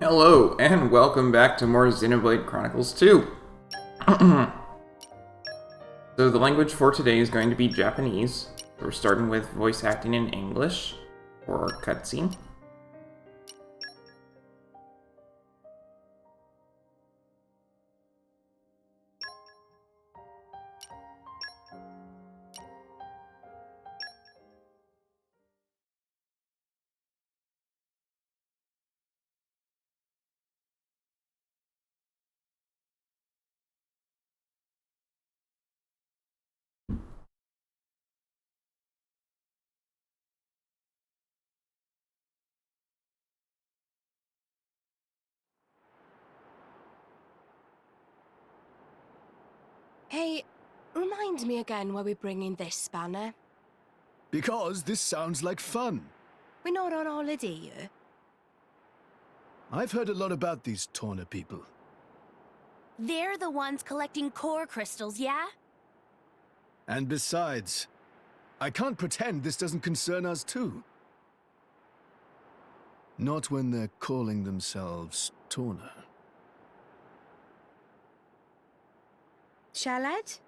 Hello, and welcome back to more Xenoblade Chronicles 2. So the language for today is going to be Japanese. We're starting with voice acting in English for our cutscene. Hey, remind me again why we're bringing this banner. Because this sounds like fun. We're not on holiday here. I've heard a lot about these Torna people. They're the ones collecting core crystals, yeah? And besides, I can't pretend this doesn't concern us too. Not when they're calling themselves Torna. Shalad?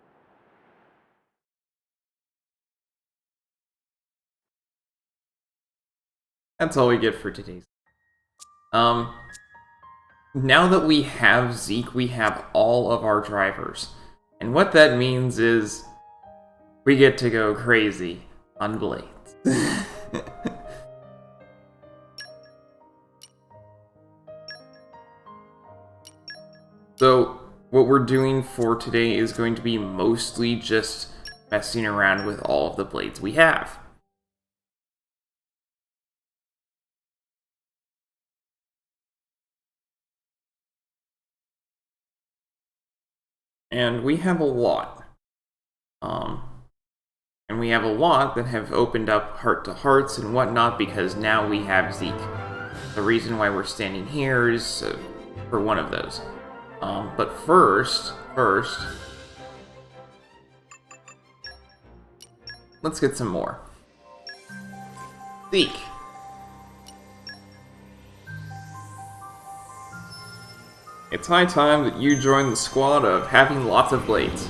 That's all we get for today's. Now that we have Zeke, we have all of our drivers. And what that means is we get to go crazy on blades. So, what we're doing for today is going to be mostly just messing around with all of the blades we have. And we have a lot. And we have a lot that have opened up heart-to-hearts and whatnot because now we have Zeke. The reason why we're standing here is for one of those. But first, let's get some more. Zeke. It's high time that you join the squad of having lots of blades.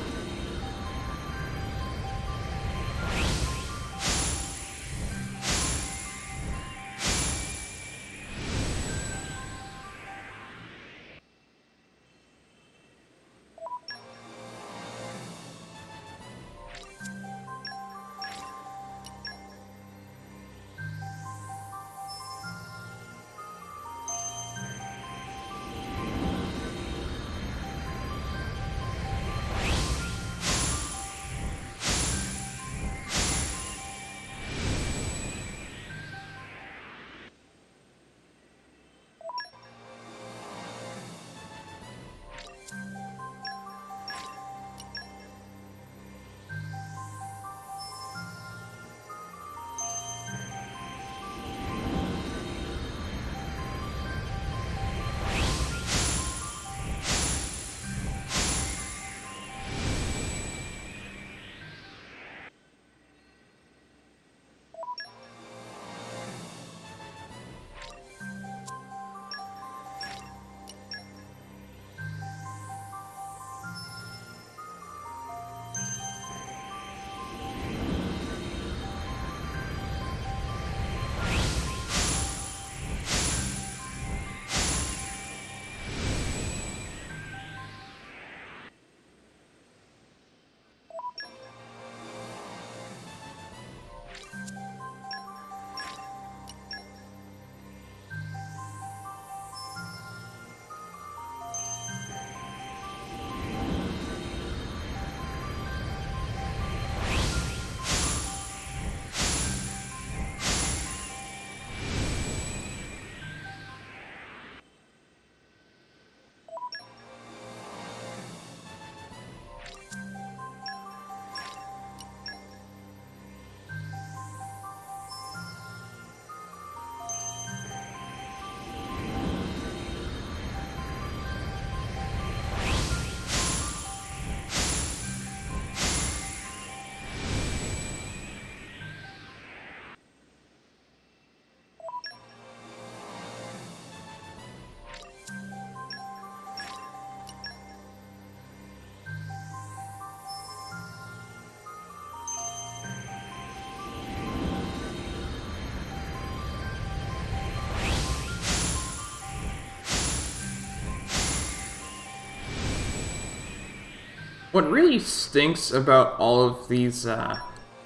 What really stinks about all of these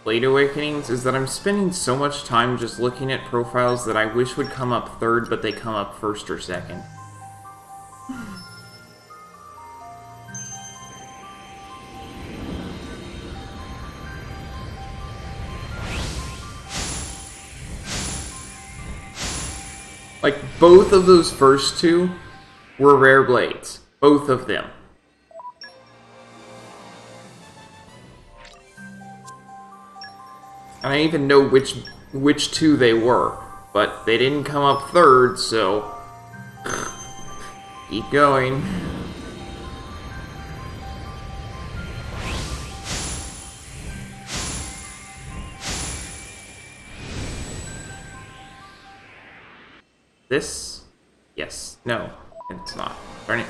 Blade Awakenings is that I'm spending so much time just looking at profiles that I wish would come up third, but they come up first or second. Like, both of those first two were rare blades. Both of them. And I even know which two they were, but they didn't come up third, so keep going. This? Yes. No, it's not. Darn it.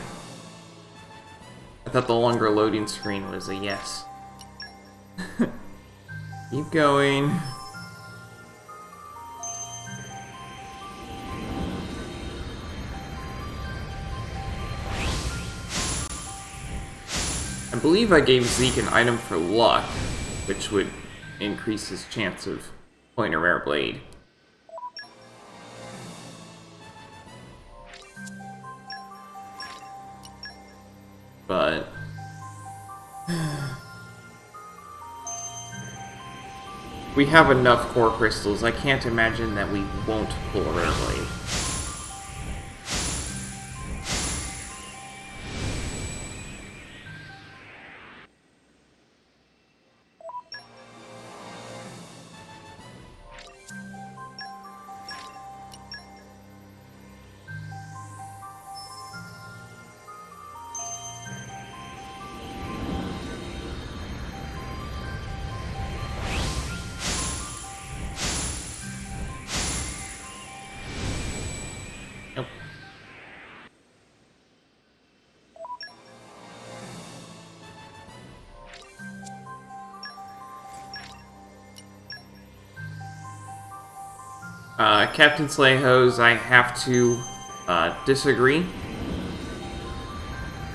I thought the longer loading screen was a yes. Keep going. I believe I gave Zeke an item for luck, which would increase his chance of pulling a rare blade. But we have enough core crystals. I can't imagine that we won't pull a rare blade. Nope. Captain Slayhose, I have to disagree.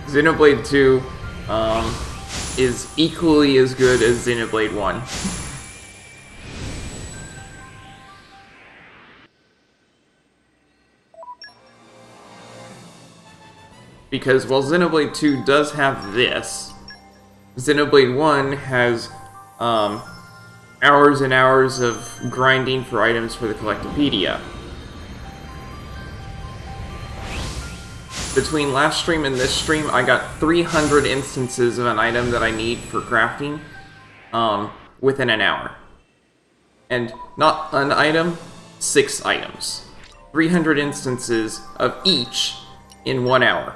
Xenoblade 2 is equally as good as Xenoblade 1. Because while Xenoblade 2 does have this, Xenoblade 1 has hours and hours of grinding for items for the Collectopedia. Between last stream and this stream, I got 300 instances of an item that I need for crafting within an hour. And not an item, 6 items. 300 instances of each in 1 hour.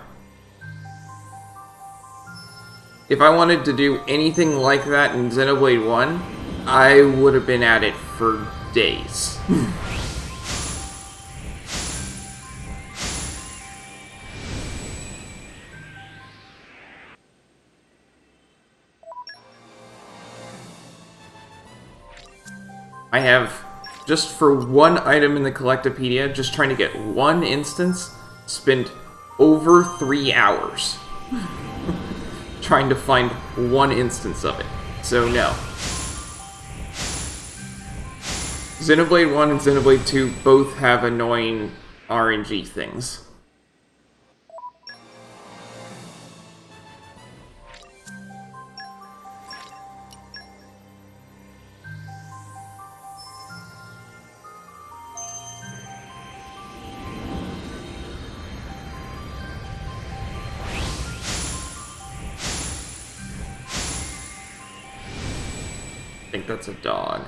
If I wanted to do anything like that in Xenoblade 1, I would have been at it for days. I have, just for one item in the Collectopedia, just trying to get one instance, spent over 3 hours trying to find one instance of it. So no. Xenoblade 1 and Xenoblade 2 both have annoying RNG things. I think that's a dog.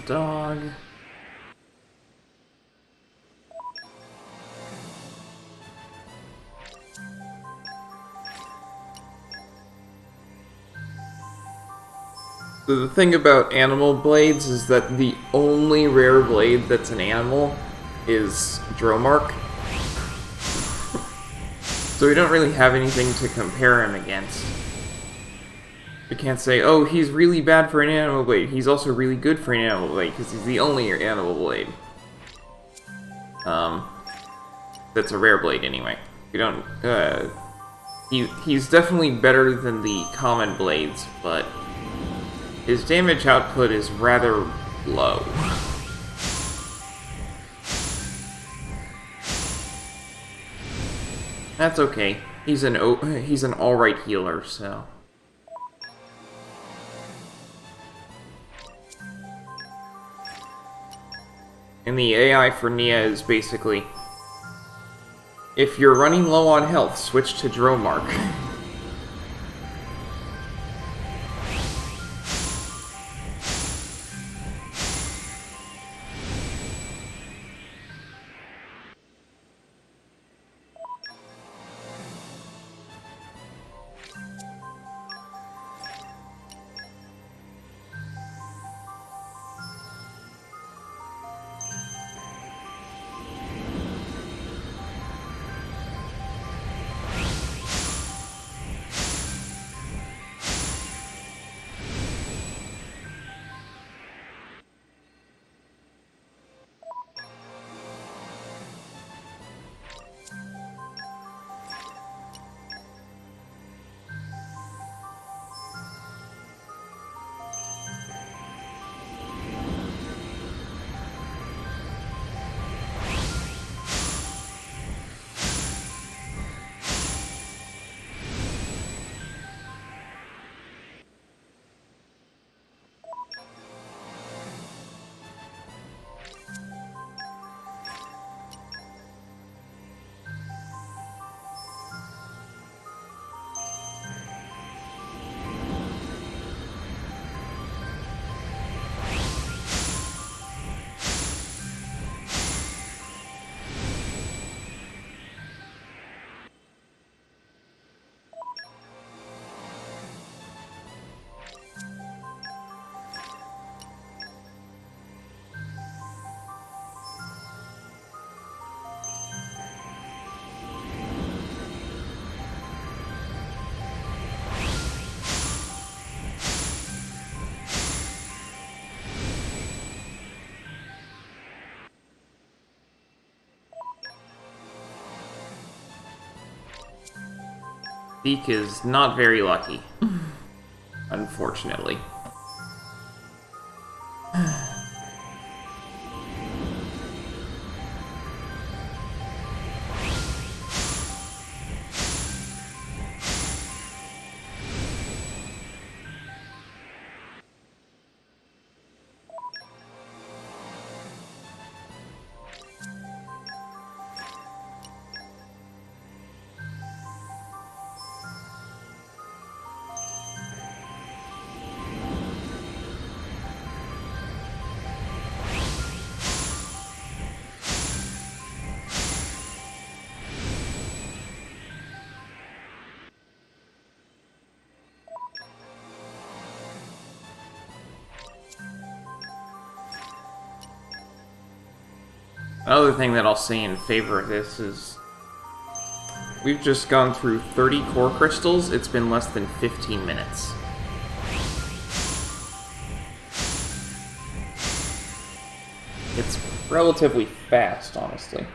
dog. The thing about animal blades is that the only rare blade that's an animal is Dromark. So we don't really have anything to compare him against. We can't say, oh, he's really bad for an animal blade. He's also really good for an animal blade, because he's the only animal blade. That's a rare blade anyway. We don't, he's definitely better than the common blades, but his damage output is rather low. That's okay. He's an alright healer, so. And the AI for Nia is basically, if you're running low on health, switch to Dromark. Zeke is not very lucky, unfortunately. Another thing that I'll say in favor of this is we've just gone through 30 core crystals. It's been less than 15 minutes. It's relatively fast, honestly.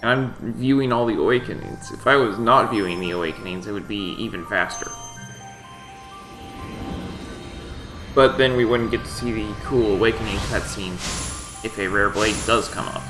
And I'm viewing all the awakenings. If I was not viewing the awakenings, it would be even faster. But then we wouldn't get to see the cool awakening cutscene if a rare blade does come up.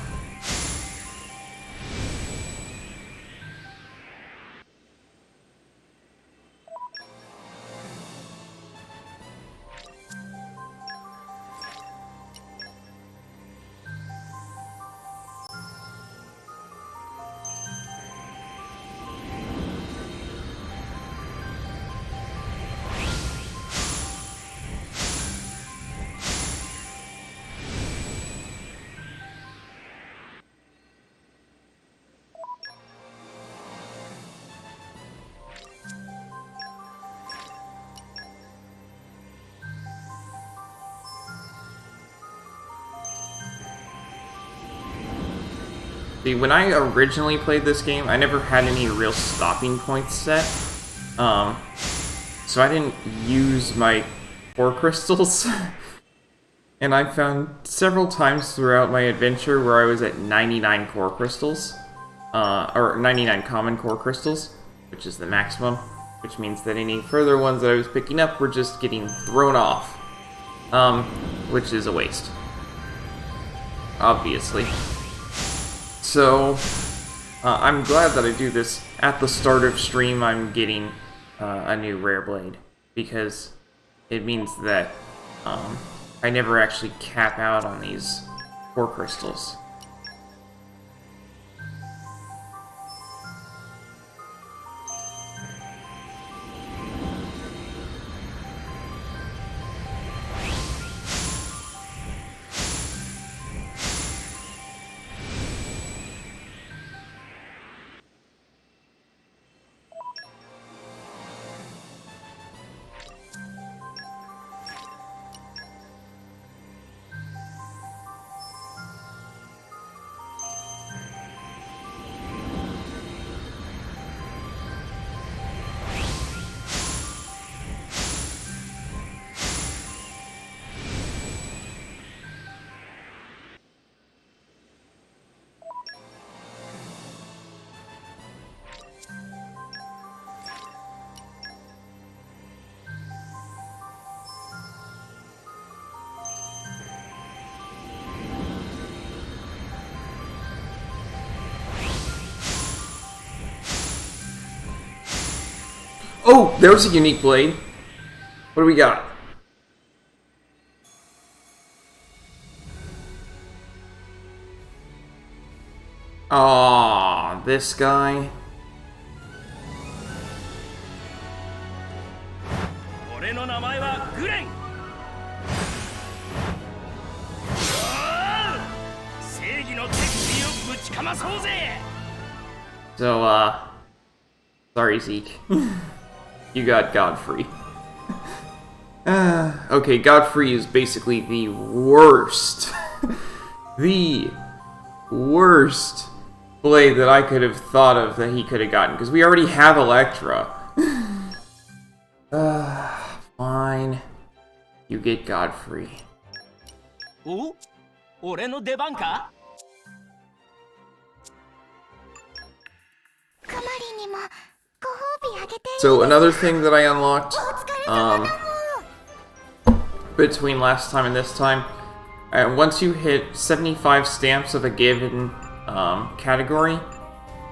See, when I originally played this game, I never had any real stopping points set. So I didn't use my core crystals. And I found several times throughout my adventure where I was at 99 core crystals. Or 99 common core crystals, which is the maximum. Which means that any further ones that I was picking up were just getting thrown off. Which is a waste. Obviously. So, I'm glad that I do this at the start of stream. I'm getting a new rare blade, because it means that I never actually cap out on these core crystals. Oh, there's a unique blade. What do we got? Aww, this guy. So, sorry, Zeke. You got Godfrey. Okay, Godfrey is basically the worst. The worst blade that I could have thought of that he could have gotten, because we already have Electra. Fine. You get Godfrey. Oh? 俺の出番か? So another thing that I unlocked between last time and this time, once you hit 75 stamps of a given category,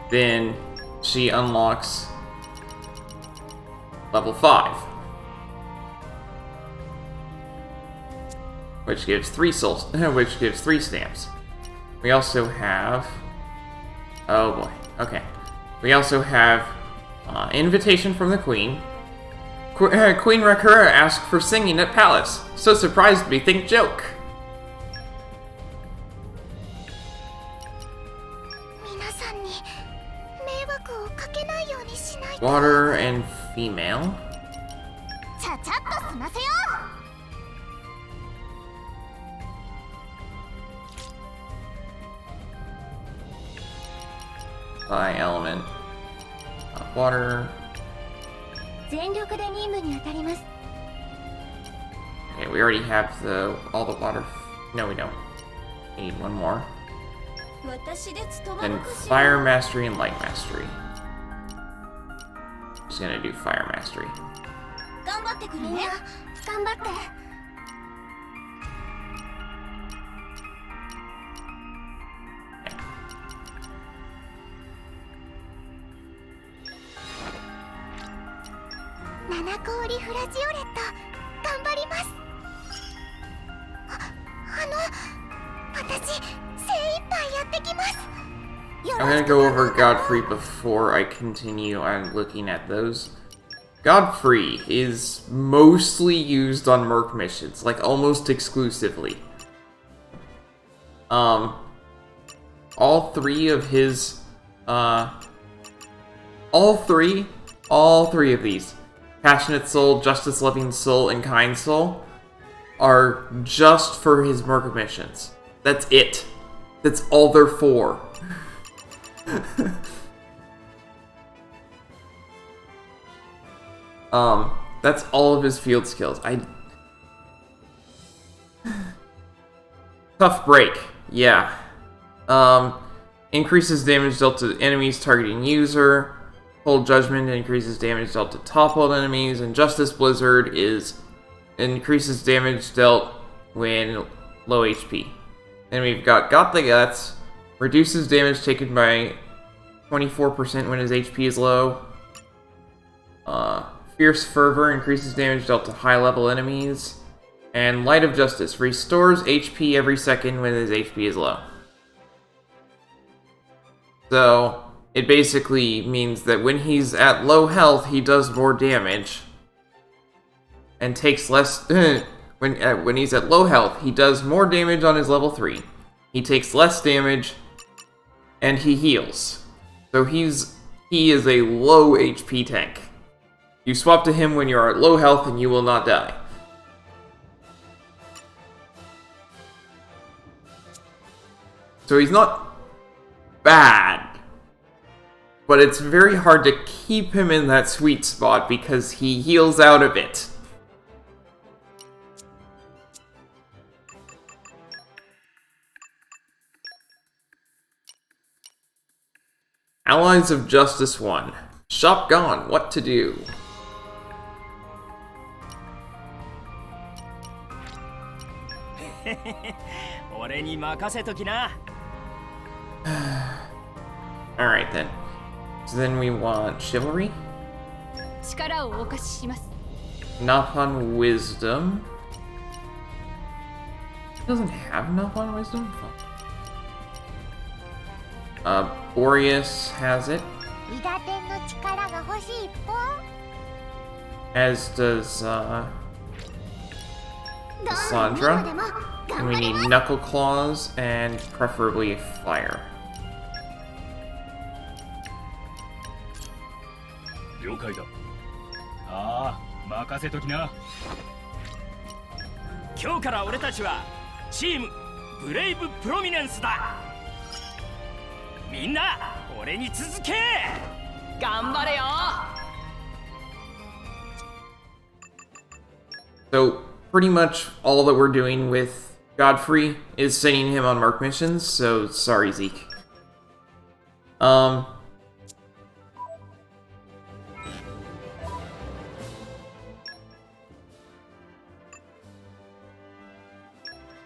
then she unlocks level 5, which gives 3 souls, which gives 3 stamps. We also have, oh boy, okay. We also have invitation from the Queen. Queen Rakura asked for singing at Palace. So surprised me, think joke. Water and female. By element. Water. Okay, we already have all the water. No, we don't. We need one more. Then fire mastery and light mastery. Just gonna do fire mastery. I'm gonna go over Godfrey before I continue on looking at those. Godfrey is mostly used on Merc missions, like almost exclusively. All three of his, all three of these, Passionate Soul, Justice Loving Soul, and Kind Soul, are just for his Merc missions. That's it. That's all they're for. That's all of his field skills. Tough break, yeah. Increases damage dealt to enemies targeting user. Hold Judgment increases damage dealt to toppled enemies. And Justice Blizzard increases damage dealt when low HP. And we've got the Guts, reduces damage taken by 24% when his HP is low. Fierce Fervor increases damage dealt to high-level enemies. And Light of Justice restores HP every second when his HP is low. So, it basically means that when he's at low health, he does more damage. And takes less... when he's at low health, he does more damage on his level 3. He takes less damage, and he heals. So he is a low HP tank. You swap to him when you're at low health and you will not die. So he's not bad, but it's very hard to keep him in that sweet spot because he heals out of it. Allies of Justice 1. Shop gone, what to do? Alright then. So then we want Chivalry. 力をお貸しします。 Napon Wisdom. He doesn't have Napon Wisdom? Boreas has it. 韋駄天の力が欲しいぽ。 As does, Sandra. And we need Knuckle Claws and preferably Fire. 了解だ。ああ、任せときな。今日から俺たちはチームブレイブプロミネンスだ。みんな俺に続け。頑張れよ。So pretty much all that we're doing with Godfrey is sending him on mark missions. So sorry, Zeke.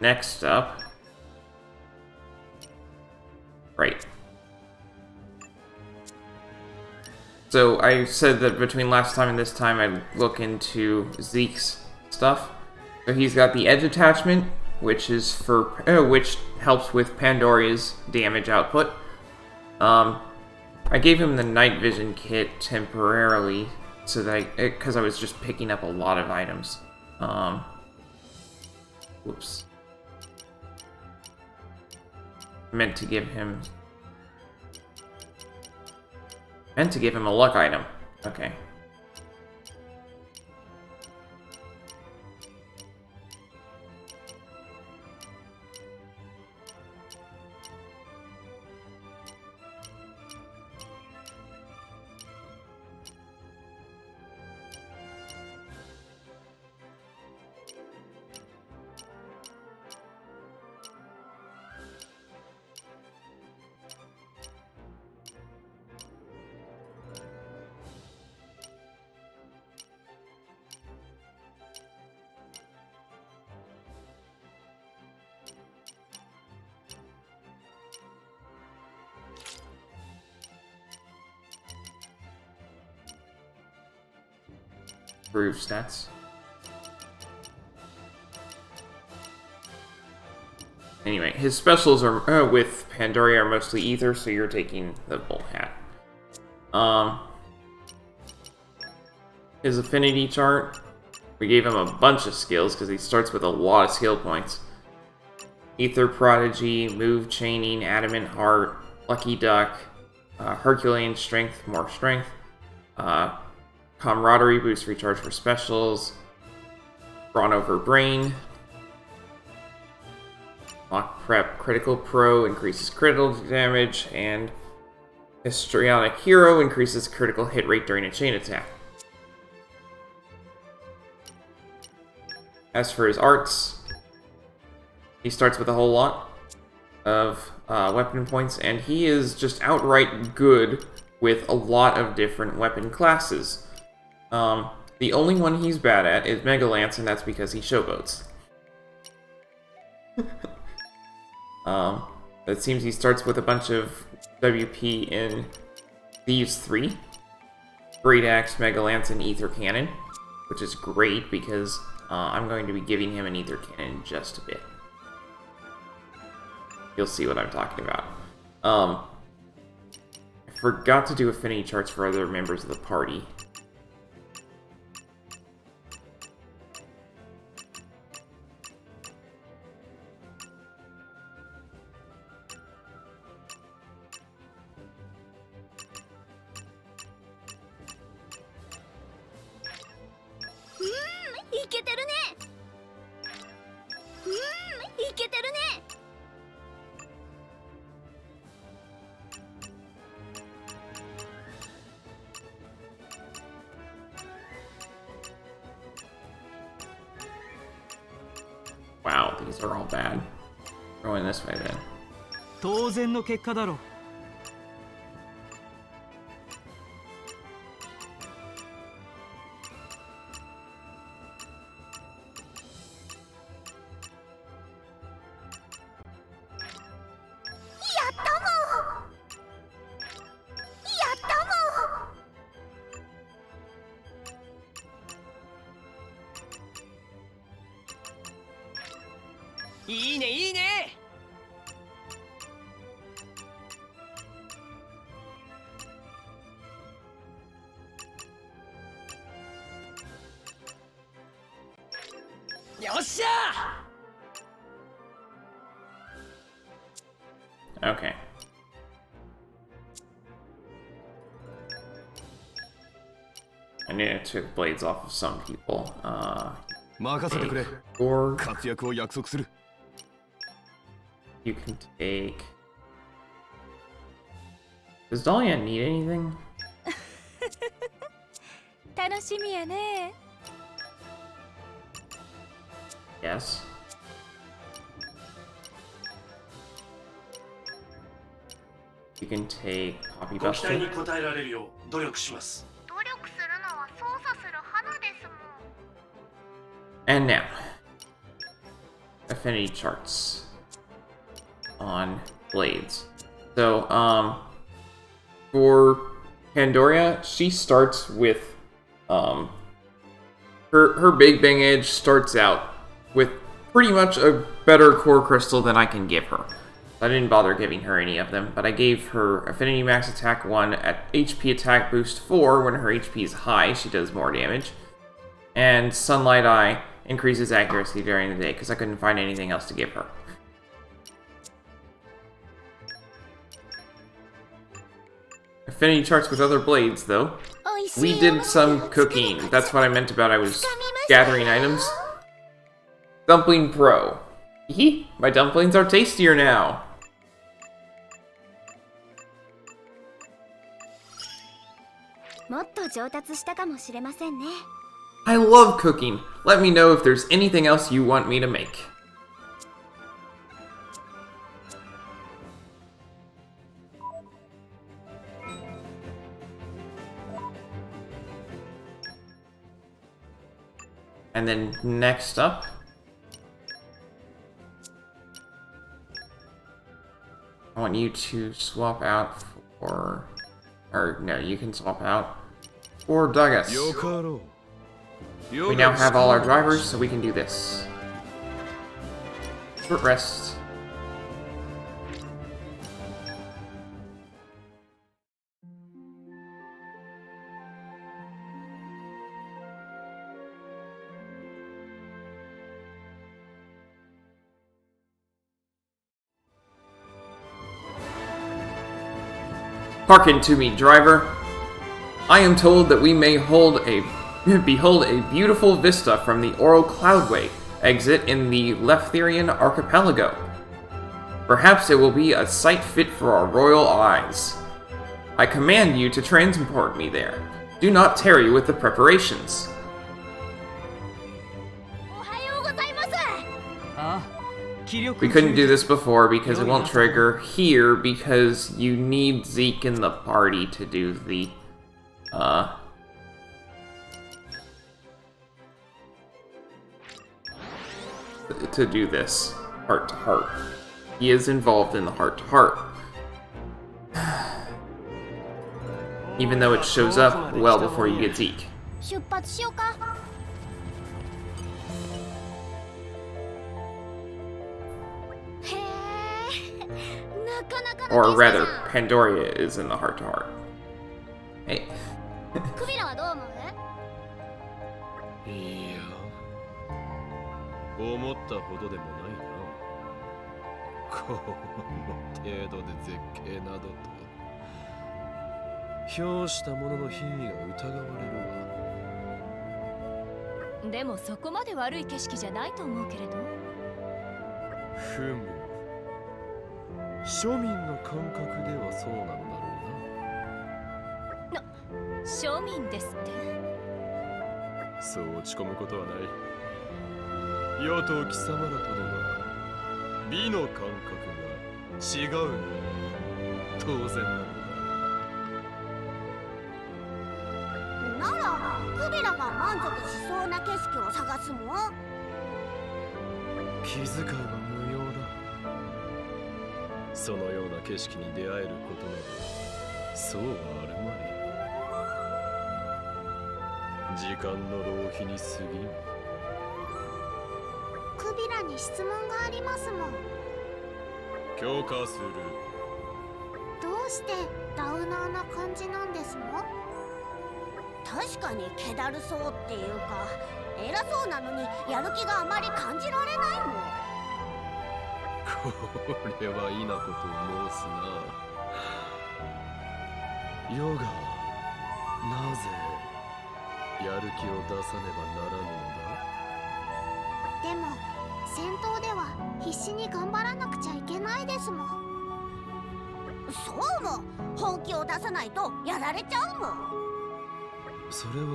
Next up. Right. So I said that between last time and this time I'd look into Zeke's stuff. So he's got the Edge attachment, which is for which helps with Pandora's damage output. I gave him the Night Vision kit temporarily so that because I was just picking up a lot of items. Whoops. Meant to give him a luck item. Okay. Improve stats. Anyway, his specials are with Pandora are mostly Ether, so you're taking the Bull Hat. His affinity chart, we gave him a bunch of skills because he starts with a lot of skill points. Ether Prodigy, Move Chaining, Adamant Heart, Lucky Duck, Herculean Strength, more strength. Camaraderie, boost recharge for specials. Brawn over Brain. Lock Prep, Critical Pro, increases critical damage. And Histrionic Hero increases critical hit rate during a chain attack. As for his arts, he starts with a whole lot of weapon points, and he is just outright good with a lot of different weapon classes. The only one he's bad at is Mega Lance, and that's because he showboats. It seems he starts with a bunch of WP in these three: Great Axe, Mega Lance, and Ether Cannon, which is great because I'm going to be giving him an Ether Cannon in just a bit. You'll see what I'm talking about. I forgot to do affinity charts for other members of the party. Wow, these are all bad. Going this way then. 当然の結果だろう。いいねいいね。よっしゃ。Okay. I need to take blades off of some people. 任せてくれ。 Or 活躍を約束する。 you can take... Does Dahlia need anything? 楽しみやね。 Yes. You can take Poppy ご期待に Buster. 応えられるよう努力します。努力するのは操作する花ですもん。 And now, affinity charts on blades. So, for Pandoria, she starts with, her Big Bang Edge starts out with pretty much a better core crystal than I can give her. I didn't bother giving her any of them, but I gave her Affinity Max Attack 1 at HP Attack Boost 4. When her HP is high, she does more damage. And Sunlight Eye increases accuracy during the day, because I couldn't find anything else to give her. Affinity charts with other blades, though. We did some cooking. That's what I meant about I was gathering items. Dumpling Pro. Hee, my dumplings are tastier now. I love cooking. Let me know if there's anything else you want me to make. And then next up, I want you to swap out for, or no, you can swap out for Dagas. We now have all our drivers, so we can do this. Short rest. Hearken to me, driver. I am told that we may behold a beautiful vista from the Oro Cloudway exit in the Leftherian archipelago. Perhaps it will be a sight fit for our royal eyes. I command you to transport me there. Do not tarry with the preparations. おはようございます。あ、気力 We couldn't do this before because it won't trigger here because you need Zeke in the party to do the, to do this heart to heart. He is involved in the heart to heart. Even though it shows up well before you get Zeke. 出発しようか。へえ、なかなかの Or 景色 rather, じゃん。 Pandoria is in the heart to heart. Hey. クビラはどう思う？いや、思ったほどでもないな。この程度で絶景などと。評した者の品位が疑われるわ。でもそこまで悪い景色じゃないと思うけれど。ふむ。庶民の感覚ではそうなんだろうな。庶民ですって。そう落ち込むことはない。世と貴様らとでは美の感覚が違うんだ。当然なのだ。ならクビラが満足しそうな景色を探すもん。気遣いは無用だ。そのような景色に出会えることなどそうはあるまい。時間の浪費に過ぎん。クビラに質問がありますもん。許可する。どうしてダウナーな感じなんですの？確かに気だるそうっていうか、偉そうなのにやる気があまり感じられないもん。これは異なことを申すな。ヨガはなぜやる気を出さねばならぬのだ？でも戦闘では必死に頑張らなくちゃいけないですもん。そうも、本気を出さないとやられちゃうもん。それは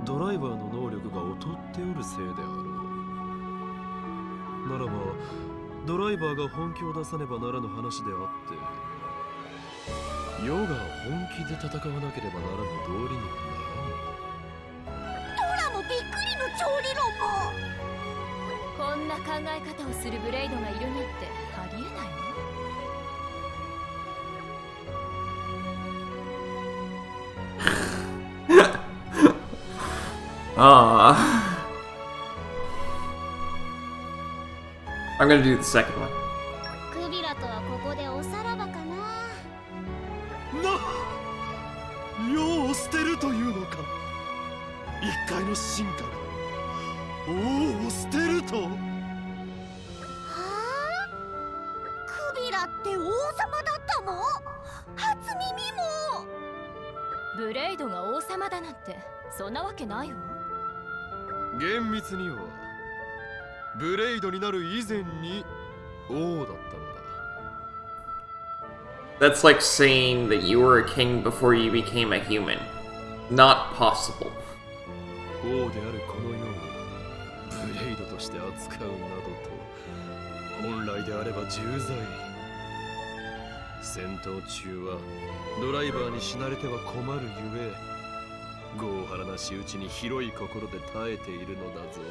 ドライバーの能力が劣っておるせいであろう。ならばドライバーが本気を出さねばならぬ話であって、ヨが本気で戦わなければならぬ道理にはトラもびっくりの調理論も。こんな考え方をするブレイドがいるなんてありえないわ。I'm gonna do the second one. クビラとはここでおさらばかな。世を捨てるというのか。一介の進化が王を捨てると。はあ、クビラって王様だったの？初耳も。ブレイドが王様だなんてそんなわけないわ。厳密にはブレイドになる以前に王だったのだ。 That's like saying that you were a king before you became a human. Not possible. 王であるこの世をブレイドとして扱うなどと本来であれば重罪。戦闘中はドライバーに死なれては困るゆえ、豪華な仕打ちに広い心で耐えているのだぞ。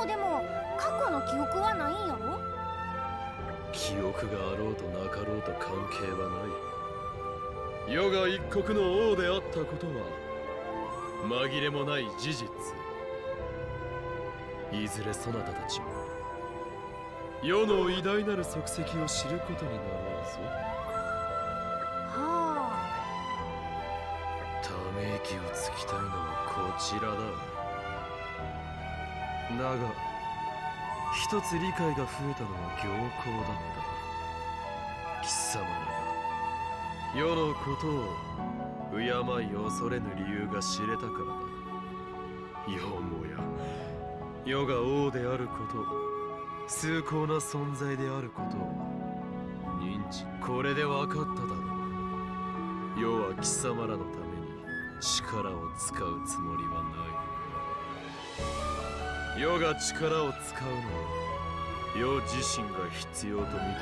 でも過去の記憶はないんやろ？記憶があろうとなかろうと関係はない。世が一国の王であったことは紛れもない事実。いずれそなたたちも世の偉大なる足跡を知ることになろうぞ。はため息をつきたいのはこちらだ。だが一つ理解が増えたのは行幸だった。貴様らが世のことを敬い恐れぬ理由が知れたからだ。よもや世が王であること、崇高な存在であることを認知、これで分かっただろう。世は貴様らのために力を使うつもりはない。世が力を使うのは世自身が必要と認めた時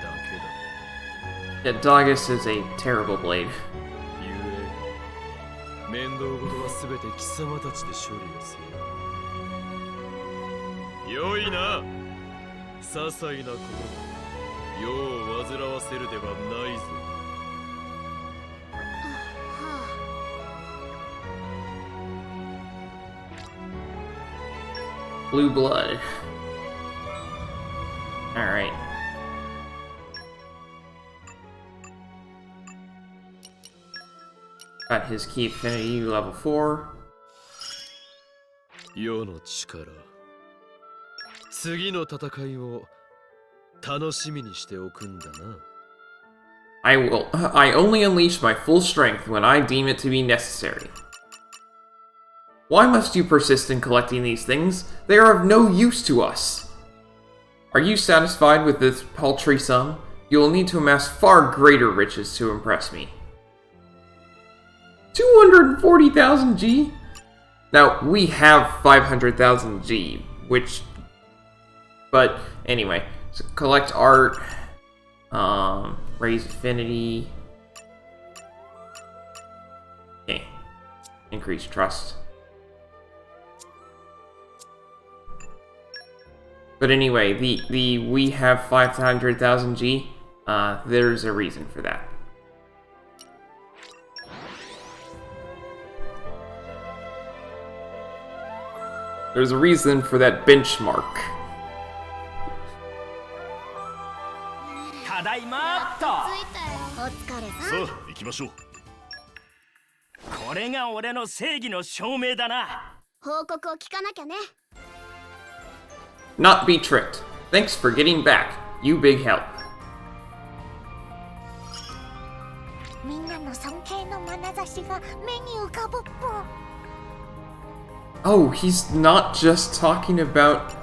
だけだ。 Yeah, Dagus is a terrible blade. ゆえ面倒事は全て貴様たちで処理をせよ。良いな。些細なこと世を煩わせるではないぞ。Blue blood. Alright. Got his key affinity level 4. 世の力。次の戦いを楽しみにしておくんだな。I only unleash my full strength when I deem it to be necessary. Why must you persist in collecting these things? They are of no use to us. Are you satisfied with this paltry sum? You will need to amass far greater riches to impress me. 240,000 G? Now, we have 500,000 G, which... But, anyway. So collect art. Raise affinity. Okay. Increase trust. But anyway, we have 500,000 G. There's a reason for that. There's a reason for that benchmark. ただいまっと。お疲れさん。さあ行きましょう。これが俺の正義の証明だな。報告を聞かなきゃね。Not be tricked. Thanks for getting back. You big help. みんなの尊敬の眼差しが目に浮かぶっぽ。 Oh, he's not just talking about...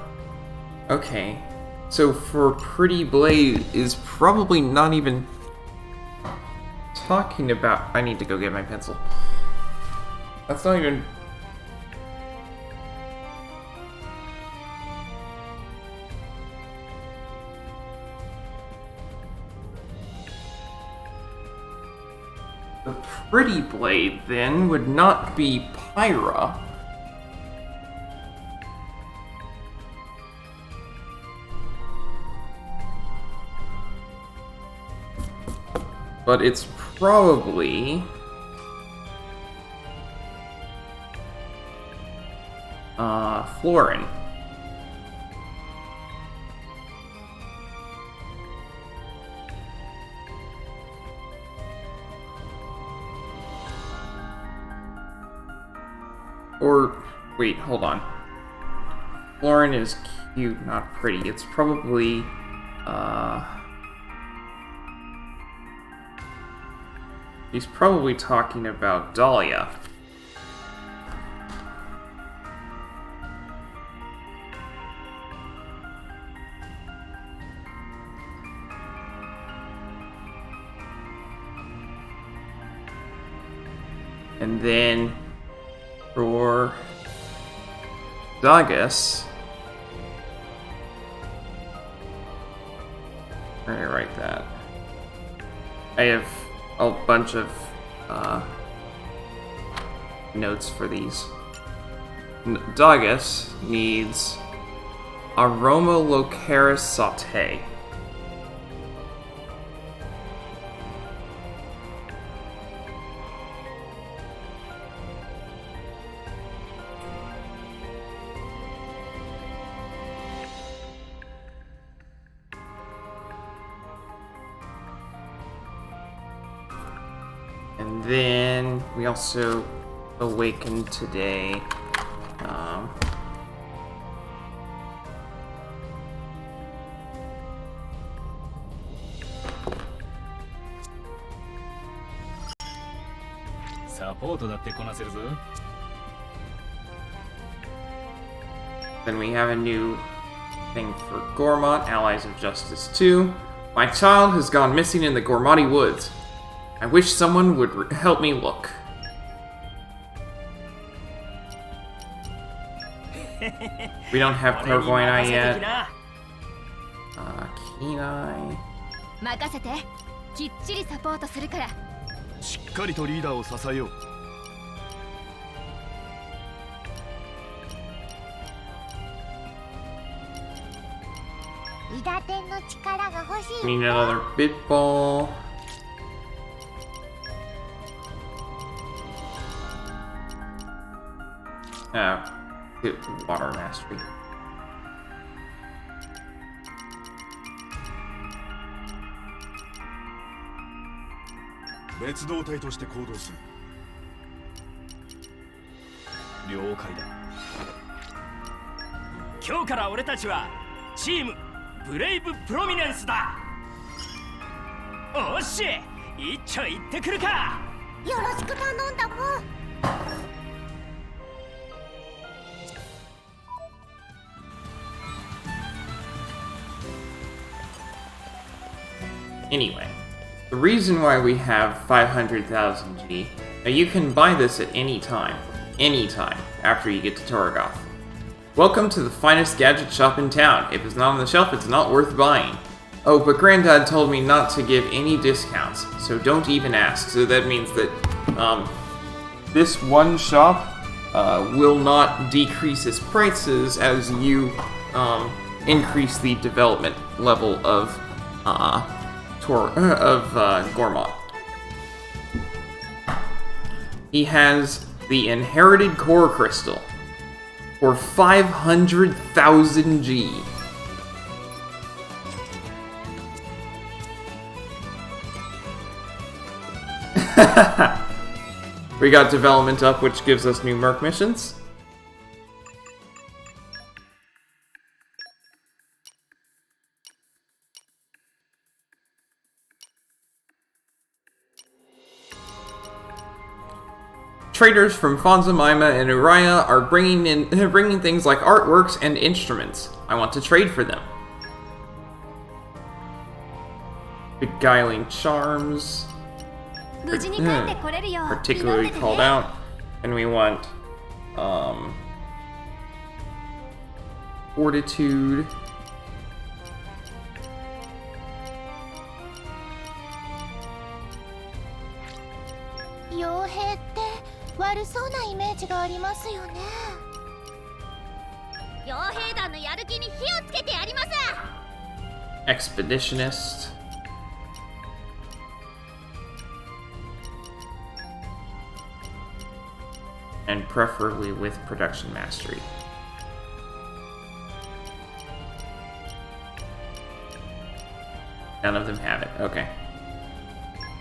Okay. So for Pretty Blade is probably not even talking about... I need to go get my pencil. That's not even... The Pretty Blade, then, would not be Pyra. But it's probably... Florin. Or, wait, hold on. Florin is cute, not pretty. It's probably, he's probably talking about Dahlia. And then for Dagus, let me write that. I have a bunch of notes for these. Dagus needs Aroma Locaris Sauté. And then we also awakened today. Then we have a new thing for Gormott, Allies of Justice 2. My child has gone missing in the Gormati woods. I wish someone would help me look. We don't have clairvoyant eye yet. Keen eye. 任せて。きっちりサポートするから。しっかりとリーダーを支えよう。伊達天の力が欲しい。 Need another bit ball. Get water mastery. 別動隊として行動する。了解だ。今日から俺たちはチームブレイブプロミネンスだ。おっし、一丁行ってくるか。よろしく頼んだもん。Anyway, the reason why we have 500,000 G, now you can buy this at any time after you get to Torgoth. Welcome to the finest gadget shop in town. If it's not on the shelf, it's not worth buying. Oh, but Granddad told me not to give any discounts, so don't even ask. So that means that this one shop will not decrease its prices as you increase the development level of Gormott. He has the inherited core crystal for 500,000 G. We got development up, which gives us new Merc missions. Traders from Fonza, Maima, and Uriah are bringing things like artworks and instruments. I want to trade for them. Beguiling charms. 無事に帰ってこれるよう Particularly called out. And we want fortitude. 傭兵って悪そうなイメージがありますよね。傭兵団のやる気に火をつけてやります。 Expeditionist. And preferably with production mastery. None of them have it. Okay.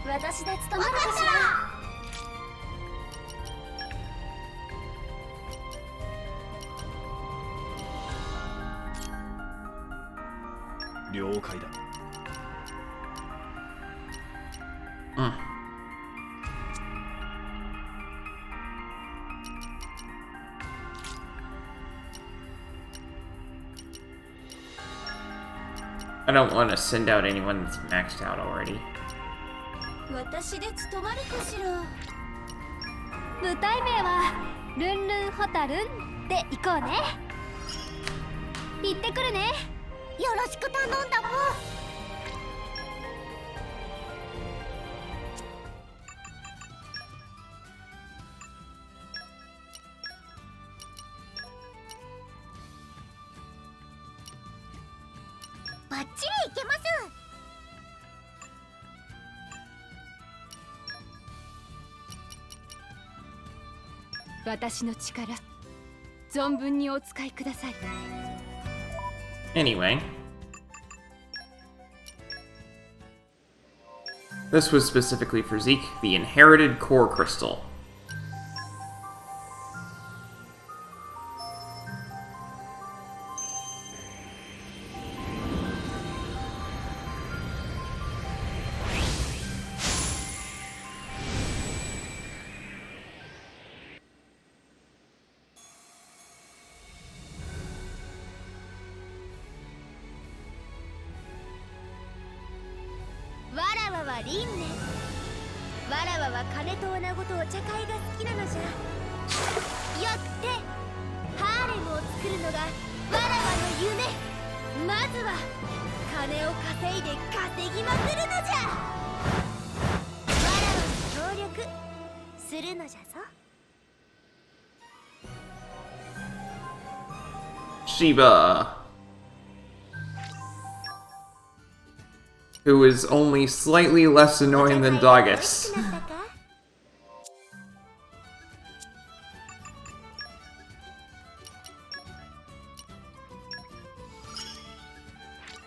私で務まるかしら。了解だ。I don't want to send out anyone that's maxed out already. 私で務まるかしら。舞台名はルンルンホタルンで行こうね。行ってくるね。よろしく頼んだもん。バッチリいけます。私の力、存分にお使いください。Anyway. This was specifically for Zeke, the inherited core crystal. わらわは金と女子とお茶会が好きなのじゃ。よってハーレムを作るのがわらわの夢。まずは金を稼いで稼ぎまくるのじゃ。わらわに協力するのじゃぞ。Shiba, who is only slightly less annoying than Doggus.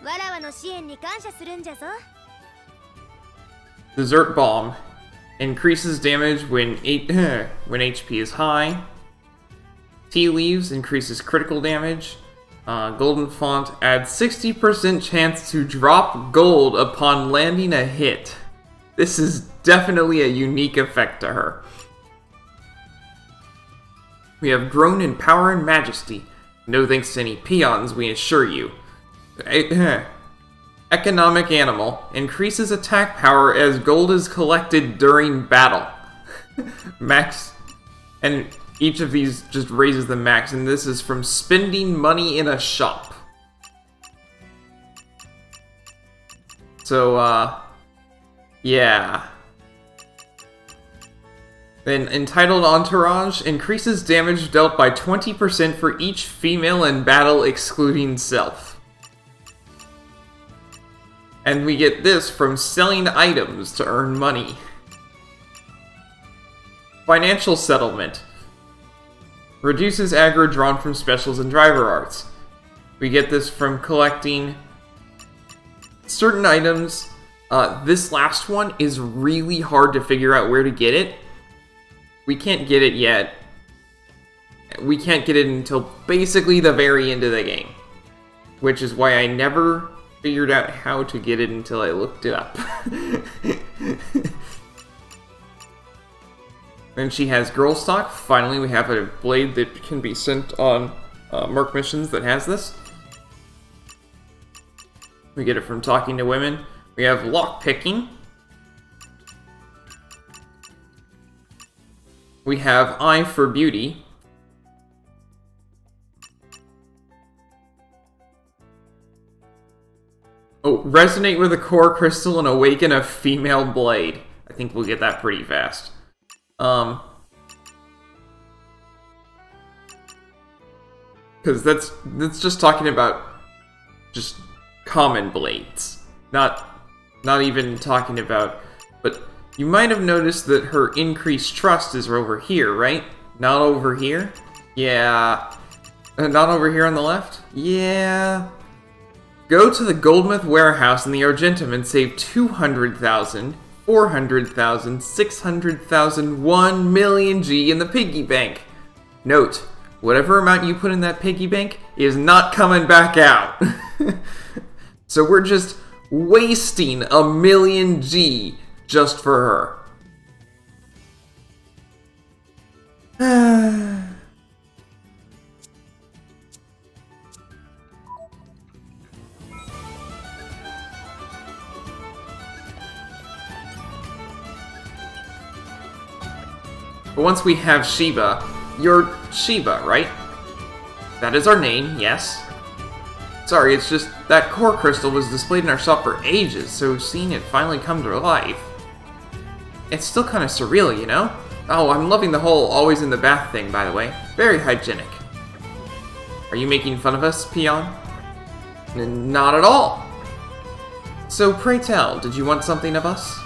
わらわの支援に感謝するんじゃぞ。 Desert Bomb increases damage when when HP is high. Tea Leaves increases critical damage. Golden Font adds 60% chance to drop gold upon landing a hit. This is definitely a unique effect to her. We have grown in power and majesty. No thanks to any peons, we assure you. Economic Animal increases attack power as gold is collected during battle. Max, and each of these just raises the max, and this is from spending money in a shop. So, yeah. Then Entitled Entourage increases damage dealt by 20% for each female in battle excluding self. And we get this from selling items to earn money. Financial Settlement reduces aggro drawn from specials and driver arts. We get this from collecting certain items. This last one is really hard to figure out where to get it. We can't get it yet. We can't get it until basically the very end of the game. Which is why I never figured out how to get it until I looked it up. Then she has Girl Stock. Finally, we have a blade that can be sent on Merc missions that has this. We get it from talking to women. We have Lockpicking. We have Eye for Beauty. Oh, Resonate with a Core Crystal and Awaken a Female Blade. I think we'll get that pretty fast. Because that's just talking about just common blades, not even talking about. But you might have noticed that her increased trust is over here, right? Not over here. Yeah, not over here on the left. Yeah. Go to the Goldsmith warehouse in the Argentum and save 200,000. 400,000, 600,000, 1 million G in the piggy bank. Note, whatever amount you put in that piggy bank is not coming back out. So we're just wasting 1 million G just for her. But once we have Shiba, you're Shiba, right? That is our name, yes. Sorry, it's just that core crystal was displayed in our shop for ages, so seeing it finally come to life, it's still kind of surreal, you know? Oh, I'm loving the whole always in the bath thing, by the way. Very hygienic. Are you making fun of us, peon? Not at all. So pray tell, did you want something of us?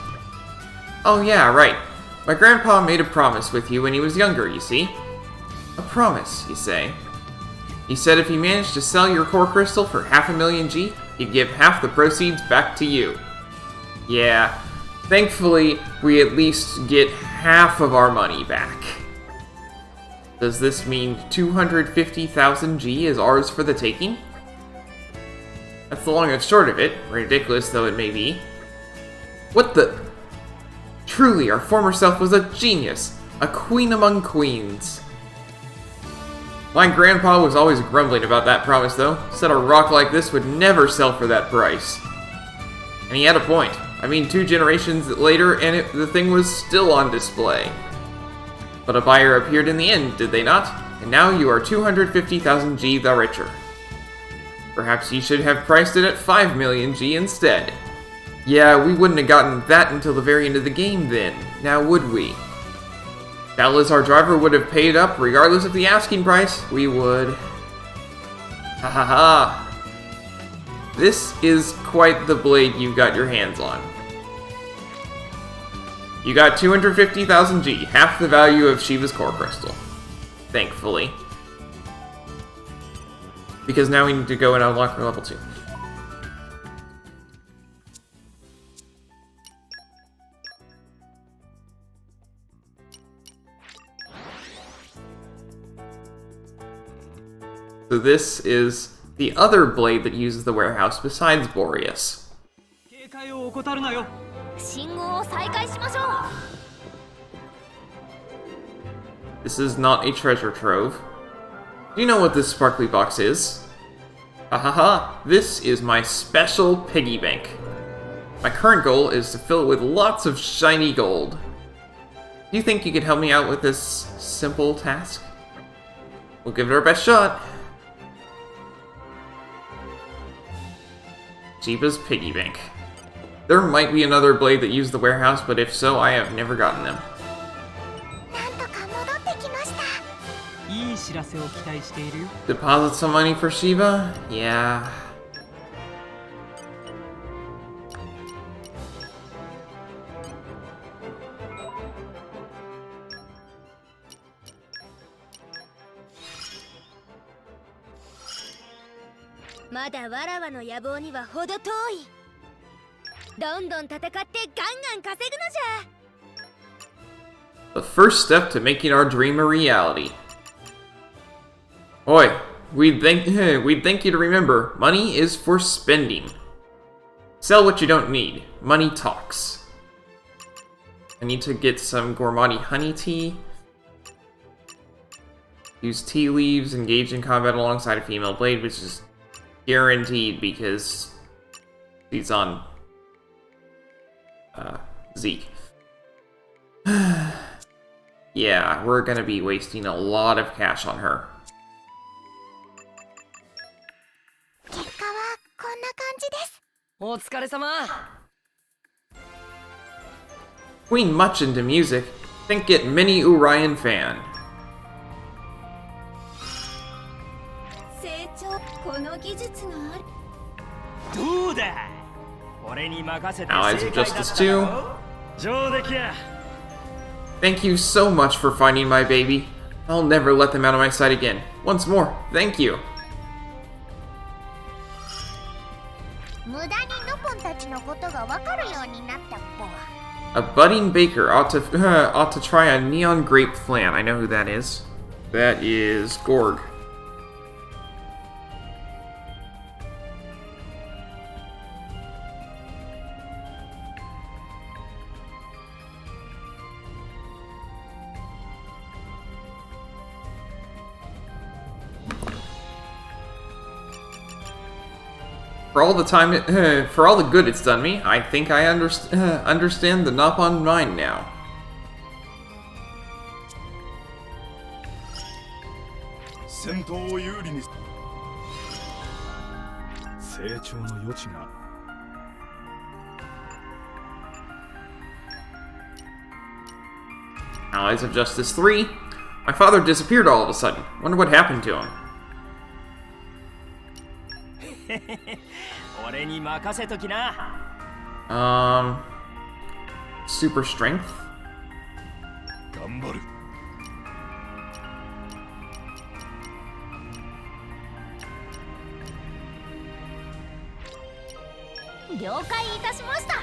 Oh yeah, right. My grandpa made a promise with you when he was younger, you see. A promise, you say? He said if he managed to sell your core crystal for 500,000 G, he'd give half the proceeds back to you. Yeah, thankfully, we at least get half of our money back. Does this mean 250,000 G is ours for the taking? That's the long and short of it, ridiculous though it may be. What the... Truly, our former self was a genius, a queen among queens. My grandpa was always grumbling about that promise, though. Said a rock like this would never sell for that price. And he had a point. I mean, 2 generations later, and the thing was still on display. But a buyer appeared in the end, did they not? And now you are 250,000 G the richer. Perhaps you should have priced it at 5 million G instead. Yeah, we wouldn't have gotten that until the very end of the game then, now would we? Doubtless our driver would have paid up regardless of the asking price. We would. Ha ha ha. This is quite the blade you got your hands on. You got 250,000 G, half the value of Shiva's core crystal. Thankfully. Because now we need to go and unlock her level 2. So this is the other blade that uses the warehouse besides Boreas. 警戒を怠るなよ。信号を再開しましょう。 This is not a treasure trove. Do you know what this sparkly box is? Hahaha, this is my special piggy bank. My current goal is to fill it with lots of shiny gold. Do you think you could help me out with this simple task? We'll give it our best shot. Jeeba's piggy bank. There might be another blade that used the warehouse, but if so, I have never gotten them. なんとか戻ってきました。いい知らせを期待しているよ。 Deposit some money for Shiva? Yeah. Mada わらわの野望には程遠い。どんどん戦ってガンガン稼ぐのじゃ。 The first step to making our dream a reality. Oi, we'd thank you to remember, money is for spending. Sell what you don't need. Money talks. I need to get some Gormati honey tea. Use tea leaves, engage in combat alongside a female blade, which is guaranteed because he's on Zeke. Yeah, we're gonna be wasting a lot of cash on her. 結果はこんな感じです。お疲れ様。 Queen much into music. Think it mini Urian fan. 成長、この技術がある。どうだ。俺に任せて Allies 正 of 解だ Justice ったろ。 2. 上出来や。 Thank you so much for finding my baby. I'll never let them out of my sight again. Once more, thank you. 無駄にノポンたちのことがわかるようになったっぽ。 A budding baker ought to try a neon grape flan. I know who that is. That is Gorg. For all the time, for all the good it's done me, I think I understand the Nopon mind now. 戦闘を有利に成長の余地が Allies of Justice 3. My father disappeared all of a sudden. Wonder what happened to him. 俺に任せときな。 Super strength. 頑張る。了解いたしました。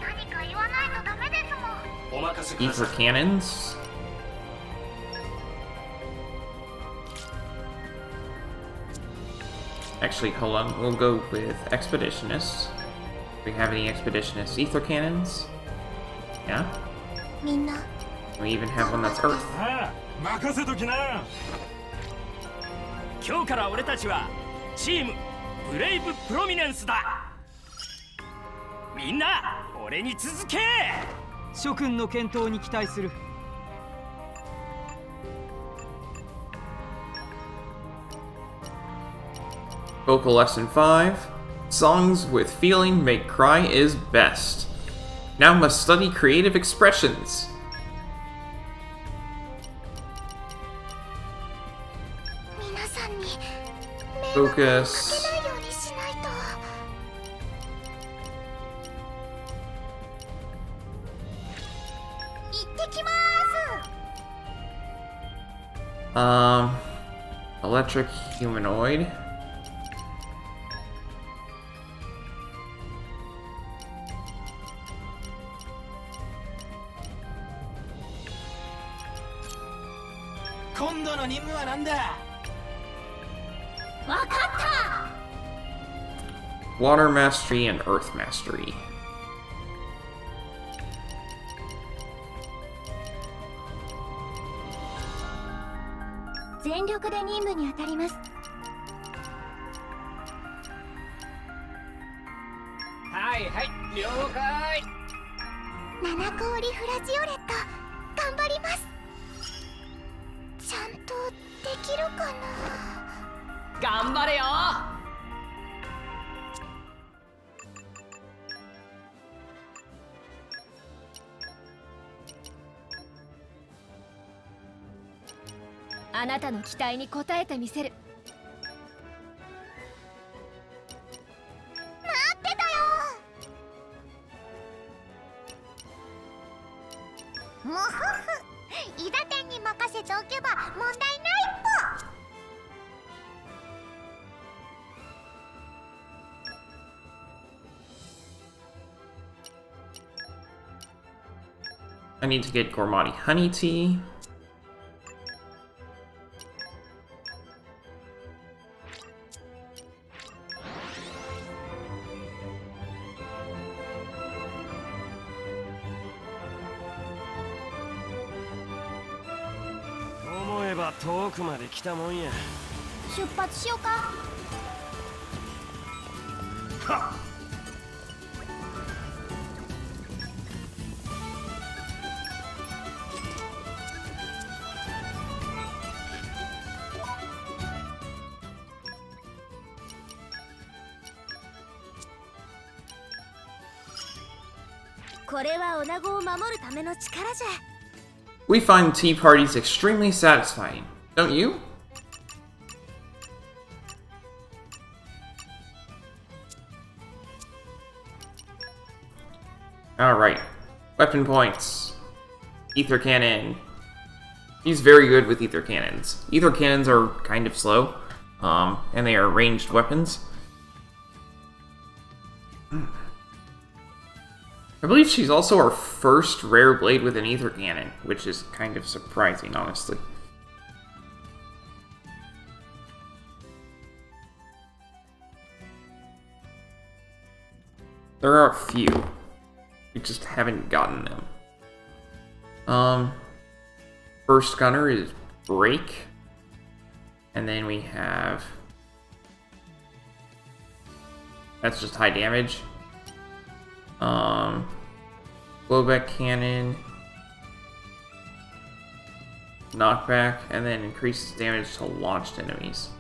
何か言わないとダメですもん。お任せくださ Ether い。 cannons. Actually, hold on. We'll go with expeditionists. Do we have any expeditionists? Ether cannons? Yeah. みんな We even have one that's Earth. ああ、任せときな。今日から俺たちはチームブレイブプロミネンスだ。みんな俺に続け。諸君の健闘に期待する。Vocal Lesson 5. Songs with feeling make cry is best. Now must study creative expressions. 皆さんに迷 Focus. 惑をかけないようにしないと。行ってきまーす。Electric humanoid. Water Mastery and Earth Mastery. 全力で任務に当たります。はいはい、了解。七氷フラジオレット頑張ります。ちゃんとできるかな。頑張れよ。あなたの期待に応えてみせる。待ってたよ。もふふ、伊田店に任せておけば問題ないっぽ。I need to get Gormati Honey Tea. Omoeba 遠くまで来たもんや。出発しようか。これは女子を守るための力じゃ。We find tea parties extremely satisfying, don't you? Alright. Weapon points. Ether Cannon. He's very good with Ether Cannons. Ether Cannons are kind of slow, and they are ranged weapons. I believe she's also our first rare blade with an Ether Cannon, which is kind of surprising, honestly. There are a few. We just haven't gotten them. First gunner is Break. And then we have... That's just high damage. Blowback cannon, knockback, and then increases damage to launched enemies.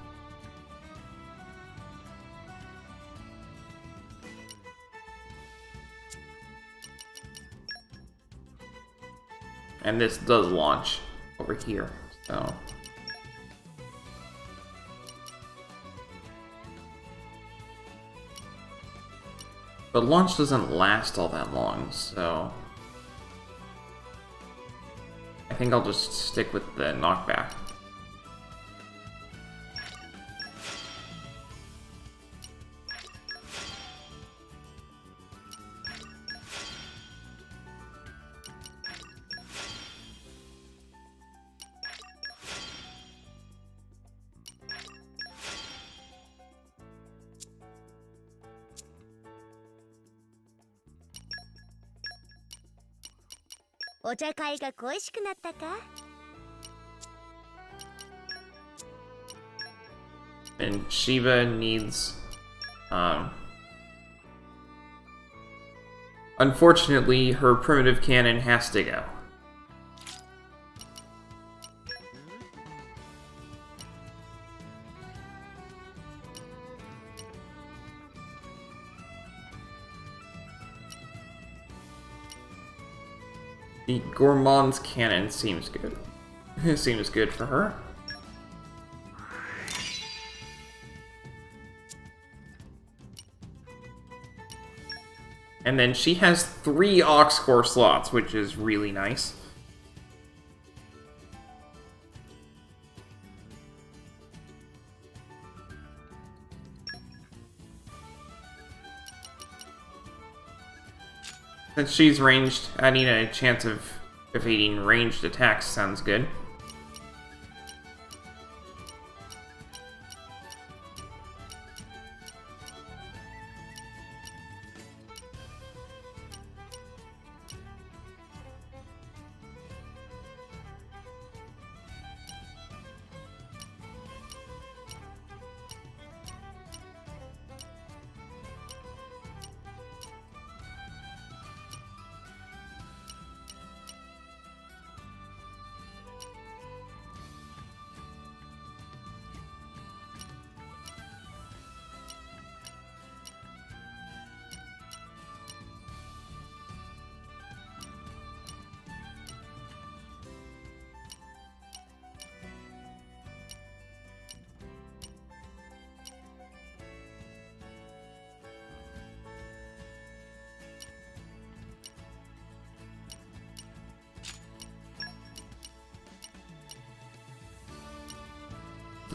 And this does launch over here, so... But launch doesn't last all that long, so... I think I'll just stick with the knockback.「お茶会が恋しくなったか？」And Shiva needs... unfortunately, her primitive cannon has to go. The Gourmand's cannon seems good. It seems good for her. And then she has 3 aux core slots, which is really nice. Since she's ranged, adding a chance of evading ranged attacks sounds good.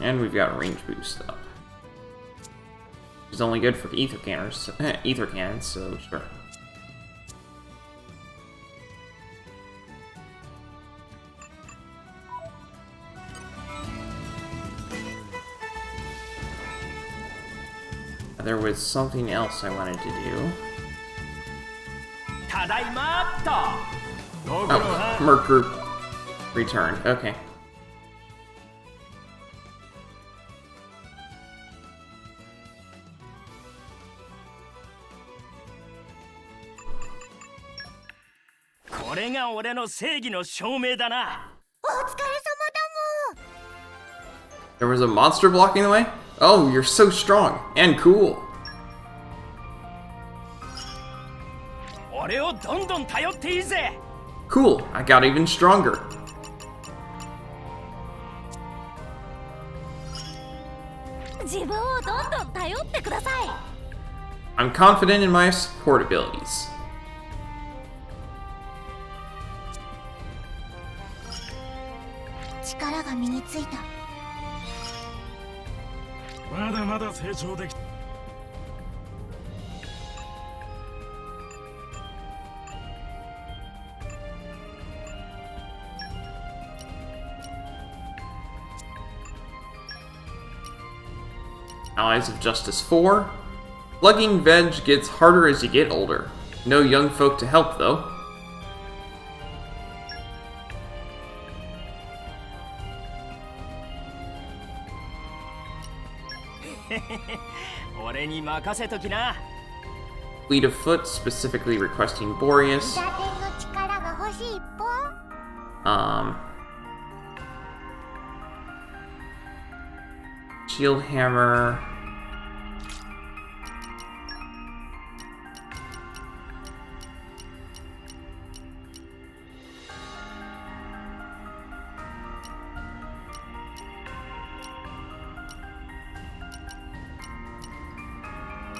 And we've got range boost up. It's only good for ether cannons, so sure. There was something else I wanted to do. Oh, Merc Group returned. Okay. There was a monster blocking the way? Oh, you're so strong and cool. Cool, I got even stronger. I'm confident in my support abilities. Allies of Justice 4. Plugging veg gets harder as you get older. No young folk to help, though. Fleet of Foot, specifically requesting Boreas. Shield Hammer.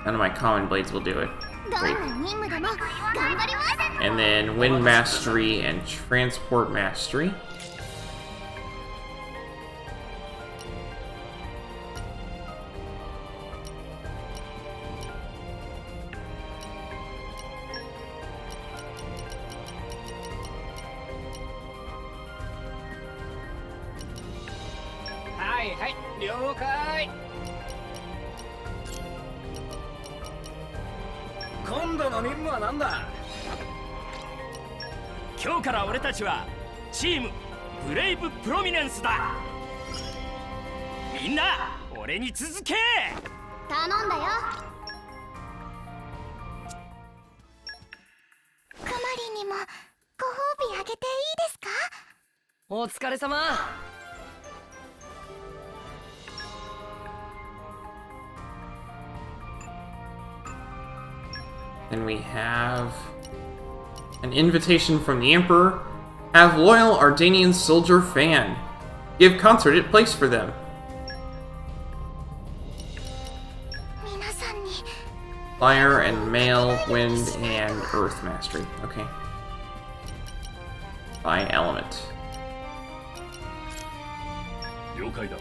None of my common blades will do it. Great. And then Wind Mastery and Transport Mastery. 俺に続け。頼んだよ。クマリンにもご褒美あげていいですか？お疲れ様。Then we have an invitation from the Emperor. Have loyal Ardanian soldier fan. Give concert at place for them. 皆さんに Fire and Mail, Wind, and Earth Mastery. Okay. By element. 了解だ。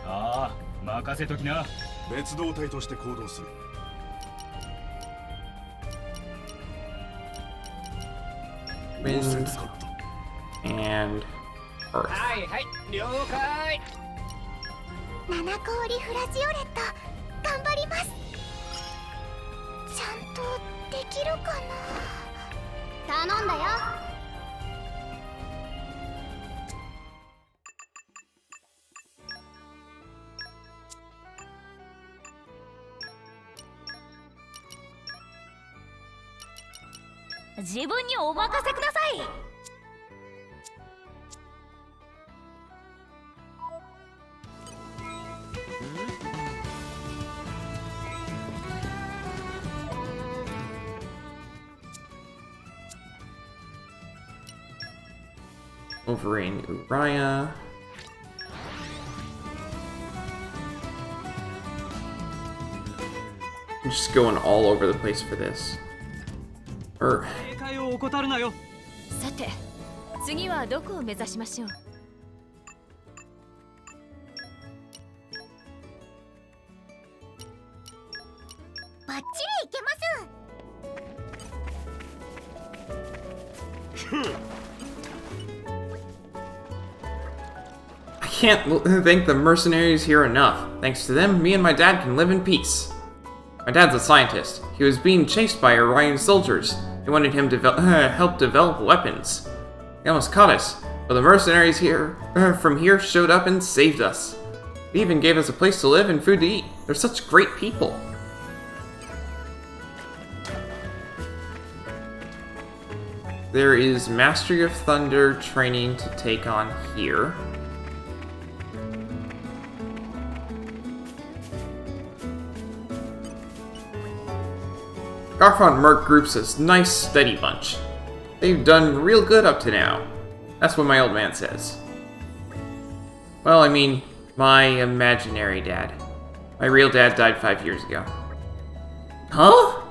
ああ、任せときな。別動隊として行動する。Wind and Earth. はいはい、了解。七氷フラジオレット頑張ります。ちゃんとできるかな。頼んだよ。自分にお任せください。Over in Uriah. I'm just going all over the place for this. Or 警戒を怠るなよ。さて、次はどこを目指しましょう。バッチリいけます。I can't thank the mercenaries here enough. Thanks to them, me and my dad can live in peace. My dad's a scientist. He was being chased by Orion soldiers. They wanted him to help develop weapons. They almost caught us, but the mercenaries here from here showed up and saved us. They even gave us a place to live and food to eat. They're such great people. There is Mastery of Thunder training to take on here. Garfon Merc Group's a nice, steady bunch. They've done real good up to now. That's what my old man says. Well, I mean, my imaginary dad. My real dad died 5 years ago. Huh?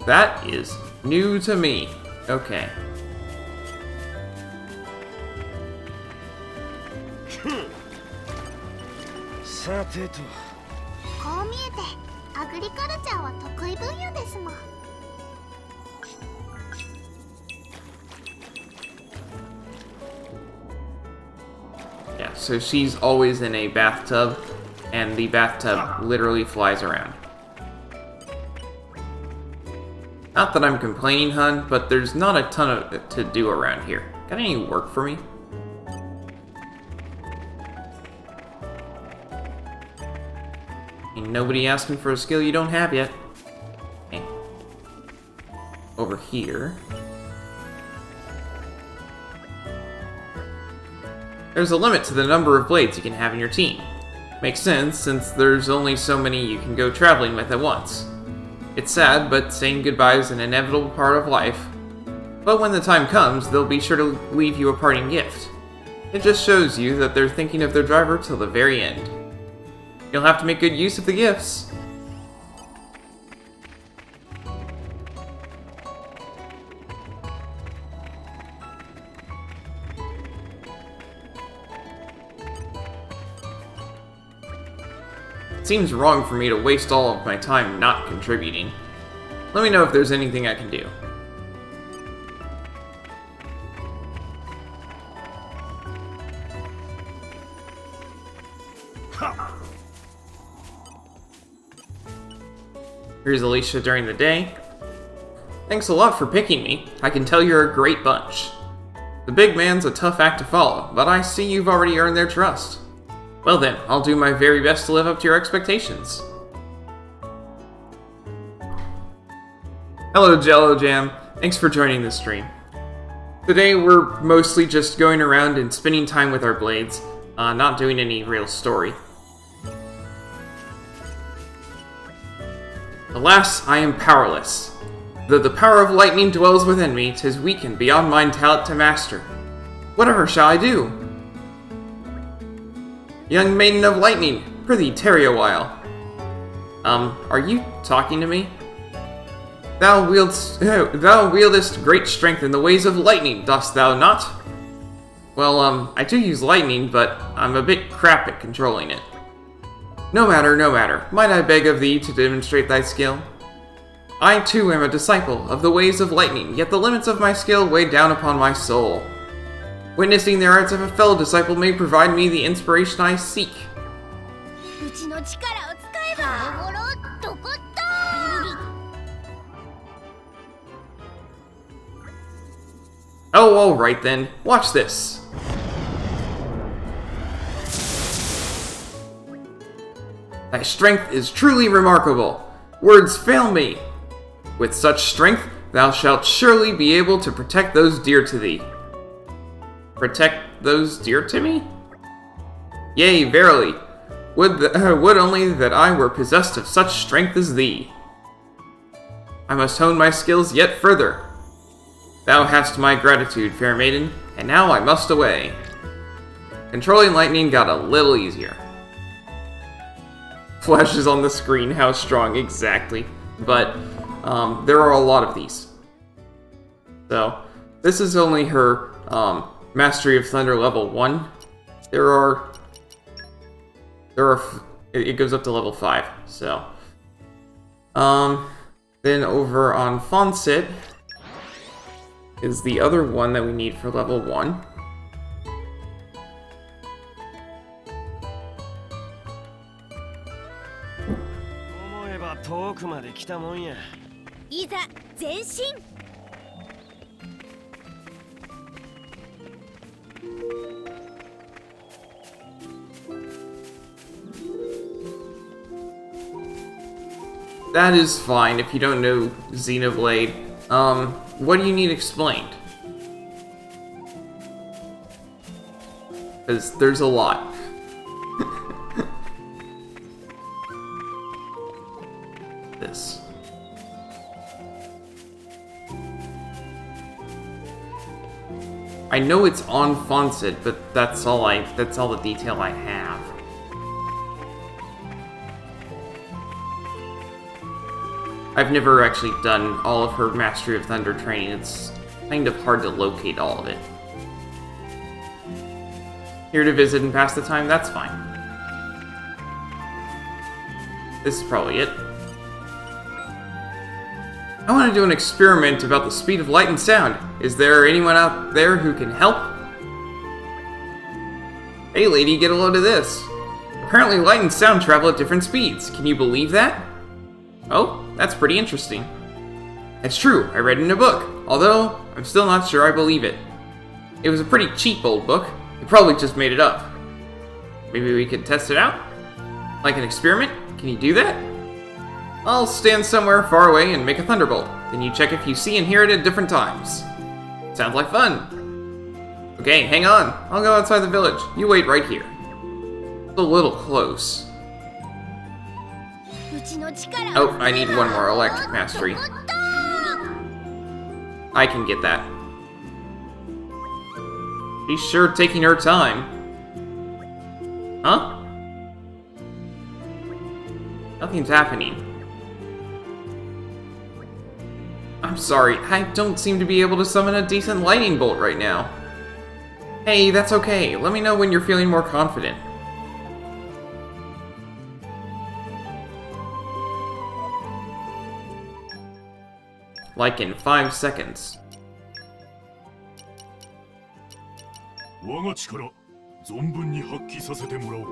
That is new to me. Okay. さてと。こう見えてアグリカルチャーは得意分野ですもん。Yeah, so she's always in a bathtub, and the bathtub literally flies around. Not that I'm complaining, hun, but there's not a ton of it to do around here. Got any work for me? Ain't nobody asking for a skill you don't have yet. Okay. Over here. There's a limit to the number of blades you can have in your team. Makes sense, since there's only so many you can go traveling with at once. It's sad, but saying goodbye is an inevitable part of life. But when the time comes, they'll be sure to leave you a parting gift. It just shows you that they're thinking of their driver till the very end. You'll have to make good use of the gifts. It seems wrong for me to waste all of my time not contributing. Let me know if there's anything I can do. Here's Alicia during the day. Thanks a lot for picking me. I can tell you're a great bunch. The big man's a tough act to follow, but I see you've already earned their trust. Well then, I'll do my very best to live up to your expectations. Hello, Jello Jam. Thanks for joining the stream. Today we're mostly just going around and spending time with our blades, not doing any real story. Alas, I am powerless. Though the power of lightning dwells within me, 'tis weak and beyond mine talent to master. Whatever shall I do? Young maiden of lightning, prithee tarry a while. Are you talking to me? Thou wieldest great strength in the ways of lightning, dost thou not? Well, I do use lightning, but I'm a bit crap at controlling it. No matter, no matter. Might I beg of thee to demonstrate thy skill? I too am a disciple of the ways of lightning, yet the limits of my skill weigh down upon my soul. Witnessing the arts of a fellow disciple may provide me the inspiration I seek. うちの力を使えばゴロッとこった Oh, alright then. Watch this. Thy strength is truly remarkable. Words fail me. With such strength, thou shalt surely be able to protect those dear to thee. Protect those dear to me? Yea, verily. Would only that I were possessed of such strength as thee. I must hone my skills yet further. Thou hast my gratitude, fair maiden, and now I must away. Controlling lightning got a little easier. Flashes on the screen how strong exactly, but there are a lot of these. So, this is only her Mastery of Thunder level 1. It goes up to level 5, so. Then over on Fonset is the other one that we need for level 1.いざ前進 That is fine if you don't know Xenoblade. What do you need explained? Because there's a lot. This. I know it's on Fonset, but that's all the detail I have. I've never actually done all of her Mastery of Thunder training. It's kind of hard to locate all of it. Here to visit and pass the time, that's fine. This is probably it. I want to do an experiment about the speed of light and sound. Is there anyone out there who can help? Hey lady, get a load of this. Apparently light and sound travel at different speeds. Can you believe that? Oh, that's pretty interesting. It's true, I read it in a book, although I'm still not sure I believe it. It was a pretty cheap old book. They probably just made it up. Maybe we could test it out? Like an experiment? Can you do that? I'll stand somewhere far away and make a thunderbolt. Then you check if you see and hear it at different times. Sounds like fun. Okay, hang on. I'll go outside the village. You wait right here. It's a little close. Oh, I need one more electric mastery. I can get that. She's sure taking her time. Huh? Nothing's happening. I'm sorry, I don't seem to be able to summon a decent lightning bolt right now. Hey, that's okay. Let me know when you're feeling more confident. Like in 5 seconds. 我が力存分に発揮させてもらおう。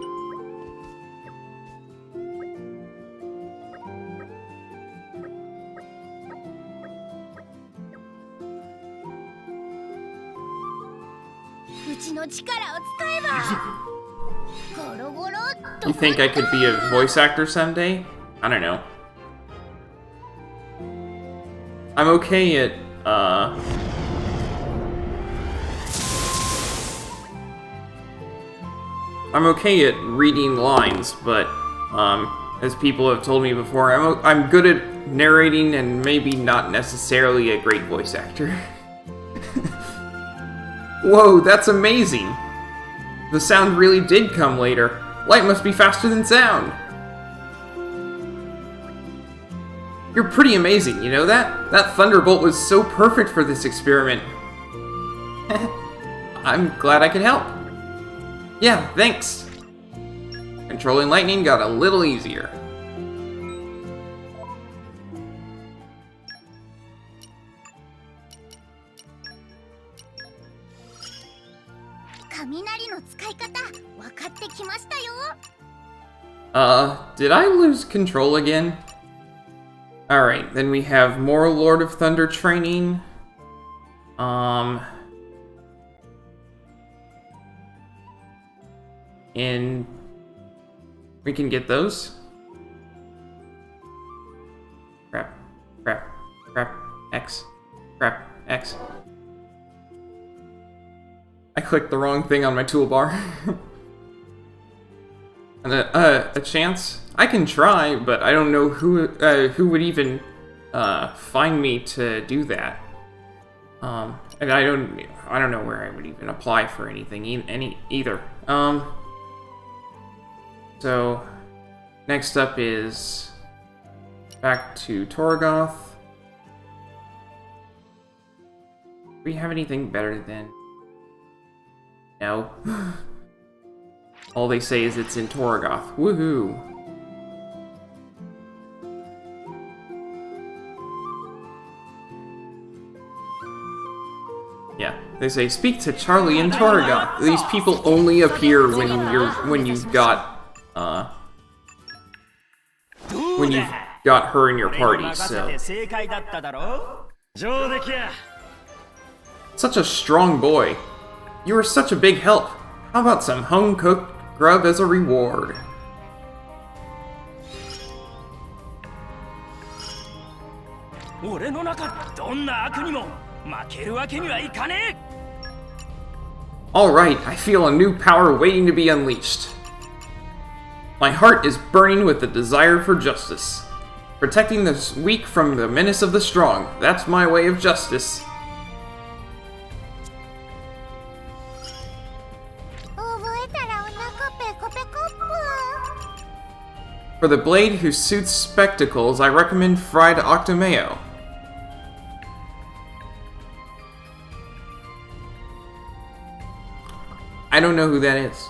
ちの力を使えばゴロゴロっと You think I could be a voice actor someday? I don't know. I'm okay at, I'm okay at reading lines, but, as people have told me before, I'm good at narrating and maybe not necessarily a great voice actor. Whoa, that's amazing! The sound really did come later. Light must be faster than sound! You're pretty amazing, you know that? That thunderbolt was so perfect for this experiment. I'm glad I could help. Yeah, thanks. Controlling lightning got a little easier. Did I lose control again? Alright, then we have more Lord of Thunder training. And we can get those. Crap, crap, crap, X, crap, X. I clicked the wrong thing on my toolbar. And a chance? I can try, but I don't know who would even find me to do that. And I don't know where I would even apply for anything either. So next up is back to Torgoth. Do we have anything better than? No. All they say is it's in Torgoth. Woohoo! Yeah, they say speak to Charlie in Torgoth. These people only appear when you've got her in your party. So such a strong boy. You are such a big help. How about some home-cooked grub as a reward? Alright, I feel a new power waiting to be unleashed. My heart is burning with the desire for justice. Protecting the weak from the menace of the strong. That's my way of justice. For the blade who suits spectacles, I recommend fried octomayo. I don't know who that is.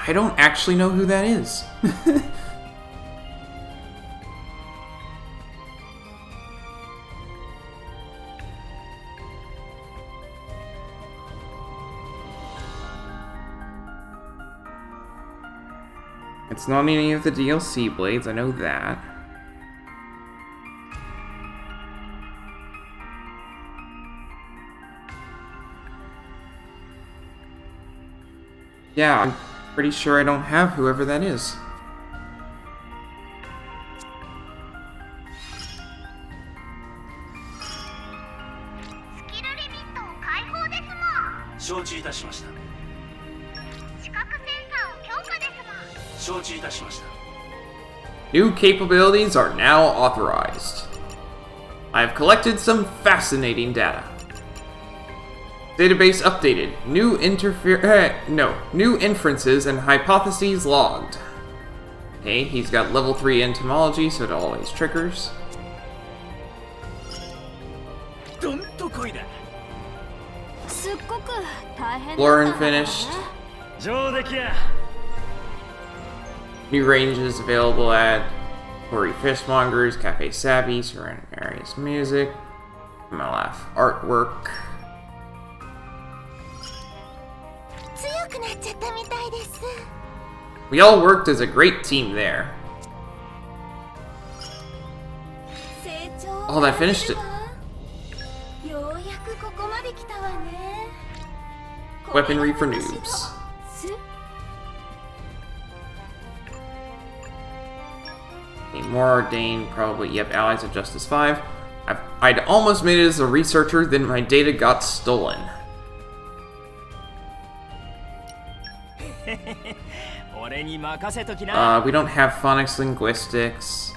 I don't actually know who that is. It's not any of the DLC blades, I know that. Yeah, I'm pretty sure I don't have whoever that is. New capabilities are now authorized. I have collected some fascinating data. Database updated. New inferences and hypotheses logged. Okay, he's got level 3 entomology, so it always triggers. Lauren finished. New ranges available at Tori Fishmongers, Cafe Savvy, Surrounding Areas Music, MLF Artwork. We all worked as a great team there. Oh, that finished it. ようやくここまで来たわね。 Weaponry for noobs. Okay, more Ordained, probably. Yep, Allies of Justice 5. I'd almost made it as a researcher, then my data got stolen. We don't have phonics linguistics.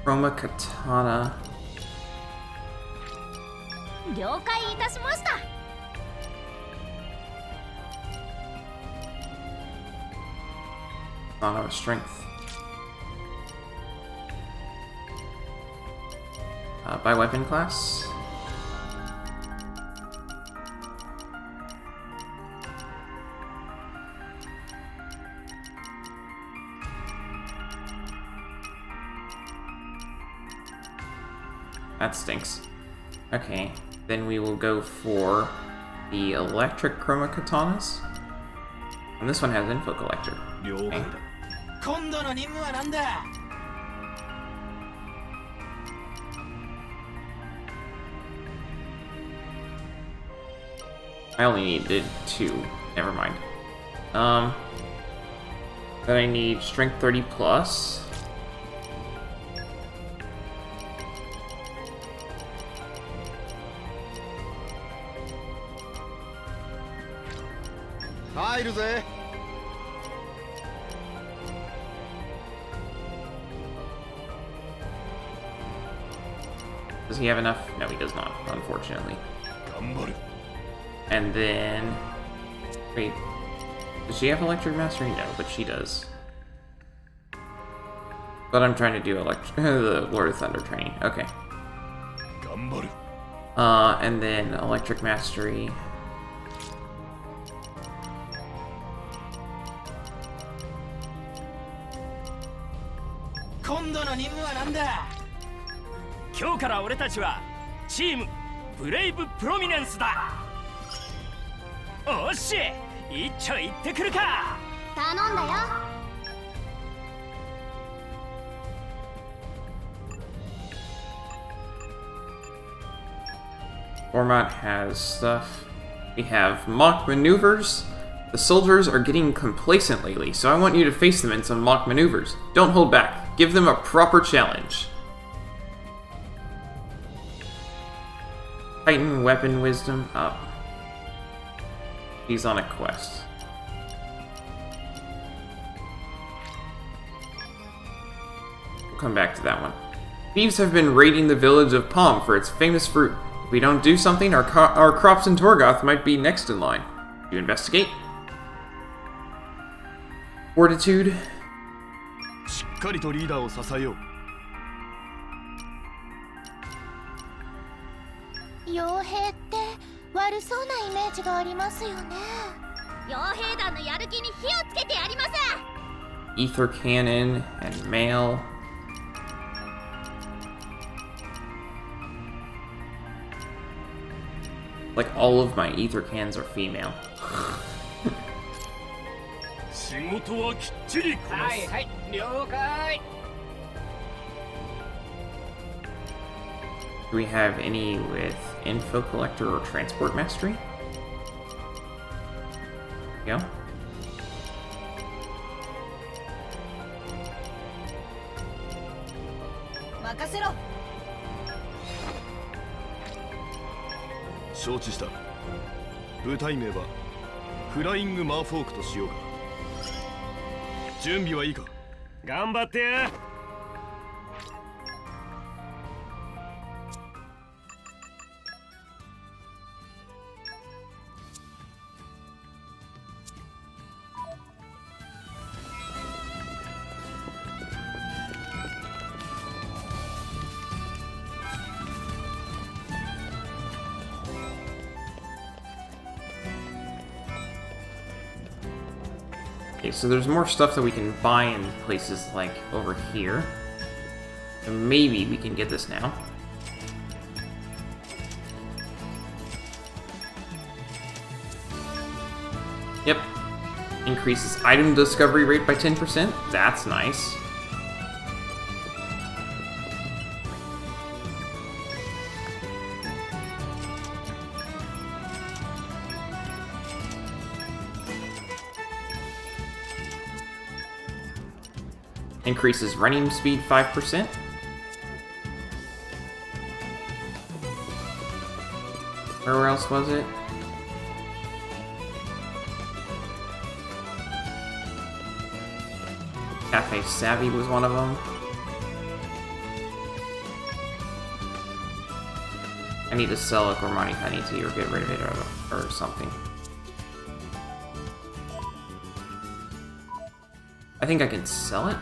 Chroma Katana. 了解いたしました。 Katana of Strength. By weapon class. That stinks. Okay, then we will go for the electric chroma katanas. And this one has info collector. Okay. I only needed 2. Never mind. Then I need strength 30 plus. Does he have enough? No, he does not, unfortunately. And then... Wait. Does she have Electric Mastery? No, but she does. But I'm trying to do the Lord of Thunder training. Okay. And then Electric Mastery. Format has stuff. We have mock maneuvers. The soldiers are getting complacent lately, so I want you to face them in some mock maneuvers. Don't hold back. Give them a proper challenge. Titan weapon wisdom up. He's on a quest. We'll come back to that one. Thieves have been raiding the village of Palm for its famous fruit. If we don't do something, our crops in Torgoth might be next in line. You investigate? Fortitude. しっかりとリーダーを支えよう。傭兵って悪そうなイメージがありますよね。傭兵団のやる気に火をつけてやります。 Ether cannon and mail. Like all of my ether cannons are female. 仕事はきっちりこなす。はいはい、了解。 Do we have any with info collector or transport mastery? Yeah. Makasero. 承知した。部隊名はフライングマーフォークとしようか。準備はいいか。頑張ってや。Okay, so there's more stuff that we can buy in places like over here. So maybe we can get this now. Yep. Increases item discovery rate by 10%. That's nice. Increases running speed 5%. Where else was it? Cafe Savvy was one of them. I need to sell a Gormani Honey to you or get rid of it or something. I think I can sell it.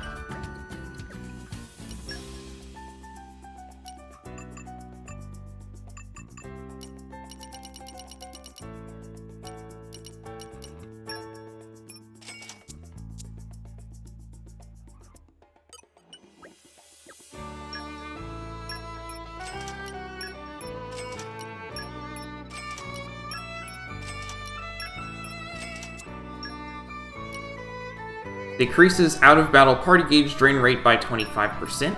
Decreases out-of-battle party gauge drain rate by 25%.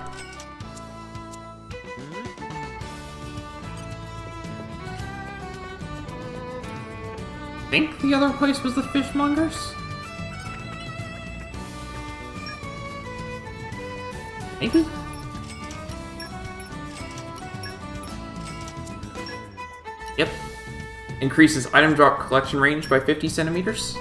I think the other place was the Fishmongers? Maybe? Yep. Increases item drop collection range by 50 centimeters.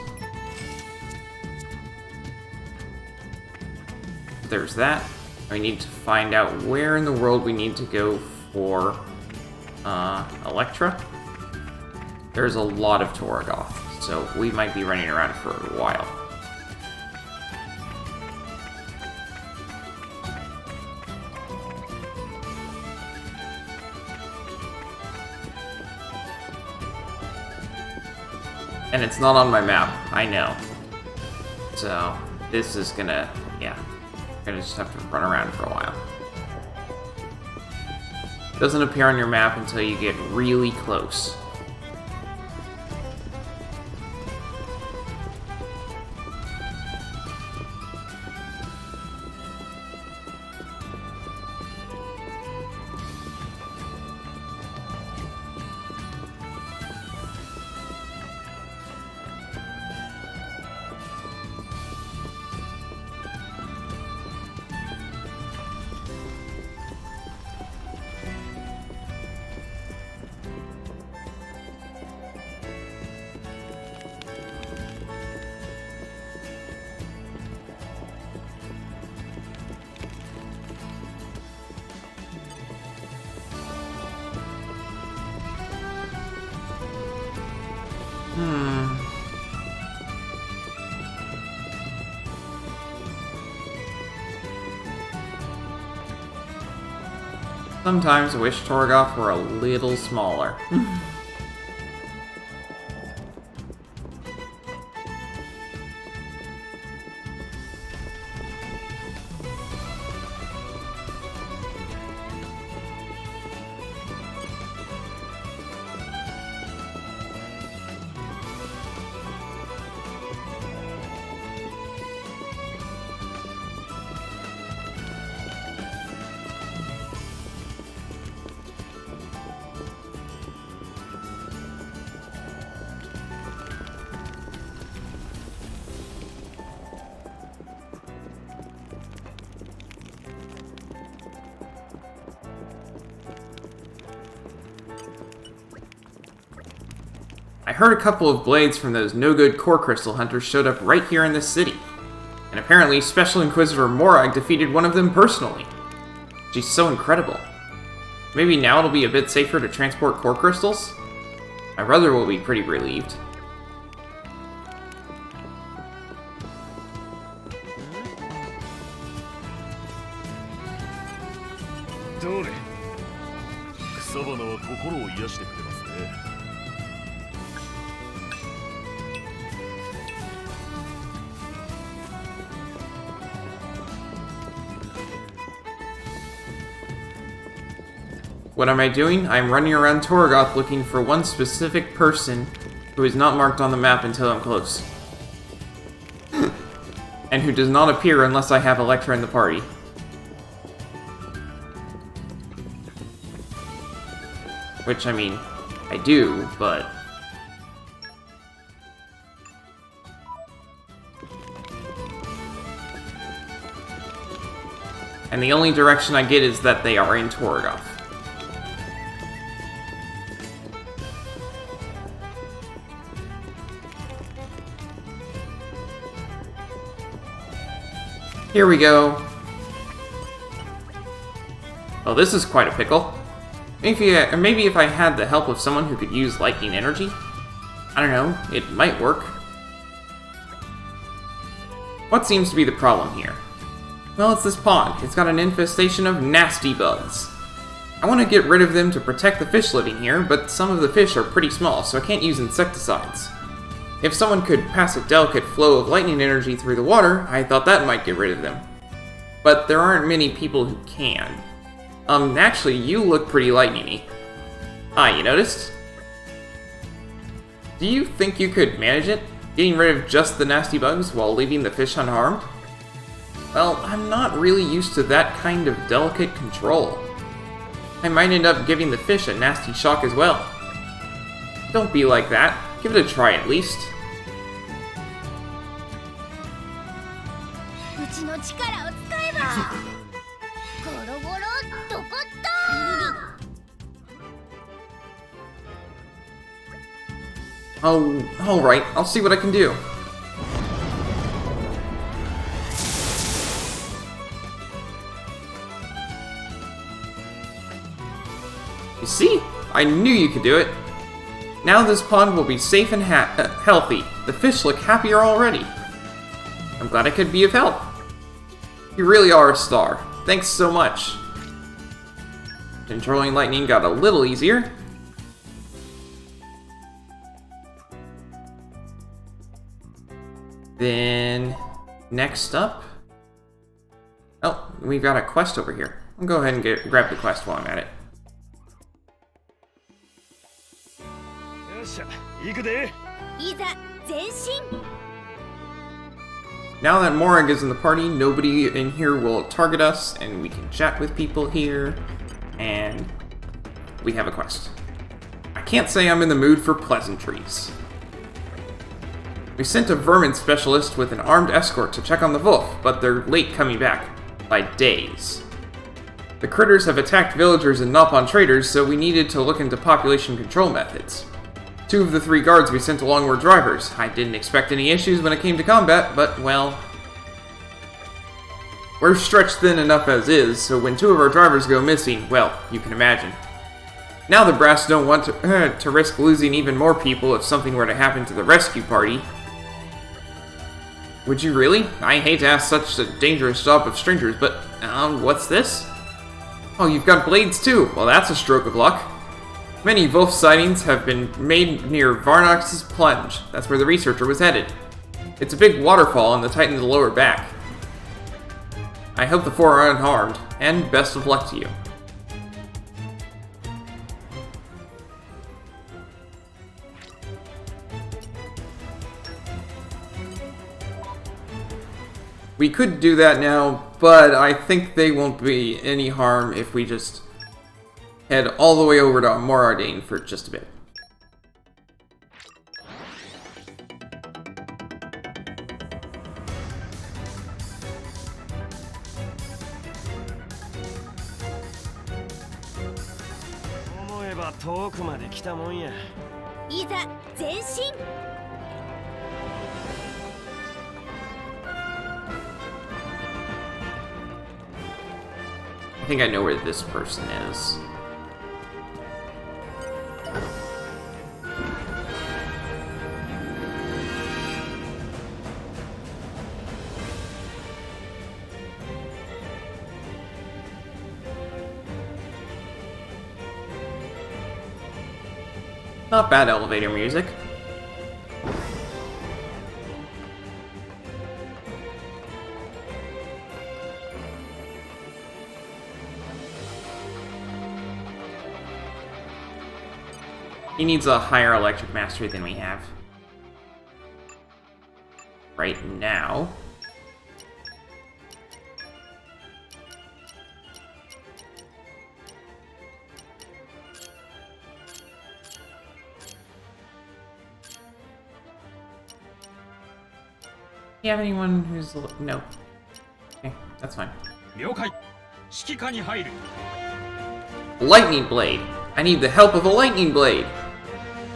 There's that. We need to find out where in the world we need to go for Electra. There's a lot of Torgoth, so we might be running around for a while. And it's not on my map, I know. So, this is gonna, yeah. Gonna just have to run around for a while. Doesn't appear on your map until you get really close. Sometimes I wish Torgoth were a little smaller. I heard a couple of blades from those no-good core crystal hunters showed up right here in this city. And apparently, Special Inquisitor Morag defeated one of them personally. She's so incredible. Maybe now it'll be a bit safer to transport core crystals? My brother will be pretty relieved. What am I doing? I'm running around Torgoth looking for one specific person who is not marked on the map until I'm close. and who does not appear unless I have Electra in the party. Which, I mean, I do, but... And the only direction I get is that they are in Torgoth. Here we go. Oh, this is quite a pickle. Maybe if I had the help of someone who could use lightning energy? I don't know, it might work. What seems to be the problem here? Well, it's this pond. It's got an infestation of nasty bugs. I want to get rid of them to protect the fish living here, but some of the fish are pretty small, so I can't use insecticides. If someone could pass a delicate flow of lightning energy through the water, I thought that might get rid of them. But there aren't many people who can. Actually, you look pretty lightning-y. Ah, you noticed? Do you think you could manage it? Getting rid of just the nasty bugs while leaving the fish unharmed? Well, I'm not really used to that kind of delicate control. I might end up giving the fish a nasty shock as well. Don't be like that. Give it a try at least. うちの力を使えばゴロゴロっとこった Oh, alright. I'll see what I can do. You see? I knew you could do it. Now this pond will be safe and healthy. The fish look happier already. I'm glad I could be of help. You really are a star. Thanks so much. Controlling lightning got a little easier. Then, next up... Oh, we've got a quest over here. I'll go ahead and grab the quest while I'm at it. よっしゃ行くでいざ前進 Now that Morag is in the party, nobody in here will target us, and we can chat with people here, and we have a quest. I can't say I'm in the mood for pleasantries. We sent a vermin specialist with an armed escort to check on the wolf, but they're late coming back, by days. The critters have attacked villagers and Nopon traders, so we needed to look into population control methods. 2 of the 3 guards we sent along were drivers. I didn't expect any issues when it came to combat, but, well... We're stretched thin enough as is, so when 2 of our drivers go missing, well, you can imagine. Now the brass don't want to risk losing even more people if something were to happen to the rescue party. Would you really? I hate to ask such a dangerous job of strangers, but, what's this? Oh, you've got blades too! Well, that's a stroke of luck. Many wolf sightings have been made near Varnox's Plunge. That's where the researcher was headed. It's a big waterfall on the Titan's lower back. I hope the 4 are unharmed, and best of luck to you. We could do that now, but I think they won't be any harm if we just head all the way over to Morardane for just a bit.いざ前進 I think I know where this person is. Not bad elevator music. He needs a higher electric mastery than we have. Right now. You have anyone who's... No. Okay, that's fine. 了解。指揮下に入る。 Lightning Blade! I need the help of a Lightning Blade!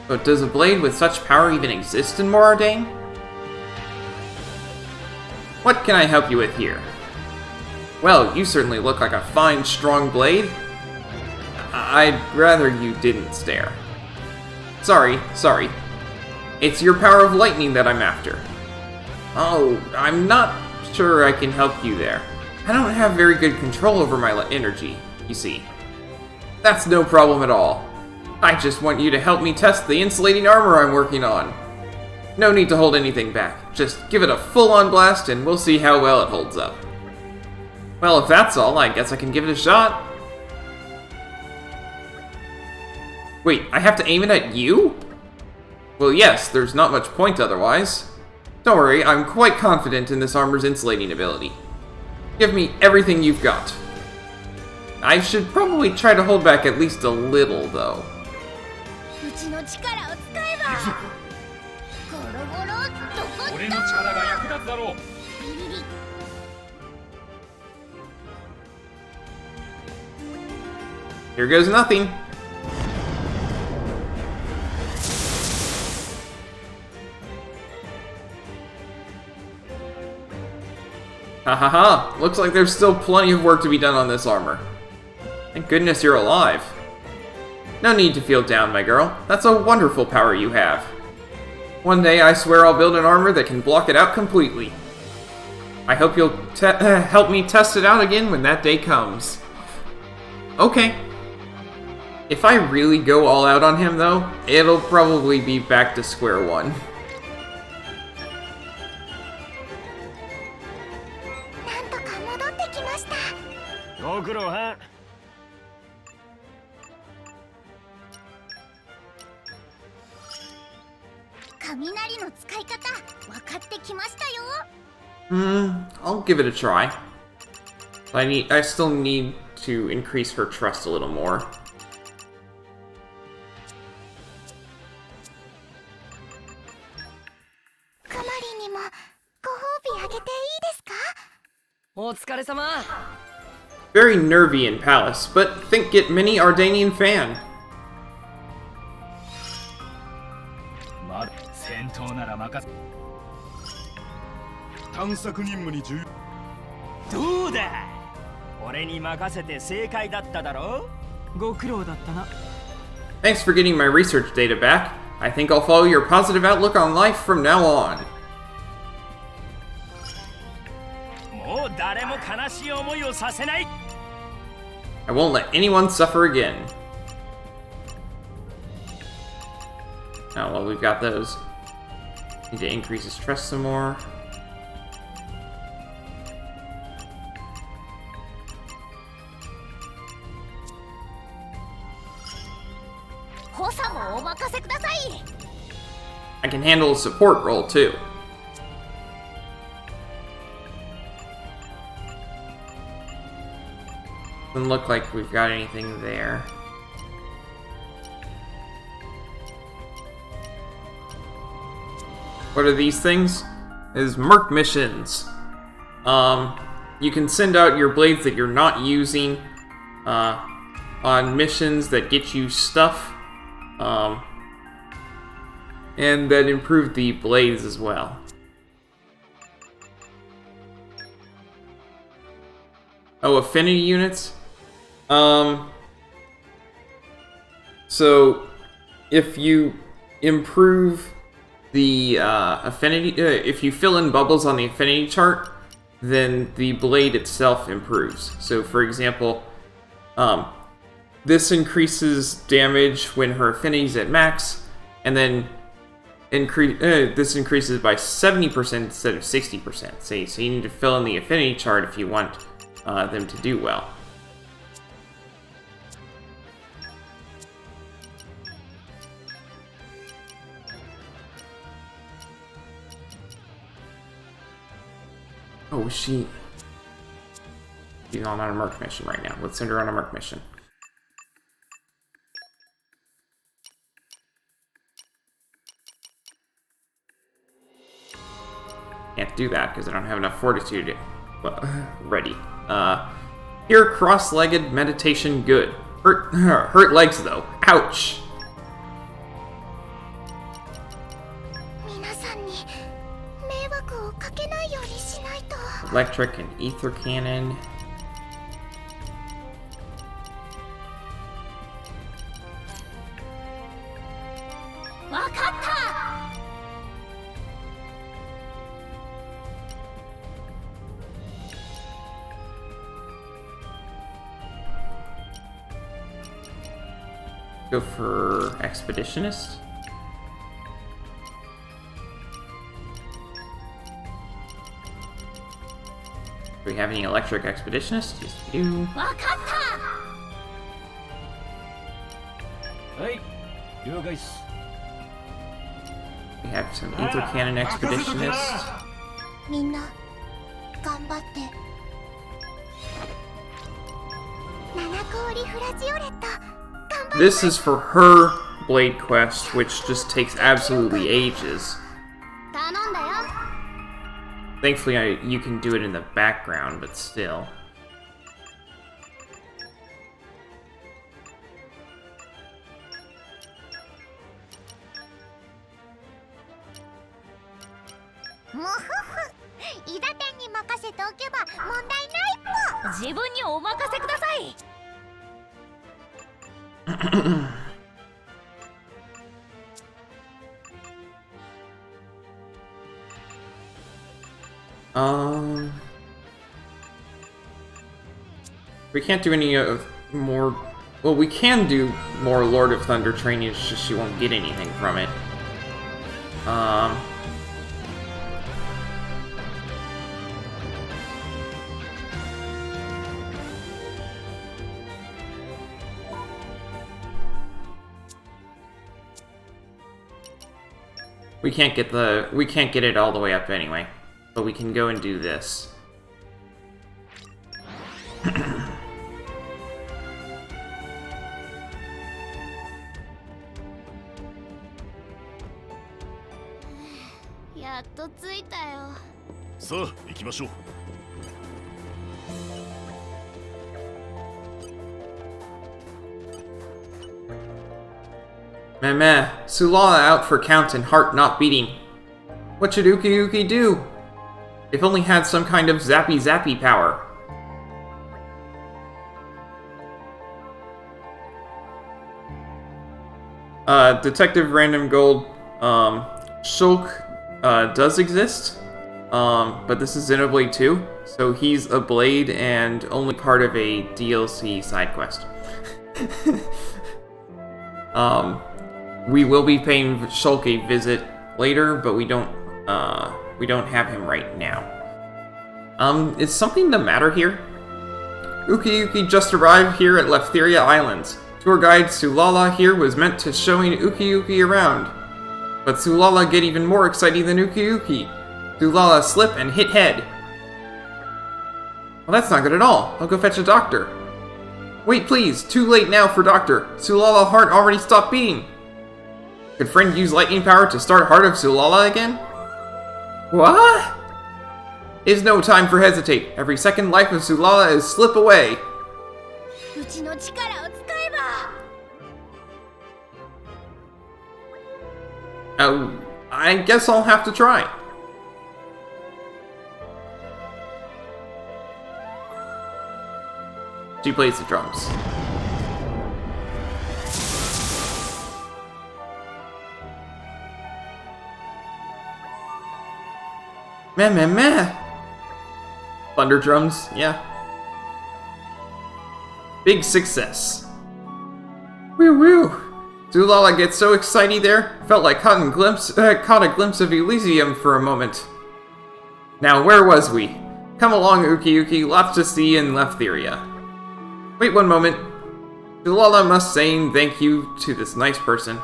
But does a blade with such power even exist in Morardain? What can I help you with here? Well, you certainly look like a fine, strong blade. I'd rather you didn't stare. Sorry. It's your power of lightning that I'm after. Oh, I'm not sure I can help you there. I don't have very good control over my energy, you see. That's no problem at all. I just want you to help me test the insulating armor I'm working on. No need to hold anything back. Just give it a full-on blast and we'll see how well it holds up. Well, if that's all, I guess I can give it a shot. Wait, I have to aim it at you? Well, yes, there's not much point otherwise. Don't worry, I'm quite confident in this armor's insulating ability. Give me everything you've got. I should probably try to hold back at least a little, though. うちの力を使えばゴロゴロっとゴッ俺の力が役立つだろう。 ビリリ Here goes nothing. Ha ha ha! Looks like there's still plenty of work to be done on this armor. Thank goodness you're alive. No need to feel down, my girl. That's a wonderful power you have. One day, I swear I'll build an armor that can block it out completely. I hope you'll help me test it out again when that day comes. Okay. If I really go all out on him, though, it'll probably be back to square one. なんとか戻ってきました。ご苦労はん。雷の使い方分かってきましたよ。I'll give it a try. I still need to increase her trust a little more. カマリンにもご褒美あげていいですか？お疲れ様。 Very nervy in Palace, but think get mini Ardanian fan. まだ戦闘なら任せ。探索任務に重どうだ。俺に任せて正解だっただろ。ご苦労だったな。 Thanks for getting my research data back. I think I'll follow your positive outlook on life from now on. もう誰も悲しい思いをさせない。 I won't let anyone suffer again. Oh, well, we've got those. Need to increase his trust some more. I can handle a support role, too. Doesn't look like we've got anything there. What are these things? Is Merc missions. You can send out your blades that you're not using on missions that get you stuff, and that improve the blades as well. Oh, affinity units? So, if you improve the affinity, if you fill in bubbles on the affinity chart, then the blade itself improves. So, for example, this increases damage when her affinity's at max, and then this increases by 70% instead of 60%. So you need to fill in the affinity chart if you want them to do well. Oh, she's on a Merc mission right now. Let's send her on a Merc mission. Can't do that because I don't have enough fortitude ready. Here, cross-legged meditation, good. Hurt legs though. Ouch. 皆さんに迷惑をかけないようにしないと。 Electric and ether cannon. Go for expeditionist. Do we have any electric expeditionist? Yes, we do. はい了解っす We have some ether cannon expeditionist. みんな頑張って。七氷フラジオレット。 This is for her blade quest, which just takes absolutely ages. 頼んだよ。 Thankfully, you can do it in the background, but still. We can't do any more. Well, we can do more Lord of Thunder training. It's just she won't get anything from it. We can't get it all the way up anyway, but we can go and do this. Ya っと着いたよ。さあ行きましょう。 Meh, Sulala out for count and heart not beating. What should Uki Uki do? If only had some kind of zappy power. Detective Random Gold, Shulk, does exist. But this is Xenoblade 2, so he's a blade and only part of a DLC side quest. We will be paying Shulk a visit later, but we don't have him right now. Is something the matter here? Uki Uki just arrived here at Leftheria Islands. Tour guide Sulala here was meant to showing Uki Uki around. But Sulala get even more exciting than Uki Uki. Sulala slip and hit head. Well, that's not good at all. I'll go fetch a doctor. Wait, please. Too late now for doctor. Sulala heart already stopped beating. Could friend use lightning power to start Heart of Sulala again? What? Is no time for hesitate. Every second life of Sulala is slip away. うちの力を使えば。 I guess I'll have to try. She plays the drums. Meh. Thunder drums, yeah. Big success. Woo. Sulala gets so excited there, felt like caught a glimpse of Elysium for a moment. Now, where was we? Come along, Uki Uki, lots to see in Leftheria. Wait one moment. Sulala must saying thank you to this nice person.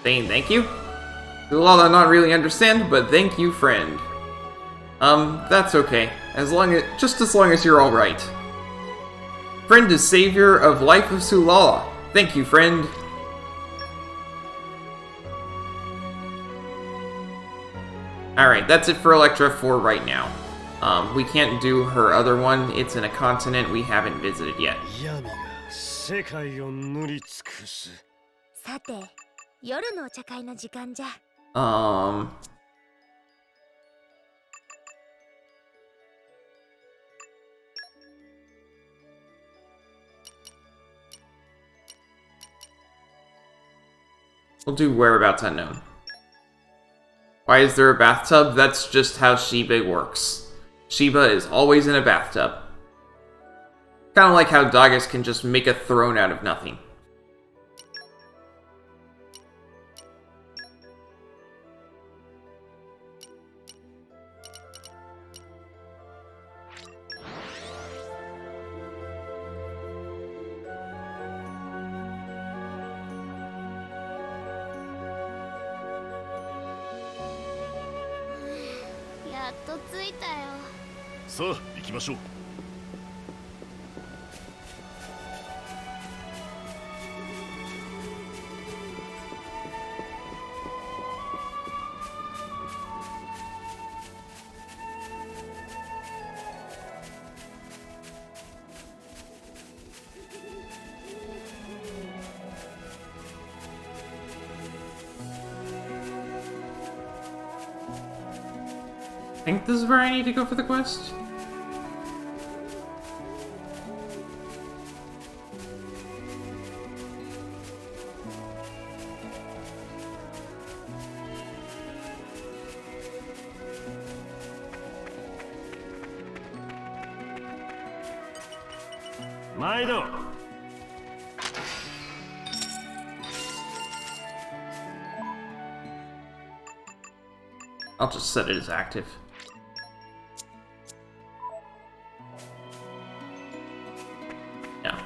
Saying thank you? Sulala not really understand, but thank you, friend. That's okay. Just as long as you're alright. Friend is savior of life of Sulala. Thank you, friend. Alright, that's it for Electra for right now. We can't do her other one. It's in a continent we haven't visited yet. 闇が世界を塗り尽くす。さて夜のお茶会の時間じゃ。 We'll do whereabouts unknown. Why is there a bathtub? That's just how Shiba works. Shiba is always in a bathtub. Kind of like how Dagus can just make a throne out of nothing. "やっと着いたよ。さあ行きましょう。I think this is where I need to go for the quest. I'll just set it as active. Yeah.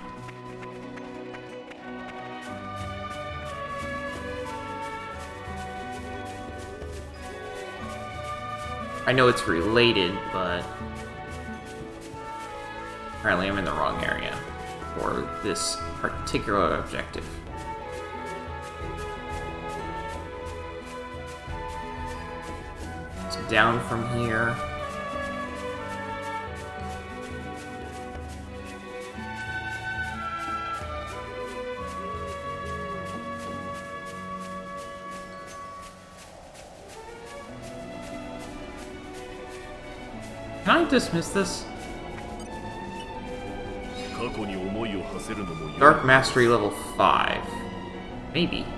I know it's related, but apparently I'm in the wrong area for this particular objective. So down from here. Can I dismiss this? Dark Mastery level 5. Maybe. "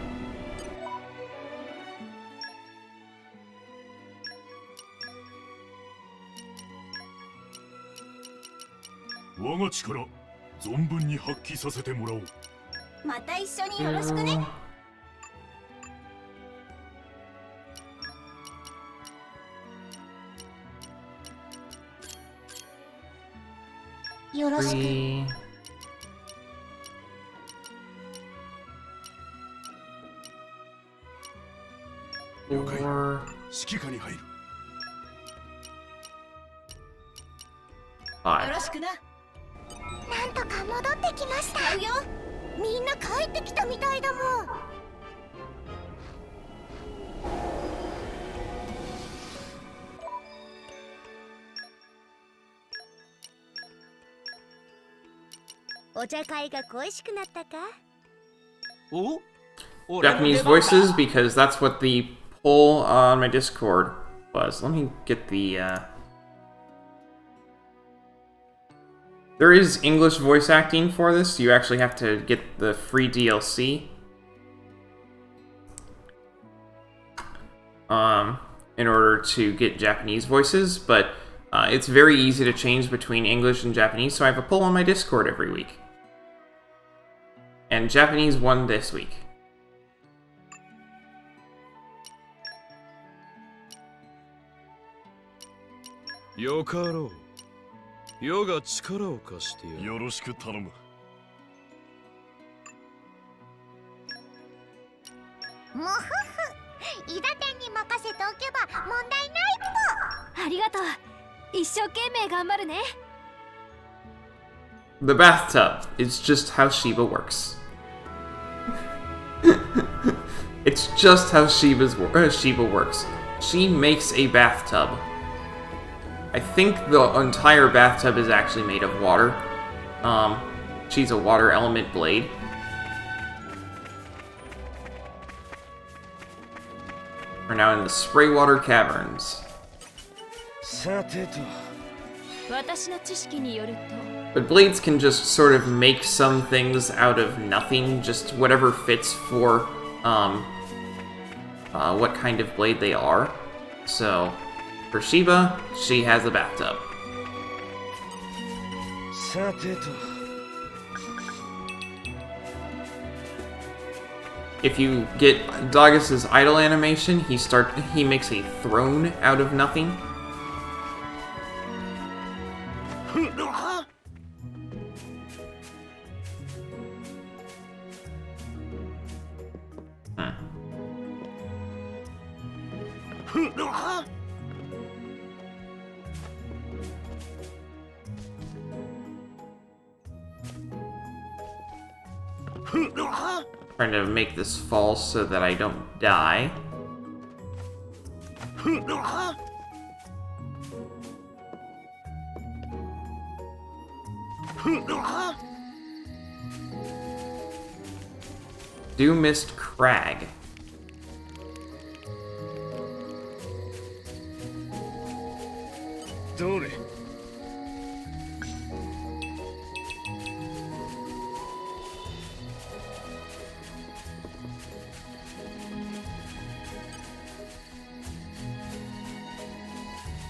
また一緒によろしくね。よろしく。 3. Four. 指揮下に入る。Five. よろしくな。なんとか戻ってきました。よ。みんな帰ってきたみたいだもん。お茶会が恋しくなったか？ Japanese voices, because that's what the poll on my Discord was. Let me get the, There is English voice acting for this. You actually have to get the free DLC. In order to get Japanese voices, but it's very easy to change between English and Japanese, so I have a poll on my Discord every week. And Japanese won this week. Yokaro. Yoga 力を貸してやる。よろしく頼む。もふふ。伊田店に任せておけば問題ないぽ。ありがとう。一生懸命頑張るね。 The bathtub is just how Shiba works. It's just how Shiba works. she makes a bathtub. I think the entire bathtub is actually made of water. She's a water element blade. We're now in the Spray Water Caverns. さてと。私の知識によると But blades can just sort of make some things out of nothing, just whatever fits for what kind of blade they are. So, for Shiva, she has a bathtub. さてと。 If you get Dagas's idle animation, he makes a throne out of nothing. Trying to make this fall so that I don't die. Dew Mist Crag. Dore.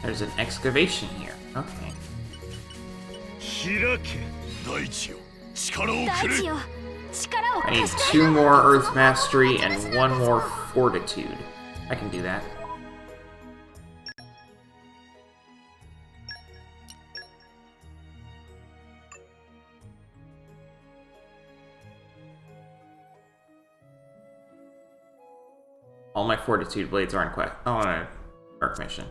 There's an excavation here. Okay. 開け。大地よ、力をくれ。大地よ力を I need 貸して 2 more Earth Mastery and 1 more Fortitude. I can do that. All my Fortitude blades are on quest. Oh, on a Arc mission.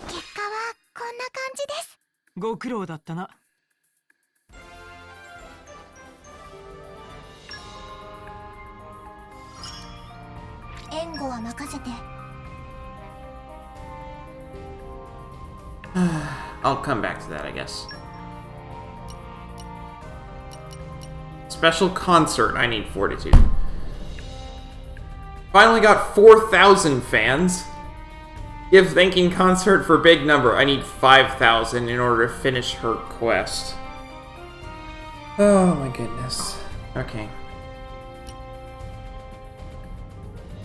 結果はこんな感じです。ご苦労だったな。援護は任せて。I'll come back to that, I guess. Special concert. I need Fortitude. Finally got 4,000 fans. Give thanking concert for big number. I need 5,000 in order to finish her quest. Oh my goodness. Okay.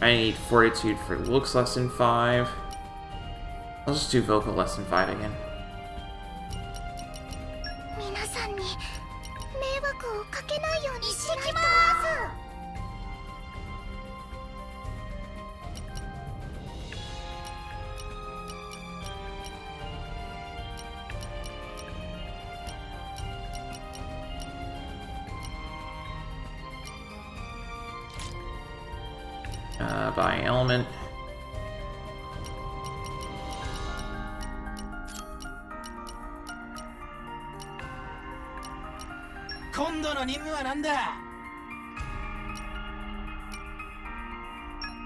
I need Fortitude for looks less than 5. I'll just do vocal less than 5 again. 皆さんに迷惑をかけないようにしないと。By element. 今度の任務は何だ。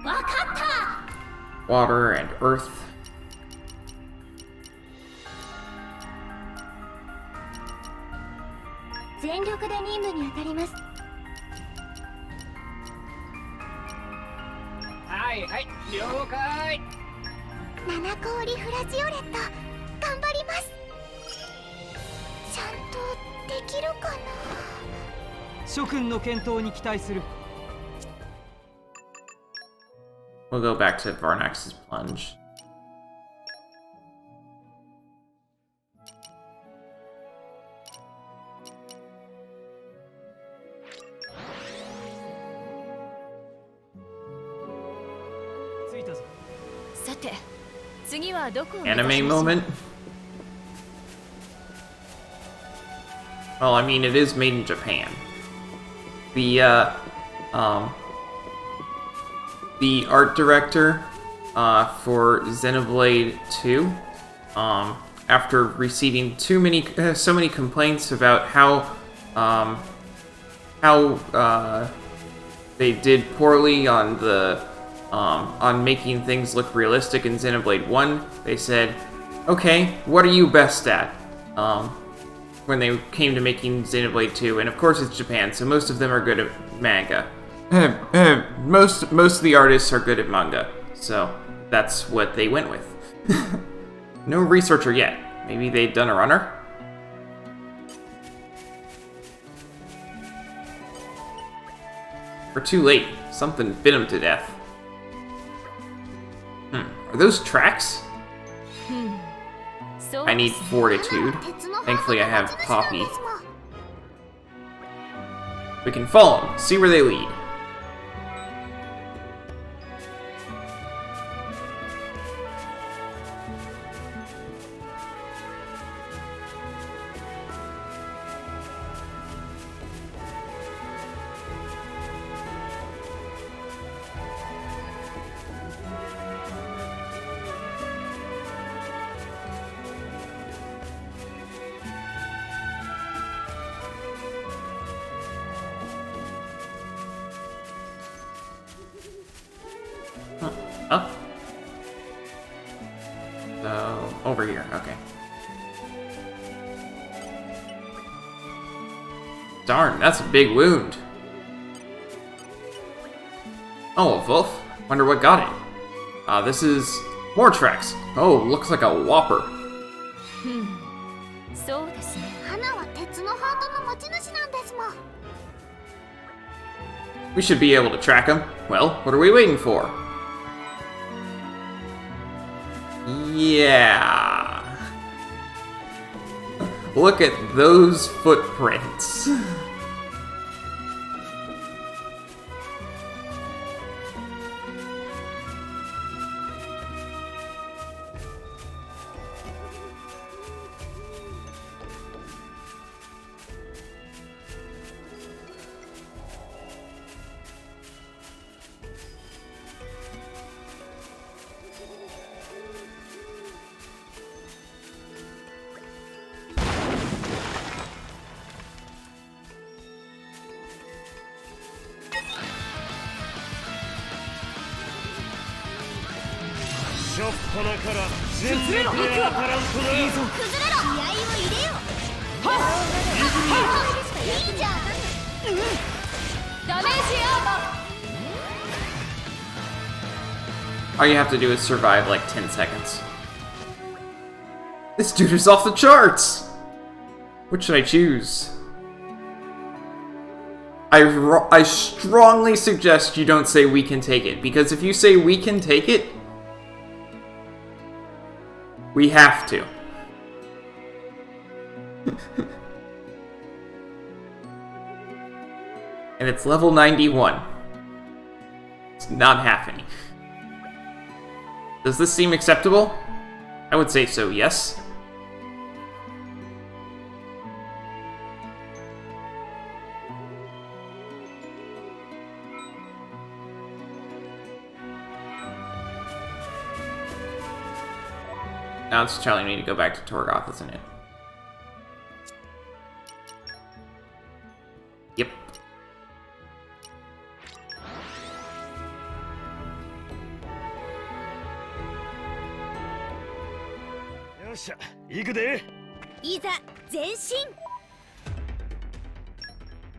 わかった Water and earth. 全力で任務に当たります。はいはい、了解。七氷フラジオレット頑張ります。ちゃんとできるかな。諸君の健闘に期待する。We'll go back to Varnax's plunge. Anime moment? Well, I mean, it is made in Japan. The art director for Xenoblade 2, after receiving so many complaints about how they did poorly on the on making things look realistic in Xenoblade 1. They said, okay, what are you best at? When they came to making Xenoblade 2, and of course it's Japan, so most of them are good at manga. Most of the artists are good at manga, so that's what they went with. No researcher yet. Maybe they've done a runner? We're too late. Something bit him to death. Are those tracks? I need fortitude. Thankfully I have Poppy. We can follow them, see where they lead. Up? So, over here, okay. Darn, that's a big wound. Oh, a wolf? Wonder what got it. This is more tracks. Oh, looks like a whopper. We should be able to track him. Well, what are we waiting for? Yeah. Look at those footprints. All you have to do is survive like 10 seconds. This dude is off the charts! Which should I choose? I strongly suggest you don't say we can take it, because if you say we can take it, we have to. And it's level 91. It's not happening. Does this seem acceptable? I would say so, yes. Now it's telling me to go back to Torgoth, isn't it? Yep.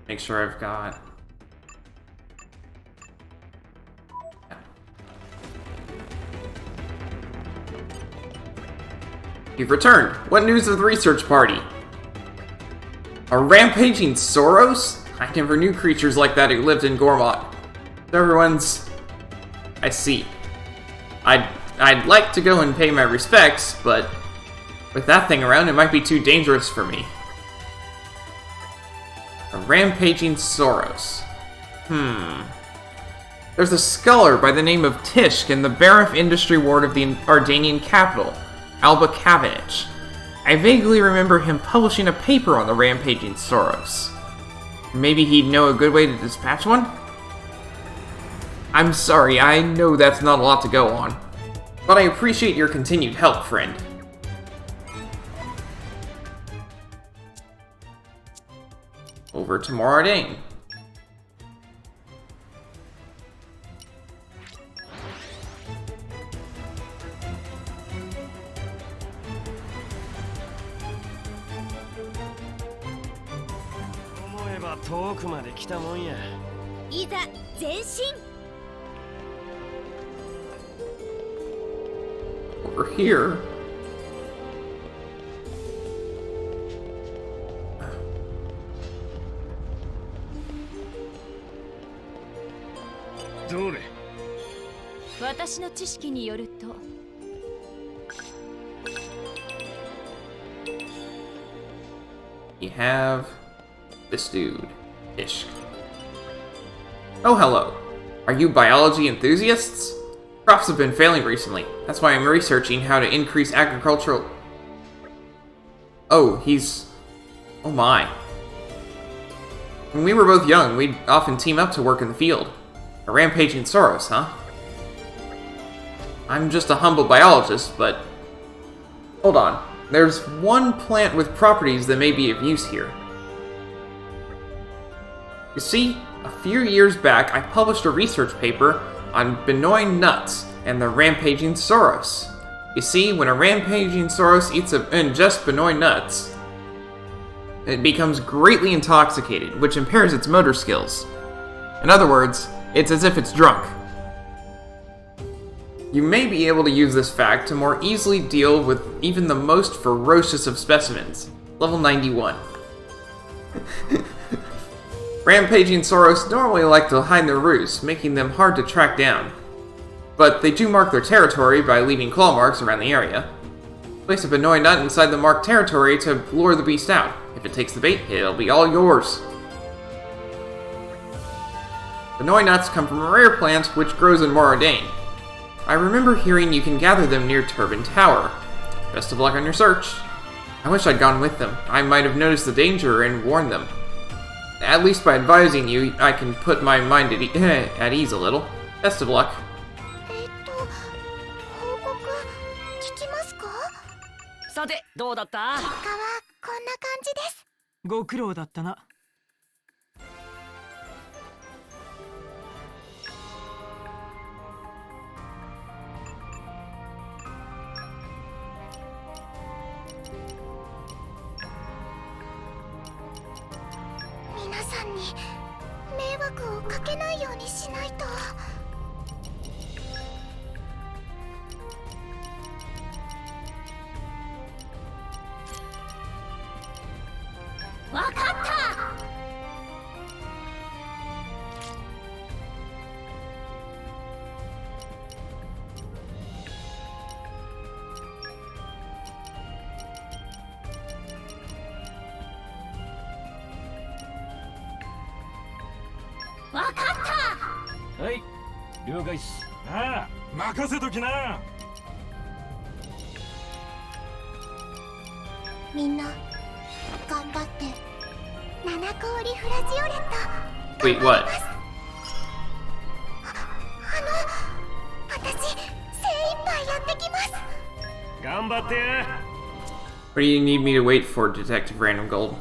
Make sure I've got... You've returned. What news of the research party? A rampaging Soros? I never knew creatures like that who lived in Gormott. Everyone's... I see. I'd like to go and pay my respects, but with that thing around, it might be too dangerous for me. A rampaging Soros. There's a scholar by the name of Tishk in the Barif Industry Ward of the Ardanian capital, Alba Kavanich. I vaguely remember him publishing a paper on the rampaging Soros. Maybe he'd know a good way to dispatch one? I'm sorry, I know that's not a lot to go on. But I appreciate your continued help, friend. Over to Moradane. ば遠くまで来たもんや。いざ前進。 Over here. どれ。私の知識によると、 You have this dude, Ishk. Oh, hello. Are you biology enthusiasts? Crops have been failing recently. That's why I'm researching how to increase agricultural... Oh, he's... Oh my. When we were both young, we'd often team up to work in the field. A rampaging Soros, huh? I'm just a humble biologist, but... Hold on. There's one plant with properties that may be of use here. You see, a few years back, I published a research paper on benign nuts and the rampaging Soros. You see, when a rampaging Soros ingests benign nuts, it becomes greatly intoxicated, which impairs its motor skills. In other words, it's as if it's drunk. You may be able to use this fact to more easily deal with even the most ferocious of specimens. Level 91. Rampaging Soros normally like to hide their roosts, making them hard to track down. But they do mark their territory by leaving claw marks around the area. Place a Benoi nut inside the marked territory to lure the beast out. If it takes the bait, it'll be all yours. Benoi nuts come from a rare plant which grows in Moradane. I remember hearing you can gather them near Turban Tower. Best of luck on your search. I wish I'd gone with them. I might have noticed the danger and warned them. At least by advising you, I can put my mind at ease a little. Best of luck. 報告聞きますか？さてどうだった？結果はこんな感じです。ご苦労だったな。皆さんに迷惑をかけないようにしないと。わかった。わかった。はい、了解っす。ああ、任せときな。みんな頑張って。七氷フラジオレット。 Wait, what? 私精一杯やってきます。頑張ってや。 What do you need me to wait for, Detective Random Gold?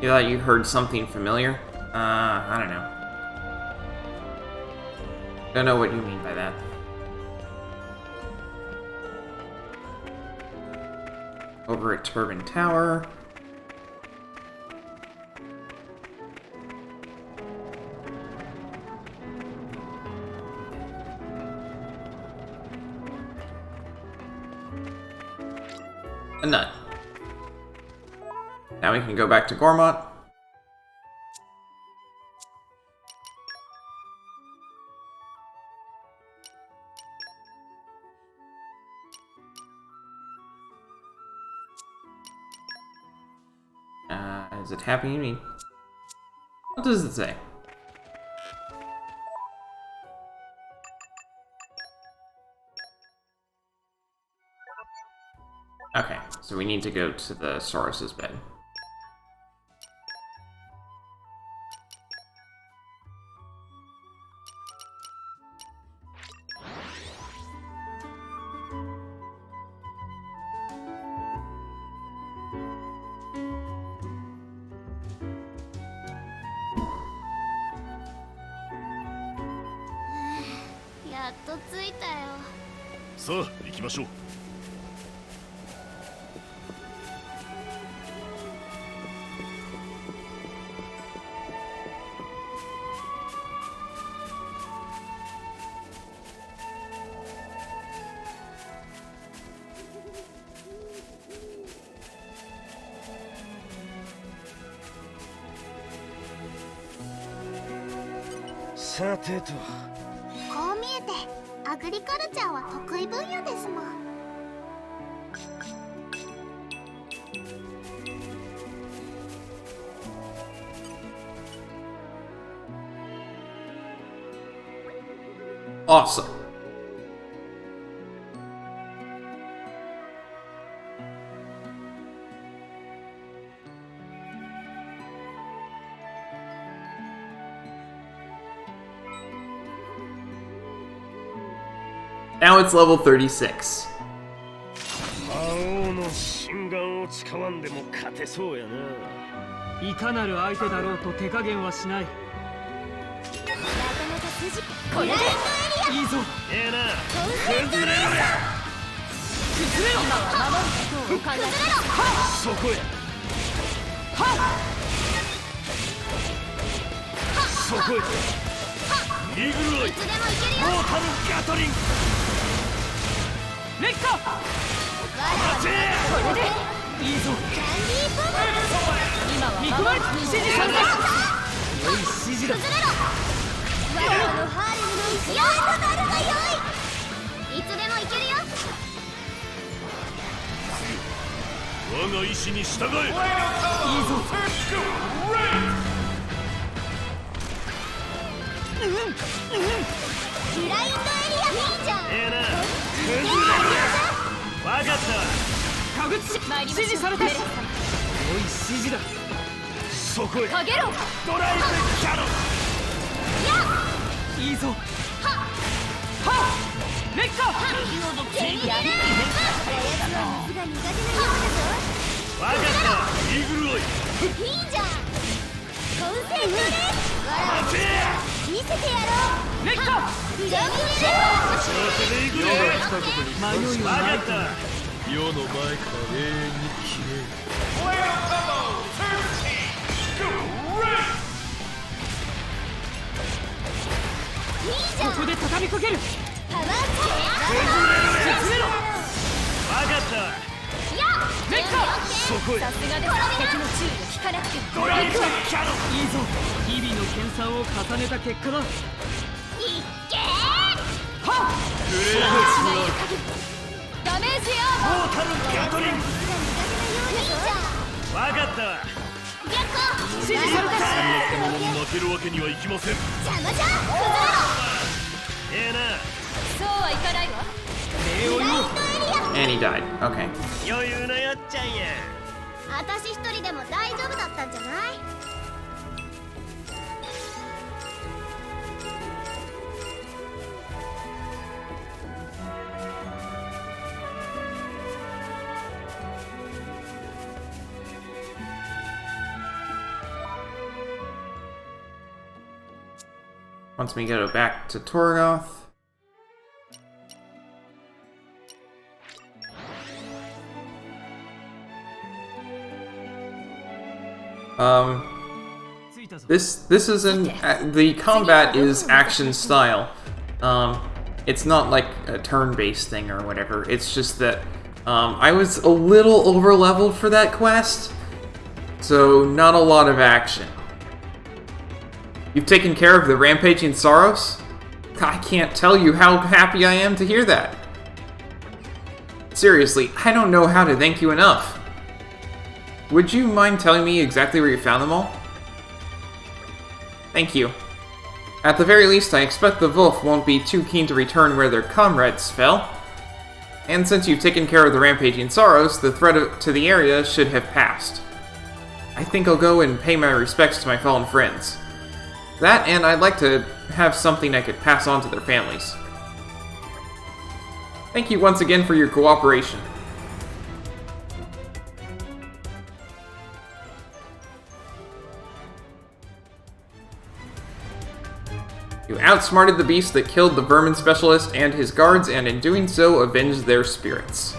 You thought you heard something familiar? I don't know. Don't know what you mean by that. Over at Turban Tower. A nut. Now we can go back to Gormont. Is it happy you mean? What does it say? Okay, so we need to go to the Soros's bed. と着いたよ。さあ行きましょう。さてと、こう見えてアグリカルチャーは得意分野ですもん。Awesome. Now it's level 36. 青の心眼を使わんでも勝てそうやな。いかなる相手だろうと手加減はしない。これでいいぞ。ええな。崩れろや。崩れろ。今は守ることを考えてそこや。そこや。イーグルアイ。いつでもいけるよ。モータルガトリン。劣化。待て。これでいいぞ。キャンディーボム。今は見込まれ指示された。良い指示だ。崩れろ。我らのハーレムの勢いとなるがよい。いつでもいけるよ。我が意志に従え。いいぞ。グラインドエリア。いいじゃん。ええな。崩れろや。わかった。かぐつ指示された。良い指示だ。そこへ。かげろ。ドライブキャノン。いいぞ。はっ劣化。やるやる。おやつは水が苦手なようだぞ。わかった。イーグルアイ。いいじゃん。コンセントです。待て。見せてやろう。劣化。グランドエリそれでイーグルアイ。迷いはない。わかった。世の前から永遠に消える。ア。いいじゃん。ここで畳みかける。パワーチ崩れろ。わかった。ェやっ。劣化。そこへ。さすがです。敵の注意を聞かなくても。ドライブキャノン。いいぞ。日々の研鑽を重ねた結果だ。いっけー。はっ違いをかける。ダメージアーモモータルガトリン。ー。いいじゃん。わかった。逆行。指示された。負けるわけにはいきません。邪魔じゃ。ええな。そうはいかないわ。礼を言おう。 And he died. Okay. 余裕のやっちゃんや。私一人でも大丈夫だったんじゃない？ Once we go back to Torgoth. This is the combat is action style. It's not like a turn-based thing or whatever. It's just that I was a little over-leveled for that quest, so not a lot of action. You've taken care of the rampaging Saros? I can't tell you how happy I am to hear that. Seriously, I don't know how to thank you enough. Would you mind telling me exactly where you found them all? Thank you. At the very least, I expect the Wolf won't be too keen to return where their comrades fell. And since you've taken care of the rampaging Saros, the threat to the area should have passed. I think I'll go and pay my respects to my fallen friends. That, and I'd like to have something I could pass on to their families. Thank you once again for your cooperation. You outsmarted the beast that killed the vermin specialist and his guards, and in doing so, avenged their spirits.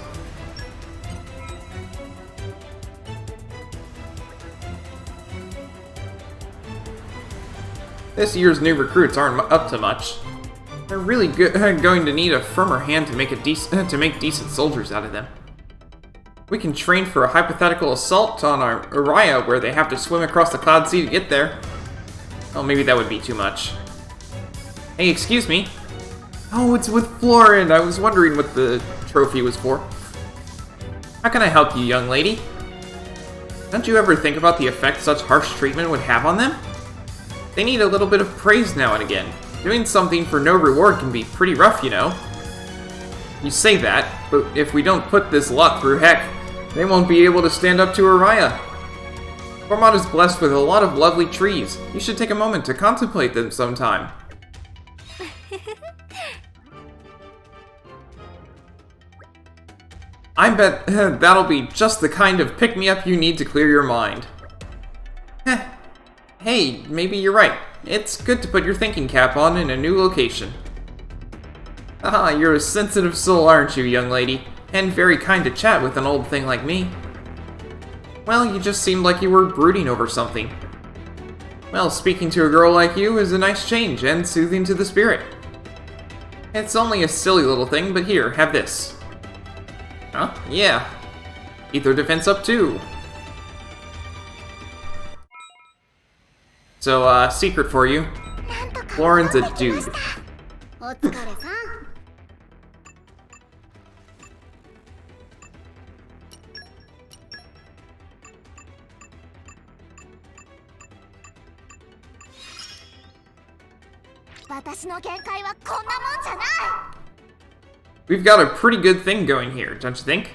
This year's new recruits aren't up to much. They're really going to need a firmer hand to make decent soldiers out of them. We can train for a hypothetical assault on our Araya where they have to swim across the Cloud Sea to get there. Oh, maybe that would be too much. Hey, excuse me. Oh, it's with Florin. I was wondering what the trophy was for. How can I help you, young lady? Don't you ever think about the effect such harsh treatment would have on them? They need a little bit of praise now and again. Doing something for no reward can be pretty rough, you know. You say that, but if we don't put this lot through heck, they won't be able to stand up to Araya. Gormod is blessed with a lot of lovely trees. You should take a moment to contemplate them sometime. I bet that'll be just the kind of pick-me-up you need to clear your mind. Hey, maybe you're right. It's good to put your thinking cap on in a new location. Ah, you're a sensitive soul, aren't you, young lady? And very kind to chat with an old thing like me. Well, you just seemed like you were brooding over something. Well, speaking to a girl like you is a nice change and soothing to the spirit. It's only a silly little thing, but here, have this. Huh? Yeah. Ether defense up 2. So, secret for you. Florin's a dude. お疲れさん。私の限界はこんなもんじゃない。 We've got a pretty good thing going here, don't you think?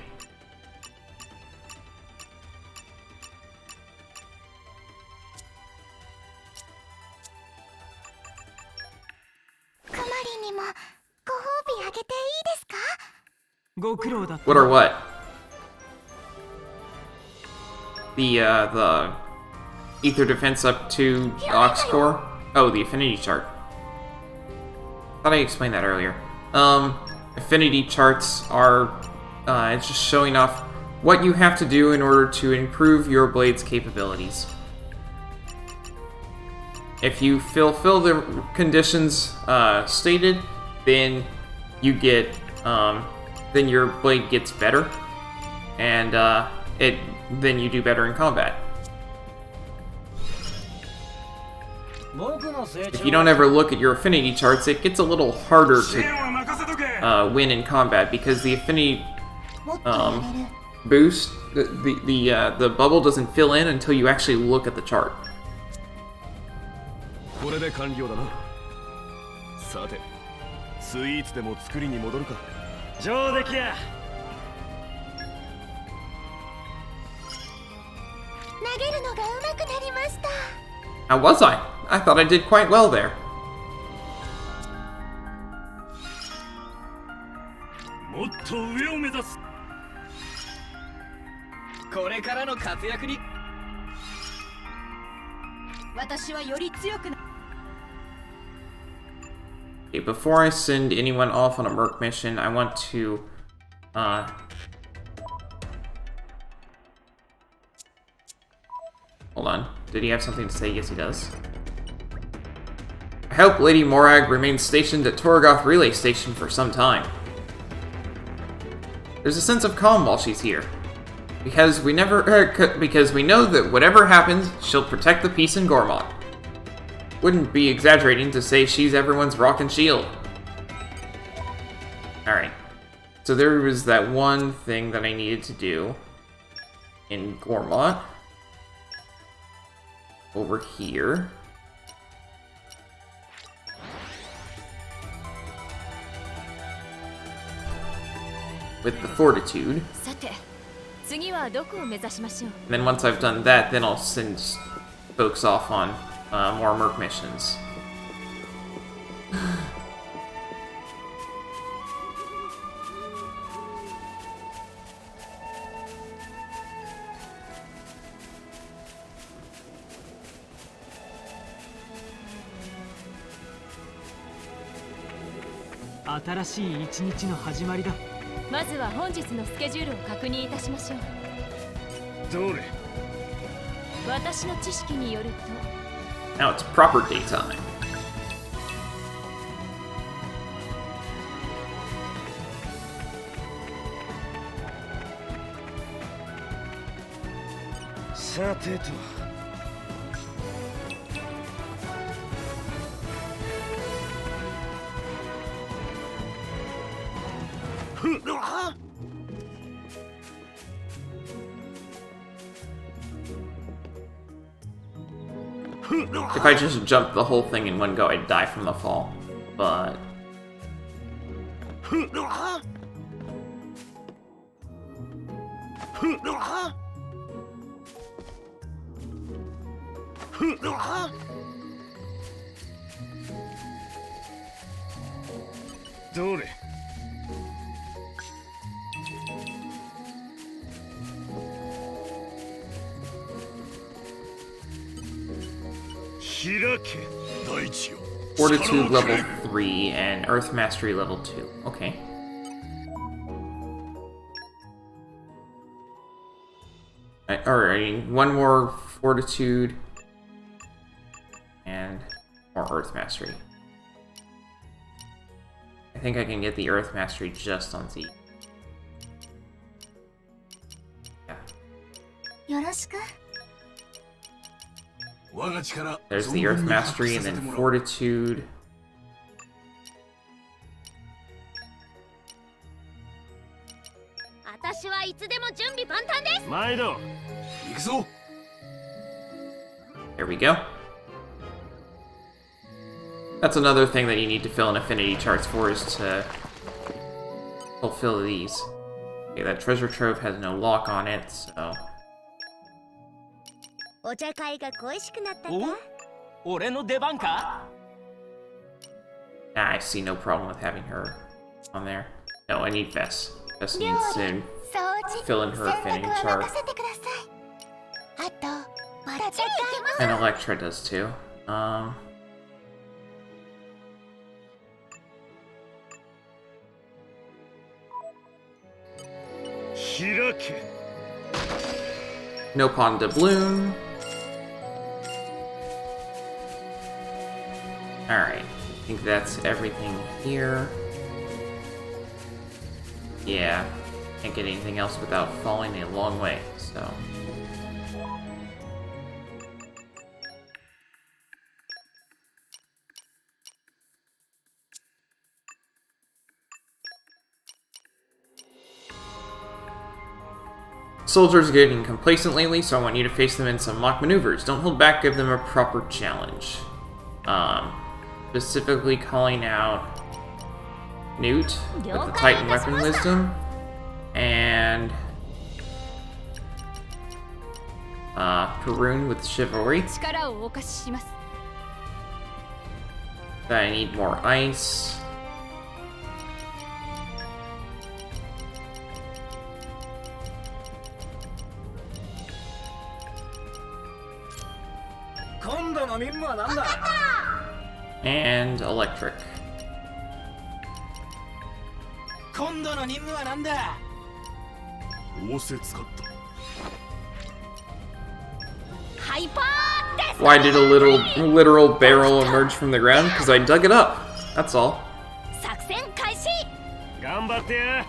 クマリンにもご褒美あげていいですか？ご苦労だった。 What or what? The ether defense up to Ox Core? Oh, the affinity chart. Thought I explained that earlier. Affinity charts are, it's just showing off what you have to do in order to improve your blade's capabilities. If you fulfill the conditions stated, then you get, then your blade gets better, and then you do better in combat. If you don't ever look at your affinity charts, it gets a little harder to win in combat because the affinity boost, the bubble doesn't fill in until you actually look at the chart. これで完了だな。さて、スイーツでも作りに戻るか。上出来や。投げるのが上手くなりました。 How was I? I thought I did quite well there. もっと上を目指す。これからの活躍に。私はより強くな。 Okay, before I send anyone off on a merc mission, I want to, hold on. Did he have something to say? Yes, he does. I hope Lady Morag remains stationed at Torgoth Relay Station for some time. There's a sense of calm while she's here. Because we know that whatever happens, she'll protect the peace in Gormod. Wouldn't be exaggerating to say she's everyone's rock and shield. Alright. So there was that one thing that I needed to do in Gormod. Over here. With the fortitude. さて、次はどこを目指しましょう。 And then once I've done that, then I'll send folks off on more merc missions. 新しい一日の始まりだ。まずは本日のスケジュールを確認いたしましょう。どれ私の知識によると Now it's proper daytime. さてとIf I just jumped the whole thing in one go, I'd die from the fall. Butどれ開け大地よ Fortitude level 3 and Earth Mastery level 2. Okay. Alright, one more Fortitude and more Earth Mastery. I think I can get the Earth Mastery just on Z. Yeah. よろしく。 There's the Earth Mastery and then Fortitude. 私はいつでも準備万端です。毎度 There we go. That's another thing that you need to fill in affinity charts for, is to fulfill these. Okay, that treasure trove has no lock on it, so... お茶会が恋しくなったか？俺の出番か？ I see no problem with having her on there. No, I need Vess. Vess needs to fill in her affinity chart. And Electra does too. 開け No Pond Doubloon. Alright, I think that's everything here. Yeah, can't get anything else without falling a long way, so... Soldiers are getting complacent lately, so I want you to face them in some mock maneuvers. Don't hold back, give them a proper challenge. Specifically calling out Newt with the Titan Weapon Wisdom, and Perun with Chivalry. 力をお貸しします。 Then I need more ice. And electric. 今度の任務は何だ？仰せ使った Why did a literal barrel emerge from the ground? Because I dug it up. That's all. 作戦開始。頑張ってや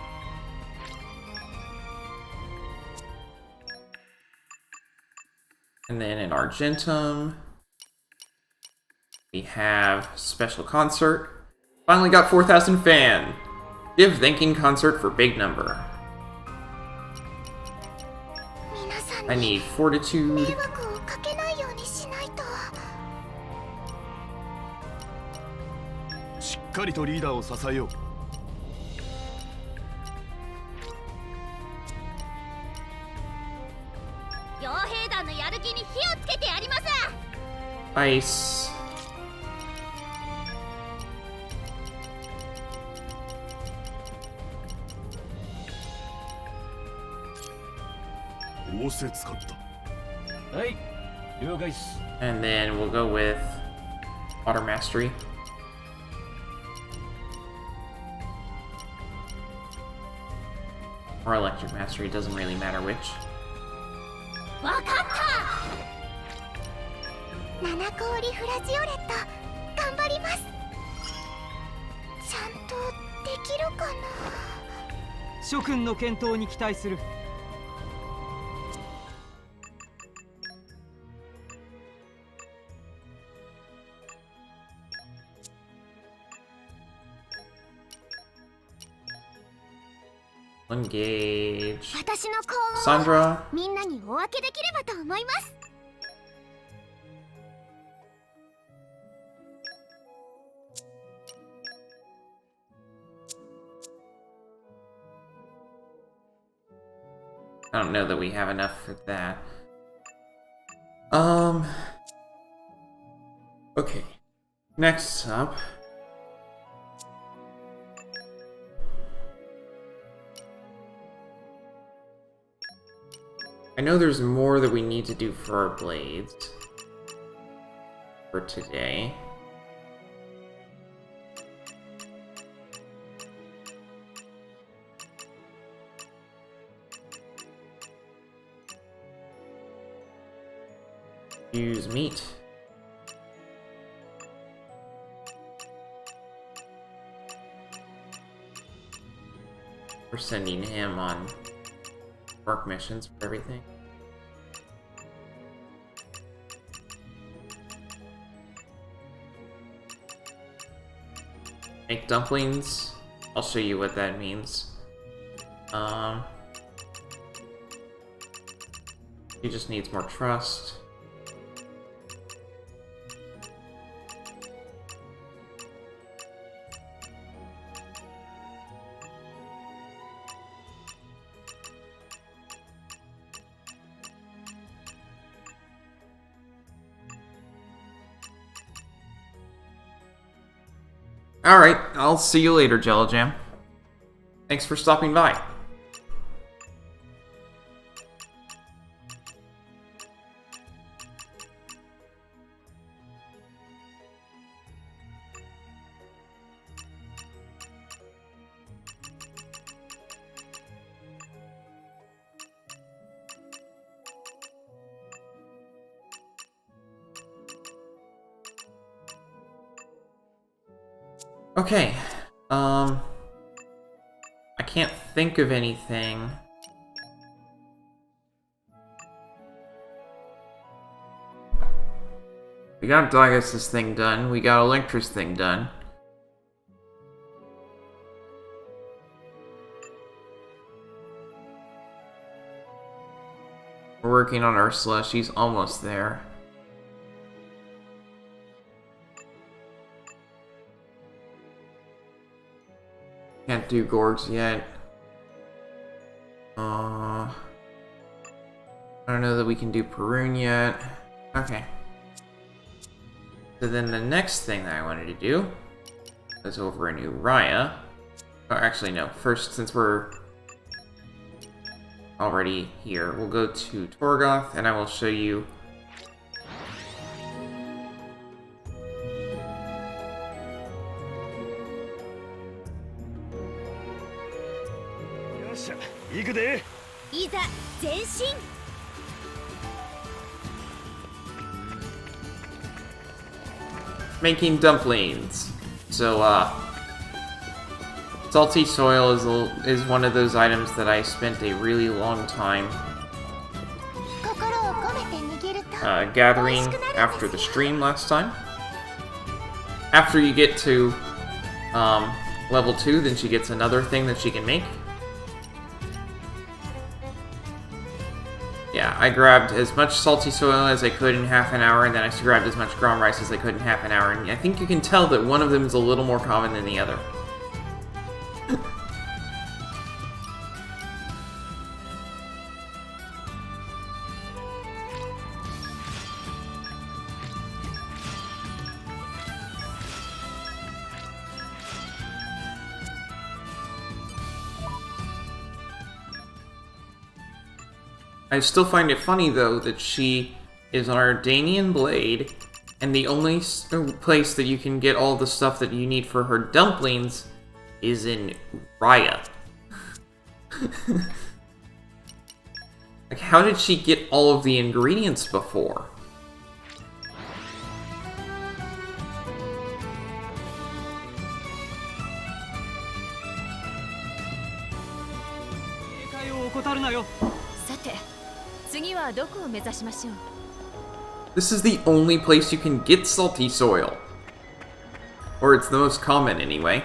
And then in Argentum, we have Special Concert. Finally got 4,000 fan. Give thanking concert for big number. I need Fortitude. 迷惑をかけないようにしないと。しっかりとリーダーを支えよう。傭兵団のやる気に火をつけてやります。 Ice. And then we'll go with Water Mastery. Or Electric Mastery, it doesn't really matter which. わかった七氷フラジオレット頑張ります。ちゃんとできるかな。諸君の健闘に期待する。Engage. 私の幸運を Sandra. みんなにお分けできればと思います。 I don't know that we have enough for that. Okay. Next up. I know there's more that we need to do for our blades. For today. Use meat. We're sending him on work missions for everything. Make dumplings. I'll show you what that means. He just needs more trust. Alright, I'll see you later, Jello Jam. Thanks for stopping by. Okay, I can't think of anything. We got Dagus's thing done, we got Electra's thing done. We're working on Ursula, she's almost there. Can't do Gorgs yet. I don't know that we can do Perun yet. Okay. So then the next thing that I wanted to do was over in Uriah. Oh, actually no. First, since we're already here, we'll go to Torgoth and I will show youいざ前進 making dumplings. So, salty soil is one of those items that I spent a really long time gathering after the stream last time. After you get to level 2, then she gets another thing that she can make. Yeah, I grabbed as much salty soil as I could in half an hour, and then I grabbed as much ground rice as I could in half an hour, and I think you can tell that one of them is a little more common than the other. I still find it funny, though, that she is an Ardanian blade, and the only place that you can get all the stuff that you need for her dumplings is in Raya. Like, how did she get all of the ingredients before? This is the only place you can get salty soil. Or it's the most common anyway.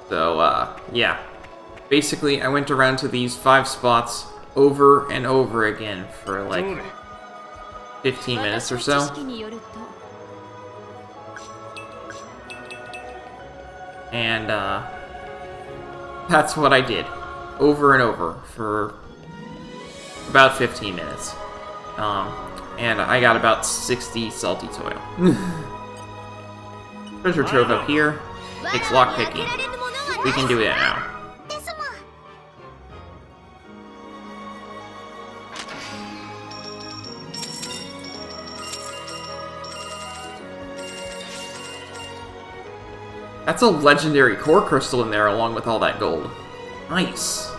So, yeah. Basically, I went around to these 5 spots over and over again for, like, 15 minutes or so. And, that's what I did. Over and over for about 15 minutes. And I got about 60 salty soil. Treasure trove up here. Takes lockpicking. We can do it now. That's a legendary core crystal in there along with all that gold. Nice.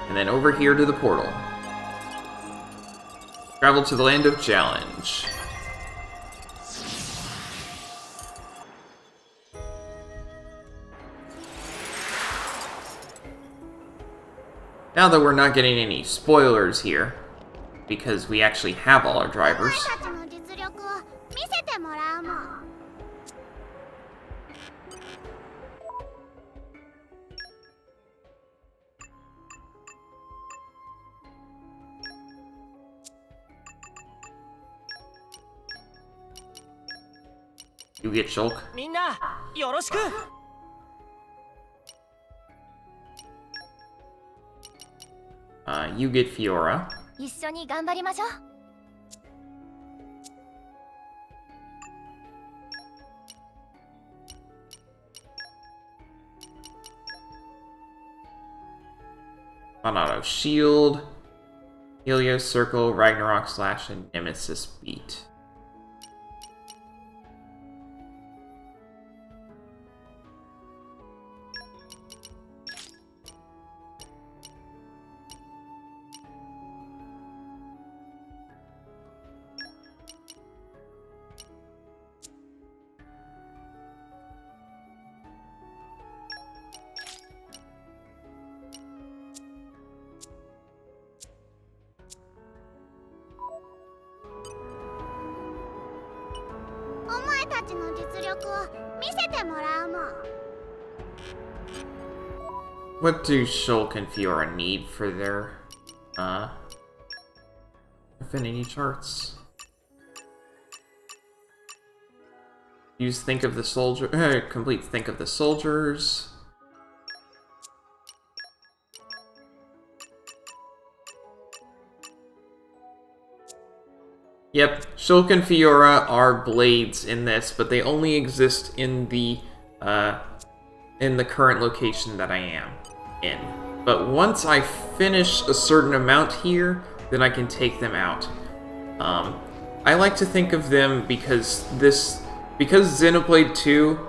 And then over here to the portal. Travel to the land of challenge. Now that we're not getting any spoilers here, because we actually have all our drivers. You get Shulk. You get Fiora. Auto Shield, Helios Circle, Ragnarok Slash, and Nemesis Beat. What do Shulk and Fiora need for their, affinity charts? Use Think of the Soldier, complete Think of the Soldiers. Yep, Shulk and Fiora are blades in this, but they only exist in the current location that I am in. But once I finish a certain amount here, then I can take them out. I like to think of them because Xenoblade 2,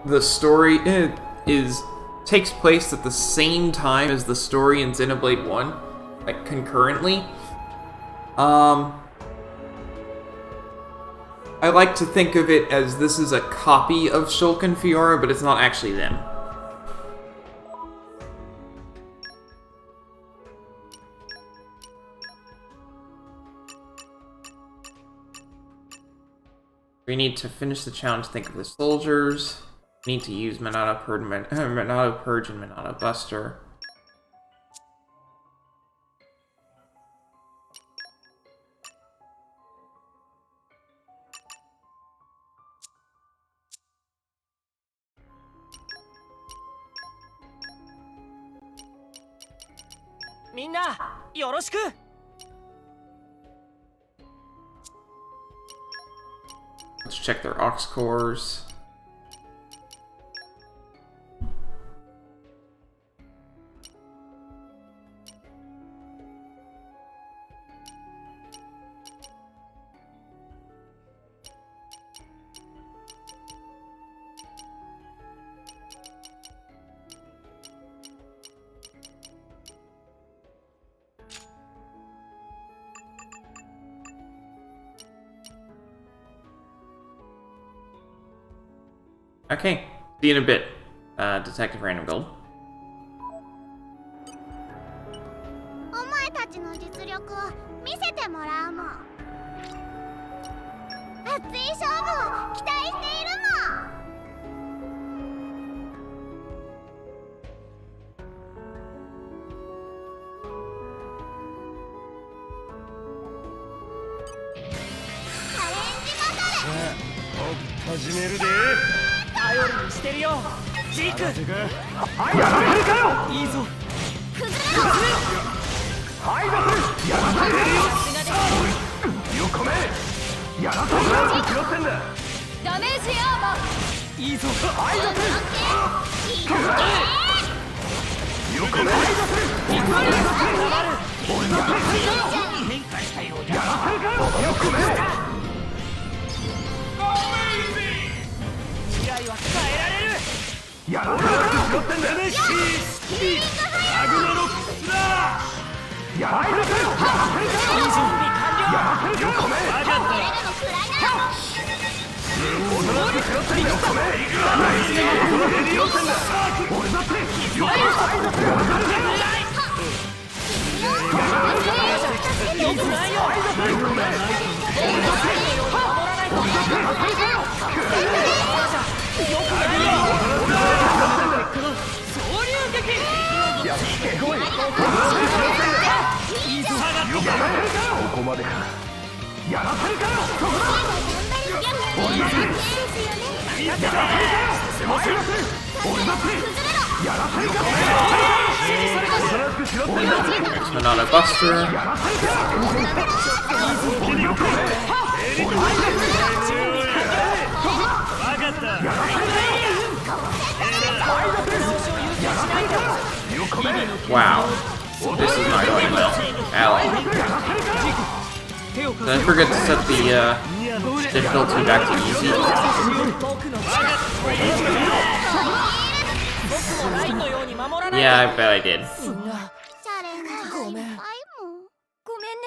the story takes place at the same time as the story in Xenoblade 1. like concurrently. I like to think of it as this is a copy of Shulk and Fiora, but it's not actually them. We need to finish the challenge, think of the soldiers. We need to use Monado Purge and Monado Buster. Minna, yoroshiku! Let's check their aux cores. Okay, see you in a bit, Detective Random Gold. お前たちの実力を見せてもらうもん。熱い勝負を期待しているもん。チャレンジバトル。始めるで。頼りにしてるよ、ジーク。はい、やられるかよ。いいぞ。崩れろ。はい、だぜ。やられるよ。よこめ。やらせるぞ。拾ってんだ。ダメージアーマー。いいぞ。はい、だぜ。よこめ。俺だぜ。変化したようじゃ。やらせるかよ。よこめ。未来は変えられる。やらせるかよ。拾ってんだ。ネッシースピーラグナロックスだ。やらせるかよ。いい準備完了。やらせるかよ。よこめ。わかった。おとなしく拾ってんだ。よこめ。よこめ。俺だって。よこめ。やらせるかよ。よくないよ。よこめ。俺だって。総流撃。やっつけこい。いいぞ。ここまでか。やらせるかよ。俺だって。俺だって。やらせるかよ。おとなしくしろってんだ。Monado Buster. Wow, this is not going well at all. Did I forget to set the difficulty back to easy? Yeah, I bet I did. チャレンジ失敗もん。ごめんね。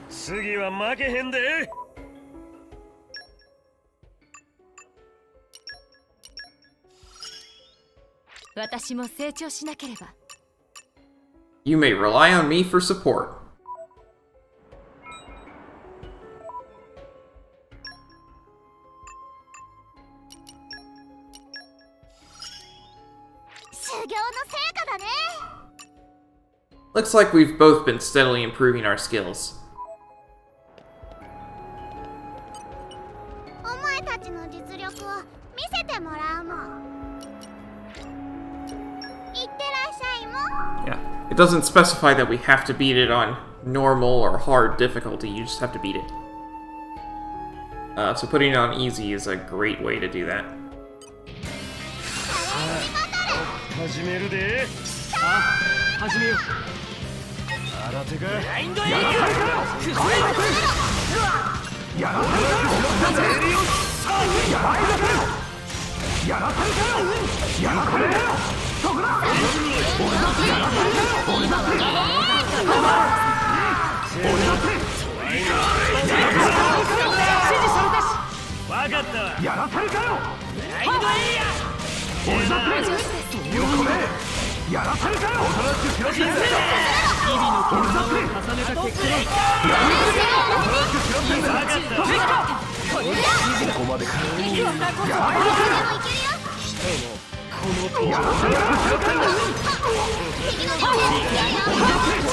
次は負けへんで。私も成長しなければ。You may rely on me for support. 修行の成果だね。 Looks like we've both been steadily improving our skills. お前たちの実力を見せてもらうもん。いってらっしゃいもん。 Yeah. It doesn't specify that we have to beat it on normal or hard difficulty, you just have to beat it. So putting it on easy is a great way to do that. 始めるで。始めよう。新手か。ラインドエイク。やらせるかよ。やらせるかよ。やらせるかよやらせるかよそこだ俺だってやらせるかよ俺だって俺だって分かったわ。やらせるかよライドエリア。俺だってよこめやらせるかよおとなしくしろってんだよ日々の研鑽を重ねた結果だ。おとなしくしろってんだよここまでかやらせるかこ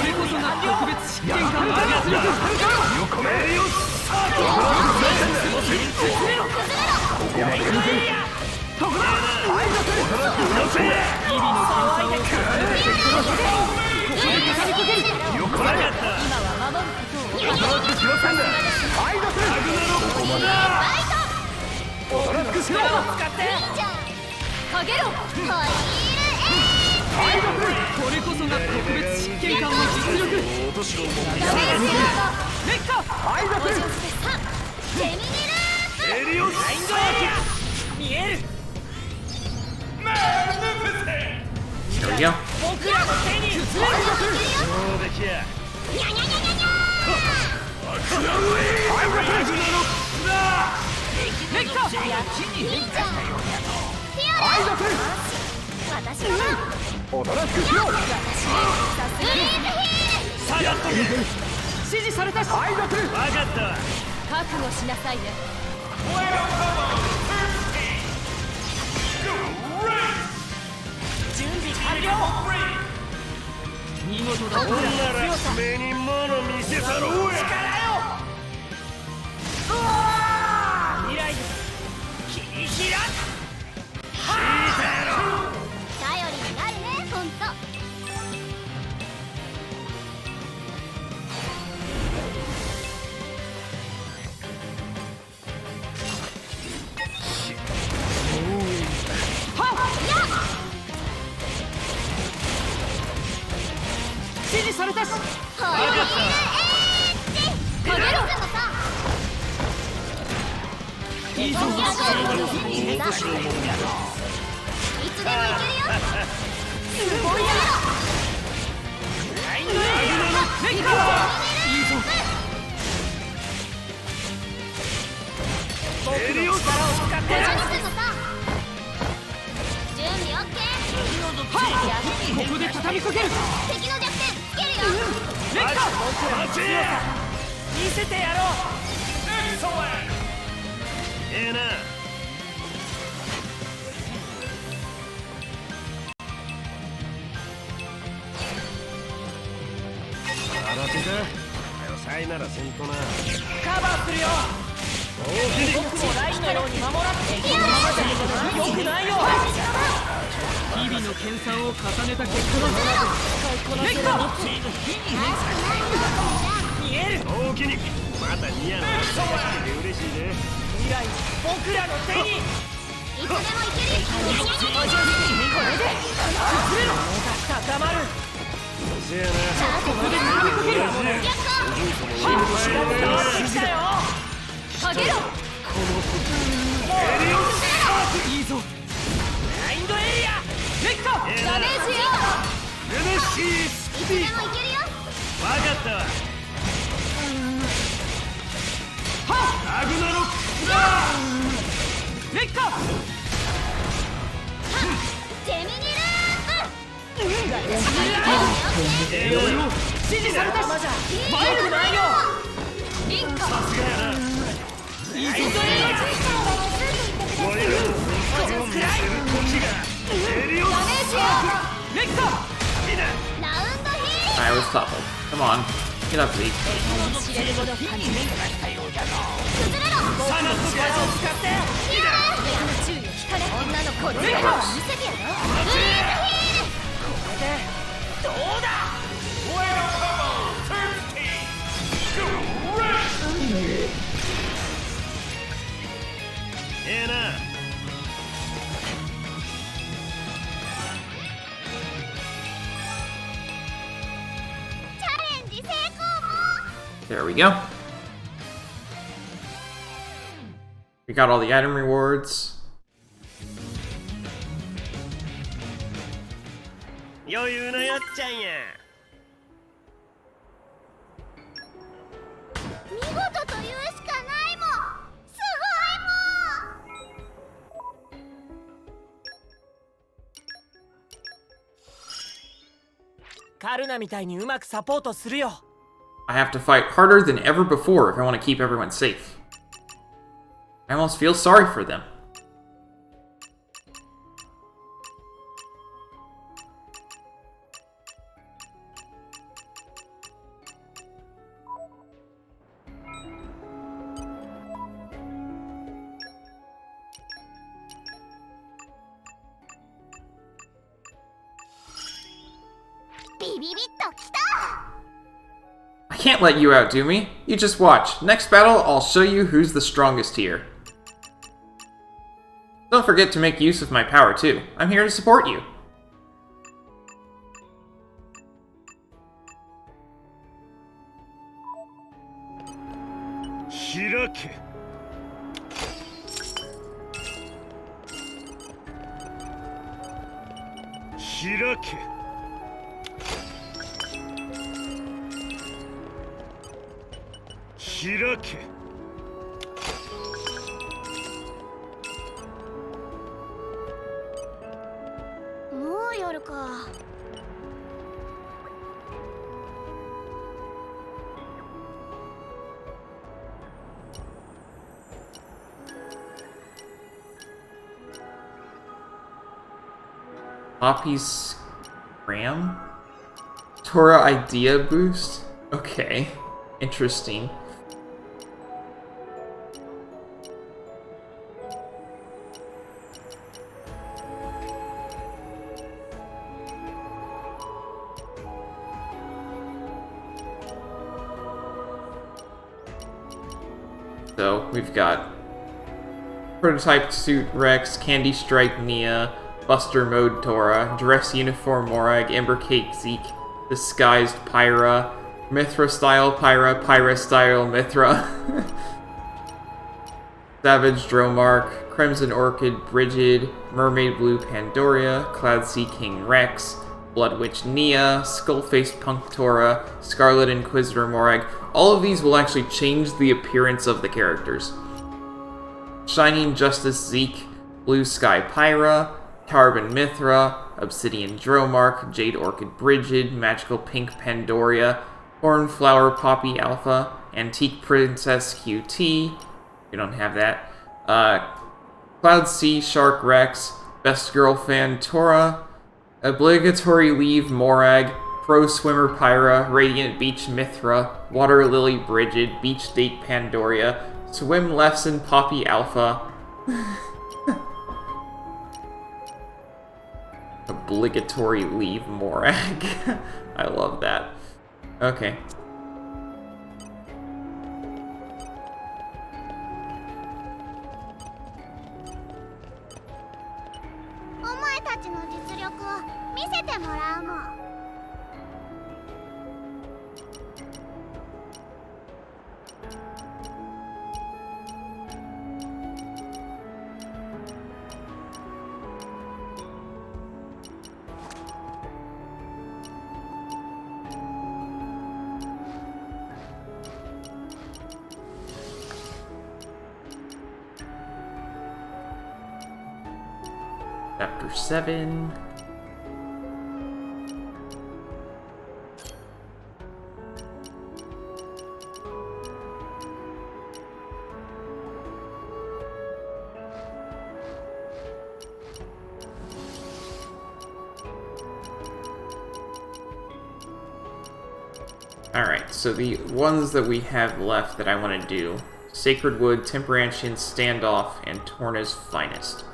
れこそが特別試験官の圧力。よこめよここまでかそこだはいだおとなしくしろってんだよ日々の研鑽を重ねた結果だ。ここで畳みかける。よこめおとなしくしろってんだよはいだここまでおとなしくしろかげろホイールはいだこれこそが特別実験官の実力。ダメですよレッカはいだジェミニルエリオスラインドエリア。見える。There we go. 僕らの手に。そうべきや。ニャニャニャニャニャレッカいいじゃんはいだ私の番おとなしくしろブレイズヒ下がっとけ。指示されたし。はいだ分かったわ。ール覚悟しなさいね準備完了。見事だ。ほんなら目に物見せたろうや。力よ。未来切り開く。頼りになるねほんと指示されたし。ホイールかげろいいぞ。いつでもいけるよすごいやレッカいいぞ。エリオス力を使ってろジャスのさ準備オッケーここで畳みかける。敵の弱点つけるよレッカ僕らの強さ見せてやろう。ええな。新手か。さいならせんとな。カバーするよ。僕もラインのように守らってこのままじゃよくないよ。日々の研鑽を重ねた結果だ。レッカ見える。大きにまたニヤのして嬉しいね。未来僕らの手に。いつでもいけるこれで高まる。せやな。ここで畳みかける。かげろいいぞ。ラインドエリア。レッカダメージよルネッシースいつでもいけるよわかったわ。ラグナロックだ。レッカジェミニル指示されたし。悪くないよ。リンカさすがやな。いいぞ。俺らの本気を見せる時が。エリオスレッカみんなラウンドヒ I was toppled. Come on. Get up, Zeke. ール知れるほど感じ崩れろサナとガを使って敵の注意を引かれ女の子の力を見せてやろうどうだ。ええな。チャレンジ成功 There we go. We got all the item rewards. 余裕のやっちゃんや。見事と言うしかないもん。すごいもん。カルナみたいにうまくサポートするよ。I have to fight harder than ever before if I want to keep everyone safe. I almost feel sorry for them. I can't let you outdo me. You just watch. Next battle, I'll show you who's the strongest here. Don't forget to make use of my power, too. I'm here to support you. Hirake. Hirake. Hirake. もう夜か。Poppy's Ram? Tora idea boost? Okay. Interesting. So, we've got Prototype Suit Rex, Candy Strike Nia, Buster Mode Tora, Dress Uniform Morag, Ember Cake Zeke, Disguised Pyra, Mithra Style Pyra, Pyra Style Mithra, Savage Dromark, Crimson Orchid Brigid, Mermaid Blue Pandoria, Cloud Sea King Rex, Blood Witch Nia, Skullface Punk Tora, Scarlet Inquisitor Morag. All of these will actually change the appearance of the characters. Shining Justice Zeke, Blue Sky Pyra, Carbon Mithra, Obsidian Dromark, Jade Orchid Brigid, Magical Pink Pandoria, Cornflower Poppy Alpha, Antique Princess QT, we don't have that, Cloud Sea Shark Rex, Best Girl Fan Tora, Obligatory Leave Morag, Pro Swimmer Pyra, Radiant Beach Mithra, Water Lily Brigid, Beach Date Pandoria, Swim Lesson Poppy Alpha, Obligatory Leave Morag. I love that. Okay. Chapter 7. Alright, so the ones that we have left that I want to do: Sacred Wood, Temperantian, Standoff, and Torna's Finest.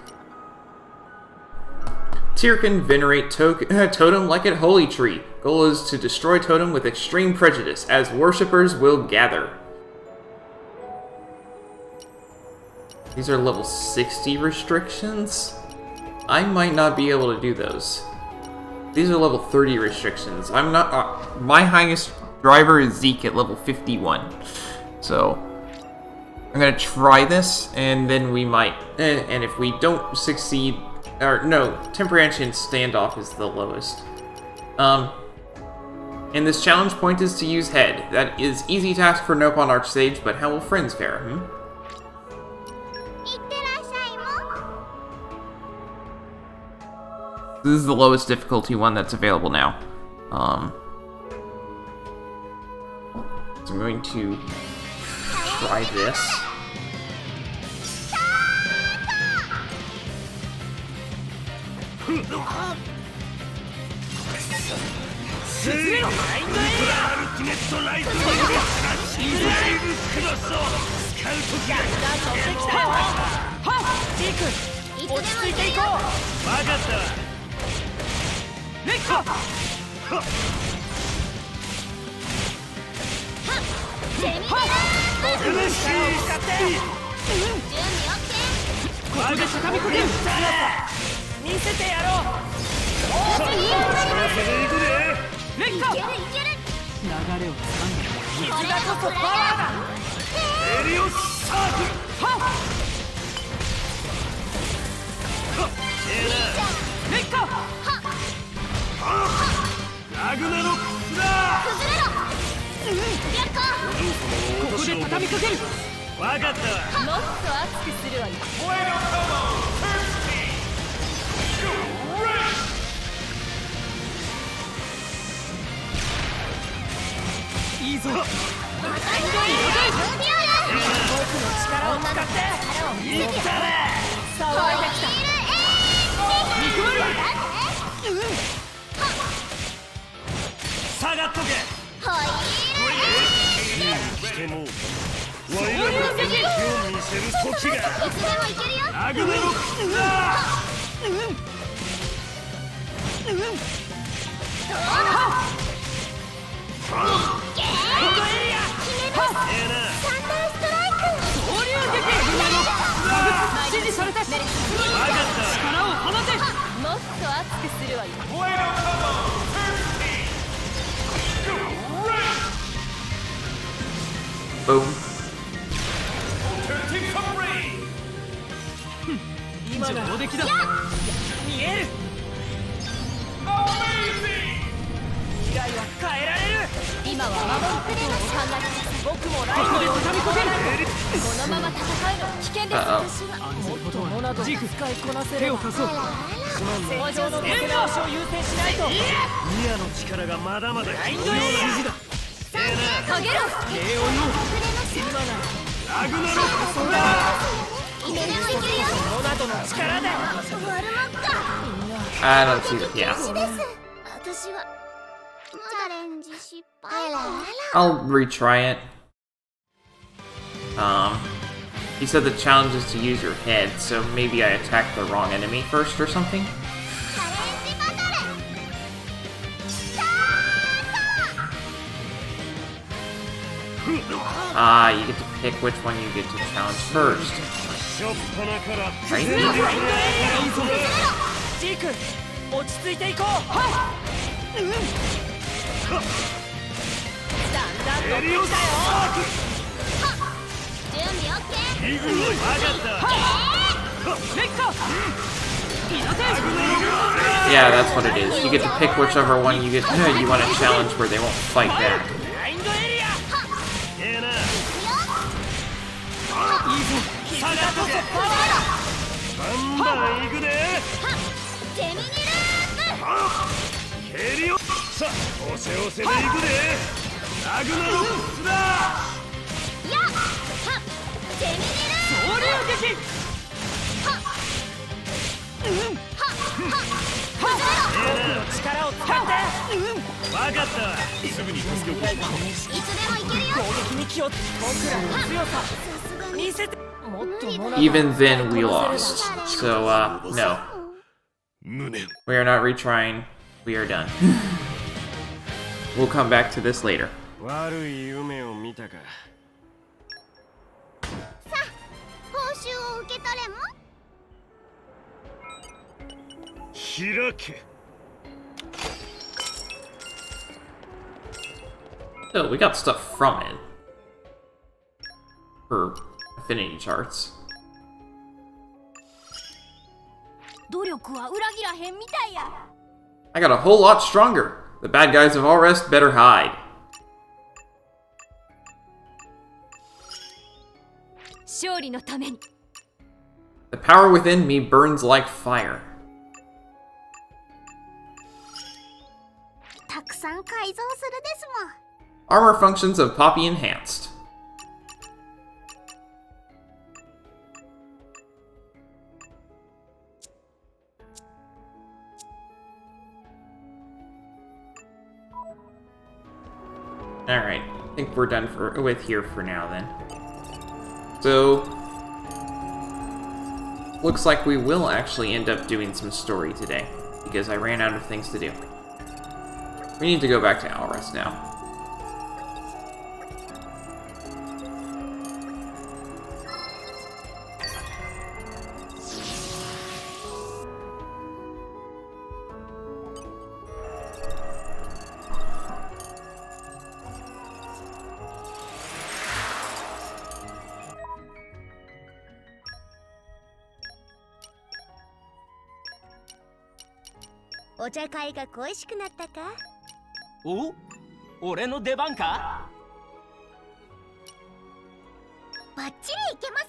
Tyrken venerate totem like a holy tree. Goal is to destroy totem with extreme prejudice, as worshippers will gather. These are level 60 restrictions? I might not be able to do those. These are level 30 restrictions. I'm not... my highest driver is Zeke at level 51. So, I'm gonna try this, and then we might... and if we don't succeed... or, no, Temperantian Standoff is the lowest. And this challenge point is to use head. That is easy task for Nope on Archstage, but how will friends fare, This is the lowest difficulty one that's available now. So I'm going to try this. Boom. I don't see that. Yeah. I'll retry it. He said the challenge is to use your head, so maybe I attacked the wrong enemy first or something? Ah, you get to pick which one you get to challenge first. Right? Yeah, that's what it is. You get to pick whichever one you want to challenge where they won't fight back. Even then, we lost. So, no. We are not retrying. We are done. We'll come back to this later. So, we got stuff from it. For affinity charts. I got a whole lot stronger. The bad guys of Alrest better hide. 勝利のために The power within me burns like fire. たくさん改造するですもん。 Armor functions of Poppy enhanced. Alright, I think we're done with here for now then. So, looks like we will actually end up doing some story today, because I ran out of things to do. We need to go back to Alrest now. Ocha お茶会が恋しくなったか？お、俺の出番か？バッチリいけます。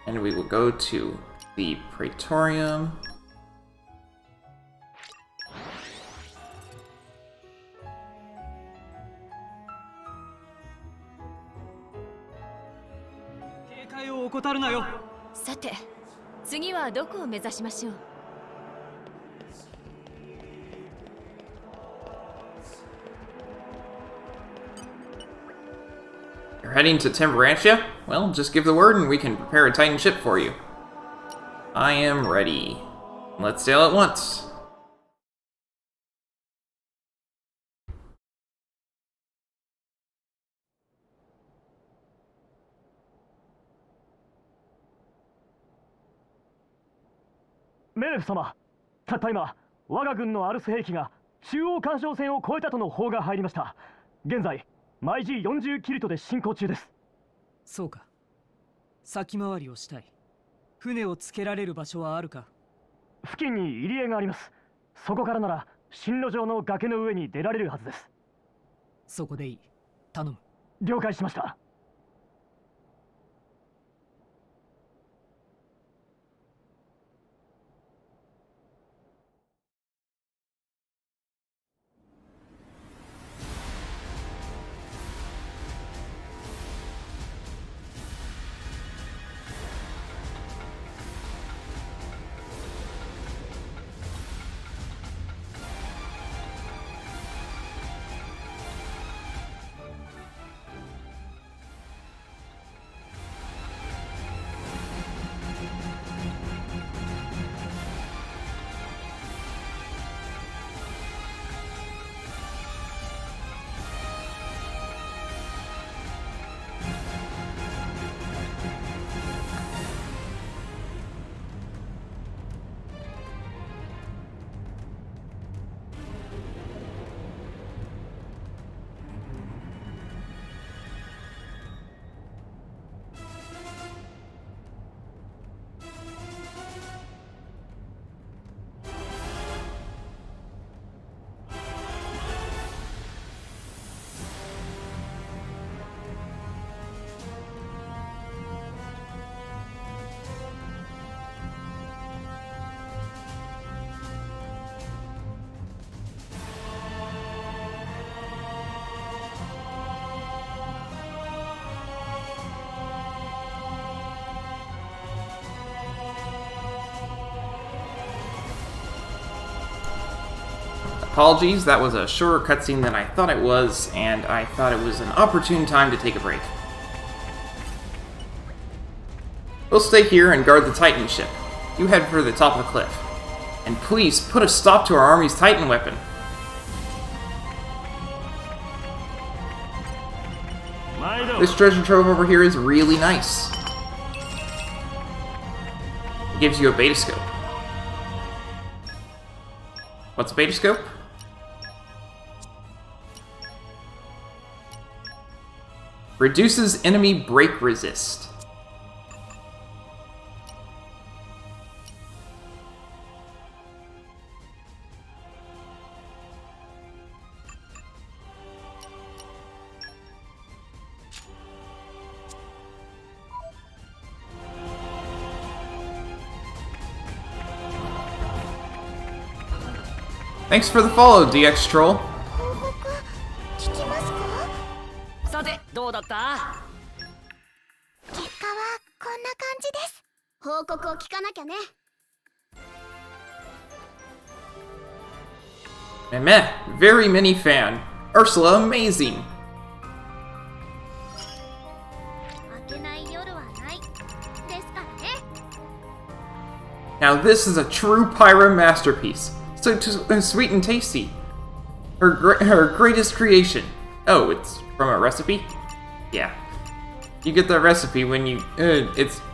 And we will go to the Praetorium. Kekaiを怠るなよ。さて、次はどこを目指しましょう。 You're heading to Temperantia? Well, just give the word and we can prepare a Titan ship for you. I am ready. Let's sail at once. Melef 様、たった今、我が軍のアルス兵器が中央干渉線を越えたとの報が入りました。現在、毎時40キルトで進行中です。そうか。先回りをしたい。船をつけられる場所はあるか？付近に入り江があります。そこからなら進路上の崖の上に出られるはずです。そこでいい。頼む。了解しました。 Apologies, that was a shorter cutscene than I thought it was, and I thought it was an opportune time to take a break. We'll stay here and guard the Titan ship. You head for the top of the cliff. And please, put a stop to our army's Titan weapon. This treasure trove over here is really nice. It gives you a beta scope. What's a beta scope? Reduces enemy break resist. Thanks for the follow, DX Troll. 報告聞きますか？さてどうだった？結果はこんな感じです。報告を聞かなきゃね。Meh, very many fan. Ursula, amazing. 明けない夜はないですからね。 Now this is a true Pyra masterpiece. So sweet and tasty. Her greatest creation. Oh, it's from a recipe? Yeah. You get the recipe when you...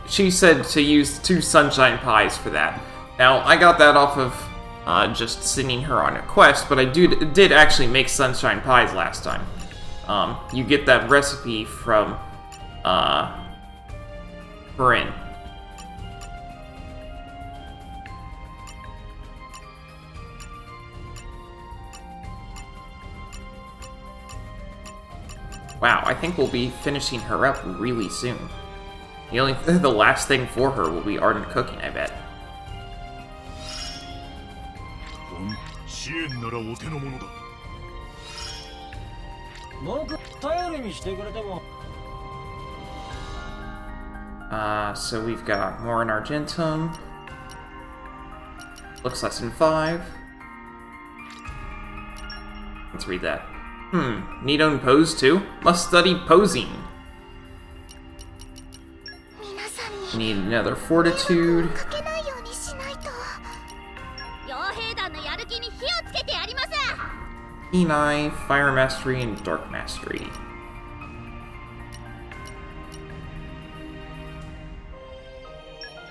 she said to use 2 sunshine pies for that. Now, I got that off of just sending her on a quest, but I did actually make sunshine pies last time. You get that recipe from Bryn. Wow, I think we'll be finishing her up really soon. The last thing for her will be art and cooking, I bet. 支援ならお手の物だ。僕頼りにしてくれても。So we've got more in Argentum. Looks lesson 5. Let's read that. Need own pose too? Must study posing. 皆さんに Need another fortitude. かけないようにしないと。傭兵団のやる気に火をつけてやります。 Keen Eye, Fire Mastery, and Dark Mastery.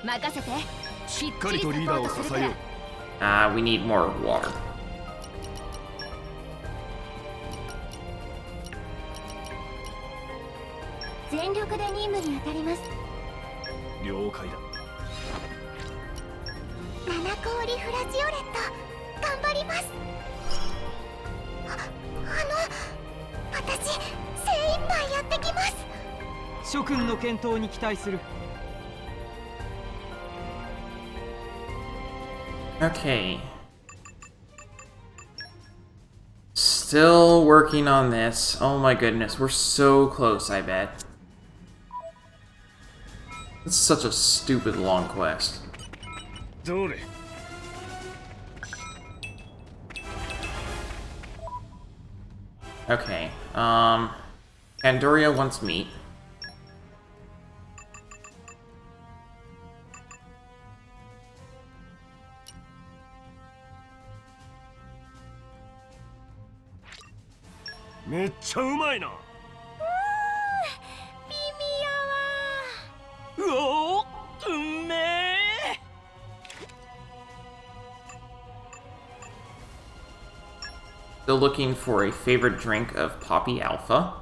任せて。しっかりとリーダーを支えよう。We need more water. 全力で任務に当たります。了解だ。七氷フラジオレット、頑張ります。私、精一杯やってきます。諸君の健闘に期待する。Okay. Still working on this. Oh my goodness, we're so close, I bet. It's such a stupid long quest. どれ。Okay, Pandoria wants meat. Me めっちゃうまいな。微妙は。うおー、うめえ。 Still looking for a favorite drink of Poppy Alpha.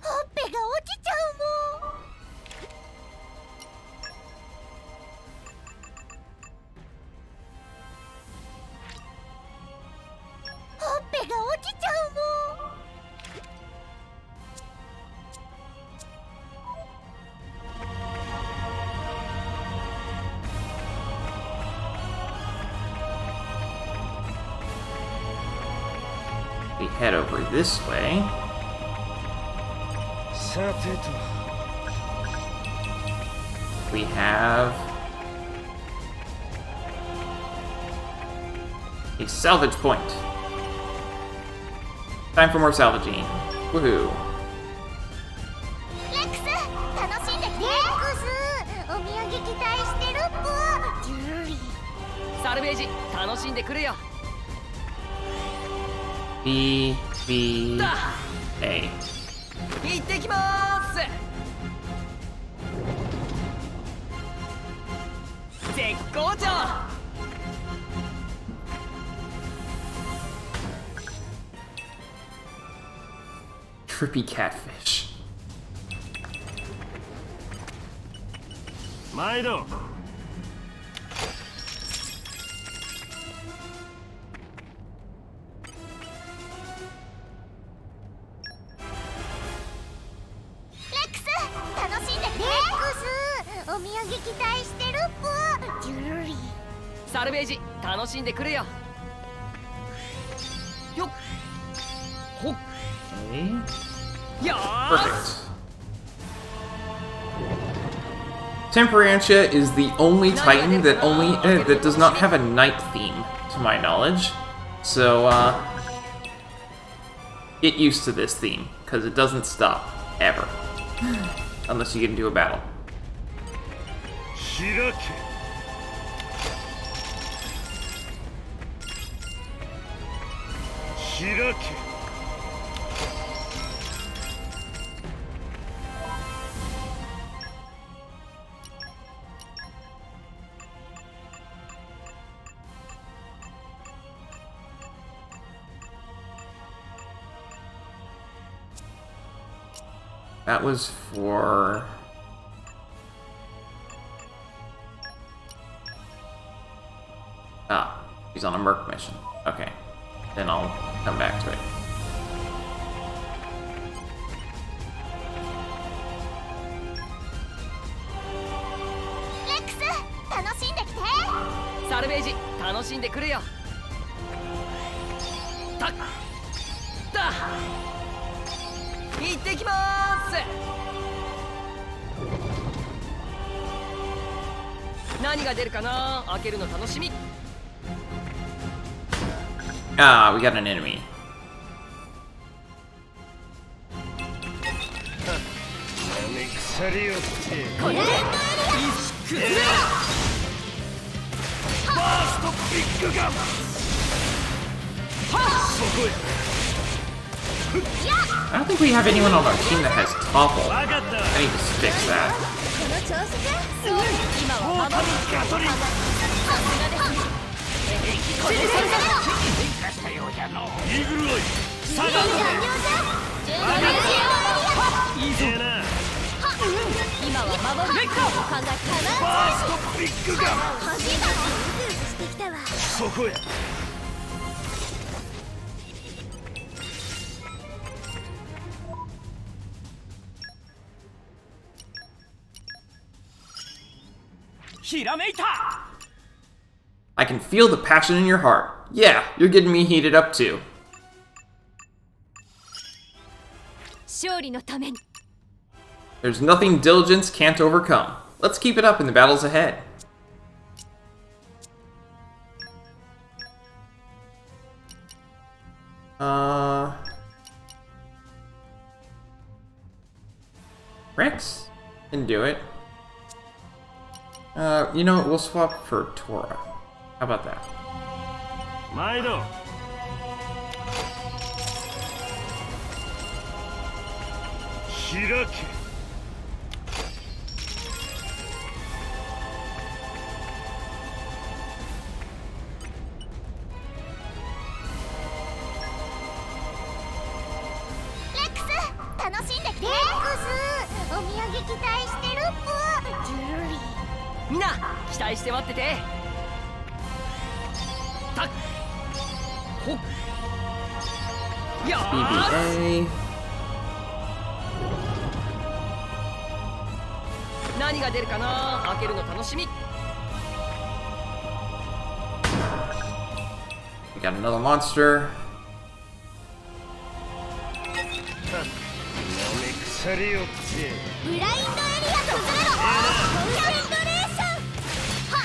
ほっぺが落ちちゃうもん。ほっぺが落ちちゃうもん。 We head over this way. さてと。 We have a salvage point. Time for more salvaging. Woohoo. レックス、楽しんできて。レックス、お土産期待してるっぽ。ジュリー。サルベージ楽しんでくるよ。 B, B, A. 行ってきまーす。絶好調。 Trippy catfish. 毎度。レックス、楽しんできて。レックス、お土産期待してるっぽ。サルベージ楽しんでくるよ。よっほっ Okay. よー Perfect. Temperantia is the only Titan that that does not have a night theme, to my knowledge. So, get used to this theme, because it doesn't stop, ever. Unless you get into a battle. 開け 開け That was for... Ah, he's on a Merc mission. Okay. Then I'll come back to it. Lex 楽しんできて。サルベージ楽しんでくるよ。たっだ行ってきまーす。何が出るかな。開けるの楽しみ。 Ah, we got an enemy. め腐りよってこれ崩れろ。バーストビッグガンそこへ I don't think we have anyone on our team that has topple. 分かった I need to fix that. この調子でそう今は守るガトリンさすがですねイーグルアイ下がっいいぜな今は守る考えバーストビッグガン欲しいからうずうずしてきたわそこへ ひらめいた。 I can feel the passion in your heart. Yeah, you're getting me heated up too. 勝利のために There's nothing diligence can't overcome. Let's keep it up in the battles ahead. Rex can do it. You know what? We'll swap for Tora. How about that? 毎度開け 楽しんできて。レックスお土産期待してるっぷ。ジュリーみんな期待して待ってて。たっほっよー BBA. 何が出るかな。開けるの楽しみ。 We got another monster. め腐りよってブラインドエリア崩れろコンセントレーション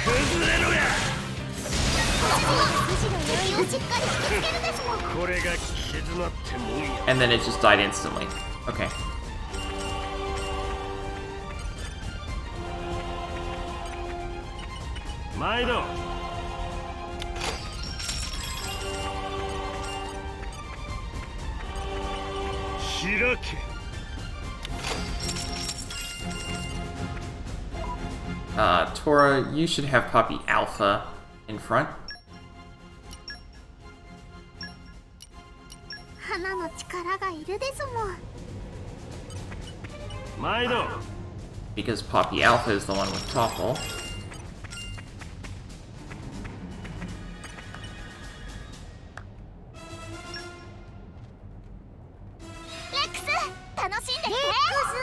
崩れろや筋の余韻をしっかり引きつけるですもん。これが絆ってもんや And then it just died instantly. Okay. 毎度開け Tora, you should have Poppy Alpha in front. 花の力がいるですもん。毎度 Because Poppy Alpha is the one with topple. レックス楽しんできて。レックス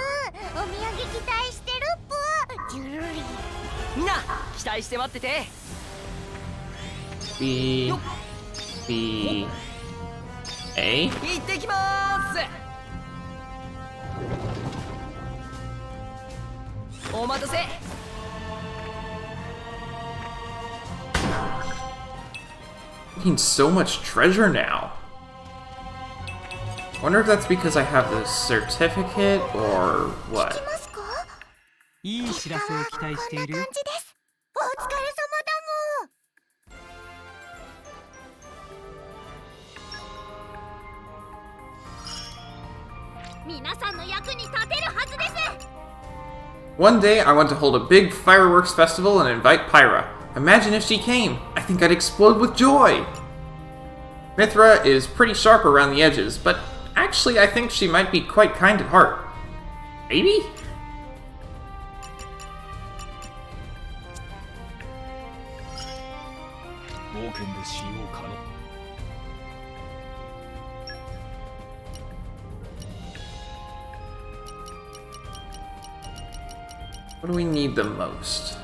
お土産期待してるっぷ。ジュリーみんな期待して待ってて。B, B, A? 行ってきますお待たせ Getting so much treasure now. Wonder if that's because I have the certificate or what. ますか？いい知らせを期待しているこんな感じです。お疲れ様だもん。皆さんの役に立てるはずです。 One day, I want to hold a big fireworks festival and invite Pyra. Imagine if she came. I think I'd explode with joy. Mithra is pretty sharp around the edges, but actually I think she might be quite kind at heart. Maybe? What do we need the most?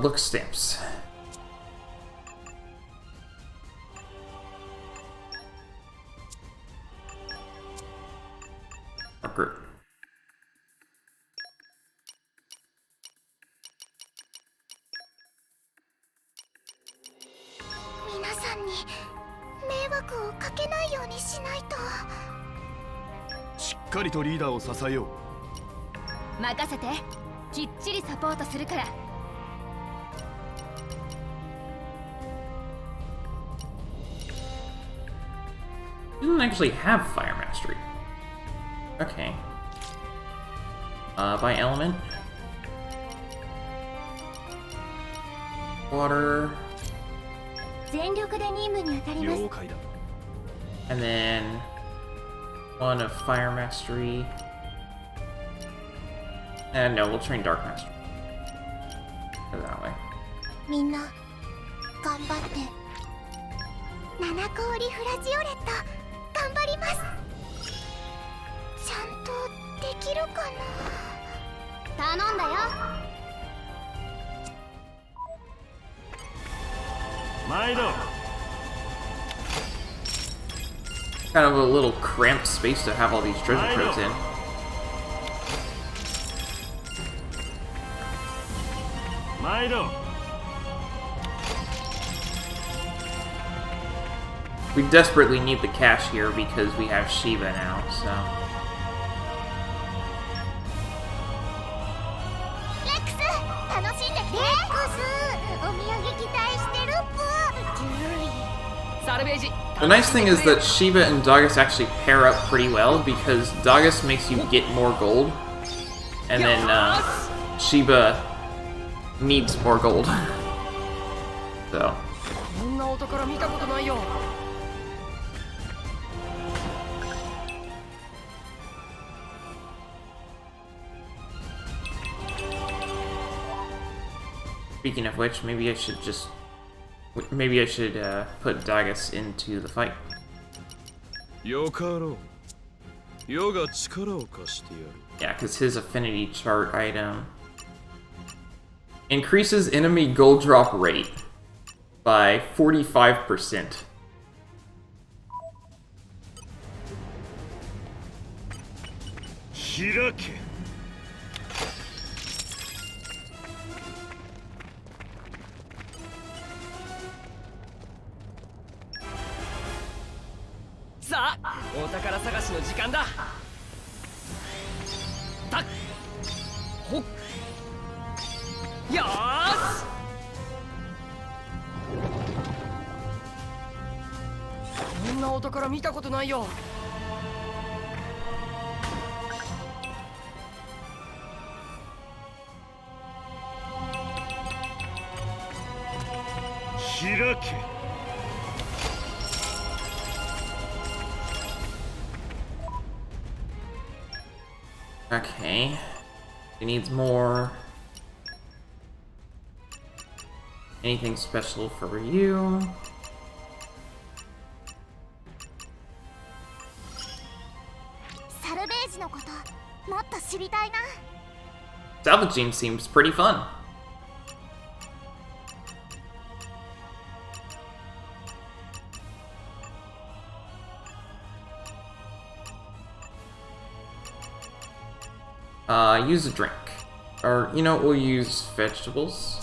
Look stamps. Group. 皆さんに迷惑をかけないようにしないと。しっかりとリーダーを支えよう。任せて。きっちりサポートするから。 Doesn't actually have fire mastery. Okay. By element. Water. 全力で任務に当たります。了解だ。 And then one of fire mastery. And no, we'll train dark mastery. Go that way. みんな頑張って。七氷フラジオレット頑張ります。ちゃんとできるかな。頼んだよ。毎度 Kind of a little cramped space to have all these treasure troves in. We desperately need the cash here because we have Shiva now, so. レックス楽しんできて。レックスお土産期待してるっぽ。ジュリー。サルベージ The nice thing is that Shiva and Doggus actually pair up pretty well because Doggus makes you get more gold, and then Shiva needs more gold. So. こんなお宝見たことないよ Speaking of which, maybe I should just... Maybe I should put Doggus into the fight. よかろう。余が力を貸してやる。 Yeah, because his affinity chart item increases enemy gold drop rate by 45%. Hirake. さあお宝探しの時間だたっほっよーしこんなお宝見たことないよ Hirake. Okay. He needs more. Anything special for you? サルベージのこと Salvaging seems pretty fun. Use a drink. Or, you know, we'll use vegetables.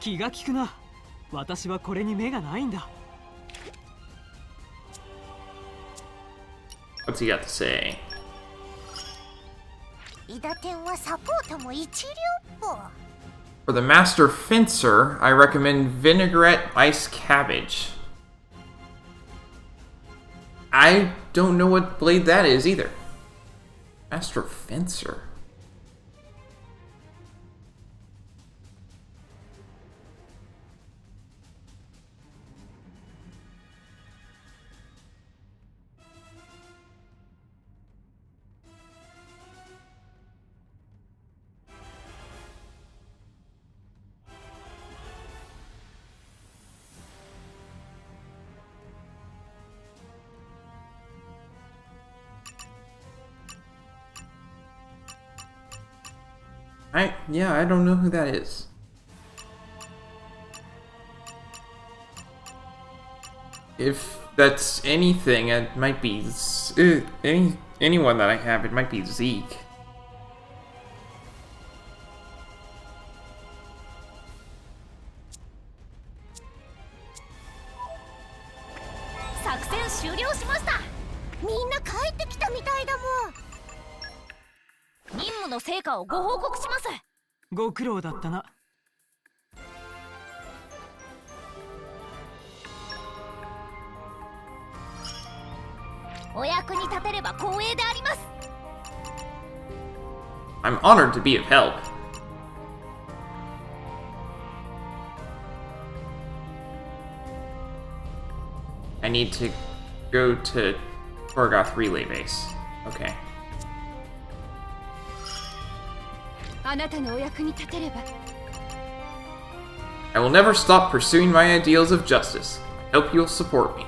気が利くな。私はこれに目がないんだ。What's he got to say? イダテンはサポートも一流っぽ。 For the Master Fencer, I recommend Vinaigrette Ice Cabbage. I don't know what blade that is either. Master Fencer. I don't know who that is. If that's anything, it might be anyone that I have. It might be Zeke. Thank ご苦労だったな。お役に立てれば光栄であります。 I'm honored to be of help. I need to go to Gorgoth Relay Base. Okay. あなたのお役に立てれば。 I will never stop pursuing my ideals of justice. I hope you'll support me.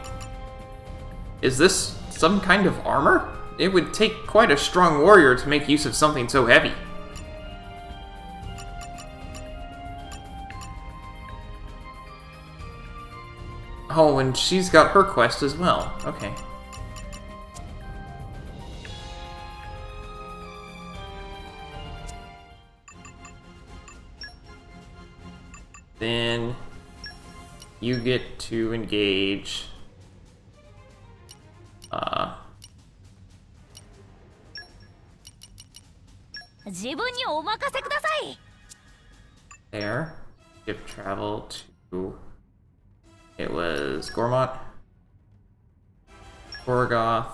Is this some kind of armor? It would take quite a strong warrior to make use of something so heavy. Oh, and she's got her quest as well. Okay. Then you get to engage there. Skip travel to, it was Gormott, Gorgoth,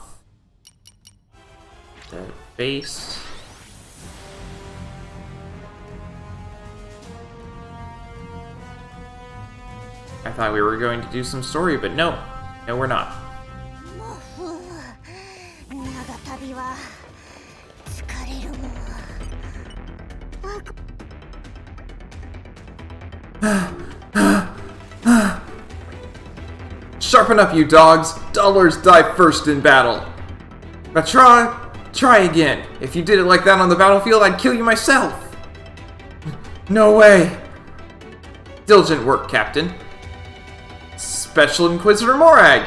the base. I thought we were going to do some story, but no. No, we're not. Sharpen up, you dogs! Dollars die first in battle! Now try again. If you did it like that on the battlefield, I'd kill you myself! No way! Diligent work, Captain. Special Inquisitor Morag!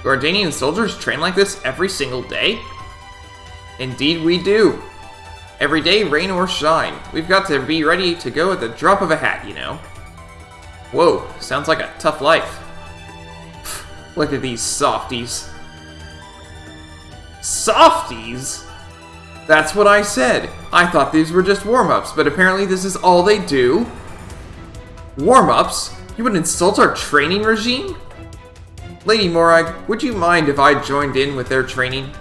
Gordanian soldiers train like this every single day? Indeed we do. Every day, rain or shine. We've got to be ready to go at the drop of a hat, you know. Whoa, sounds like a tough life. Look at these softies. Softies? That's what I said. I thought these were just warm-ups, but apparently this is all they do. Warm-ups? You would insult our training regime? Lady Morag, would you mind if I joined in with their training?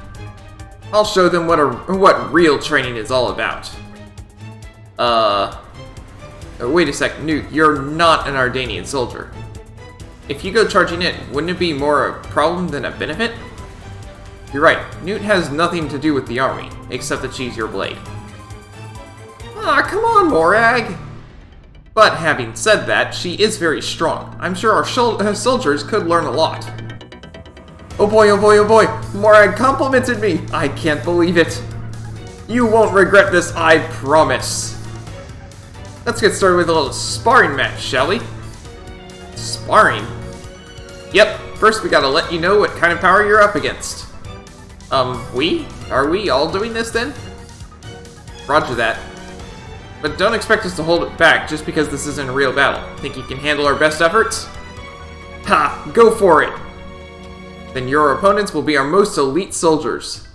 I'll show them what real training is all about. Wait a sec, Newt, you're not an Ardanian soldier. If you go charging in, wouldn't it be more a problem than a benefit? You're right, Newt has nothing to do with the army, except to choose your blade. Ah, come on, Morag! But having said that, she is very strong. I'm sure our soldiers could learn a lot. Oh boy, oh boy, oh boy! Morag complimented me! I can't believe it! You won't regret this, I promise! Let's get started with a little sparring match, shall we? Sparring? Yep, first we gotta let you know what kind of power you're up against. We? Are we all doing this then? Roger that. But don't expect us to hold it back just because this isn't a real battle. Think you can handle our best efforts? Ha! Go for it! Then your opponents will be our most elite soldiers.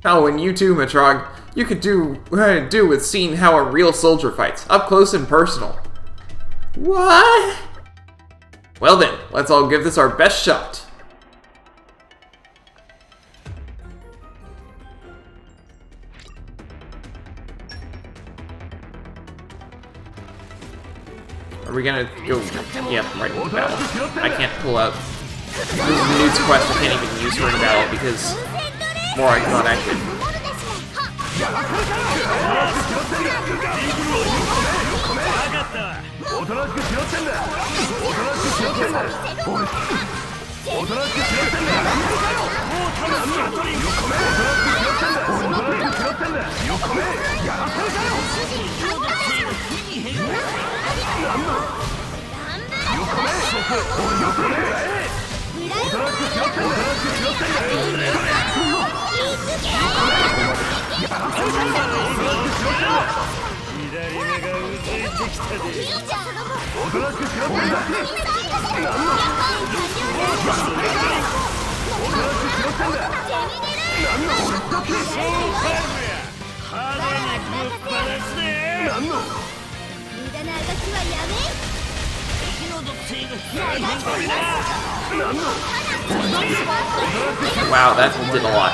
Oh, and you too, Matrog. You could do with seeing how a real soldier fights, up close and personal. What? Well then, let's all give this our best shot. Are we gonna go? Yep, right into battle. I can't pull out. This is a Newt's quest I can't even use for in battle because Morag's not active. Wow, that did a lot.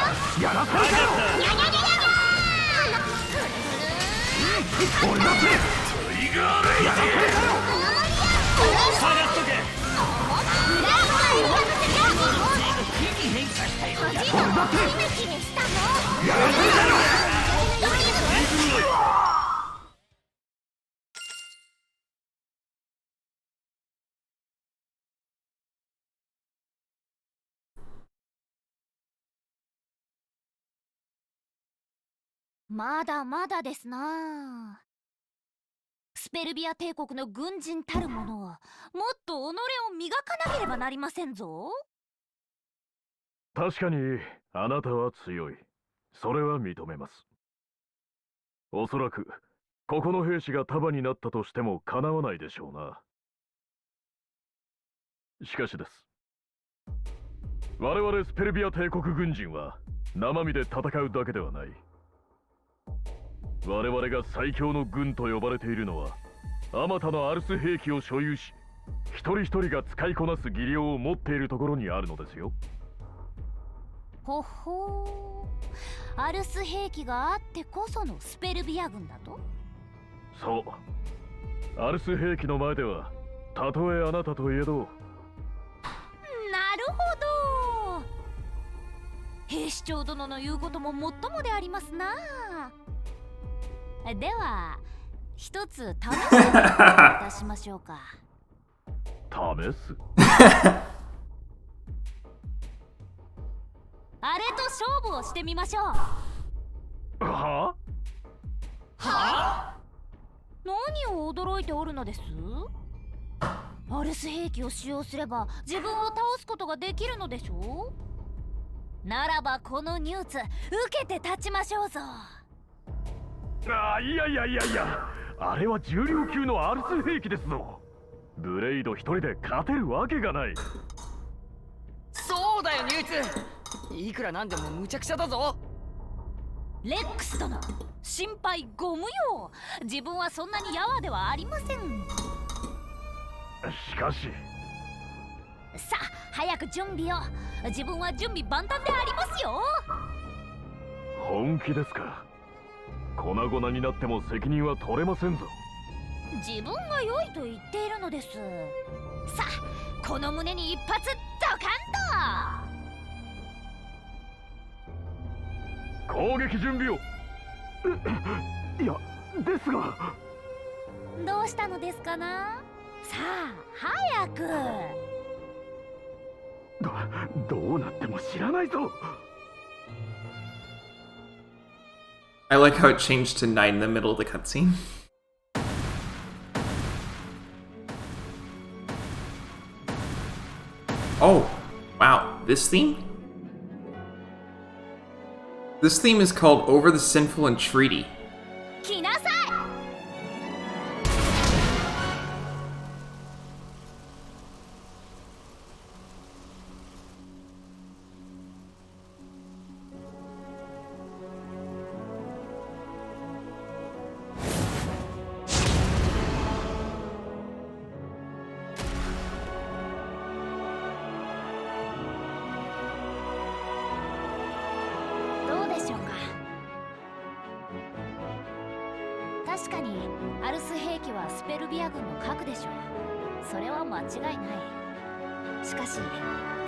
まだまだですな。スペルビア帝国の軍人たるものはもっと己を磨かなければなりませんぞ。確かにあなたは強い。それは認めます。おそらくここの兵士が束になったとしてもかなわないでしょうな。しかしです。我々スペルビア帝国軍人は生身で戦うだけではない。我々が最強の軍と呼ばれているのは、あまたのアルス兵器を所有し、一人一人が使いこなす技量を持っているところにあるのですよ。ほほー、アルス兵器があってこそのスペルビア軍だと？そう。アルス兵器の前では、たとえあなたといえど。なるほど。兵士長殿の言うことももっともでありますな。では一つ試しにいたしましょうか。試すあれと勝負をしてみましょう。はは？何を驚いておるのです？アルス兵器を使用すれば自分を倒すことができるのでしょう？ならばこのニューツ受けて立ちましょうぞ。あ、いや、あれは重量級のアルス兵器ですぞ。ブレイド一人で勝てるわけがない。そうだよニューツ、いくらなんでも無茶苦茶だぞ。レックス殿、心配ご無用。自分はそんなにやわではありません。しかしさあ早く準備を。自分は準備万端でありますよ。本気ですか？粉々になっても責任は取れませんぞ。自分が良いと言っているのです。さあこの胸に一発ドカンと。攻撃準備を。いや、ですが。どうしたのですかな。さあ早く。どうなっても知らないぞ。 I like how it changed to night in the middle of the cutscene. Oh, wow, this theme? This theme is called Over the Sinful Entreaty. 来なさい。どうでしょうか。確かにアルス兵器はスペルビア軍の核でしょう。それは間違いない。しかし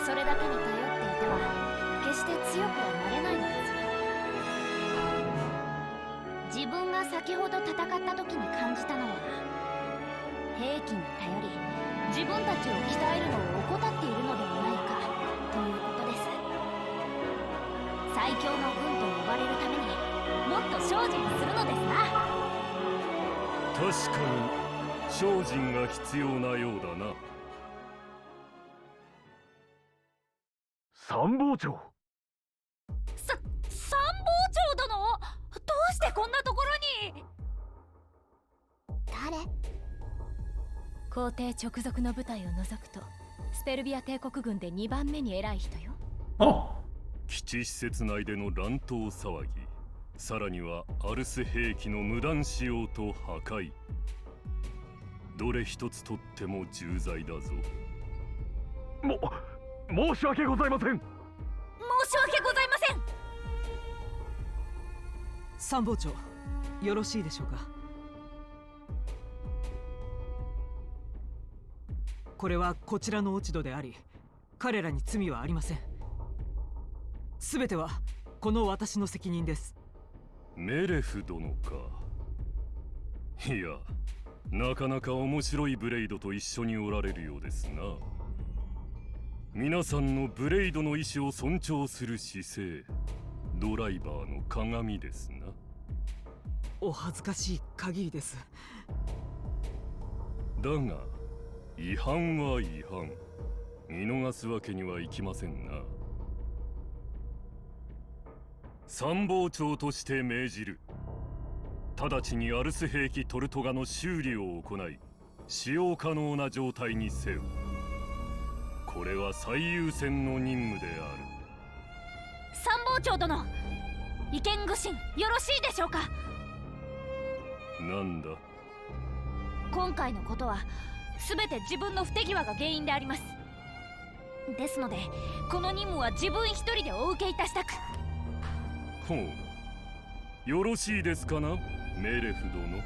それだけに頼っていては決して強くはなれないのです。自分が先ほど戦った時に感じたのは、兵器に頼り自分たちを鍛えるのを怠っているのではないかということです。最強の軍と呼ばれるためにもっと精進するのですな。確かに精進が必要なようだな。参謀長。参謀長殿、どうしてこんなところに。誰？皇帝直属の部隊を除くとスペルビア帝国軍で2番目に偉い人よ。Oh. 基地施設内での乱闘騒ぎ、さらにはアルス兵器の無断使用と破壊、どれ一つとっても重罪だぞ。申し訳ございません。申し訳ございません。参謀長、よろしいでしょうか。これはこちらの落ち度であり、彼らに罪はありません。すべてはこの私の責任です。メレフ殿か。いや、なかなか面白いブレイドと一緒におられるようですな。皆さんのブレイドの意志を尊重する姿勢、ドライバーの鏡ですな。お恥ずかしい限りです。だが違反は違反、見逃すわけにはいきませんな。参謀長として命じる。直ちにアルス兵器トルトガの修理を行い、使用可能な状態にせよ。これは最優先の任務である。参謀長殿、意見具申よろしいでしょうか。なんだ。今回のことは全て自分の不手際が原因であります。ですのでこの任務は自分一人でお受けいたしたく。ほう、よろしいですかな、メレフ殿。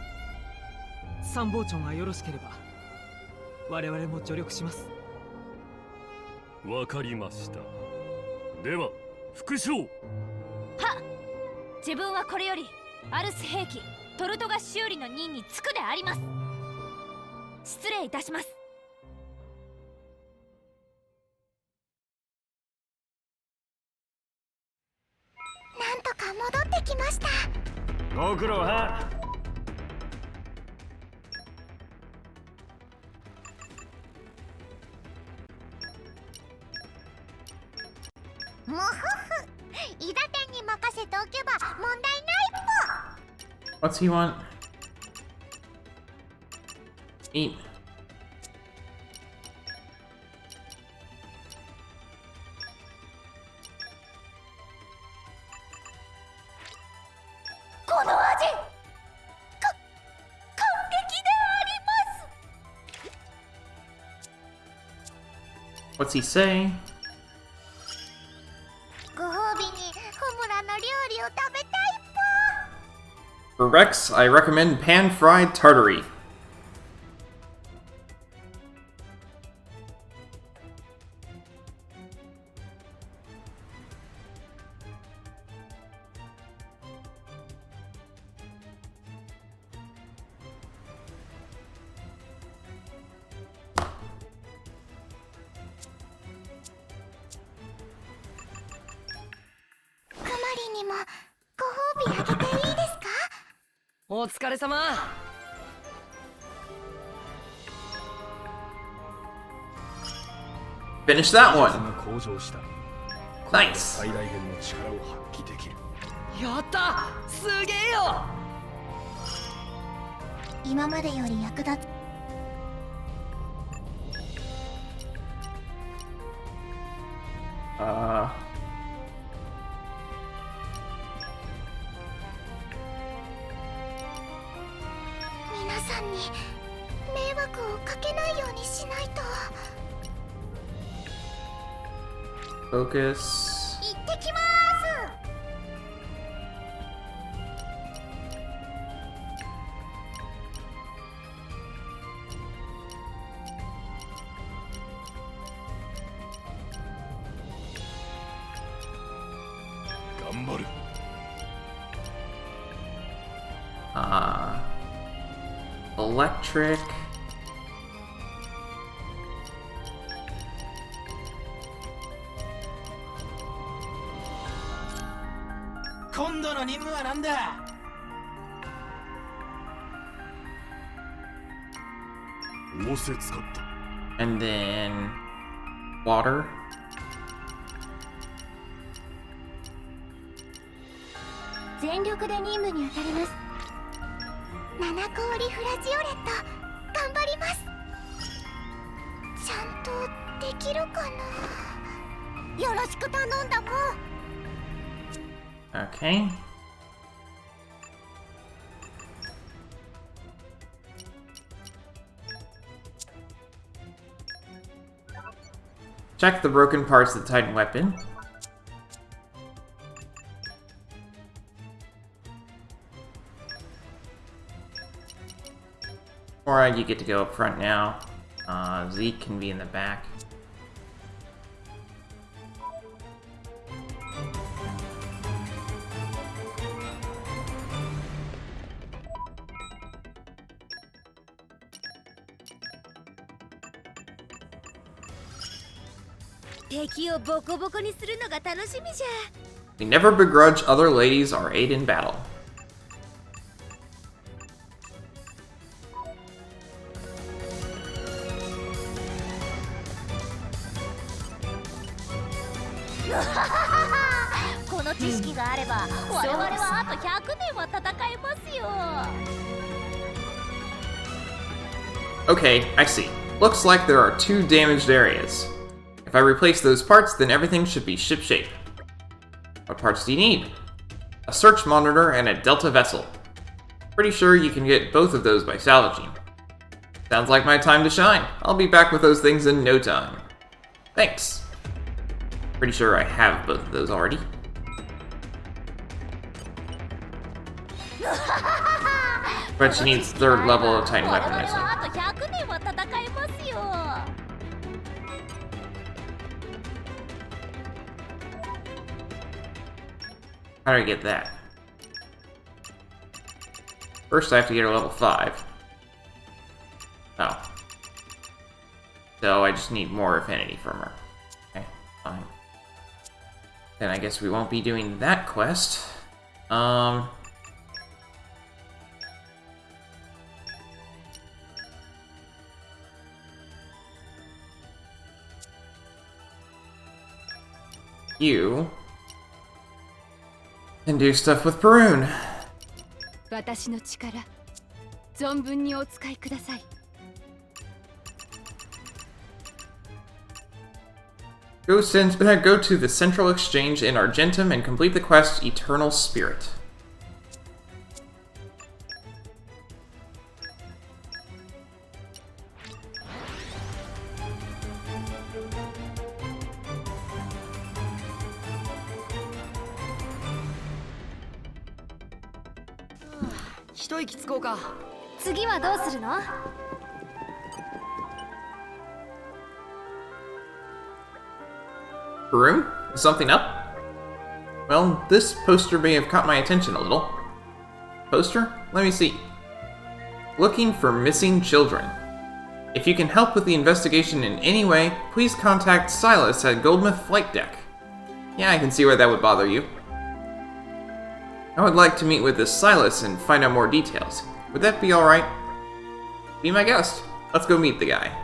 参謀長がよろしければ我々も助力します。わかりました。では副将。はっ。自分はこれよりアルス兵器トルトガ修理の任に就くであります。失礼いたします。なんとか戻ってきました。ご苦労は。もふふ、伊田店に任せておけば問題ないっぽ。 What's he want? Eat. この味、感激であります。 What's he say? ご褒美にホムラの料理を食べたいっぽ。 For Rex, I recommend pan-fried tartary. お疲れ様。 Finish that 技 one. 術が向上した。 Nice. 最大限の力を発揮できる。やった、すげえよ。今までより役立つ。皆さんに迷惑をかけないようにしないと。 Focus. 行ってきます。頑張る。 Electric. 今度の任務は何だ？ 仰せ使った。 And then water. 全力で任務に当たります。七氷フラジオレット、頑張ります。ちゃんとできるかな。よろしく頼んだもん。 Okay. Check the broken parts of the Titan weapon. Alright, you get to go up front now. Zeke can be in the back. We never begrudge other ladies our aid in battle. Okay, I see. Looks like there are 2 damaged areas. If I replace those parts, then everything should be shipshape. What parts do you need? A search monitor and a Delta vessel. Pretty sure you can get both of those by salvaging. Sounds like my time to shine. I'll be back with those things in no time. Thanks. Pretty sure I have both of those already. But she needs 3rd level of Titan weapon, I see. How do I get that? First I have to get her level 5. Oh. So I just need more affinity from her. Okay, fine. Then I guess we won't be doing that quest. You can do stuff with Perun. 私の力、存分にお使いください。 Go to the Central Exchange in Argentum and complete the quest Eternal Spirit. Perun? 次はどうするの? Perun? Is something up? Well, this poster may have caught my attention a little. Poster? Let me see. Looking for missing children. If you can help with the investigation in any way, please contact Silas at Goldmouth Flight Deck. Yeah, I can see why that would bother you. I would like to meet with this Silas and find out more details. Would that be alright? Be my guest. Let's go meet the guy.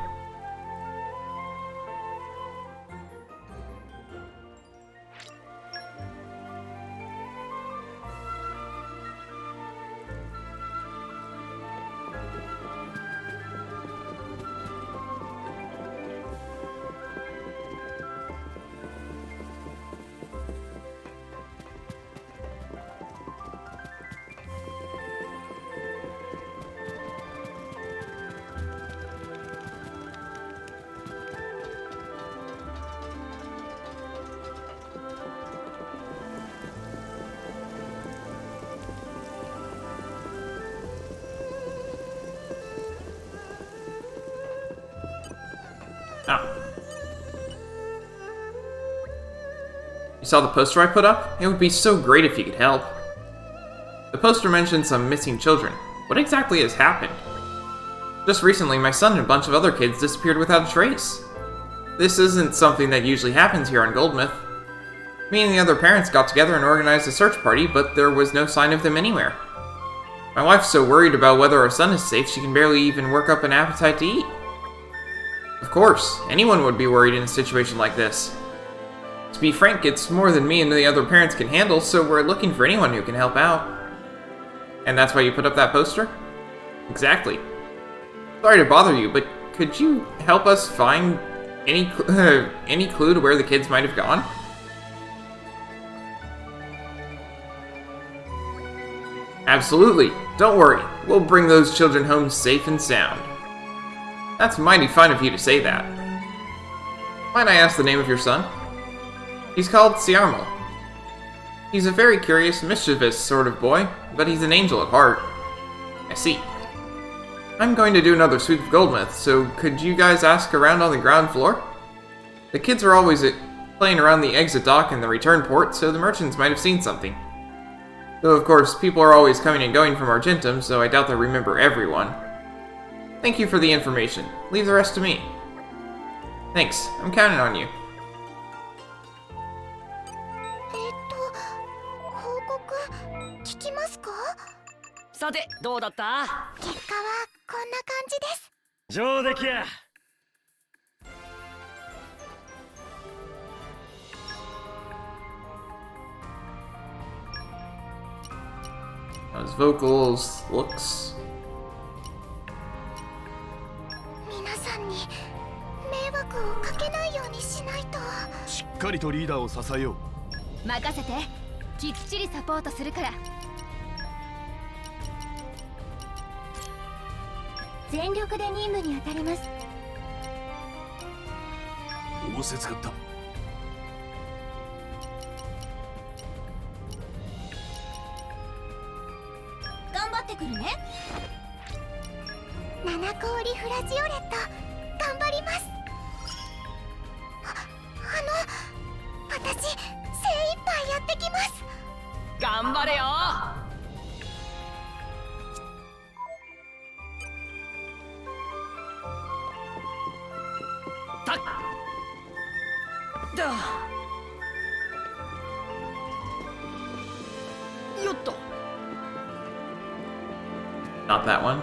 Oh. You saw the poster I put up? It would be so great if you could help. The poster mentioned some missing children. What exactly has happened? Just recently, my son and a bunch of other kids disappeared without a trace. This isn't something that usually happens here on Goldmouth. Me and the other parents got together and organized a search party, but there was no sign of them anywhere. My wife's so worried about whether our son is safe she can barely even work up an appetite to eat. Of course, anyone would be worried in a situation like this. To be frank, it's more than me and the other parents can handle, so we're looking for anyone who can help out. And that's why you put up that poster? Exactly. Sorry to bother you, but could you help us find any clue to where the kids might have gone? Absolutely. Don't worry. We'll bring those children home safe and sound. That's mighty fine of you to say that. Might I ask the name of your son? He's called Siarmal. He's a very curious, mischievous sort of boy, but he's an angel at heart. I see. I'm going to do another sweep of Goldmouth, so could you guys ask around on the ground floor? The kids are always playing around the exit dock and the return port, so the merchants might have seen something. Though, of course, people are always coming and going from Argentum, so I doubt they'll remember everyone. Thank you for the information. Leave the rest to me. Thanks. I'm counting on you. 報告聞きますか？さてどうだった？結果はこんな感じです。上出来や。His vocals, looks. 皆さんに迷惑をかけないようにしないと。しっかりとリーダーを支えよう。任せて。きっちりサポートするから。全力で任務に当たります。仰せつかった。頑張ってくるね。七氷フラジオレット頑張ります。私精一杯やってきます。頑張れよ。たっだよっと。 Not that one.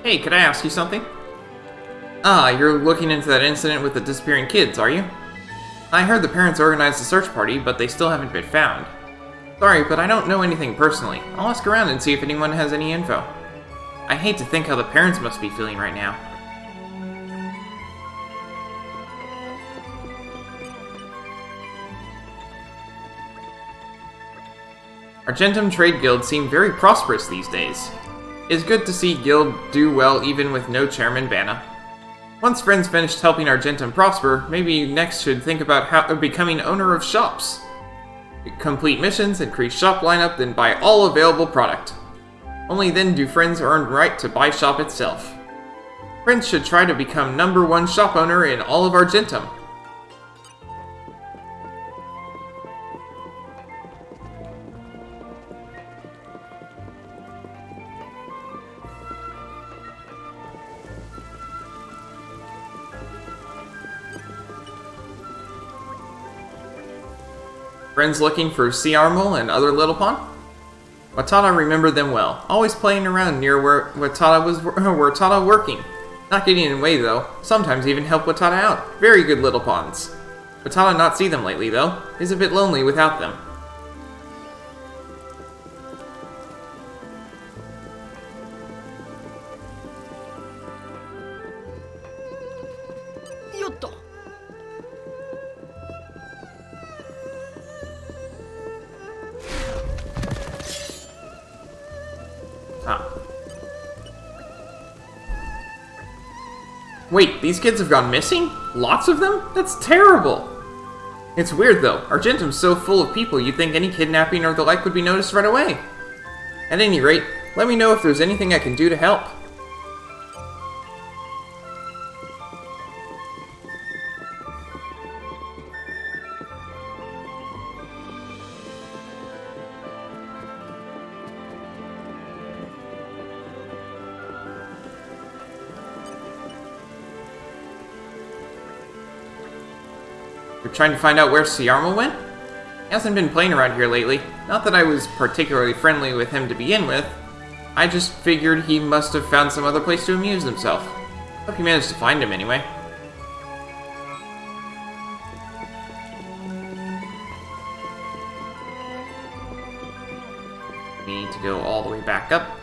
Hey, could I ask you something? Ah, you're looking into that incident with the disappearing kids, are you? I heard the parents organized a search party, but they still haven't been found. Sorry, but I don't know anything personally. I'll ask around and see if anyone has any info. I hate to think how the parents must be feeling right now. Argentum Trade Guild seem very prosperous these days. It's good to see Guild do well even with no Chairman Bana. Once friends finished helping Argentum prosper, maybe next should think about becoming owner of shops. Complete missions, increase shop lineup, then buy all available product. Only then do friends earn right to buy shop itself. Friends should try to become #1 shop owner in all of Argentum. Friends looking for sea armor and other little pond? Watana remembered them well, always playing around near where Watana working. Not getting in the way though, sometimes even help Watana out. Very good little pawns. Watana not see them lately though, is a bit lonely without them. Wait, these kids have gone missing? Lots of them? That's terrible! It's weird though, Argentum's so full of people you'd think any kidnapping or the like would be noticed right away. At any rate, let me know if there's anything I can do to help. You're trying to find out where Siarmo went? He hasn't been playing around here lately. Not that I was particularly friendly with him to begin with. I just figured he must have found some other place to amuse himself. Hope you managed to find him anyway. We need to go all the way back up.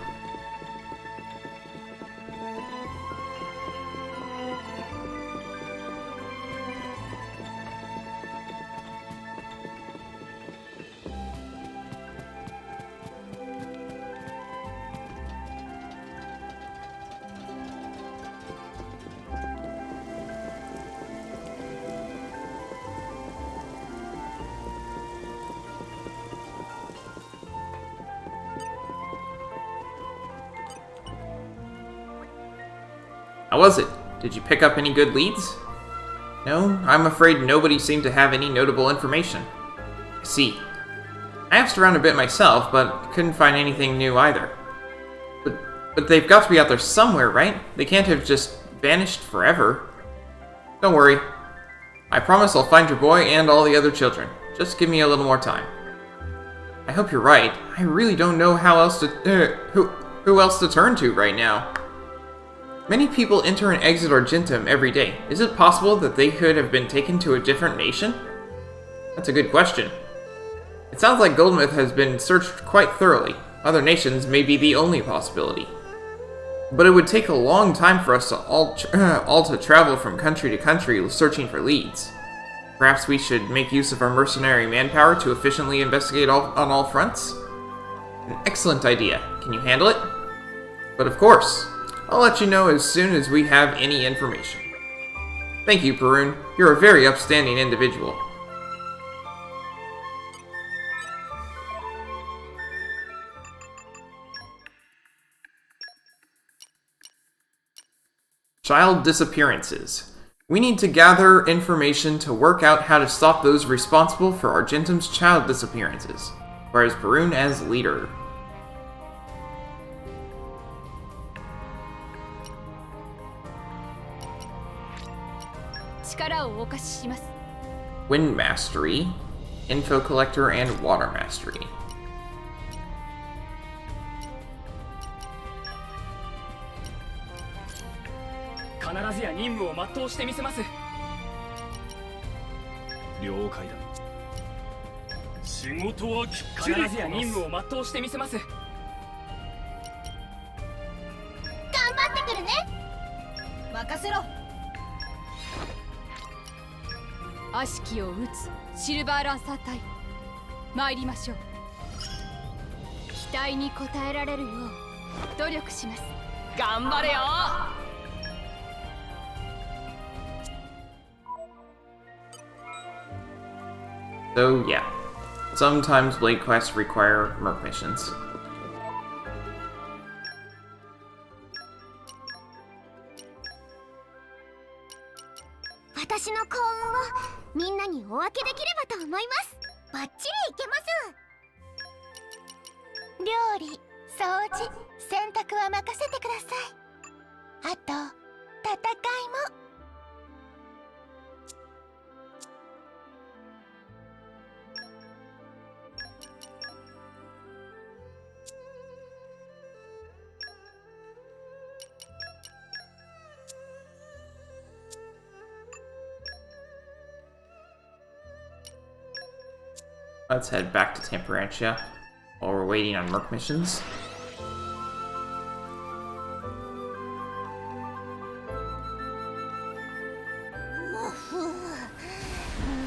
How was it? Did you pick up any good leads? No, I'm afraid nobody seemed to have any notable information. I see. I asked around a bit myself, but couldn't find anything new either. But they've got to be out there somewhere, right? They can't have just vanished forever. Don't worry. I promise I'll find your boy and all the other children. Just give me a little more time. I hope you're right. I really don't know how else to who else to turn to right now. Many people enter and exit Argentum every day. Is it possible that they could have been taken to a different nation? That's a good question. It sounds like Goldmouth has been searched quite thoroughly. Other nations may be the only possibility. But it would take a long time for us to all to travel from country to country searching for leads. Perhaps we should make use of our mercenary manpower to efficiently investigate on all fronts? An excellent idea. Can you handle it? But of course. I'll let you know as soon as we have any information. Thank you, Perun. You're a very upstanding individual. Child disappearances. We need to gather information to work out how to stop those responsible for Argentum's child disappearances. Whereas Perun as leader. Wind Mastery, Info Collector, and Water Mastery. So yeah, sometimes Blade quests require Merc missions. Let's head back to Temperantia while we're waiting on Merc missions.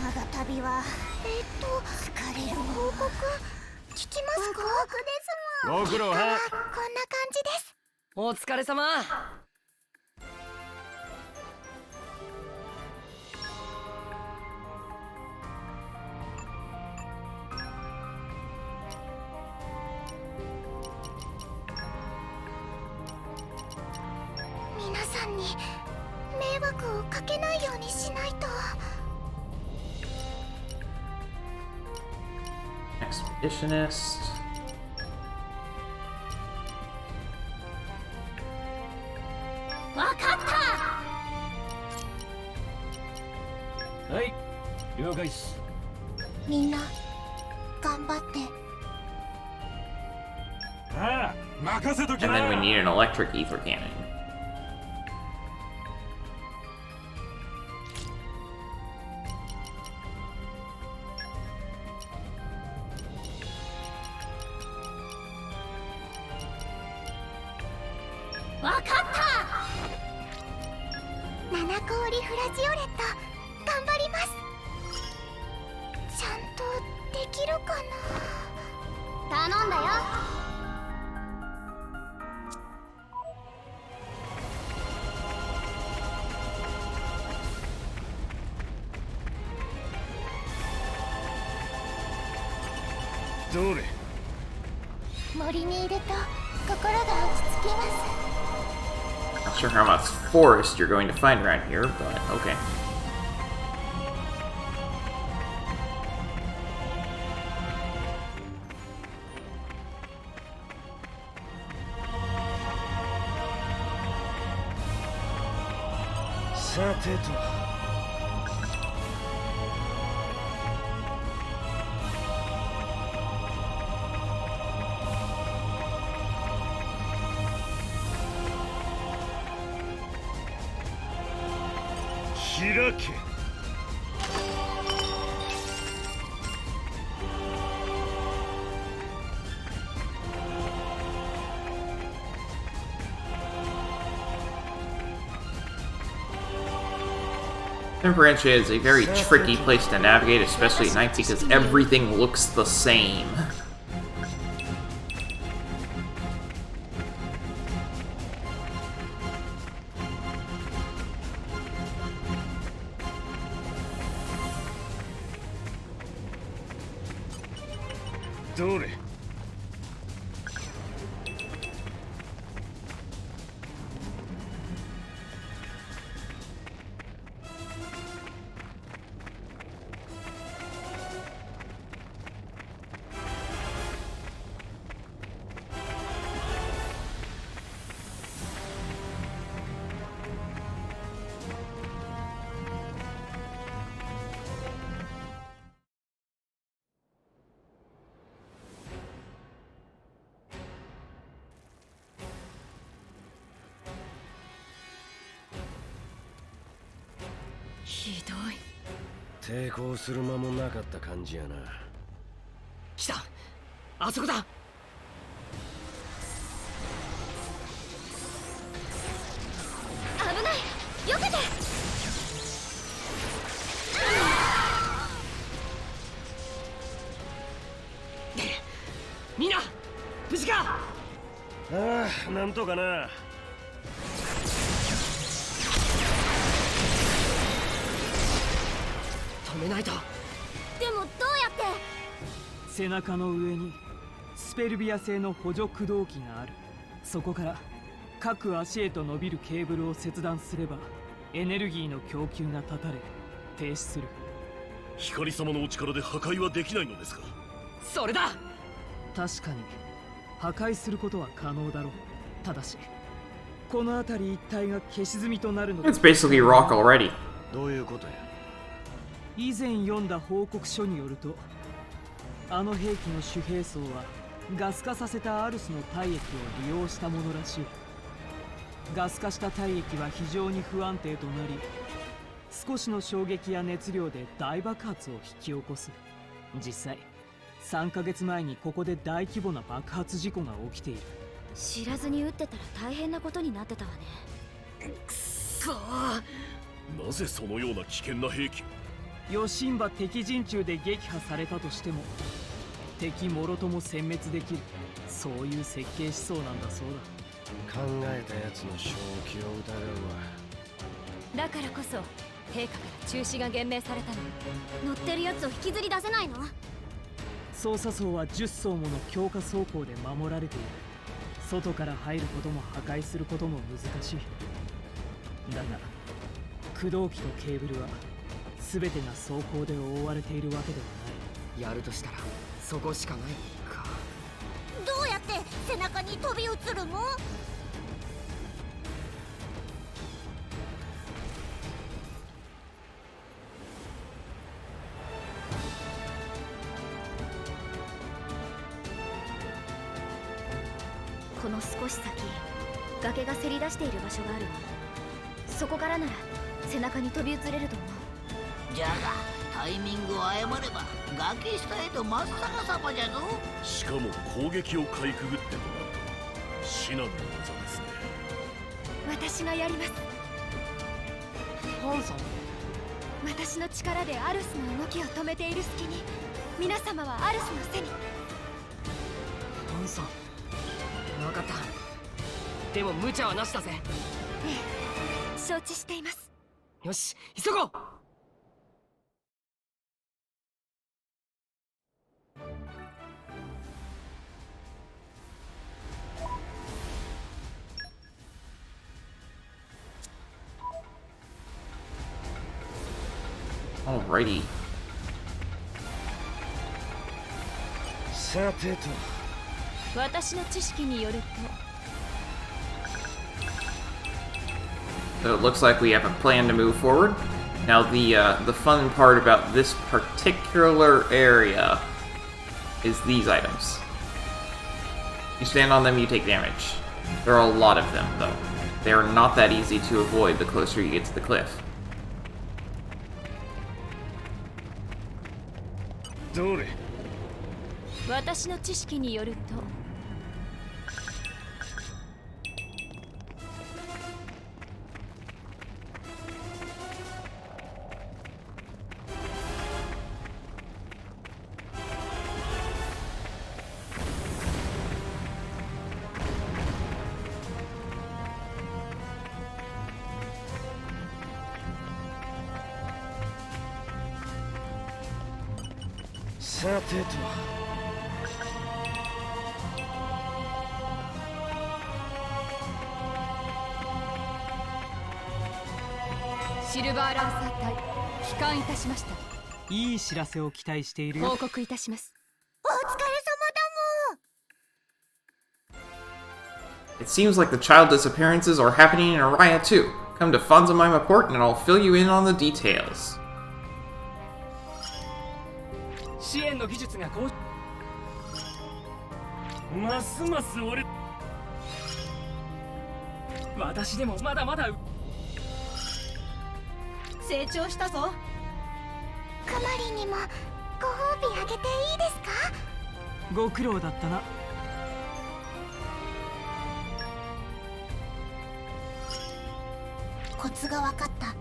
長旅は疲れる。報告聞きますか？報告ですもん。ご苦労は。こんな感じです。お疲れ様。皆さんに迷惑をかけないようにしないと。 Expeditionist. わかった。はい、了解っす。みんな頑張って。ああ、任せとき And な。 then we need an electric ether cannon. わかった。七氷フラジオレット頑張ります。ちゃんとできるかな。頼んだよ。どれ。森にいると心が落ち着きます。 Not sure how much forest you're going to find around here, but okay. Temperantia is a very tricky place to navigate, especially at night, because everything looks the same.ひどい。抵抗する間もなかった感じやな。来た、あそこだ。危ない、避けて。みんな無事か。ああ、なんとかな。止めないと。でもどうやって？背中の上にスペルビア製の補助駆動機がある。そこから各足へと伸びるケーブルを切断すればエネルギーの供給が断たれ停止する。光様のお力で破壊はできないのですか？それだ。確かに破壊することは可能だろう。ただしこの辺り一帯が消し済みとなるので It's basically rock already. どういうことや。以前読んだ報告書によると、あの兵器の主兵装はガス化させたアルスの体液を利用したものらしい。ガス化した体液は非常に不安定となり、少しの衝撃や熱量で大爆発を引き起こす。実際3ヶ月前にここで大規模な爆発事故が起きている。知らずに撃ってたら大変なことになってたわね。くっそー。なぜそのような危険な兵器を。余震波敵陣中で撃破されたとしても敵もろとも殲滅できる、そういう設計思想なんだそう考えたやつの正気を疑うわ。だからこそ陛下から中止が厳命されたの。乗ってるやつを引きずり出せないの？だ。操作層は10層もの強化装甲で守られている。外から入ることも破壊することも難しい。だが駆動機とケーブルは全てが装甲で覆われているわけではない。やるとしたらそこしかないか。どうやって背中に飛び移るの？この少し先、崖がせり出している場所があるわ。そこからなら背中に飛び移れると思う。じゃがタイミングを誤れば崖下へと真っ逆さまじゃぞ。しかも攻撃をかいくぐってとなると至難の業ですね。私がやります。ハンさん、私の力でアルスの動きを止めている隙に、皆様はアルスの背に。ハンさん、分かった。でも無茶はなしだぜ。ええ、承知しています。よし、急ごう。Alrighty. さてと。私の知識によると、 So it looks like we have a plan to move forward. Now the fun part about this particular area is these items. You stand on them, you take damage. There are a lot of them, though. They are not that easy to avoid the closer you get to the cliff. どれ。私の知識によると、さてと。シルバーランサー隊帰還いたしました。いい知らせを期待しているよ。報告いたします。お疲れ様だもん。 It seems like the child disappearances are happening in Araya too. Come to Fonzamima Port and I'll fill you in on the details. 支援の技術がますます俺、私でもまだまだ成長したぞ。クマリンにもご褒美あげていいですか？ご苦労だったな。コツが分かった。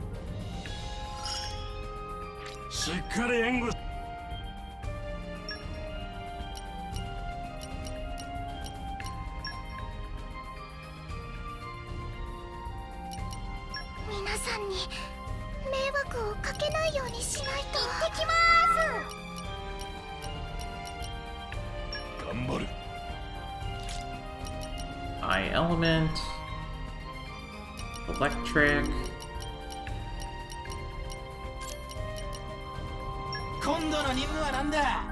しっかり援護。皆さんに迷惑をかけないようにしないと。行ってきまーす。頑張る。 Eye element. Electric. 今度の任務は何だ？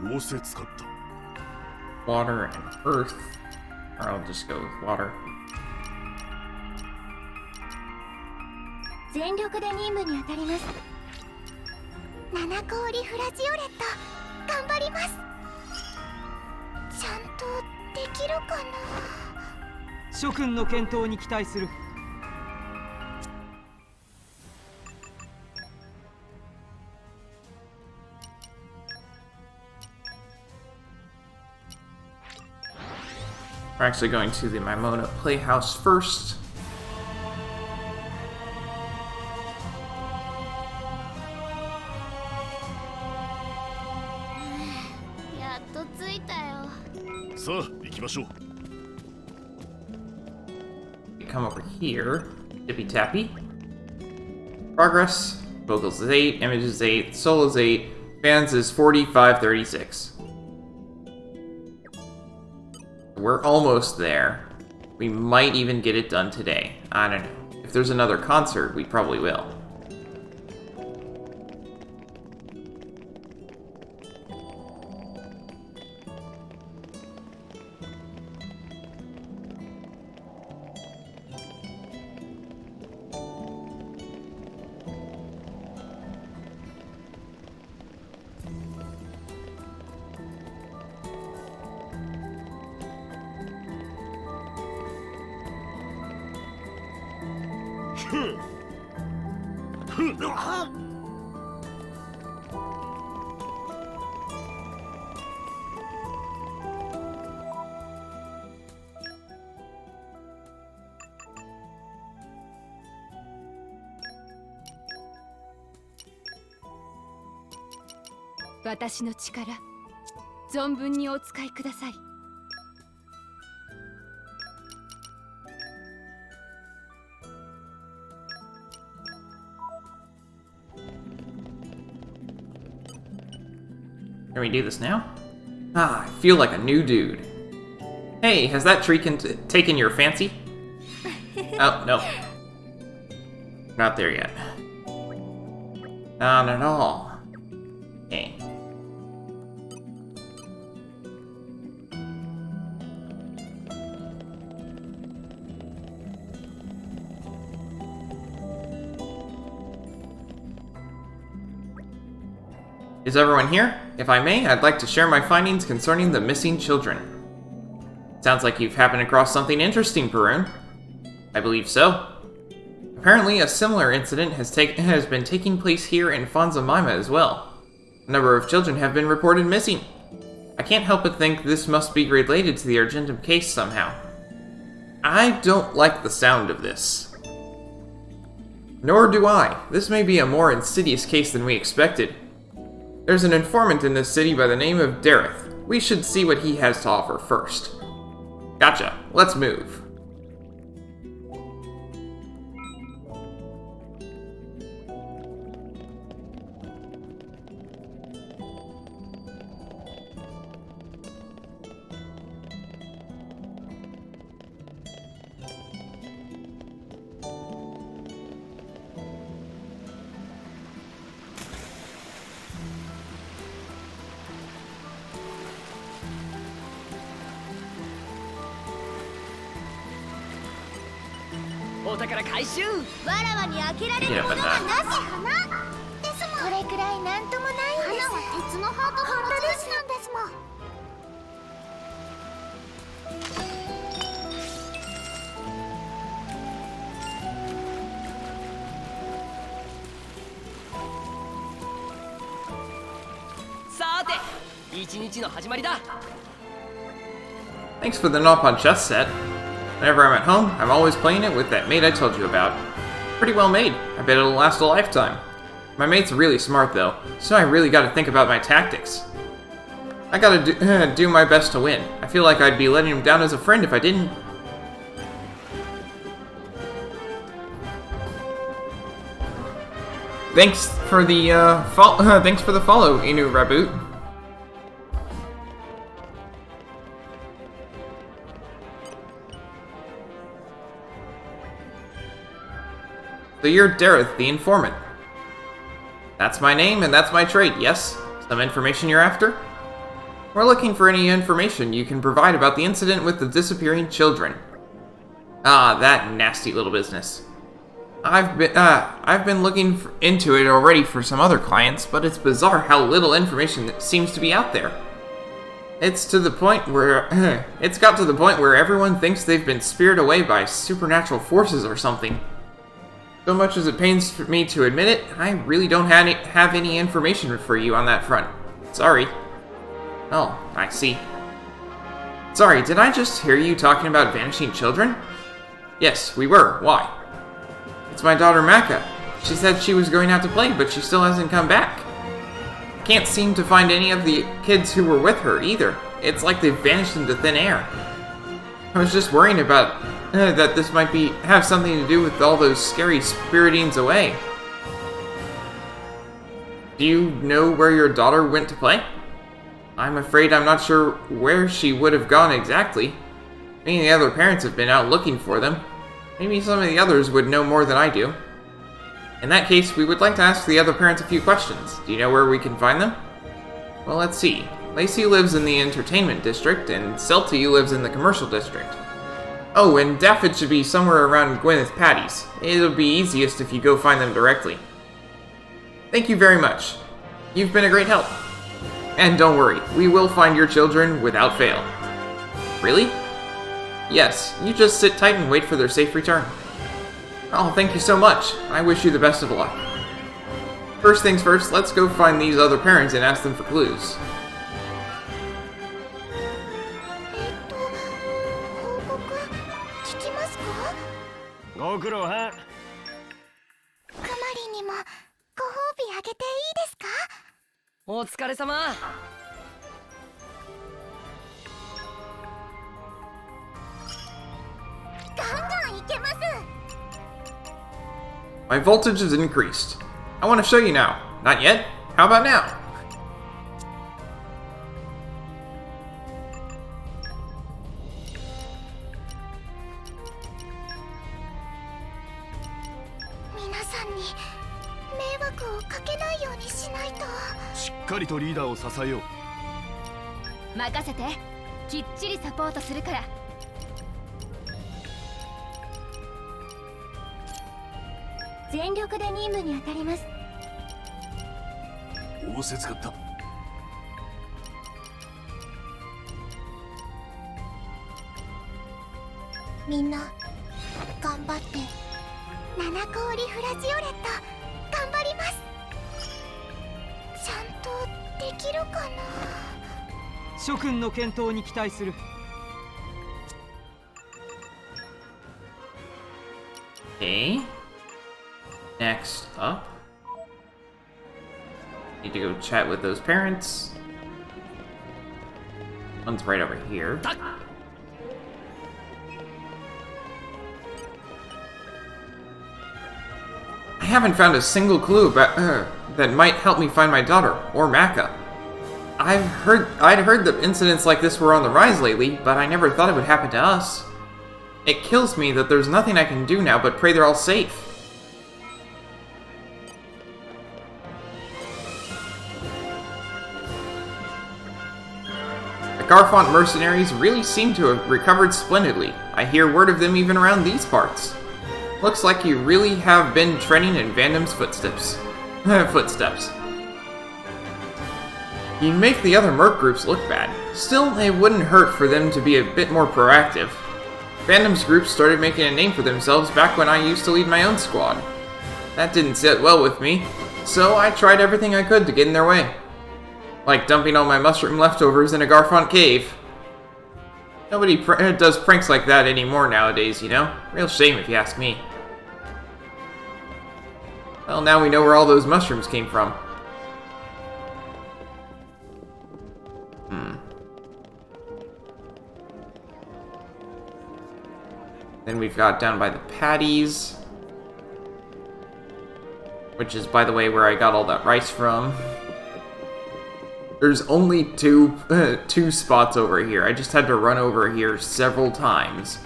仰せ使った。 Water and earth. Or I'll just go with water. 全力で任務に当たります。七氷フラジオレット頑張ります。ちゃんとできるかな。諸君の健闘に期待する。We're actually going to the Mimona Playhouse first. We come over here. Tippy tappy. Progress. Vocals is 8, image is 8, soul is 8, fans is 4536. We're almost there. We might even get it done today. I don't know. If there's another concert, we probably will.私の力、存分にお使いください。Can we do this now? Ah, I feel like a new dude. Hey, has that tree taken your fancy? Oh, no. Not there yet. Not at all. Okay. Is everyone here? If I may, I'd like to share my findings concerning the missing children. Sounds like you've happened across something interesting, Perun. I believe so. Apparently, a similar incident has been taking place here in Fonzamaima as well. A number of children have been reported missing. I can't help but think this must be related to the Argentum case somehow. I don't like the sound of this. Nor do I. This may be a more insidious case than we expected. There's an informant in this city by the name of Dareth. We should see what he has to offer first. Gotcha. Let's move.お宝回収。わらわに開けられるものはなぜ花ですもん。これくらいなんともないんです。花は鉄のハートの持ち主なんですもん。さて、一日の始まりだ。Thanks for the Nopon chess set. Whenever I'm at home, I'm always playing it with that mate I told you about. Pretty well made. I bet it'll last a lifetime. My mate's really smart though, so I really gotta think about my tactics. I gotta do my best to win. I feel like I'd be letting him down as a friend if I didn't. Thanks for the follow, Inu Raboot. So you're Dareth, the informant. That's my name and that's my trade, yes? Some information you're after? We're looking for any information you can provide about the incident with the disappearing children. Ah, that nasty little business. I've been looking into it already for some other clients, but it's bizarre how little information seems to be out there. It's got to the point where everyone thinks they've been speared away by supernatural forces or something. So much as it pains me to admit it, I really don't have any information for you on that front. Sorry. Oh, I see. Sorry, did I just hear you talking about vanishing children? Yes, we were. Why? It's my daughter Maka. She said she was going out to play, but she still hasn't come back. I can't seem to find any of the kids who were with her, either. It's like they've vanished into thin air. I was just worrying about that this might have something to do with all those scary spiritings away. Do you know where your daughter went to play? I'm afraid I'm not sure where she would have gone exactly. Many of the other parents have been out looking for them. Maybe some of the others would know more than I do. In that case, we would like to ask the other parents a few questions. Do you know where we can find them? Well, let's see. Lacey lives in the entertainment district, and Celty lives in the commercial district. Oh, and Daffod should be somewhere around Gwyneth Patty's. It'll be easiest if you go find them directly. Thank you very much. You've been a great help. And don't worry, we will find your children without fail. Really? Yes, you just sit tight and wait for their safe return. Oh, thank you so much. I wish you the best of luck. First things first, let's go find these other parents and ask them for clues. 報告聞きますか？ご苦労はん。クマリンにもご褒美あげていいですか？お疲れ様。ガンガンいけます。 My voltage is increased. I want to show you now. Not yet? How about now? Minasan に迷惑をかけないようにしないと。しっかりとリーダーを支えよう。任せて。きっちりサポートするから。全力で任務に当たります。仰せつかった。みんな頑張って。七氷フラジオレット頑張ります。ちゃんとできるかな。諸君の健闘に期待する。Okay. Next up. Need to go chat with those parents. One's right over here. I haven't found a single clue about that might help me find my daughter, or Maka. I'd heard that incidents like this were on the rise lately, but I never thought it would happen to us. It kills me that there's nothing I can do now but pray they're all safe. The Garfont mercenaries really seem to have recovered splendidly. I hear word of them even around these parts. Looks like you really have been treading in Vandam's footsteps. You make the other merc groups look bad. Still, it wouldn't hurt for them to be a bit more proactive. Vandam's groups started making a name for themselves back when I used to lead my own squad. That didn't sit well with me, so I tried everything I could to get in their way. Like dumping all my mushroom leftovers in a Garfont cave. Nobody does pranks like that anymore nowadays, you know? Real shame if you ask me. Well, now we know where all those mushrooms came from. Then we've got down by the patties. Which is, by the way, where I got all that rice from. There's only two spots over here. I just had to run over here several times.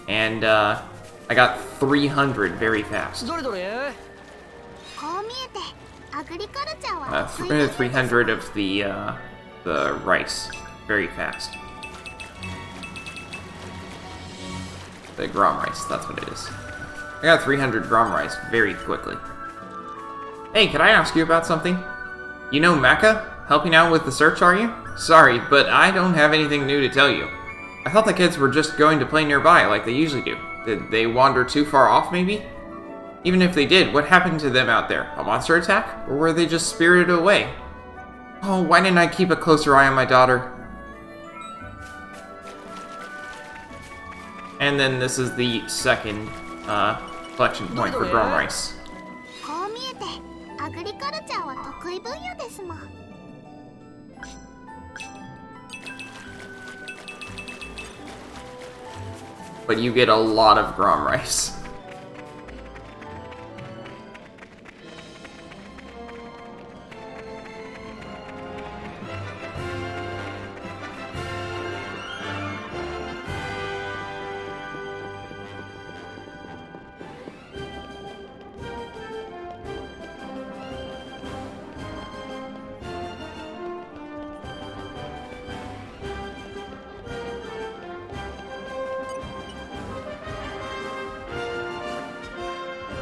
And I got 300 very fast. こう見えてアグリカルチャーは 300 of the rice very fast. The Grom rice, that's what it is. I got 300 Grom rice very quickly. Hey, can I ask you about something? You know Maka? Helping out with the search, are you? Sorry, but I don't have anything new to tell you. I thought the kids were just going to play nearby like they usually do. Did they wander too far off, maybe? Even if they did, what happened to them out there? A monster attack? Or were they just spirited away? Oh, why didn't I keep a closer eye on my daughter? And then this is the second collection point for Grom Rice. こう見えてアグリカルチャーは得意分野ですもん。 But you get a lot of Grom Rice.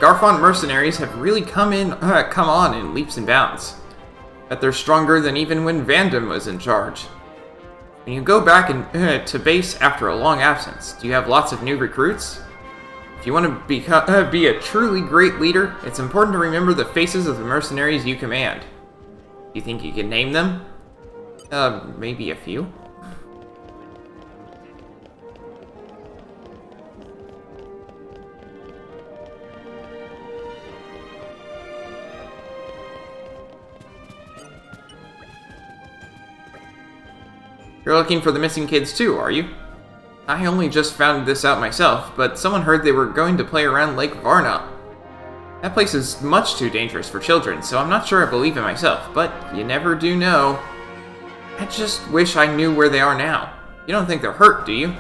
Garfont mercenaries have really come on in leaps and bounds. But they're stronger than even when Vandam was in charge. When you go back to base after a long absence, do you have lots of new recruits? If you want to be a truly great leader, it's important to remember the faces of the mercenaries you command. Do you think you can name them? Maybe a few? You're looking for the missing kids too, are you? I only just found this out myself, but someone heard they were going to play around Lake Varna. That place is much too dangerous for children, so I'm not sure I believe it myself, but you never do know. I just wish I knew where they are now. You don't think they're hurt, do you?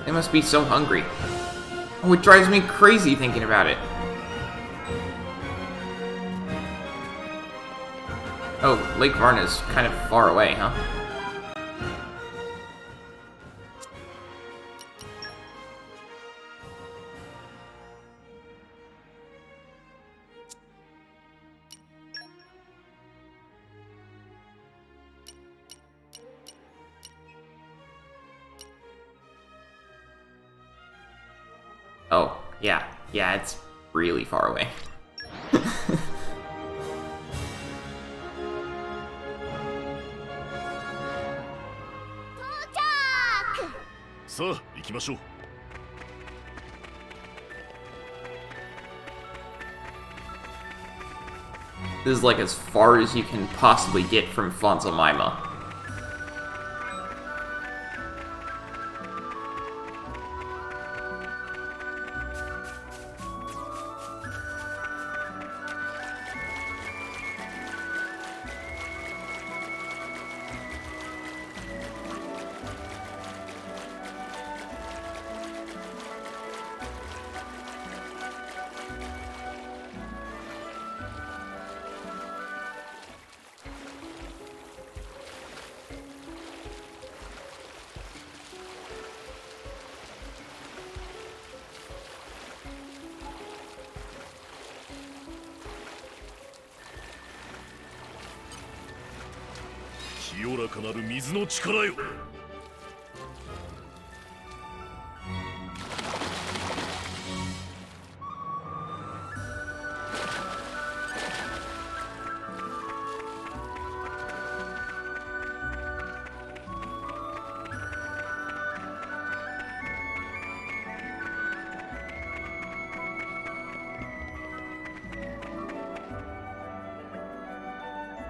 They must be so hungry. Oh, it drives me crazy thinking about it. Oh, Lake Varna is kind of far away, huh? Oh, yeah, it's really far away. さあ、行きましょう。 This is like as far as you can possibly get from Fonzelmaima.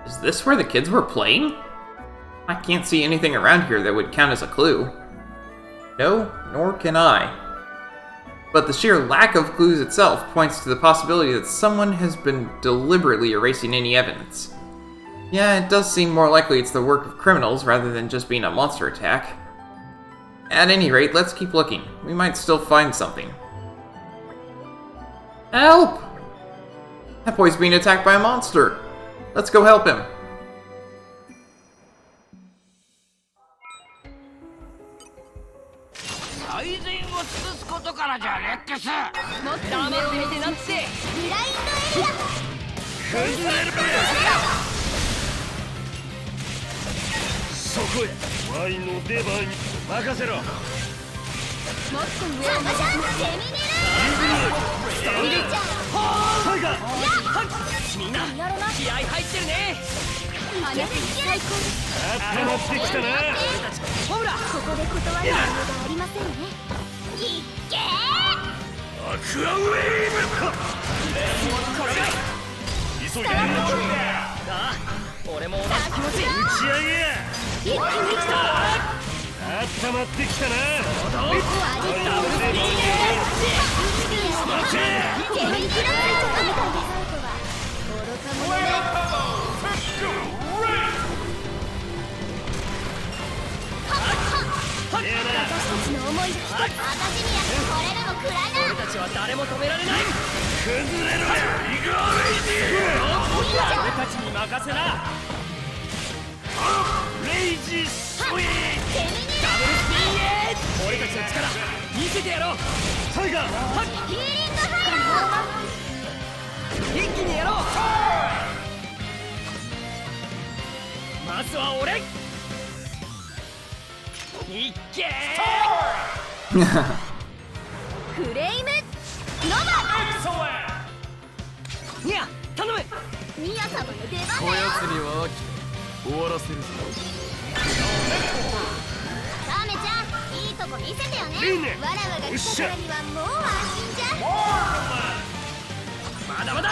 Is this where the kids were playing? I can't see anything around here that would count as a clue. No, nor can I. But the sheer lack of clues itself points to the possibility that someone has been deliberately erasing any evidence. Yeah, it does seem more likely it's the work of criminals rather than just being a monster attack. At any rate, let's keep looking. We might still find something. Help! That boy's being attacked by a monster! Let's go help him. 最高温まってきたな。ホムラここで断る理由がありませんね。いっけアクアウェーブ。急いで。俺も同じ気持ち。打ち上げや。一気に来た温まってきたな。ダブルスピンゲージ愚か者ね。私たちの思いが一つ私にやってこれるのくらいな。俺たちは誰も止められない。崩れろや。イグアレイジ。俺たちに任せな。レイジスイート。ダブルスピンゲージ。俺たちの力見せてやろう。タイガー。ヒーリングファイヤー。一気にやろう。まずは俺。いっけフレイムノバ。ニャ頼む。ミヤ様の出番だよ。こやつには飽きた。終わらせるぞ。ラメちゃんいいとこ見せてよね。いいね。わらわが来たからにはもう安心じゃ。まだまだ。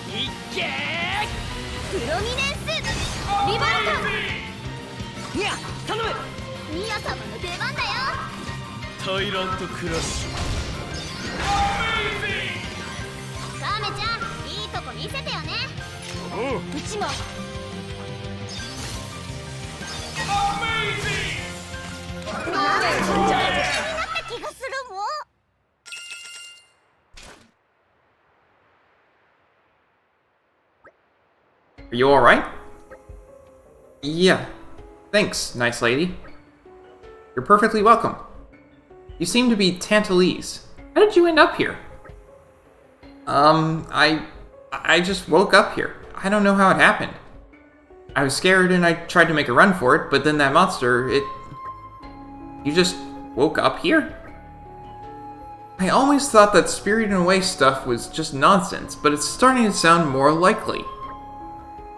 いっけプロミネンスリボルト。ニャ頼む。ミヤ様の出番だよ。タイラントクラッシラメちゃんいいとこ見せてよね。うちも。なんか気になった気がするもん。Are you alright? Yeah. Thanks, nice lady. You're perfectly welcome. You seem to be Tantalese. How did you end up here? I just woke up here. I don't know how it happened. I was scared and I tried to make a run for it, but then that monster, You just woke up here? I always thought that spirited away stuff was just nonsense, but it's starting to sound more likely.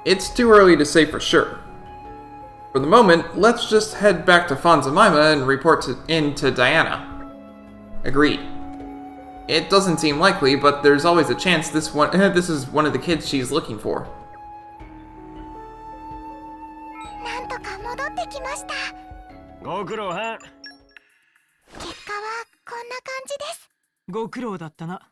It's too early to say for sure. For the moment, let's just head back to Fonzamaima and report in to Diana. Agreed. It doesn't seem likely, but there's always a chance this is one of the kids she's looking for. なんとか戻ってきました。ご苦労はん。結果はこんな感じです。ご苦労だったな。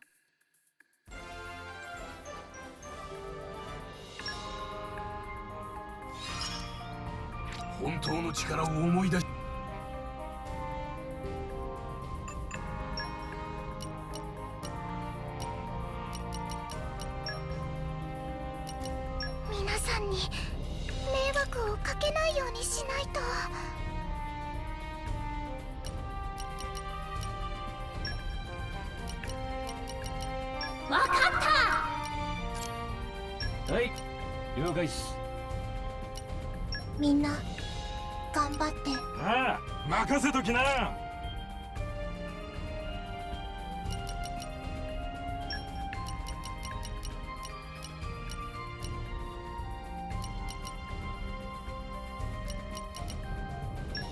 本当の力を思い出し。皆さんに迷惑をかけないようにしないと。わかった。はい、了解っす。みんな頑張って。ああ、任せときな。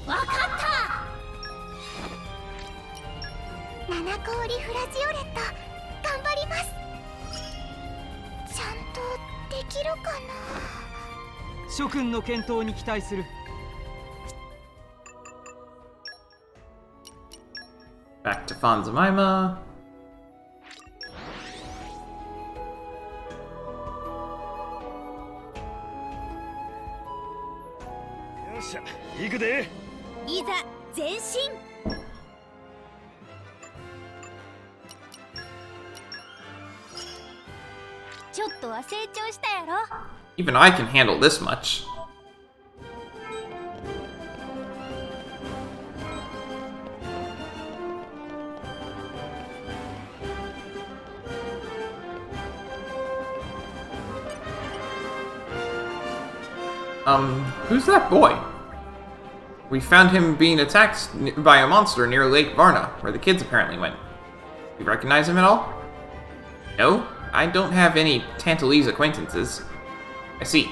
わかった。七氷フラジオレット頑張ります。ちゃんとできるかな。諸君の健闘に期待する。Back to Fonzamaima. よっしゃ、行くで。いざ前進。ちょっとは成長したやろ。Even I can handle this much. Who's that boy? We found him being attacked by a monster near Lake Varna, where the kids apparently went. You recognize him at all? No? I don't have any Tantalese acquaintances. I see.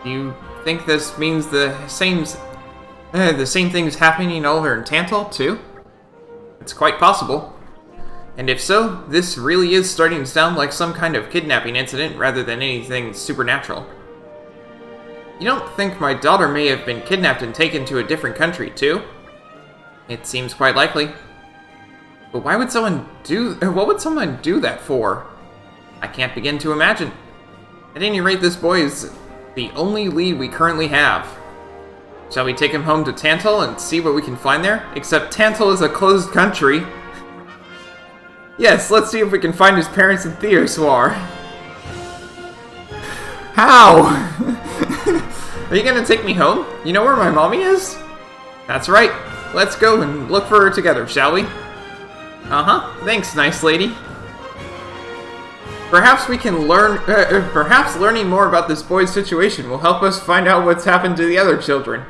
You think this means the same thing's happening over in Tantal, too? It's quite possible. And if so, this really is starting to sound like some kind of kidnapping incident rather than anything supernatural. You don't think my daughter may have been kidnapped and taken to a different country, too? It seems quite likely. But what would someone do that for? I can't begin to imagine. At any rate, this boy is the only lead we currently have. Shall we take him home to Tantal and see what we can find there? Except Tantal is a closed country. Yes, let's see if we can find his parents in Theoswar. How? Are you gonna take me home? You know where my mommy is? That's right. Let's go and look for her together, shall we? Uh-huh. Thanks, nice lady. Perhaps we can learn. Perhaps learning more about this boy's situation will help us find out what's happened to the other children.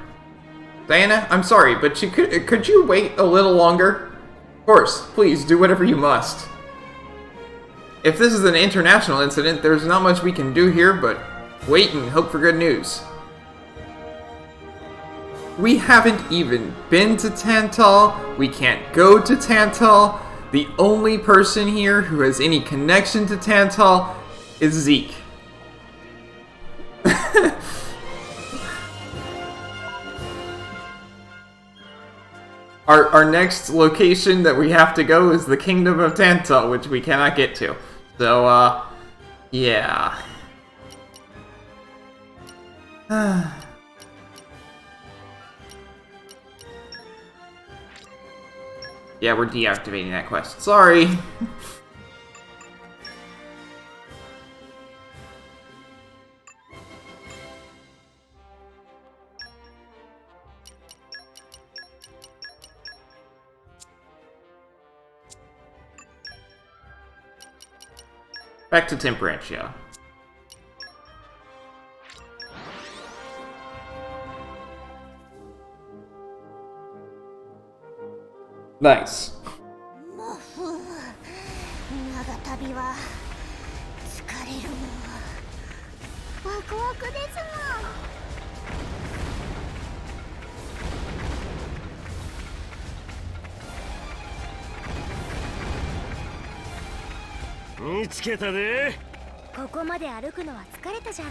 Diana, I'm sorry, but could you wait a little longer? Of course, please do whatever you must. If this is an international incident, there's not much we can do here but wait and hope for good news. We haven't even been to Tantal. We can't go to Tantal. The only person here who has any connection to Tantal is Zeke. Our next location that we have to go is the Kingdom of Tantal, which we cannot get to. So, yeah. Yeah, we're deactivating that quest. Sorry. Back to Temperantia. Nice. 長旅は疲れるもん。ワクワクですもん。見つけたで。ここまで歩くのは疲れたじゃろ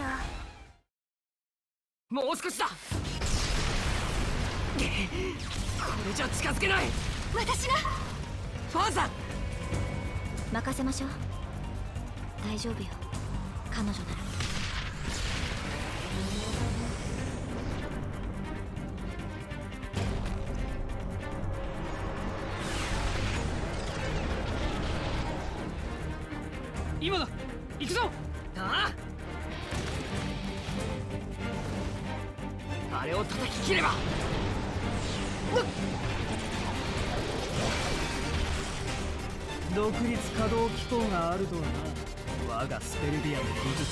う。もう少しだ。これじゃ近づけない。私がファーザー任せましょう。大丈夫よ、彼女なら。今だ、行くぞ。ああ、あれを叩き切れば。独立可動機構があるとはな。我がスペルビアの技術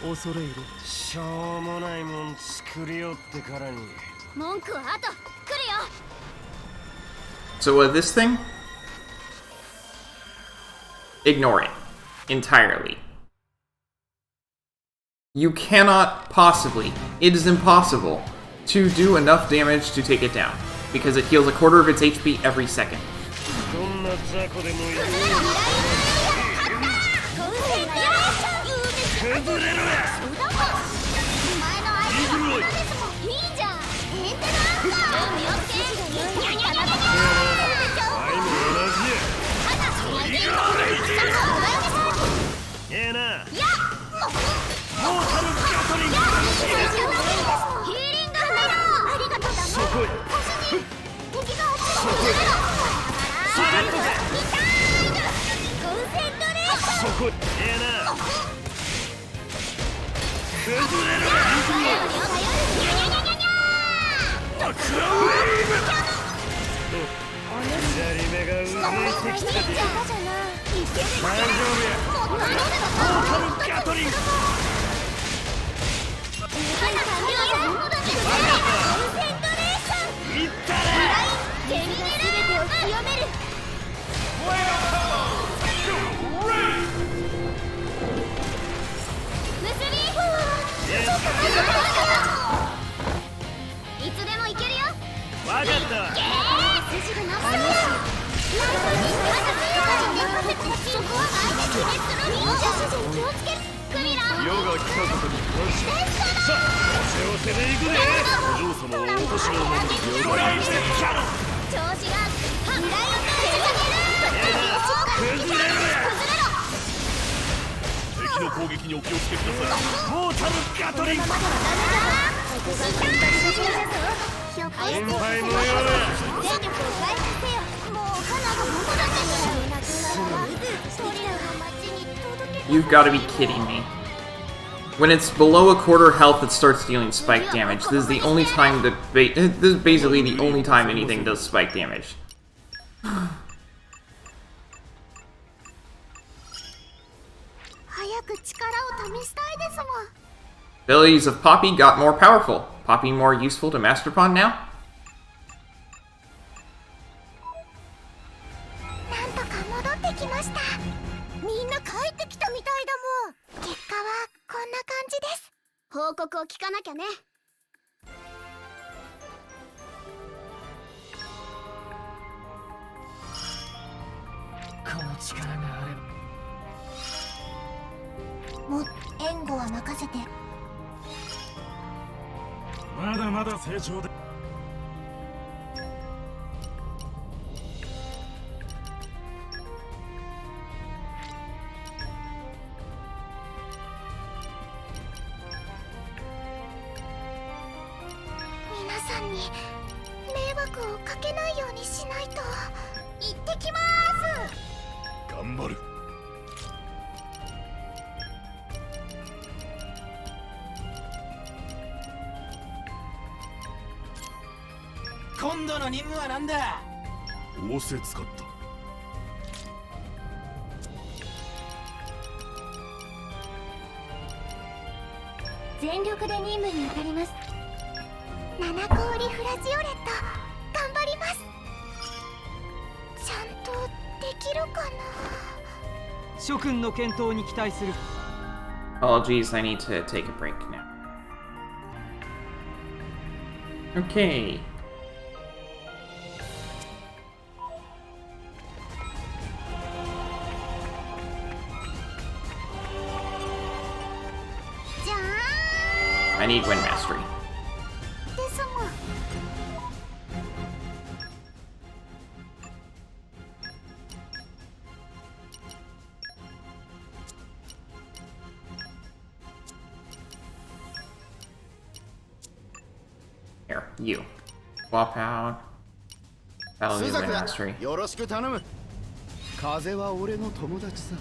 恐れ入る。しょうもないもん作りよってからに。文句はあと来るよ。 So this thing? Ignore it. Entirely. You cannot possibly, it is impossible, to do enough damage to take it down, because it heals a quarter of its HP every second. どんな雑魚でもいい。崩れろや。ええな。モータルガトリング。ヒーリングハイロー。ありがとうだ。そこへ。敵が落ちる。そこへ。それとか。コンセントレーション。そこへ。ええな。崩れろや。クラウェイブ。左目がうずいてきたで。大丈夫や。モータルガトリング。いったれ。結び世が来たことに感謝。さあせわせで行くぜ。お嬢様を落としのものによろしく。調子が未来を崩れろや。敵の攻撃にお気をつけください。モータルガトリング。先輩のようや。全力を回復せよ。もう花が元だってYou've got to be kidding me. When it's below a quarter health, it starts dealing spike damage. This is the only time that this is basically the only time anything does spike damage. Abilities of Poppy got more powerful. Poppy more useful to Master Pawn now? なんとか戻ってきました。みんな帰ってきたみたいだもん。結果はこんな感じです。報告を聞かなきゃね。この力があれば。もう援護は任せて。まだまだ成長で。皆さんに迷惑をかけないようにしないと。行ってきまーす。頑張る。今度の任務は何だ。仰せ使った。全力で任務に当たります。7氷フラジオレット、頑張ります。ちゃんとできるかな。諸君の健闘に期待する。 Apologies, I need to take a break now. Okay. I need Wind Mastery. ですもん。Here, you. Swap out. That'll do Wind Mastery. よろしく頼む。風は俺の友達さ。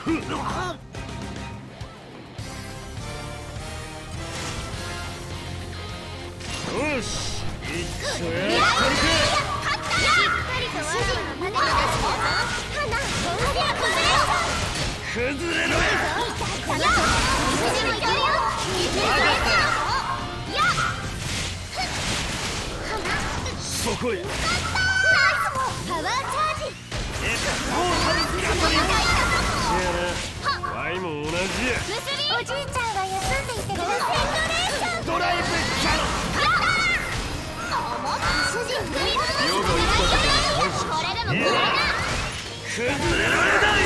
よし、一緒や。崩れろや。そこへ。パワーチャージ。モータルガトリング。せやな。ワイも同じや。おじいちゃんは休んでいてください。ドライブキャノン。主人組み立てこれでもこれだ。崩れろやだい。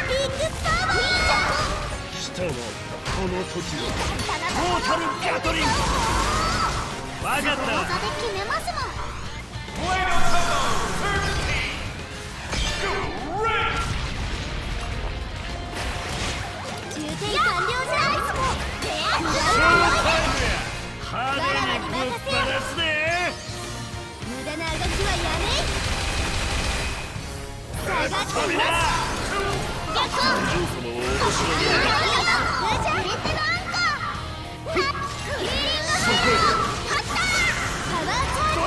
ビッグパワー。来たな、この時は。モータルガトリング。わかった。技で決めますもん。充填完了じゃないですもん。派手にぶっ放すで。無駄なあがきはやめ。下がってみます。お嬢様を落としのもの。そこへ。パワーチャージ。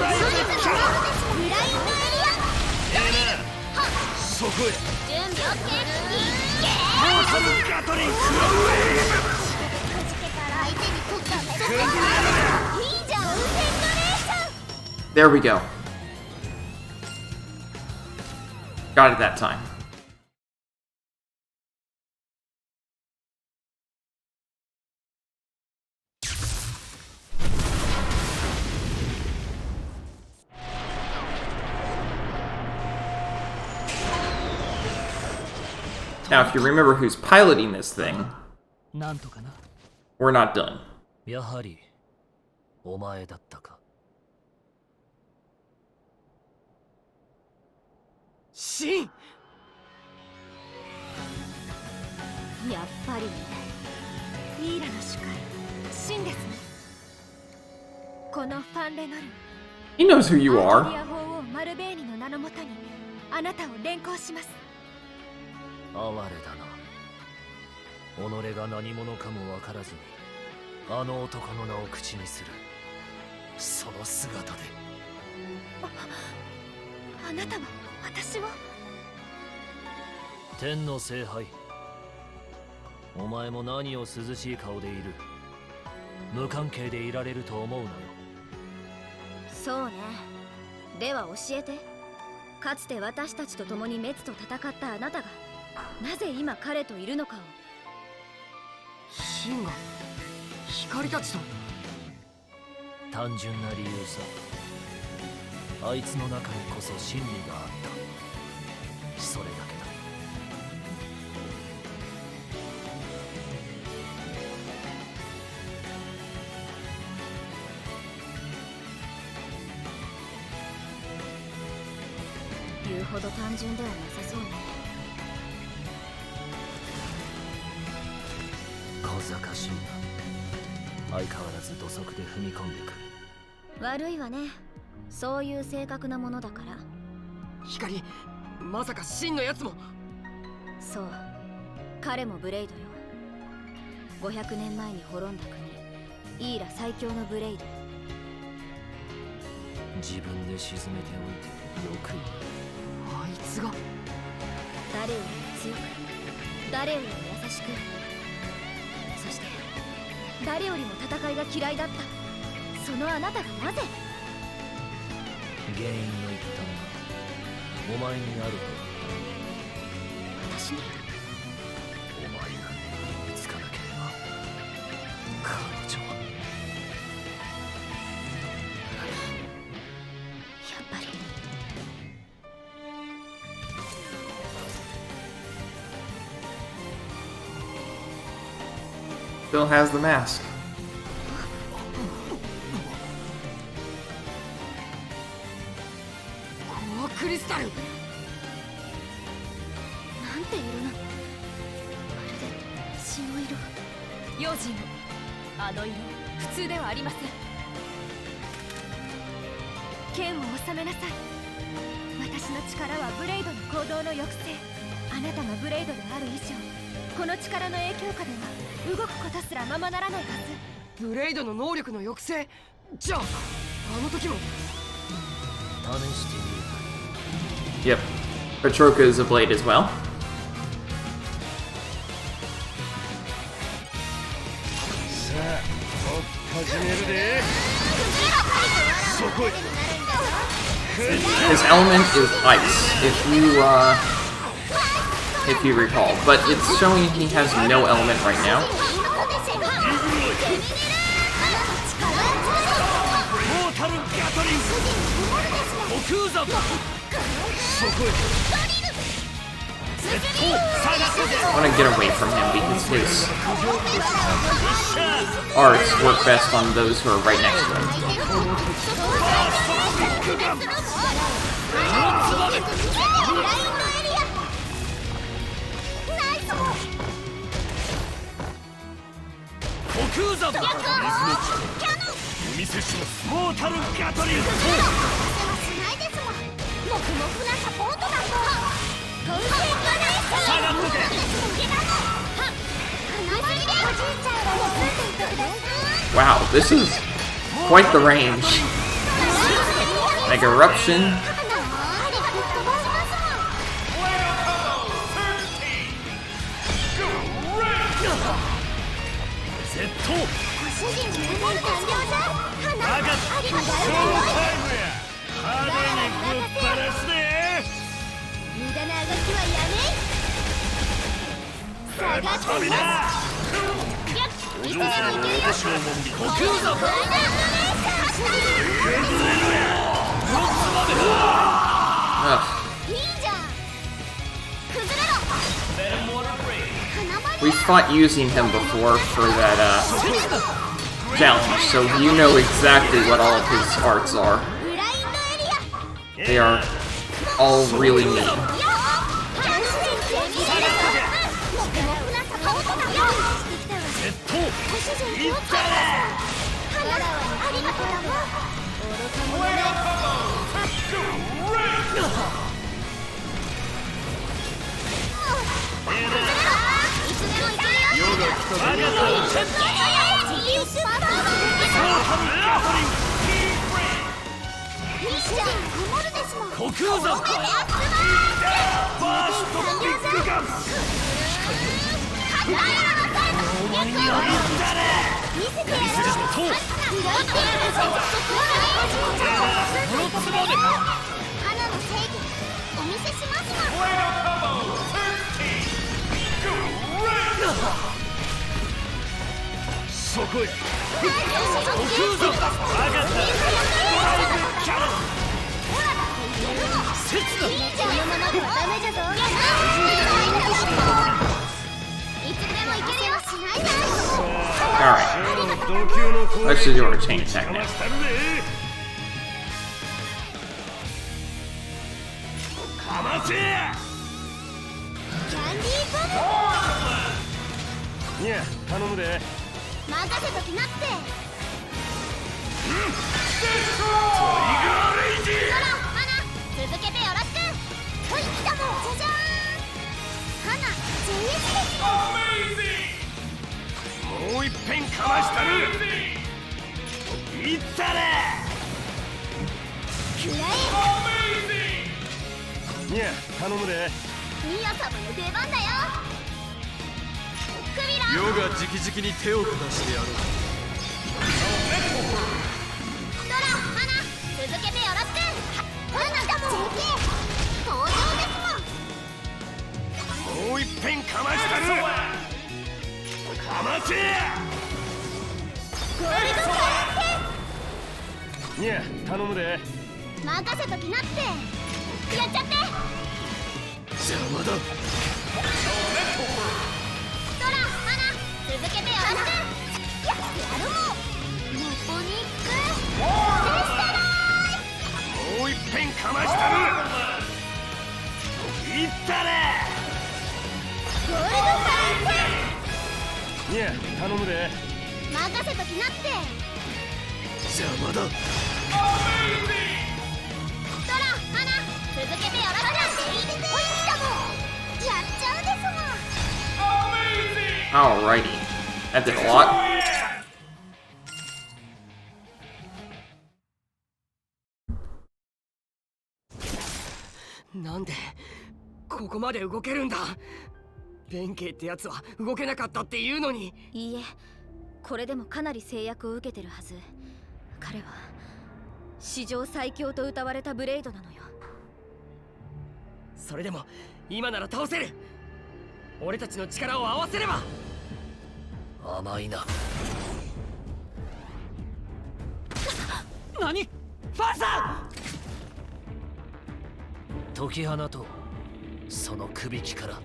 ブラインドエリア。そこへ。準備 OK。モータルガトリング。くじけたら相手に取ったんだよ。いいじゃん、ウセンドレーション。 There we go. Got it that time. Now, if you remember who's piloting this thing, なんとかな。 we're not done. やはりお前だったか。シン。やっぱりね、イーラの主会シンですね。このファンレノル He knows who you アー are. キディア法王マルベーニの名のもとにあなたを連行します。哀れだな。己が何者かも分からずにあの男の名を口にするその姿で。あなたも私も。天の聖杯、お前も何を涼しい顔でいる。無関係でいられると思うなよ。そうね。では教えて。かつて私たちと共に滅と戦ったあなたがなぜ今彼といるのかを。シンが光たちと。単純な理由さ。あいつの中にこそ真理があった。それだけだ。言うほど単純ではなさそうね。小賢しいな。相変わらず土足で踏み込んでくる。悪いわね。そういう性格なものだから。光、まさかシンのやつも。そう、彼もブレイドよ。500年前に滅んだ国イーラ最強のブレイド。自分で沈めておいてよく言う。あいつが。誰よりも強く、誰よりも優しく、そして誰よりも戦いが嫌いだった。そのあなたがなぜ。原因の一端がお前にあると。私に。お前が追いつかなければ彼女は。やっぱり。Still has the mask. コアクリスタル。なんて色なの。まるで血の色。用心を。あの色普通ではありません。剣を収めなさい。私の力はブレイドの行動の抑制。あなたがブレイドである以上この力の影響下では動くことすらままならないはず。ブレイドの能力の抑制。じゃああの時も。試してみる。 Yep. Patroka is a blade as well. さあ始めるで。そこへ。 His element is ice, if you recall, but it's showing he has no element right now. モータルガトリン極山。そこへ。 I want to get away from him because his arts work best on those who are right next to him. 極山。お見せします。モータルガトリン。Wow, this is quite the range. Like eruption. Ugh. We fought using him before for that challenge, so you know exactly what all of his arts are. They are all really mean. Alright. Let's just do our chain attack now. Yeah, 頼むで。任せときなって。ほら、花、続けてよろしく。はい、来たもん。じゃじゃーん。花、JS です。もう一遍かましたる。いったれ。くらえ。いや、頼むで。ミヤ様の出番だよ。クビラ。余が直々に手を下してやろう。ドラ、花、続けてよろしく。花だもん。JK、登場ですもん。もう一遍かましたる。かませ。ゴールドカーいや、頼むで。任せときなって。やっちゃって。邪魔だ。ドラ、花、続けてよろしく。やるもん。モポニックデスタラもう一遍かましたる。いったれ。ゴールドカいや、頼むで。任せときなって。邪魔だ。ドラ、花、続けてよろしく。おいきたもん。やっちゃうですもん。 Alrighty. That did a lot. なんでここまで動けるんだ。弁慶ってやつは動けなかったっていうのに。いいえ、これでもかなり制約を受けてるはず。彼は史上最強と謳われたブレイドなのよ。それでも今なら倒せる。俺たちの力を合わせれば。甘いな。何？ファーサー！解き放とう、その首輝から。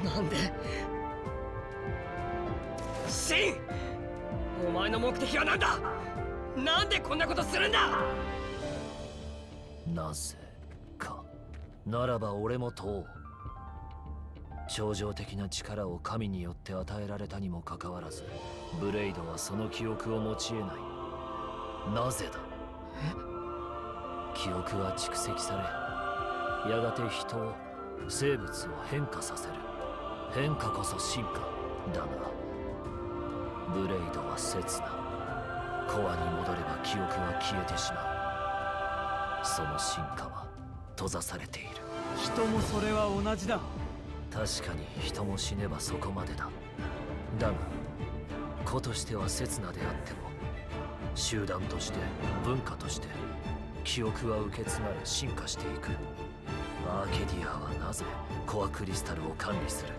なんでシン、お前の目的は何だ。なんでこんなことするんだ。なぜか。ならば俺も問おう。超常的な力を神によって与えられたにもかかわらず、ブレイドはその記憶を持ち得ない。なぜだ。記憶は蓄積され、やがて人を、生物を変化させる。変化こそ進化だが、ブレイドは刹那。コアに戻れば記憶は消えてしまう。その進化は閉ざされている。人もそれは同じだ。確かに人も死ねばそこまでだ。だが子としては刹那であっても、集団として文化として記憶は受け継がれ進化していく。アーケディアはなぜコアクリスタルを管理する、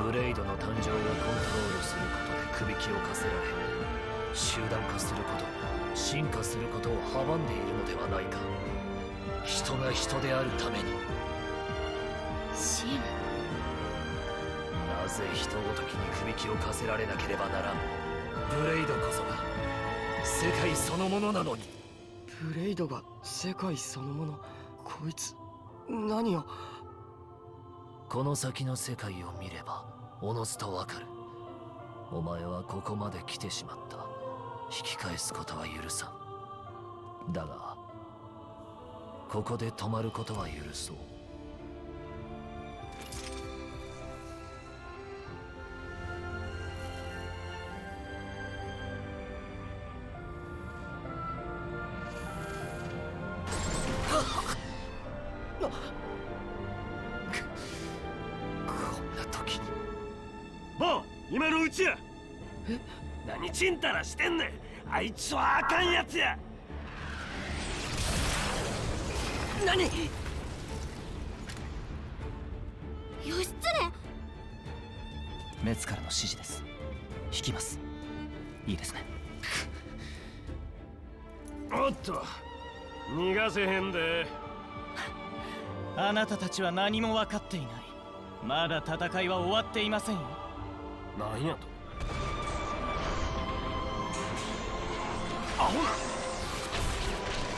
ブレイドの誕生をコントロールすることで首輝を課せられ、集団化すること、進化することを阻んでいるのではないか。人が人であるために。シン、なぜ人ごときに首輝を課せられなければならん。ブレイドこそが世界そのものなのに。ブレイドが世界そのもの。こいつ何を。この先の世界を見ればおのずとわかる。お前はここまで来てしまった。引き返すことは許さん。だがここで止まることは許そう。今のうちや。何ちんたらしてんねん。あいつはあかんやつや。何？義経。メツからの指示です。引きます。いいですね。おっと、逃がせへんで。あなたたちは何も分かっていない。まだ戦いは終わっていませんよ。なんやと。アホな。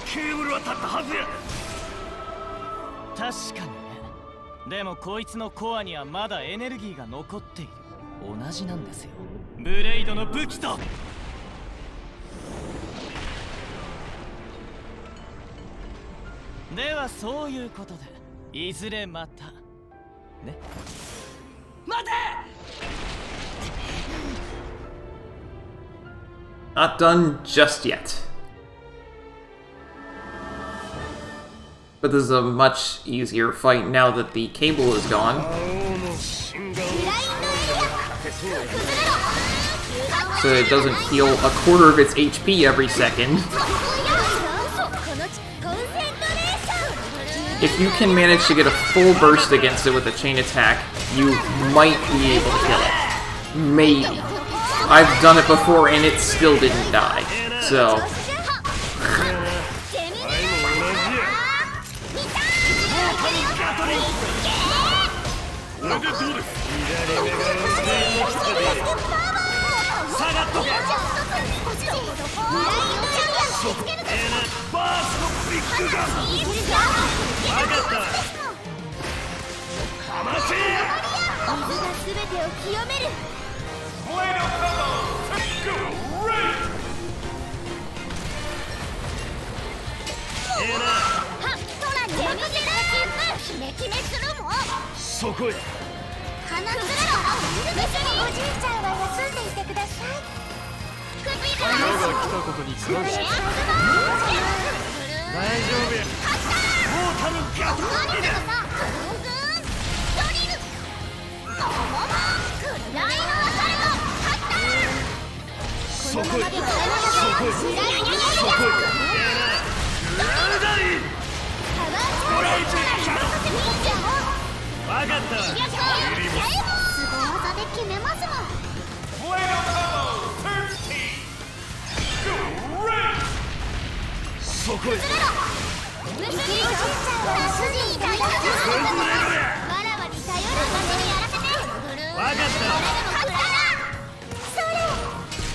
ケーブルは立ったはずや。確かにね。でもこいつのコアにはまだエネルギーが残っている。同じなんですよ、ブレイドの武器と。ではそういうことでいずれまたね。待て。Not done just yet. But this is a much easier fight now that the cable is gone. So it doesn't heal a quarter of its HP every second. If you can manage to get a full burst against it with a chain attack, you might be able to kill it. Maybe. I've done it before and it still didn't die, so...そこへ。花ずれろ。別におじいちゃんは休んでいてください。我が来たことに感謝。大丈夫や。モータルガトリル。ドリル。ラインを渡ると勝った。そこへ。そこへ。そこへ。なんだい。これ以上。わかった。すご技で決めますもん。そこへ。おじいちゃんは主人だよ。わらわに頼るまでにやらせて。わかった。それ。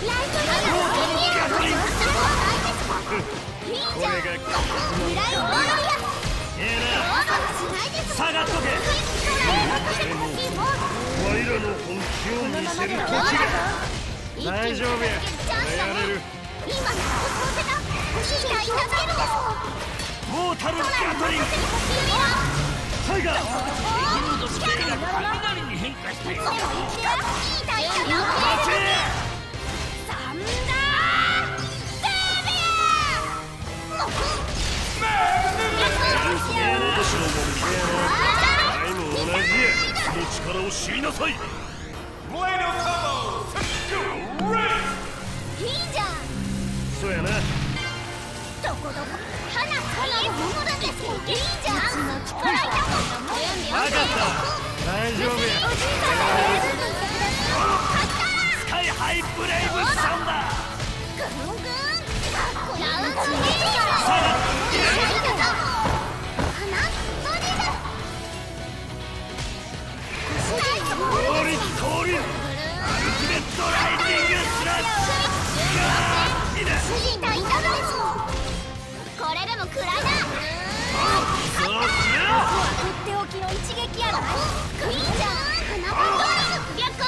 ライトニング。いいじゃん。これがライトニング。下がっとけ。我らの本気を見せる時が。大丈夫や。やれる。今のを通せた。機体助けるでしょ。モータルガトリング。タイガー。敵の属性が雷に変化したよ。待て。サンダーセービア。力を知りなさい。いいじゃん。そうやな。どこどこ花のものだっていいじゃん。力いたもんなもん。分かった。大丈夫や。スカイハイブレイブサンダー。ぐんぐんラウンドで降臨アルティメットライジングスラッシュ。これでも食らいだ。とっておきの一撃やろ。いいじゃん。花パン白光。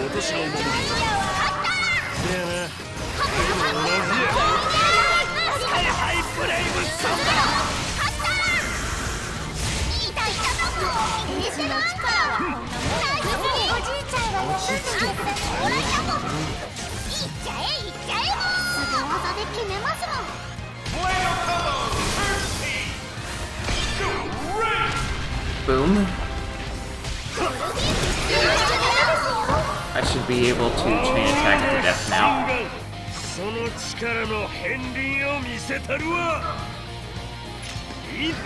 落としのもの。勝ったせやな。スカイハイブレイブサンダー。勝ったいたいたぞ。意地の力はこんなもん。おじいちゃんが休んでくれてもらいだもん。いっちゃえいっちゃえもう。すぐ技で決めますもん。Boom. I should be able to chain attack to death now. その力の片鱗を見せたるわ。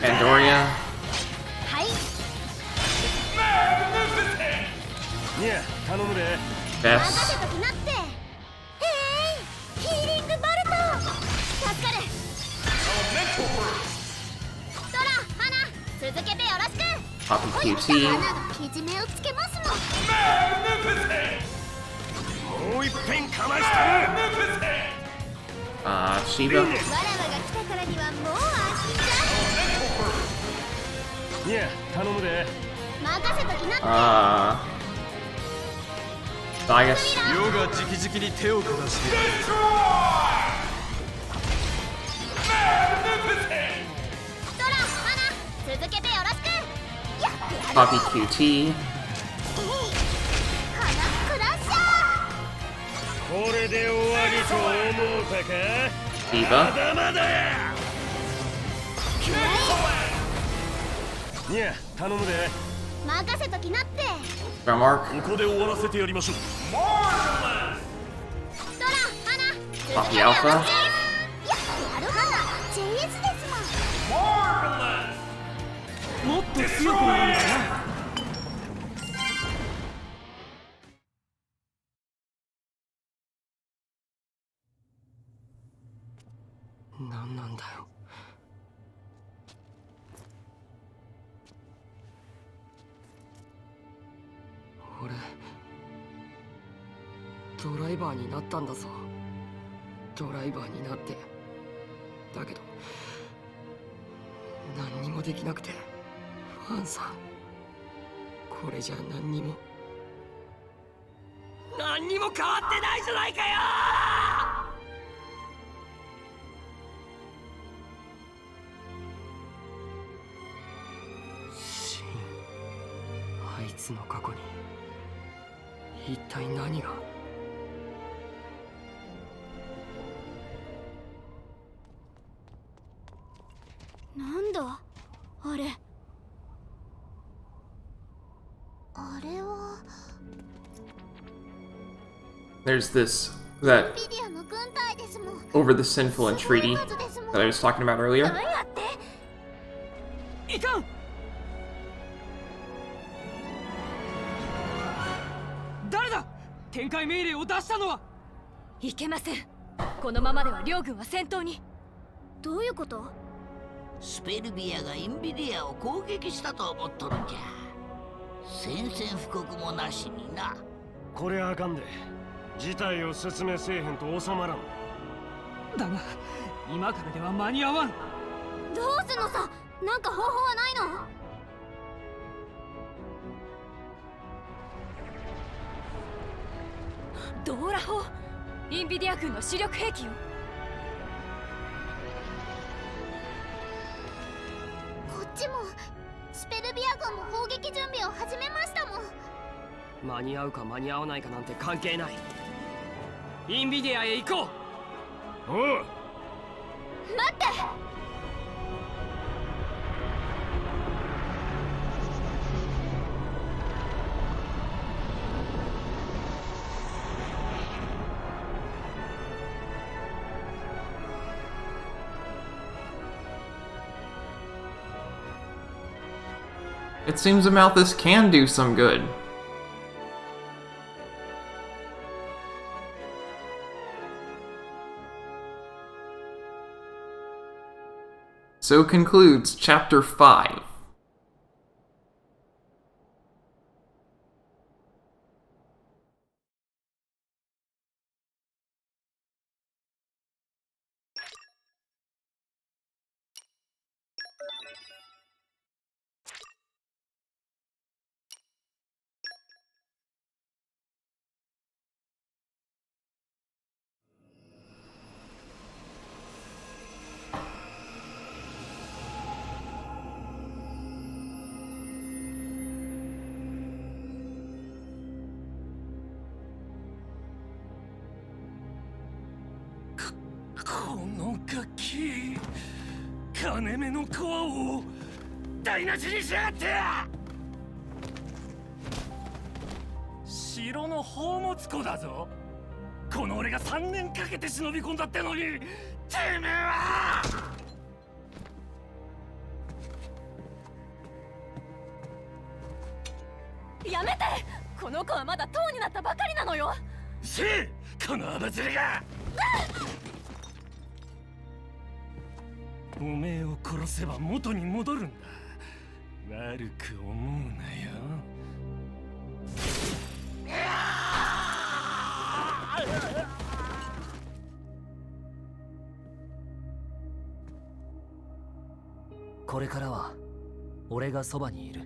Pandoria. はい。いや、頼むで。任 Best. せときなって。へい、ヒーリングバルト。助かる。ドラ、花、続けてよろしく。Poppy 花 QT. がけじめをつけますもん。もう一遍かましたる。Shiva. わらわが来たからにはもう安心じゃ。いや、頼むで。任せときなって。So I guess 世が直々に手を下してやる。ドラ、花、続けてよろしく。やってやる。 Poppy QT. 花クラッシャこれで終わりと思うたか。 Shiva. まだまだや。いや、頼むで。ー。任せときなって。 Mark. ここで終わらせてやりましょう。ドラ、花、続けてよ Poppy ろ Alpha. しく。やってやる花、JS ですもん。もっと強くなるんだな。何なんだよ。俺ドライバーになったんだぞ。ドライバーになって。だけど何にもできなくて。ファンさん、これじゃ何にも変わってないじゃないかよ。シン、あいつの過去に一体何が。なんだあれ。あれは There's this that ビディアの軍隊ですもん。 over the sinful entreaty that I was talking about earlier. 何やって。いかん。誰だ。展開命令を出したのは。いけません。このままでは両軍は戦闘に。どういうこと。スペルビアがインビディアを攻撃したと思っとるんじゃ。宣戦布告もなしにな。これあかんで。事態を説明せえへんと収まらん。だが今からでは間に合わん。どうすんのさ。なんか方法はないの。ドーラ砲。インビディア軍の主力兵器よ。こっちもスペルビア軍も砲撃準備を始めましたもん。間に合うか間に合わないかなんて関係ない。インビディアへ行こう。おう。待って。It seems Amalthus can do some good. So concludes Chapter 5.このガキ、金目の皮を台無しにしやがって！城の宝物庫だぞ。この俺が3年かけて忍び込んだってのに、てめえは！やめて！この子はまだ塔になったばかりなのよ。せえ、このアバズレが！おめえを殺せば元に戻るんだ。悪く思うなよ。これからは俺がそばにいる。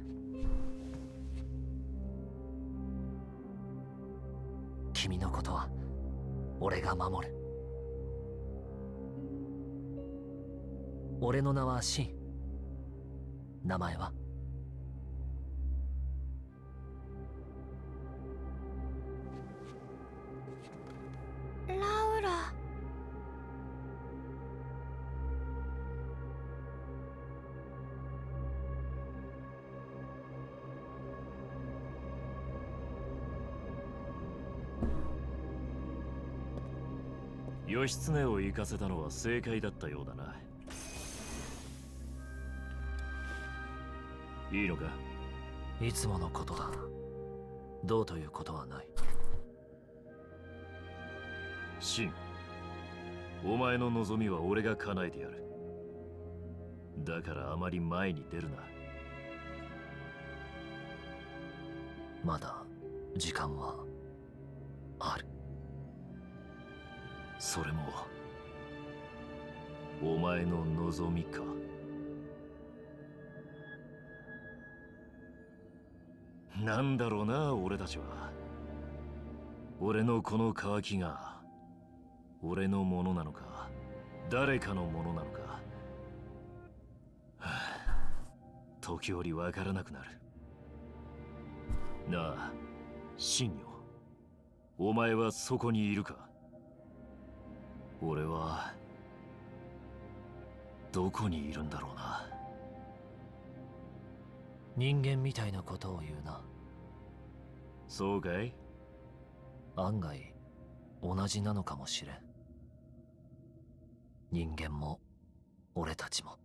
君のことは俺が守る。俺の名はシン。名前は？ラウラ。義経を行かせたのは正解だったようだな。いいのか？いつものことだ。どうということはない。シン、お前の望みは俺が叶えてやる。だからあまり前に出るな。まだ時間はある。それもお前の望みか？なんだろうな、俺たちは。俺のこの渇きが俺のものなのか、誰かのものなのか、はあ、時折わからなくなる。なあ、信よ、お前はそこにいるか？俺はどこにいるんだろうな。人間みたいなことを言うな。そうかい？案外同じなのかもしれん。人間も俺たちも。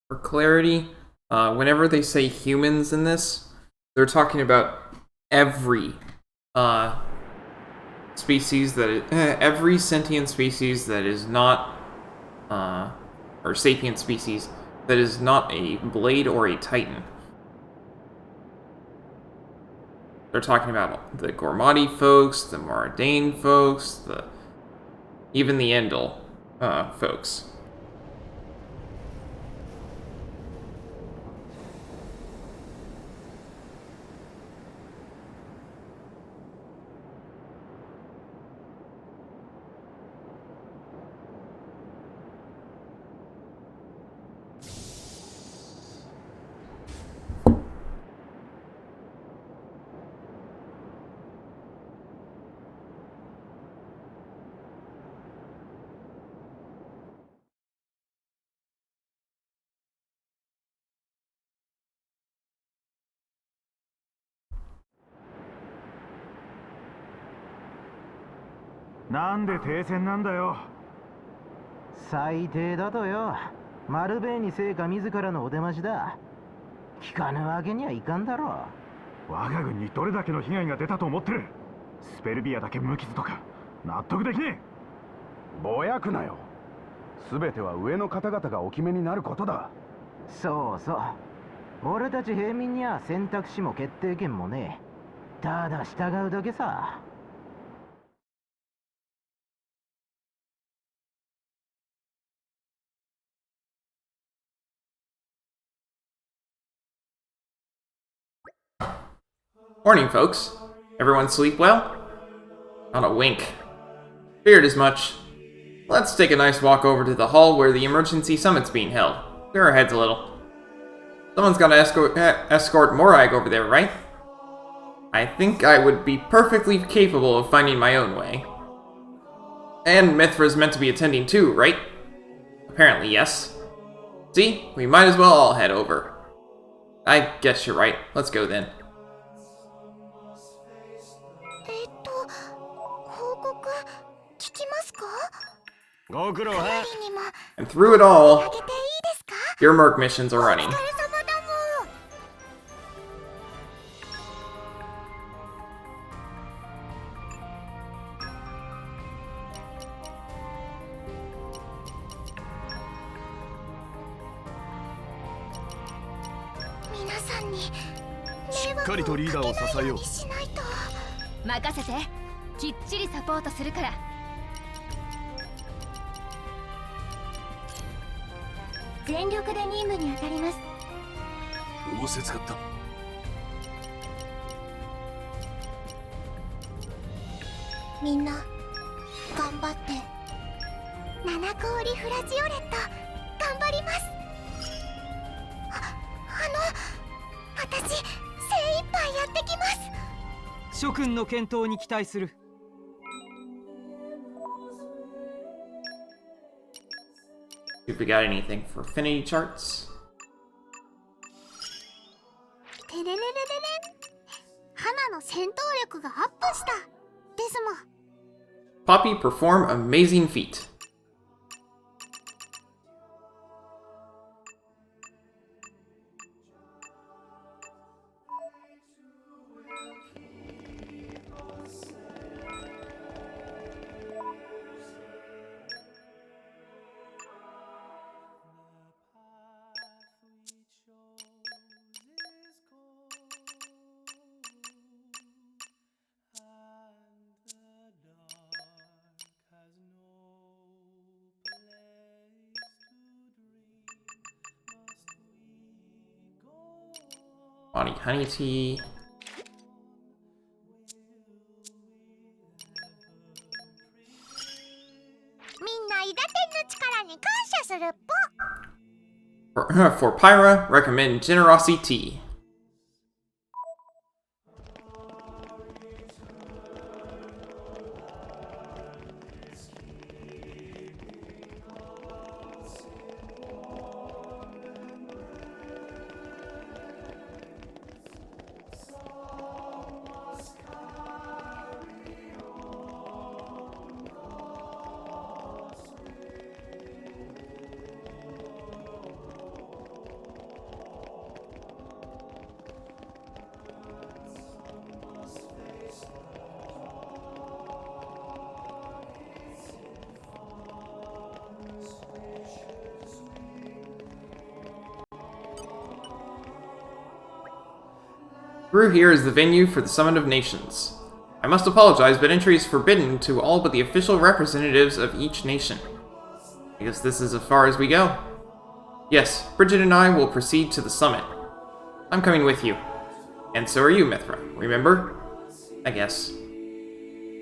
For clarity, whenever they say humans in this, they're talking about every species every sentient species that is not, or sapient species that is not a blade or a titan. They're talking about the Gormati folks, the Moradane folks, even the Endel folks. なんで停戦なんだよ。最低だとよ。マルベーニ聖火自らのお出ましだ。聞かぬわけにはいかんだろう。我が軍にどれだけの被害が出たと思ってる。スペルビアだけ無傷とか納得できねえ。ぼやくなよ。全ては上の方々がお決めになることだ。そうそう。俺たち平民には選択肢も決定権もねえ。ただ従うだけさ。Morning, folks. Everyone sleep well? Not a wink. Feared as much. Let's take a nice walk over to the hall where the emergency summit's being held. Clear our heads a little. Someone's gotta escort Morag over there, right? I think I would be perfectly capable of finding my own way. And Mithra's meant to be attending too, right? Apparently, yes. See? We might as well all head over. I guess you're right. Let's go then. And through it all, your merc missions are running. "任せて、きっちりサポートするから." 全力で任務に当たります。仰せつかった。みんな頑張って。七氷フラジオレット頑張ります。私精一杯やってきます。諸君の健闘に期待する。If we got anything for affinity charts? てれれれれれ。花の戦闘力がアップした。ですもん。Poppy perform amazing feat. Bonnie Honey Tea. みんなイダテンの力に感謝するっぽ。For Pyra, recommend Generosity Tea. Through here is the venue for the Summit of Nations. I must apologize, but entry is forbidden to all but the official representatives of each nation. I guess this is as far as we go. Yes, Bridget and I will proceed to the summit. I'm coming with you. And so are you, Mithra, remember? I guess.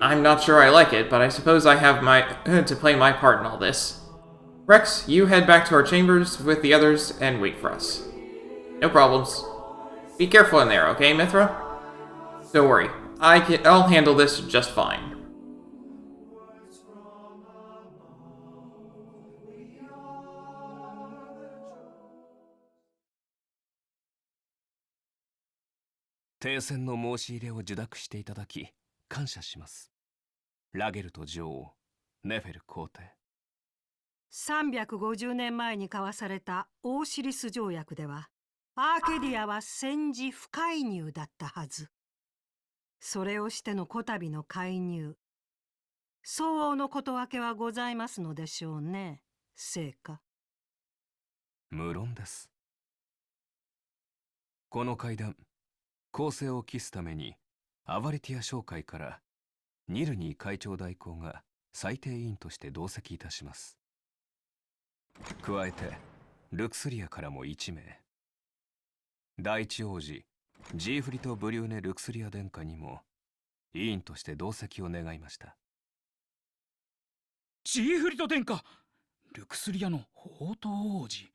I'm not sure I like it, but I suppose I have to play my part in all this. Rex, you head back to our chambers with the others and wait for us. No problems. Be careful in there, okay, Mithra? Don't worry, I'll handle this just fine. "停戦の申し入れを受諾していただき感謝します。ラゲルト女王、ネフェル皇帝。350年前に交わされたオーシリス条約では、アーケディアは戦時不介入だったはず。それをしてのこたびの介入、相応のことわけはございますのでしょうね、聖火。無論です。この会談、公正を期すためにアバリティア商会からニルニー会長代行が裁定委員として同席いたします。加えてルクスリアからも1名、第一王子ジーフリト・ブリューネ・ルクスリア殿下にも委員として同席を願いました。ジーフリト殿下、ルクスリアの宝刀王子。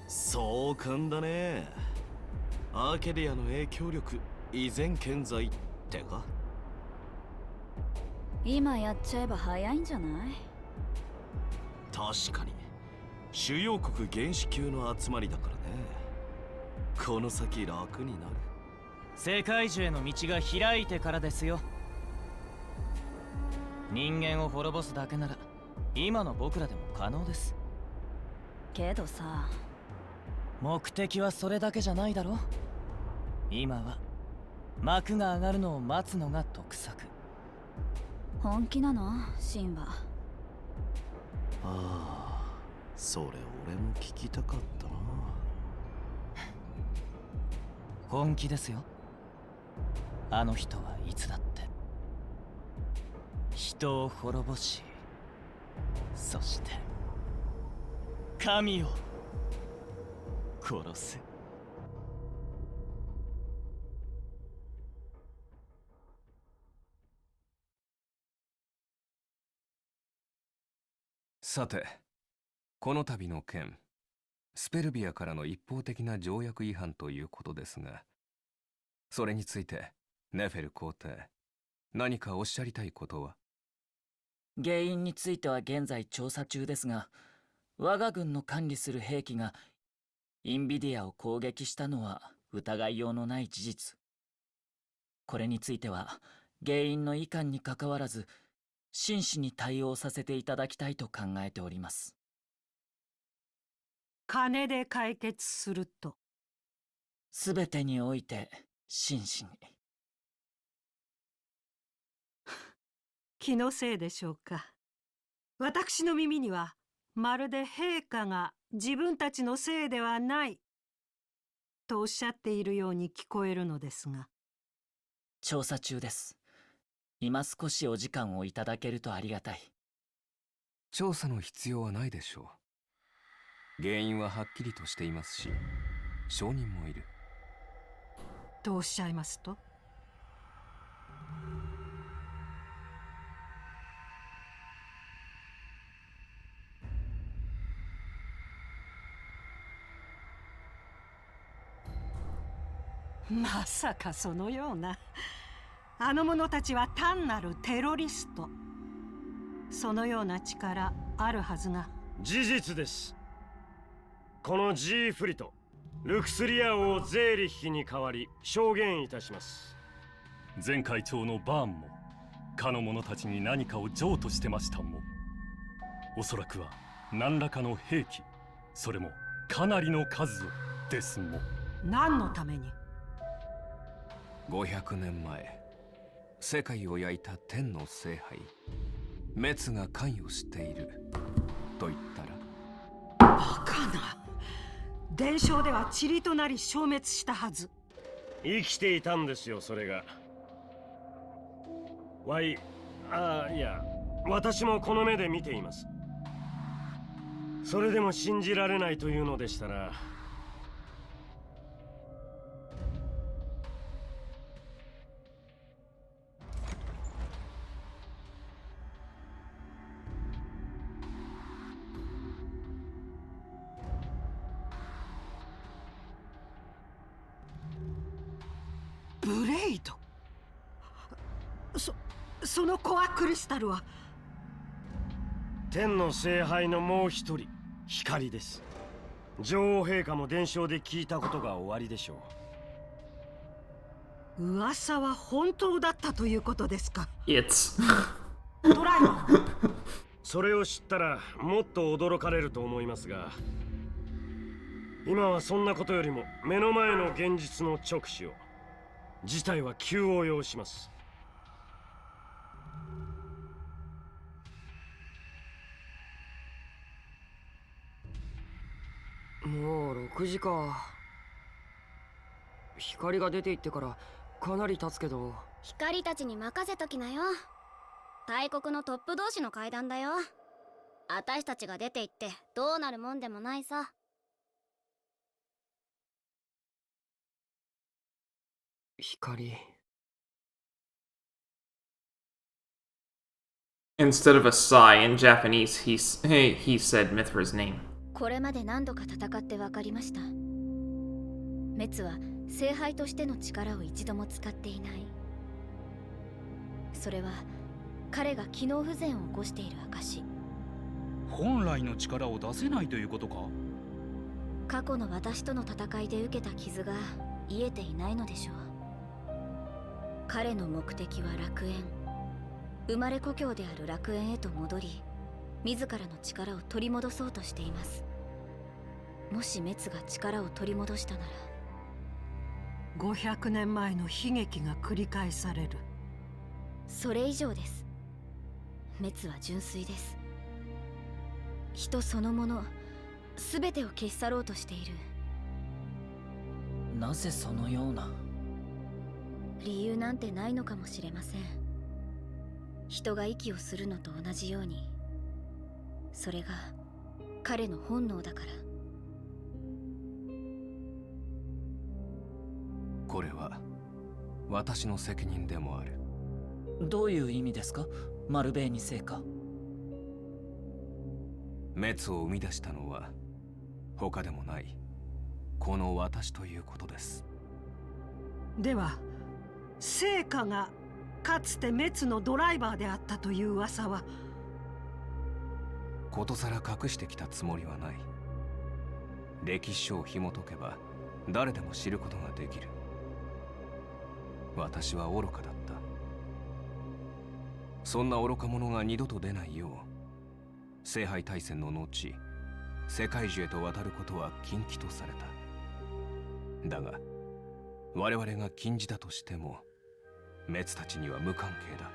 壮観だね。アーケディアの影響力依然健在ってか。今やっちゃえば早いんじゃない？確かに主要国原始級の集まりだからね。この先楽になる。世界中への道が開いてからですよ。人間を滅ぼすだけなら今の僕らでも可能です。けどさ、目的はそれだけじゃないだろ。今は幕が上がるのを待つのが得策。本気なのシンは。ああ、それ俺も聞きたかったな。本気ですよ。あの人はいつだって人を滅ぼし、そして神を殺す。さて、この度の件、スペルビアからの一方的な条約違反ということですが、それについてネフェル皇帝、何かおっしゃりたいことは？原因については現在調査中ですが、我が軍の管理する兵器がインビディアを攻撃したのは疑いようのない事実。これについては原因の遺憾にかかわらず真摯に対応させていただきたいと考えております。金で解決すると？すべてにおいて真摯に。気のせいでしょうか。私の耳にはまるで陛下が自分たちのせいではないとおっしゃっているように聞こえるのですが。調査中です。今少しお時間をいただけるとありがたい。調査の必要はないでしょう。原因ははっきりとしていますし、証人もいる。とおっしゃいますと？まさかそのような。あの者たちは単なるテロリスト。そのような力あるはずが。事実です。このジーフリト、ルクスリア王ゼーリッヒに代わり証言いたします。前会長のバーンもかの者たちに何かを譲渡してましたも。おそらくは何らかの兵器、それもかなりの数をですも。何のために？500年前、世界を焼いた天の聖杯メツが関与していると言ったら？バカな。伝承では塵となり消滅したはず。生きていたんですよ、それが。いや、私もこの目で見ています。それでも信じられないというのでしたら、レイド。そのコアクリスタルは天の聖杯のもう一人、光です。女王陛下も伝承で聞いたことがおありでしょう。噂は本当だったということですか。It's ドライバー。それを知ったらもっと驚かれると思いますが、今はそんなことよりも目の前の現実の直視を。事態は急を要します。もう6時か。光が出て行ってからかなり経つけど。光たちに任せときなよ。大国のトップ同士の会談だよ。私たちが出て行ってどうなるもんでもないさ。光。Instead of a sigh in Japanese, he said Mithra's name. これまで何度か戦って分かりました。滅は聖杯としての力を一度も使っていない。それは彼が機能不全を起こしている証。本来の力を出せないということか。過去の私との戦いで受けた傷が癒えていないのでしょう。彼の目的は楽園。生まれ故郷である楽園へと戻り、自らの力を取り戻そうとしています。もし滅が力を取り戻したなら、500年前の悲劇が繰り返される。それ以上です。滅は純粋です。人そのもの全てを消し去ろうとしている。なぜそのような。理由なんてないのかもしれません。人が息をするのと同じように、それが彼の本能だから。これは私の責任でもある。どういう意味ですか、マルベーニ聖火。滅を生み出したのは他でもないこの私ということです。では聖火がかつて滅のドライバーであったという噂は。ことさら隠してきたつもりはない。歴史書を紐解けば誰でも知ることができる。私は愚かだった。そんな愚か者が二度と出ないよう、聖杯大戦の後、世界中へと渡ることは禁忌とされた。だが我々が禁じたとしても滅たちには無関係だ。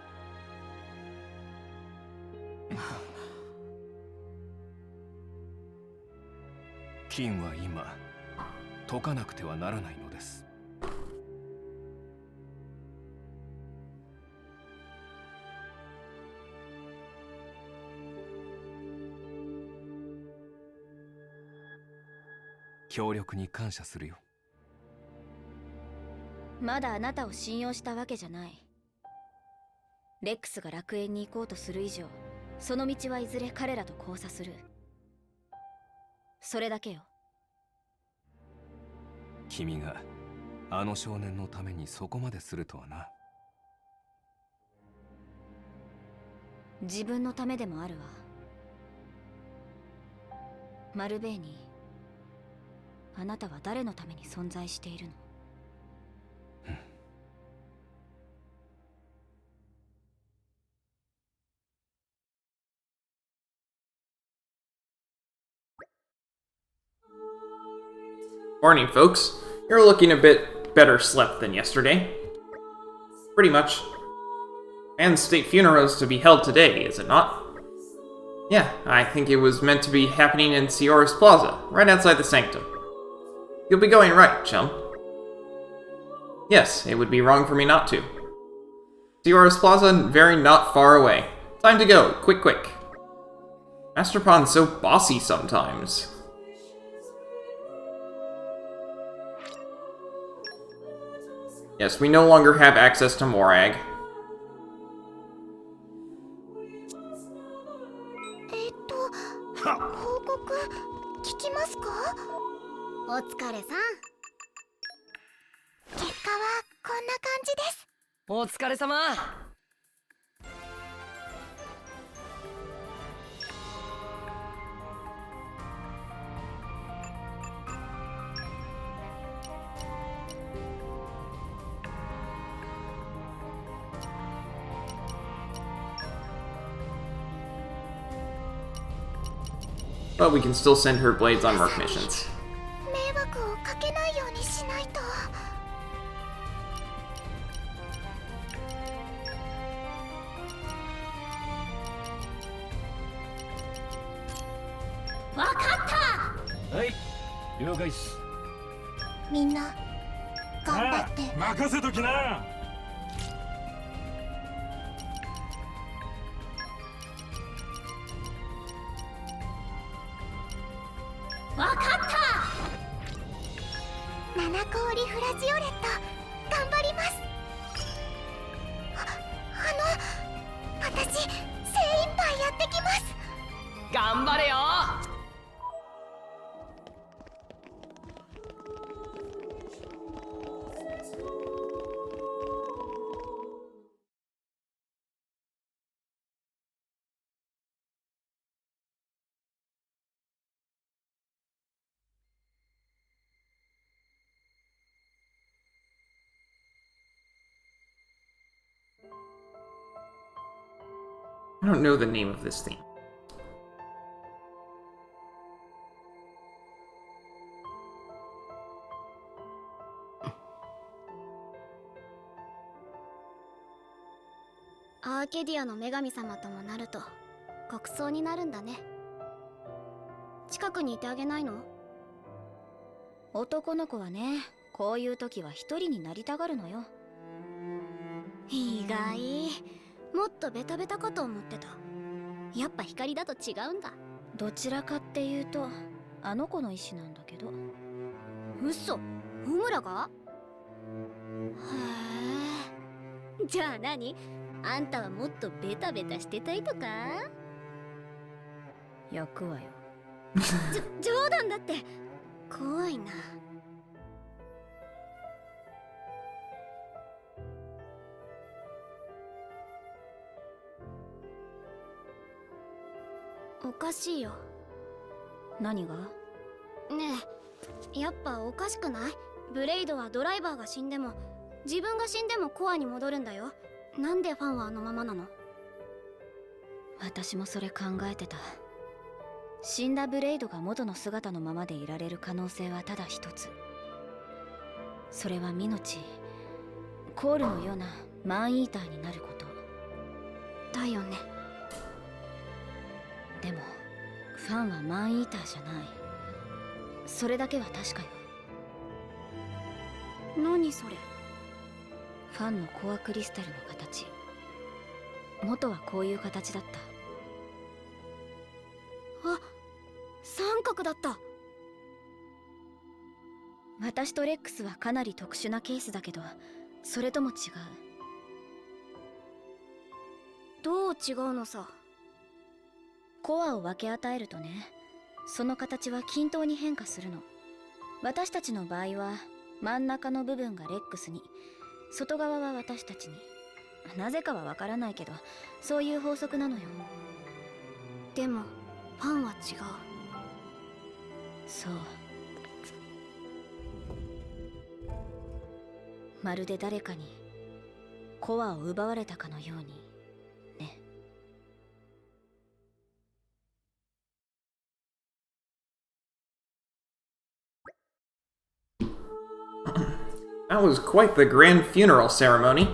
金は今解かなくてはならないのです。協力に感謝するよ。まだあなたを信用したわけじゃない。レックスが楽園に行こうとする以上、その道はいずれ彼らと交差する。それだけよ。君があの少年のためにそこまでするとはな。自分のためでもあるわ。マルベーニ、あなたは誰のために存在しているの？Morning, folks. You're looking a bit better slept than yesterday. Pretty much. And state funeral is to be held today, is it not? Yeah, I think it was meant to be happening in Siora's Plaza, right outside the sanctum. You'll be going right, chum. Yes, it would be wrong for me not to. Siora's Plaza, very not far away. Time to go, quick, quick. Master Pon's so bossy sometimes. Yes, we no longer have access to Morag. 報告聞きますか？お疲れさん。結果はこんな感じです。お疲れ様。But we can still send her blades on merc missions. 迷惑をかけないようにしないと。わかった。はい、了解っす。みんな頑張って。任せときな。わかった。七氷フラジオレット頑張ります。私精一杯やってきます。頑張れよ。I don't know the name of this theme.「アーケディアの女神様ともなると国葬になるんだね。近くにいてあげないの？男の子はね、こういう時は一人になりたがるのよ。意外。もっとベタベタかと思ってた。やっぱ光だと違うんだ。どちらかっていうとあの子の意思なんだけど。嘘、ホムラが？へえ。じゃあ何？あんたはもっとベタベタしてたいとか？焼くわよ。冗談だって。怖いな。おかしいよ。何が？ねえ、やっぱおかしくない？ブレイドはドライバーが死んでも自分が死んでもコアに戻るんだよ。なんでファンはあのままなの？私もそれ考えてた。死んだブレイドが元の姿のままでいられる可能性はただ一つ。それはミノチ、コールのようなマンイーターになること。だよね。でもファンはマンイーターじゃない。それだけは確かよ。何それ？ファンのコアクリスタルの形。元はこういう形だった。あ、三角だった。私とレックスはかなり特殊なケースだけど、それとも違う。どう違うのさ？コアを分け与えるとね、その形は均等に変化するの。私たちの場合は真ん中の部分がレックスに、外側は私たちに。なぜかはわからないけど、そういう法則なのよ。でもファンは違う。そう。まるで誰かにコアを奪われたかのようにね。That was quite the grand funeral ceremony.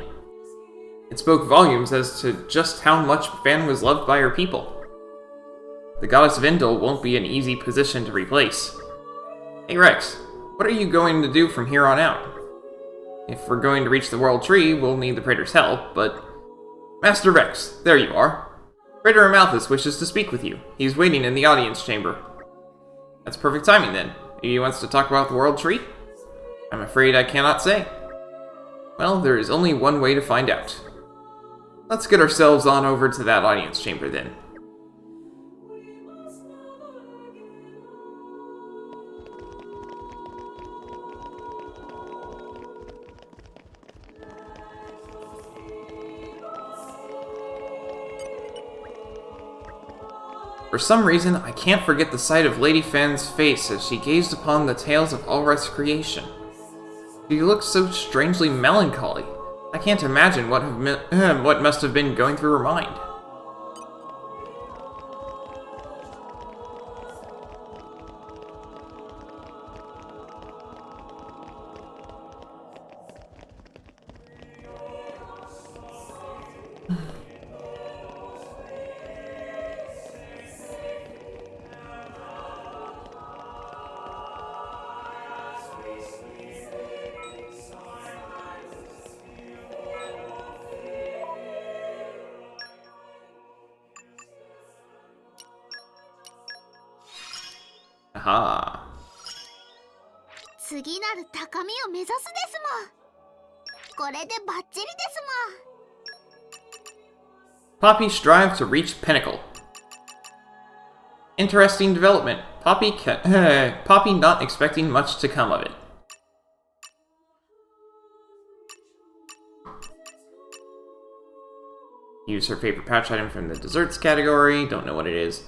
It spoke volumes as to just how much Van was loved by her people. The goddess Vindel won't be an easy position to replace. Hey Rex, what are you going to do from here on out? If we're going to reach the World Tree, we'll need the Praetor's help, but... Master Rex, there you are. Praetor Amalthus wishes to speak with you. He's waiting in the audience chamber. That's perfect timing then. Maybe he wants to talk about the World Tree? I'm afraid I cannot say. Well, there is only one way to find out. Let's get ourselves on over to that audience chamber then. For some reason, I can't forget the sight of Lady Fan's face as she gazed upon the tales of Ulrith's creation. She looked so strangely melancholy. I can't imagine what must have been going through her mind. Aha. 次なる高みを目指すですもん。これでバッチリですもん。 Poppy strives to reach pinnacle. Interesting development. Poppy not expecting much to come of it. Use her favorite pouch item from the desserts category. Don't know what it is.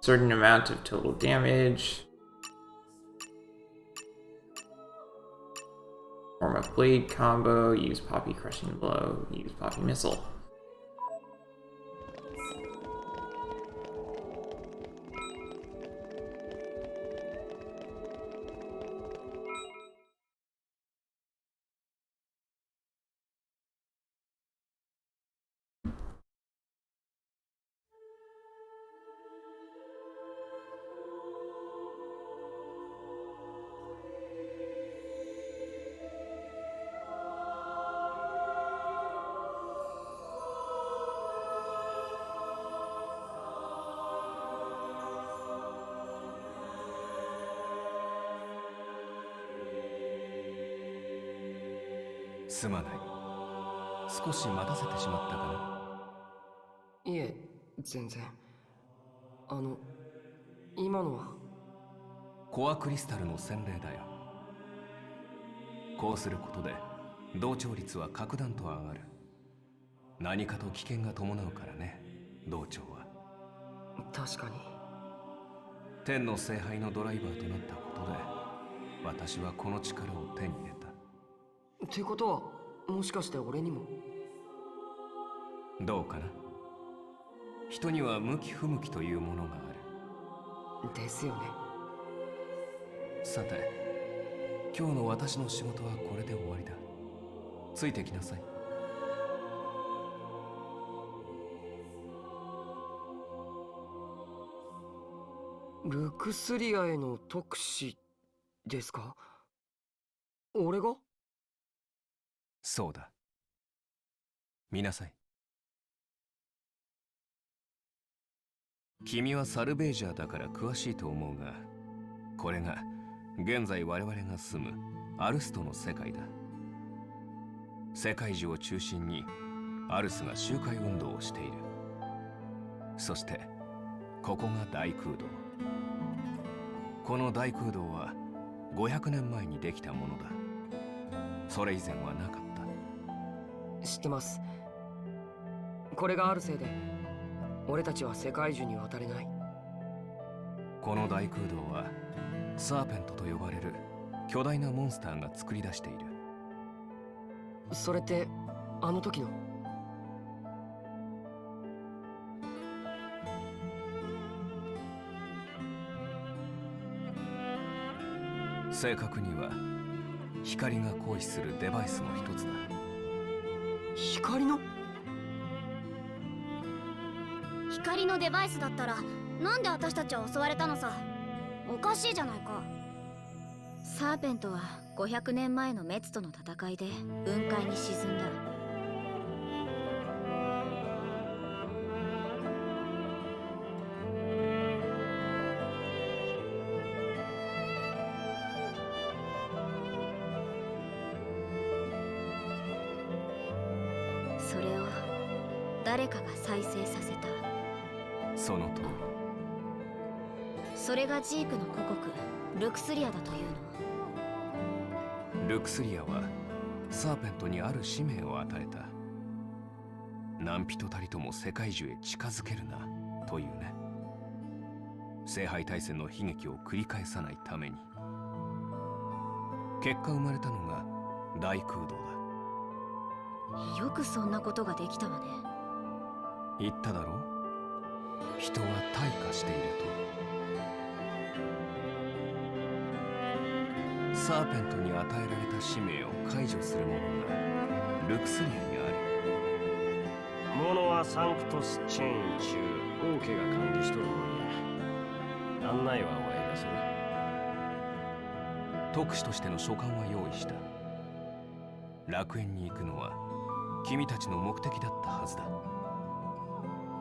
Certain amount of total damage. Form of blade combo. Use Poppy crushing blow. Use Poppy missile.すまない。少し待たせてしまったかな。いえ、全然。今のはコアクリスタルの洗礼だよ。こうすることで同調率は格段と上がる。何かと危険が伴うからね、同調は。確かに。天の聖杯のドライバーとなったことで、私はこの力を手に入れた。ってことは、もしかして俺にも。どうかな。人には向き不向きというものがある。ですよね。さて、今日の私の仕事はこれで終わりだ。ついてきなさい。ルクスリアへの特使ですか？俺が？そうだ。見なさい。君はサルベージャーだから詳しいと思うが、これが現在我々が住むアルストの世界だ。世界中を中心にアルスが周回運動をしている。そしてここが大空洞。この大空洞は500年前にできたものだ。それ以前はなかった。知ってます。これがあるせいで俺たちは世界中に渡れない。この大空洞はサーペントと呼ばれる巨大なモンスターが作り出している。それってあの時の？正確には光が行使するデバイスの一つだ。光の？光のデバイスだったらなんで私たちは襲われたのさ。おかしいじゃないか。サーペントは500年前のメツとの戦いで雲海に沈んだ。それを誰かが再生させた。その通り。それがジークの故国ルクスリアだというの？ルクスリアはサーペントにある使命を与えた。何人たりとも世界中へ近づけるなというね。聖杯大戦の悲劇を繰り返さないために。結果生まれたのが大空洞だ。よくそんなことができたわね。言っただろう。人は退化していると。サーペントに与えられた使命を解除する者がルクスリアにある。モノはサンクトスチェーン中王家が管理しとるもんや。案内はお前がする。特使としての書簡は用意した。楽園に行くのは君たちの目的だったはずだ。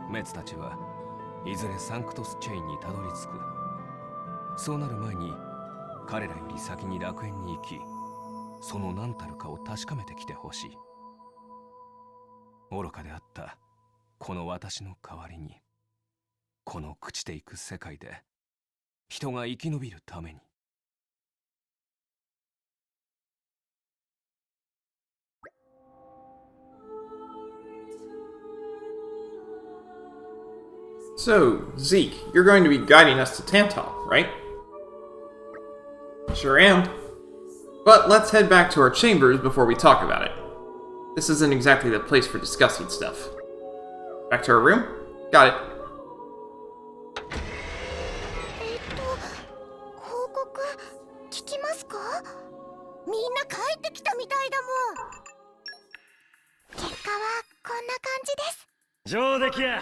メツたちはいずれサンクトスチェーンにたどり着く。そうなる前に彼らより先に楽園に行き、その何たるかを確かめてきてほしい。愚かであったこの私の代わりに、この朽ちていく世界で人が生き延びるために。So, Zeke, you're going to be guiding us to Tantal, right? Sure am. But let's head back to our chambers before we talk about it. This isn't exactly the place for discussing stuff. Back to our room? Got it. 報告聞きますか？みんな帰ってきたみたいだもん。結果はこんな感じです。上出来や。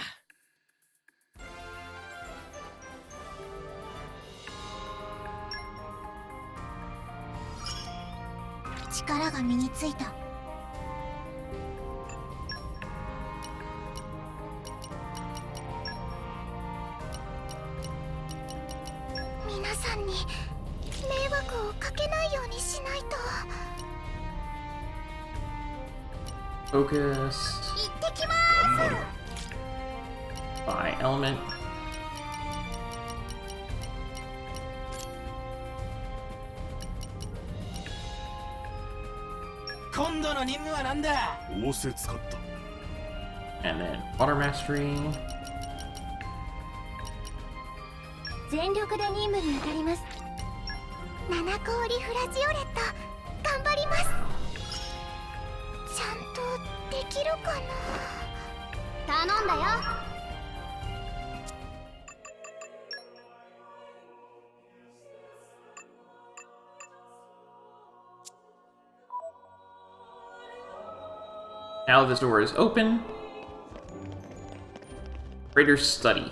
力が身についた。皆さんに迷惑をかけないようにしないと。 Focus. 行ってきます。 By element. 今度の任務は何だ？仰せ使った。 And then water mastery. 全力で任務に当たります。7氷フラジオレット頑張ります。ちゃんとできるかな。頼んだよ。Now this door is open. Raider's study.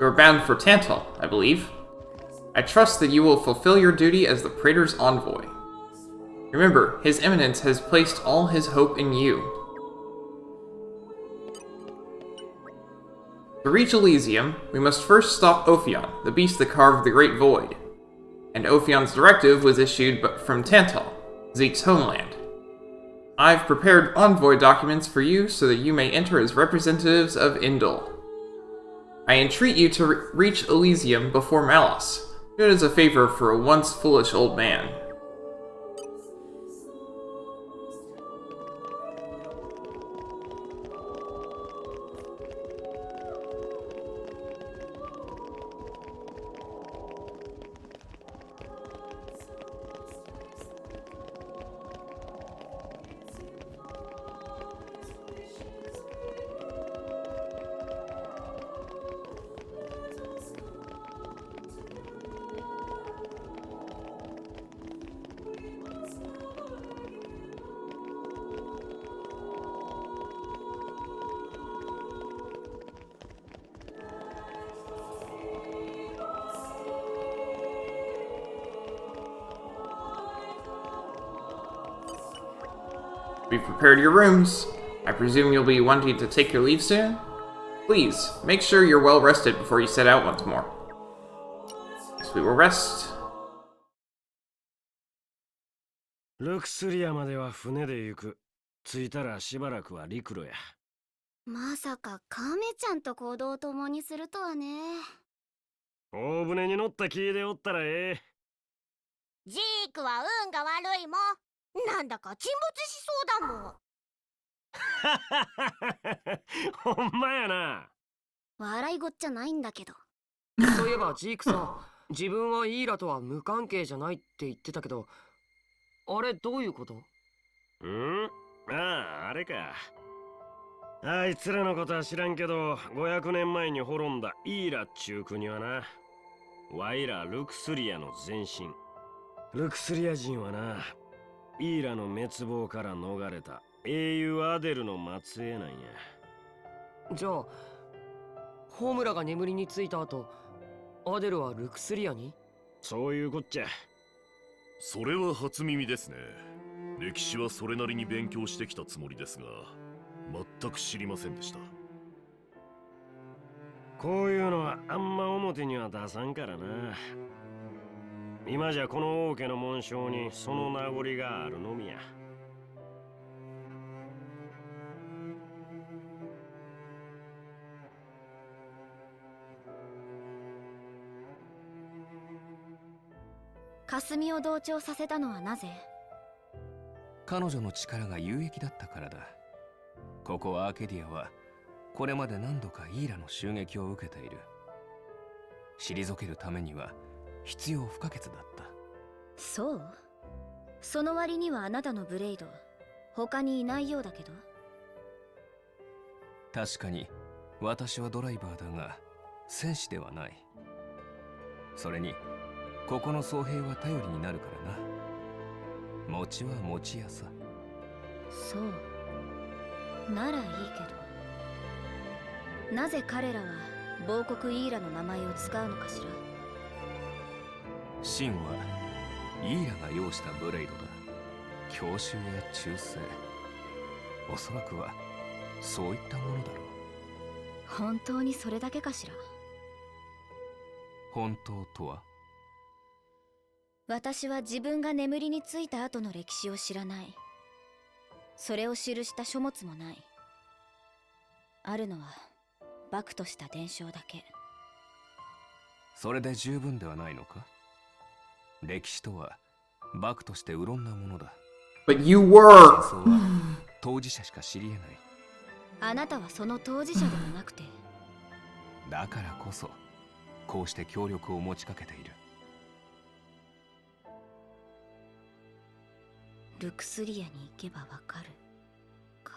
You're bound for Tantal, I believe. I trust that you will fulfill your duty as the Praetor's envoy. Remember, His Eminence has placed all his hope in you. To reach Elysium, we must first stop Ophion, the beast that carved the Great Void. And Ophion's directive was issued from Tantal, Zeke's homeland. I've prepared envoy documents for you so that you may enter as representatives of Indul. I entreat you to reach Elysium before Malus. Do it as a favor for a once foolish old man. We've prepared your rooms. I presume you'll be wanting to take your leave soon? Please, make sure you're well rested before you set out once more. So we will rest. ルクスリアまでは船で行く。着いたらしばらくは陸路や。まさかカメちゃんと行動を共にするとはね。大船に乗った気でおったらええ。ジークは運が悪いもん。なんだか沈没しそうだもん。ほんまやな。笑いごっちゃないんだけど。そういえばジークさ、自分はイーラとは無関係じゃないって言ってたけど、あれどういうこと？ああ、あれか。あいつらのことは知らんけど、500年前に滅んだイーラっちゅう国はな、ワイらルクスリアの前身。ルクスリア人はな、イーラの滅亡から逃れた英雄アデルの末裔なんや。じゃあホムラが眠りについた後、アデルはルクスリアに？そういうこっちゃ。それは初耳ですね。歴史はそれなりに勉強してきたつもりですが、全く知りませんでした。こういうのはあんま表には出さんからな。今じゃこの王家の紋章にその名残があるのみや。霞を同調させたのはなぜ？彼女の力が有益だったからだ。ここアーケディアはこれまで何度かイーラの襲撃を受けている。退けるためには必要不可欠だった。そう？その割にはあなたのブレイド他にいないようだけど。確かに私はドライバーだが戦士ではない。それにここの僧兵は頼りになるからな。餅は餅屋さ。そうならいいけど、なぜ彼らは亡国イーラの名前を使うのかしら。真はイーラが用したブレイドだ。強襲や忠誠、おそらくはそういったものだろう。本当にそれだけかしら。本当とは？私は自分が眠りについた後の歴史を知らない。それを記した書物もない。あるのは漠とした伝承だけ。それで十分ではないのか？歴史とは漠としてうろんなものだ。But you were! 戦争は当事者しか知り得ない。あなたはその当事者でもなくて。だからこそこうして協力を持ちかけている。ルクスリアに行けばわかるか。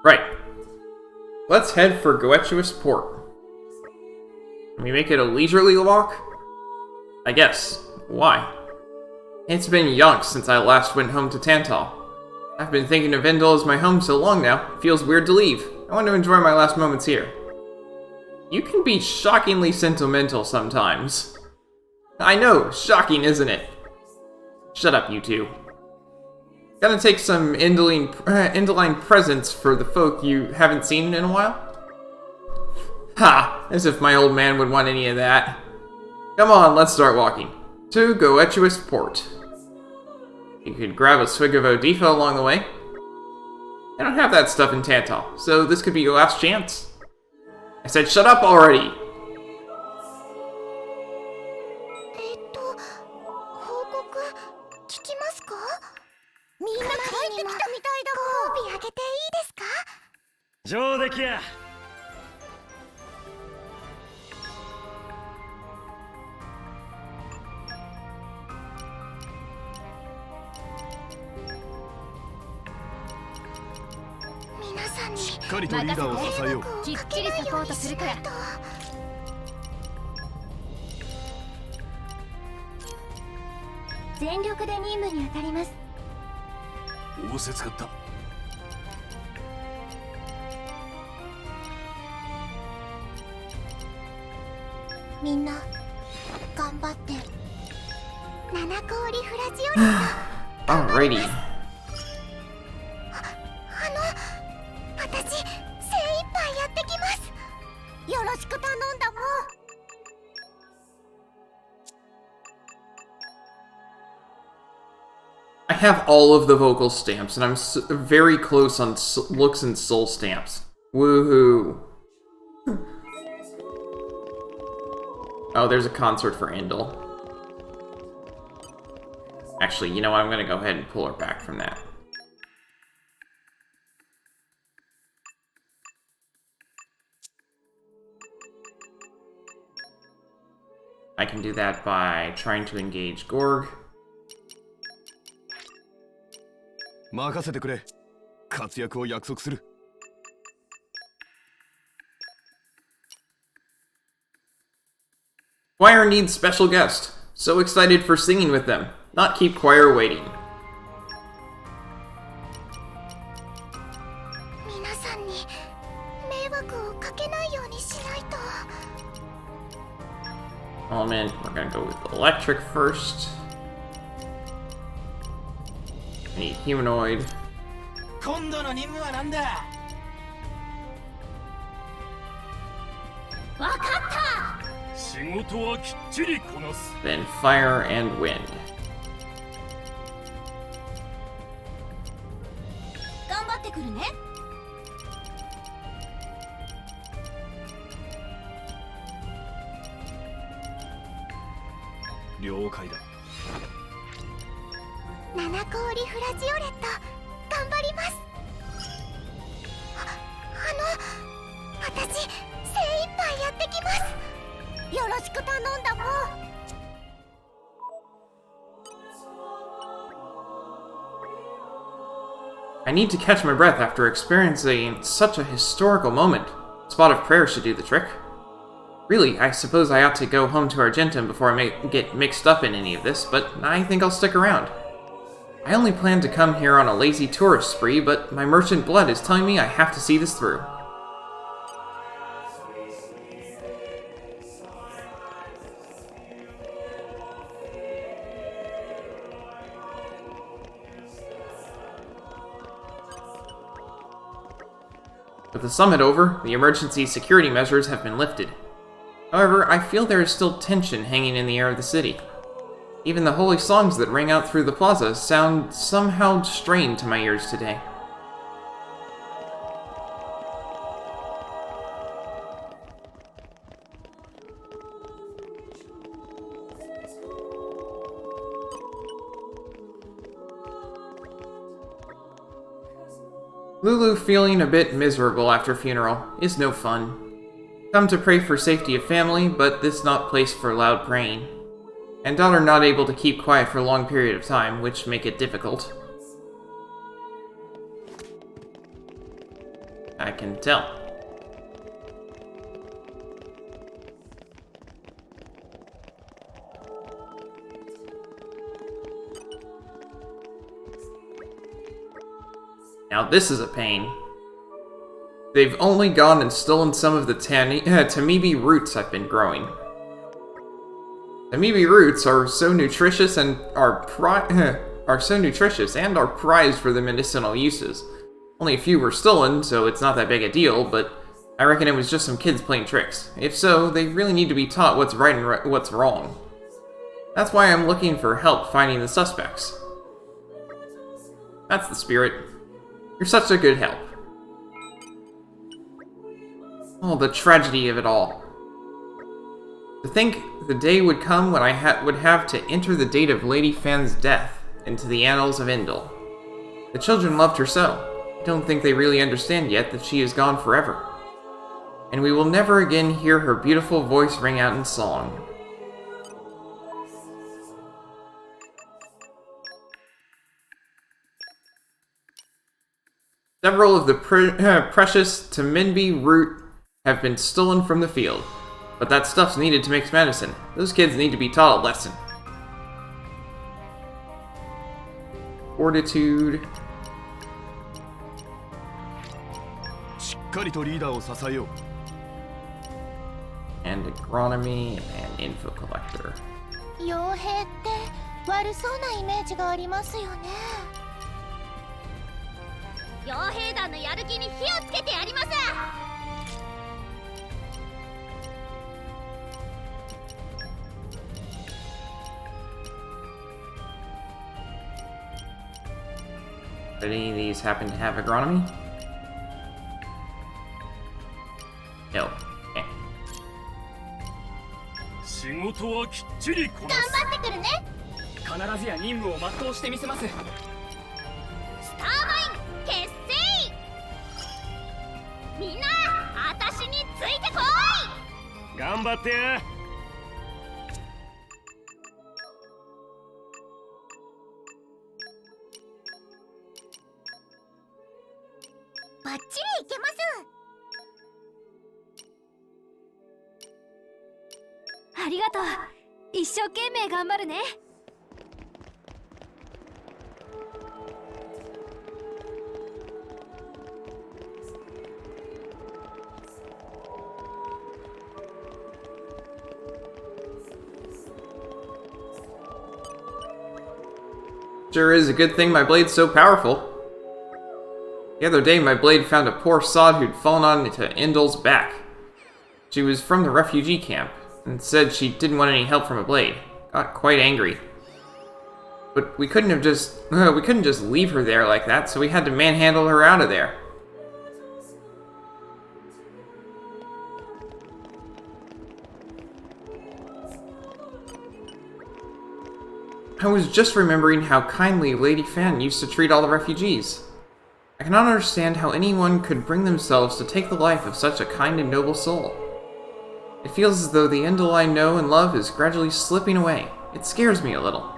Right. Let's head for Goetuous Port. Can we make it a leisurely walk? I guess. Why? It's been yonks since I last went home to Tantal. I've been thinking of Vendel as my home so long now, it feels weird to leave. I want to enjoy my last moments here. You can be shockingly sentimental sometimes. I know, shocking, isn't it? Shut up, you two. Gotta take some Indoline presents for the folk you haven't seen in a while? Ha! As if my old man would want any of that. Come on, let's start walking. To Goetuous Port. You could grab a swig of Odifa along the way. I don't have that stuff in Tantal, so this could be your last chance. I said shut up already! 報告聞きますか？みんな帰ってきたみたいだもん。ご褒美あげていいですか？上出来や。皆さんにしっかりとリーダーを支えよう。きっちりサポートするから。全力で任務に当たります。仰せつかった。みんな頑張って。七氷フラジオリさん。Alrighty. 私精一杯やってきます。よろしく頼んだもん。have all of the vocal stamps, and I'm very close on looks and soul stamps. Woohoo! Oh, there's a concert for Indel. Actually, you know what? I'm gonna go ahead and pull her back from that. I can do that by trying to engage Gorg. 任せてくれ。活躍を約束する。Choir needs special guest. So excited for singing with them. Not keep choir waiting. 皆さんに迷惑をかけないようにしないと。 Element, we're gonna go with electric first. I need humanoid. 今度の任務は何だ。わかった。仕事はきっちりこなす。 Then fire and wind. 頑張ってくるね。了解だ。七氷フラジオレット、頑張ります。私、精一杯やってきます。よろしく頼んだもん。I need to catch my breath after experiencing such a historical moment. A spot of prayer should do the trick. Really, I suppose I ought to go home to Argentum before I get mixed up in any of this, but I think I'll stick around. I only planned to come here on a lazy tourist spree, but my merchant blood is telling me I have to see this through. With the summit over, the emergency security measures have been lifted. However, I feel there is still tension hanging in the air of the city. Even the holy songs that ring out through the plaza sound somehow strained to my ears today. Lulu feeling a bit miserable after funeral is no fun. Come to pray for safety of family, but this not place for loud praying. And daughter not able to keep quiet for a long period of time, which make it difficult. I can tell. Now this is a pain. They've only gone and stolen some of the Tamibi roots I've been growing. Tamibi roots are so nutritious and are prized for their medicinal uses. Only a few were stolen, so it's not that big a deal, but I reckon it was just some kids playing tricks. If so, they really need to be taught what's right and what's wrong. That's why I'm looking for help finding the suspects. That's the spirit. You're such a good help. Oh, the tragedy of it all. To think the day would come when I would have to enter the date of Lady Fan's death into the annals of Indel. The children loved her so. I don't think they really understand yet that she is gone forever. And we will never again hear her beautiful voice ring out in song. Several of the precious Taminbi root have been stolen from the field. But that stuff's needed to mix medicine. Those kids need to be taught a lesson. Fortitude. しっかりとリーダーを支えよう。 And agronomy and info collector. 傭兵って悪そうなイメージがありますよね。傭兵団のやる気に火をつけてやります。Did any of these happen to have agronomy? No. Okay. 仕事はきっちりこなす。頑張ってくるね。必ずや任務を全うしてみせます。スターマイン結成。みんな、私についてこい。頑張ってや。バッチリいけます。ありがとう。一生懸命頑張るね。Sure is a good thing my blade's so powerful. The other day, my blade found a poor sod who'd fallen onto Endel's back. She was from the refugee camp, and said she didn't want any help from a blade. Got quite angry. But we couldn't just leave her there like that, so we had to manhandle her out of there. I was just remembering how kindly Lady Fan used to treat all the refugees. I cannot understand how anyone could bring themselves to take the life of such a kind and noble soul. It feels as though the Endel I know and love is gradually slipping away. It scares me a little.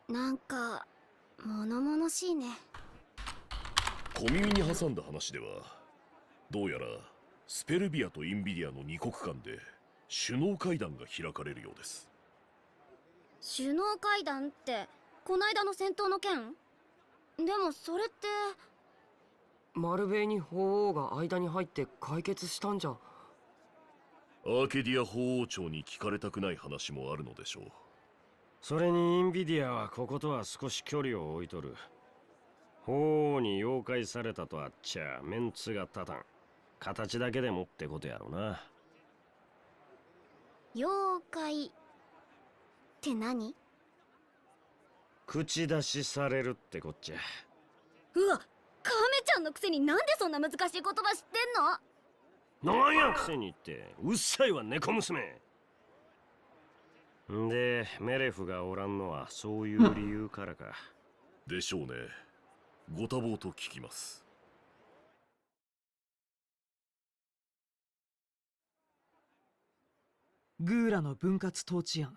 なんか物々しいね。小耳に挟んだ話では、どうやらスペルビアとインビディアの2国間で首脳会談が開かれるようです。首脳会談ってこないだの戦闘の件？でもそれってマルベーニ法王が間に入って解決したんじゃ。アーケディア法王朝に聞かれたくない話もあるのでしょう。それにインビディアはこことは少し距離を置いとる。法王に妖怪されたとあっちゃメンツが立たん。形だけでもってことやろな。妖怪って何？口出しされるってこっちゃ。うわ、カメちゃんのくせになんでそんな難しい言葉知ってんの？なんやくせにってうっさいわ猫娘。んでメレフがおらんのはそういう理由からか。でしょうね。ご多忙と聞きます。グーラの分割統治案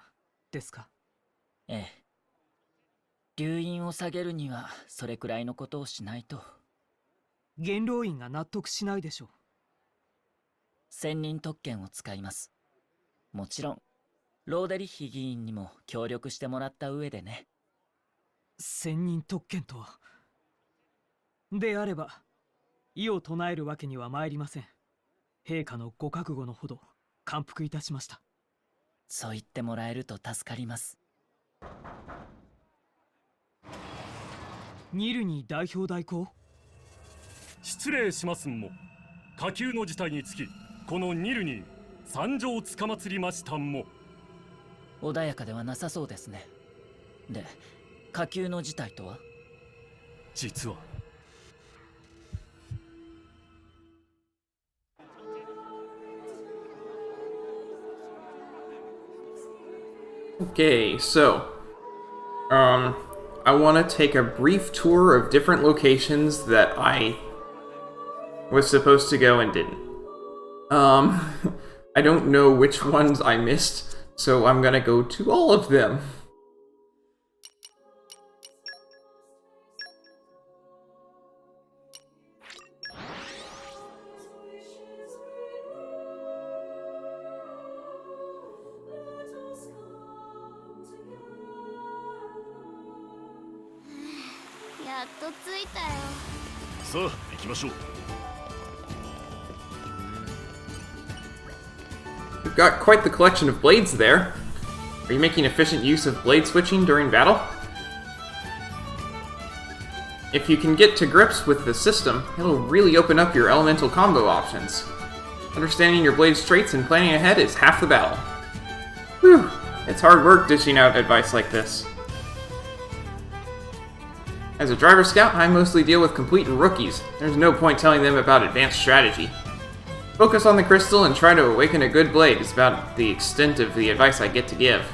ですか？ええ。留飲を下げるにはそれくらいのことをしないと。元老院が納得しないでしょう。専任特権を使います。もちろんローデリッヒ議員にも協力してもらった上でね。専任特権とは。であれば異を唱えるわけには参りません。陛下のご覚悟のほど感服いたしました。そう言ってもらえると助かります。ニルニー代表代行？失礼しますんも。下級の事態につきこのニルに参上つかまつりましたんも。穏やかではなさそうですね。で、下級の事態とは？実はOkay, so, I want to take a brief tour of different locations that I was supposed to go and didn't. I don't know which ones I missed, so I'm gonna go to all of them. We've got quite the collection of blades there. Are you making efficient use of blade switching during battle? If you can get to grips with the system, it'll really open up your elemental combo options. Understanding your blade's traits and planning ahead is half the battle. Whew, it's hard work dishing out advice like this. As a driver scout, I mostly deal with complete rookies. There's no point telling them about advanced strategy. Focus on the crystal and try to awaken a good blade is about the extent of the advice I get to give.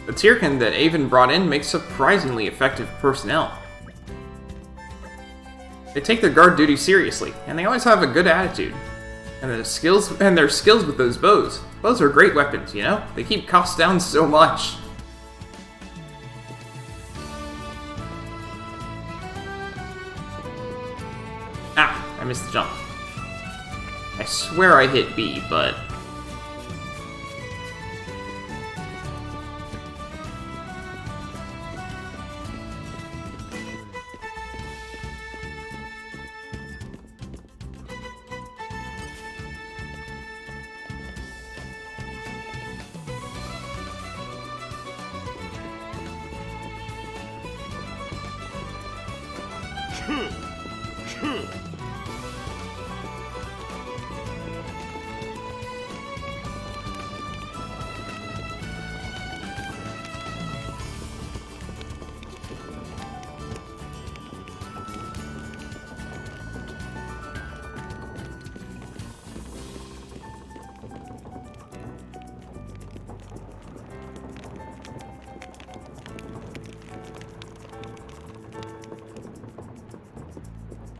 The Tyrken that Avon brought in makes surprisingly effective personnel. They take their guard duty seriously, and they always have a good attitude. And their skills with those bows. Bows are great weapons, you know? They keep costs down so much. Ah, I missed the jump. I swear I hit B, but...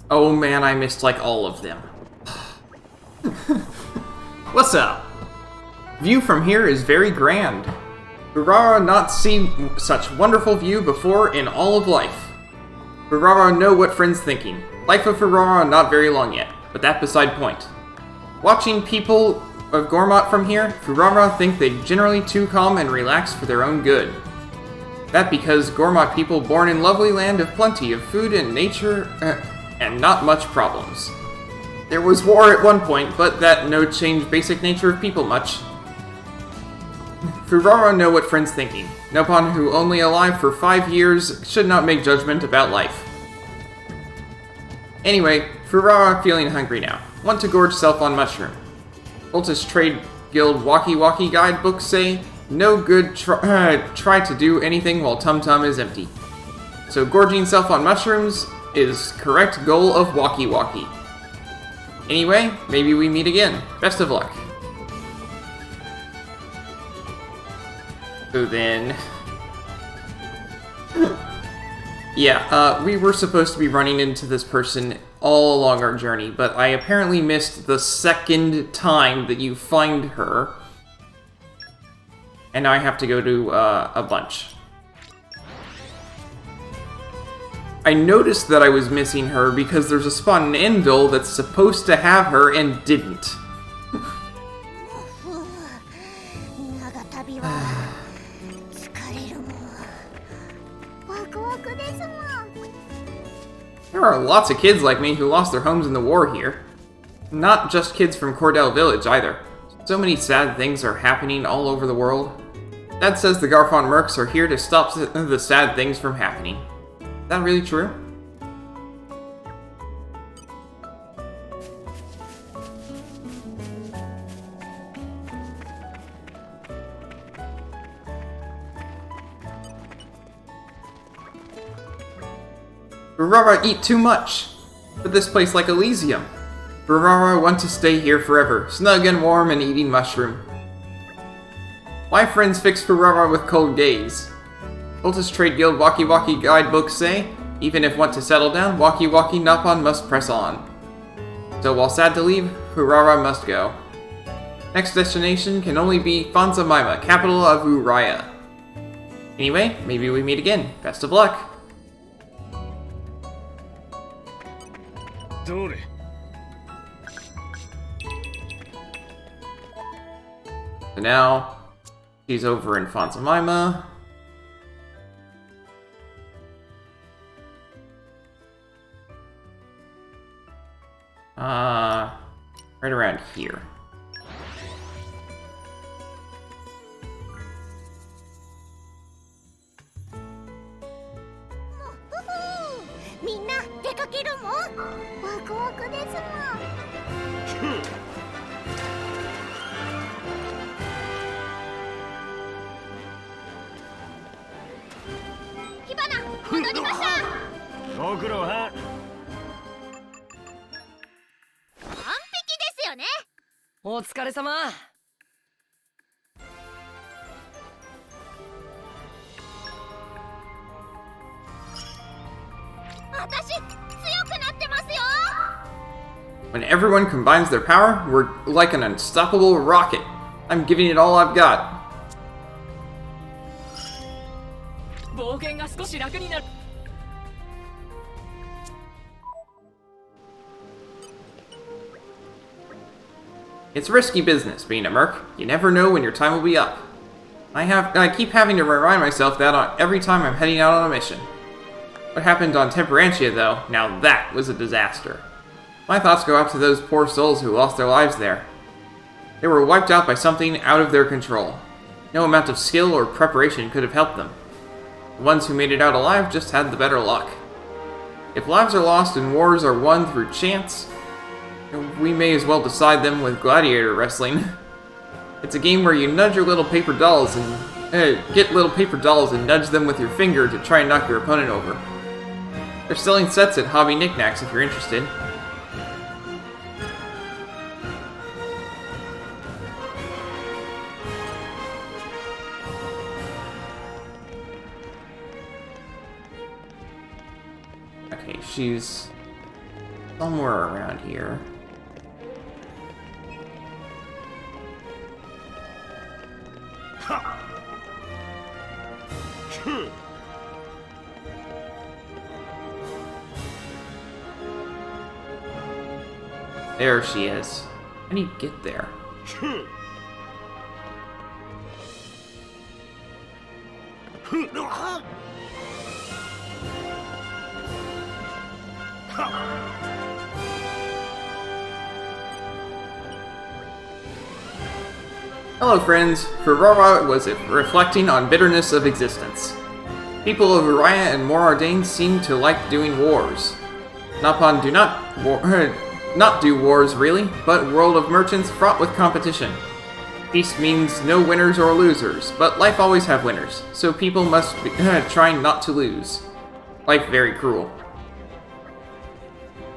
Oh man, I missed like all of them. What's up? View from here is very grand. Ferrara not seen such wonderful view before in all of life. Ferrara know what friends thinking. Life of Ferrara not very long yet, but that beside point. Watching people of Gormott from here, Ferrara think they generally too calm and relaxed for their own good. That because Gormott people born in lovely land of plenty of food and nature, and not much problems. There was war at one point, but that no change basic nature of people much. Ferrara know what friends thinking. Nopon who only alive for 5 years should not make judgment about life. Anyway, Ferrara feeling hungry now. Want to gorge self on mushroom. Voltus Trade Guild walkie-walkie guidebook say, no good try to do anything while Tum Tum is empty. So gorging self on mushrooms is correct goal of walkie-walkie. Anyway, maybe we meet again. Best of luck. So then... yeah, we were supposed to be running into this person all along our journey, but I apparently missed the second time that you find her. And now I have to go to a bunch. I noticed that I was missing her because there's a spot in Endel that's supposed to have her and didn't. There are lots of kids like me who lost their homes in the war here. Not just kids from Cordell Village either. So many sad things are happening all over the world. Dad says the Garfon Mercs are here to stop the sad things from happening. Is that really true? Ferrara eat too much! But this place like Elysium. Ferrara want to stay here forever, snug and warm and eating mushroom. My friends fix Ferrara with cold gaze. Voltus Trade Guild walkie-walkie guidebooks say, even if want to settle down, walkie-walkie Nopon must press on. So while sad to leave, Ferrara must go. Next destination can only be Fanza Maima, capital of Uraya. Anyway, maybe we meet again. Best of luck! どれ So now, she's over in Fonzamima. Right around here.お疲れ様。When everyone combines their power, we're like an unstoppable rocket. I'm giving it all I've got. 冒険が少し楽になる。It's risky business being a merc. You never know when your time will be up. I keep having to remind myself that every time I'm heading out on a mission. What happened on Temperantia, though, now that was a disaster. My thoughts go out to those poor souls who lost their lives there. They were wiped out by something out of their control. No amount of skill or preparation could have helped them. The ones who made it out alive just had the better luck. If lives are lost and wars are won through chance, we may as well decide them with gladiator wrestling. It's a game where you nudge your little paper dolls and get little paper dolls and nudge them with your finger to try and knock your opponent over. They're selling sets at Hobby Knickknacks if you're interested. Okay, she's somewhere around here. There she is. How do you get there? Hello friends, Ferrara was reflecting on bitterness of existence. People of Uriah and Morardain seem to like doing wars. Napon do not do wars really, but world of merchants fraught with competition. Peace means no winners or losers, but life always have winners, so people must be trying not to lose. Life very cruel.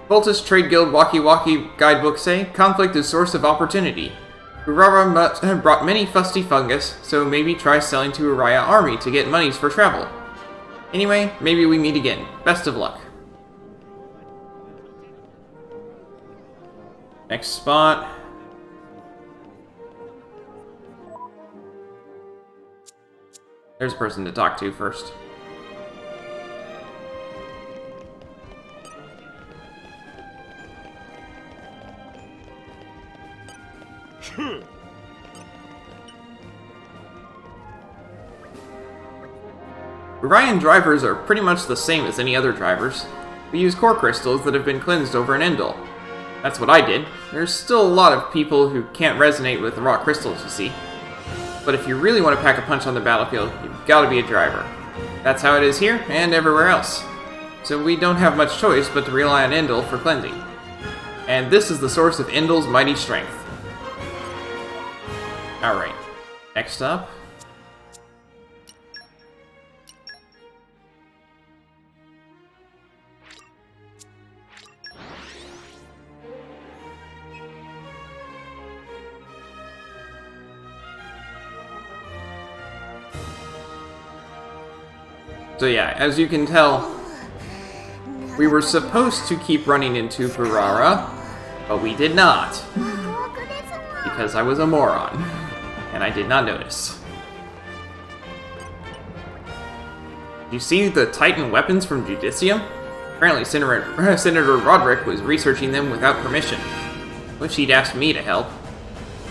Voltus Trade Guild Walkie Walkie guidebook say, conflict is source of opportunity. Urara brought many fusty fungus, so maybe try selling to Uriah army to get monies for travel. Anyway, maybe we meet again. Best of luck. Next spot. There's a person to talk to first. Orion drivers are pretty much the same as any other drivers. We use core crystals that have been cleansed over an Endel. That's what I did. There's still a lot of people who can't resonate with the raw crystals, you see. But if you really want to pack a punch on the battlefield, you've got to be a driver. That's how it is here and everywhere else. So we don't have much choice but to rely on Endel for cleansing. And this is the source of Endel's mighty strength. Alright, next up. So yeah, as you can tell, we were supposed to keep running into Ferrara, but we did not. Because I was a moron, and I did not notice. You see the Titan weapons from Judicium? Apparently Senator Roderick was researching them without permission. Wish he'd asked me to help.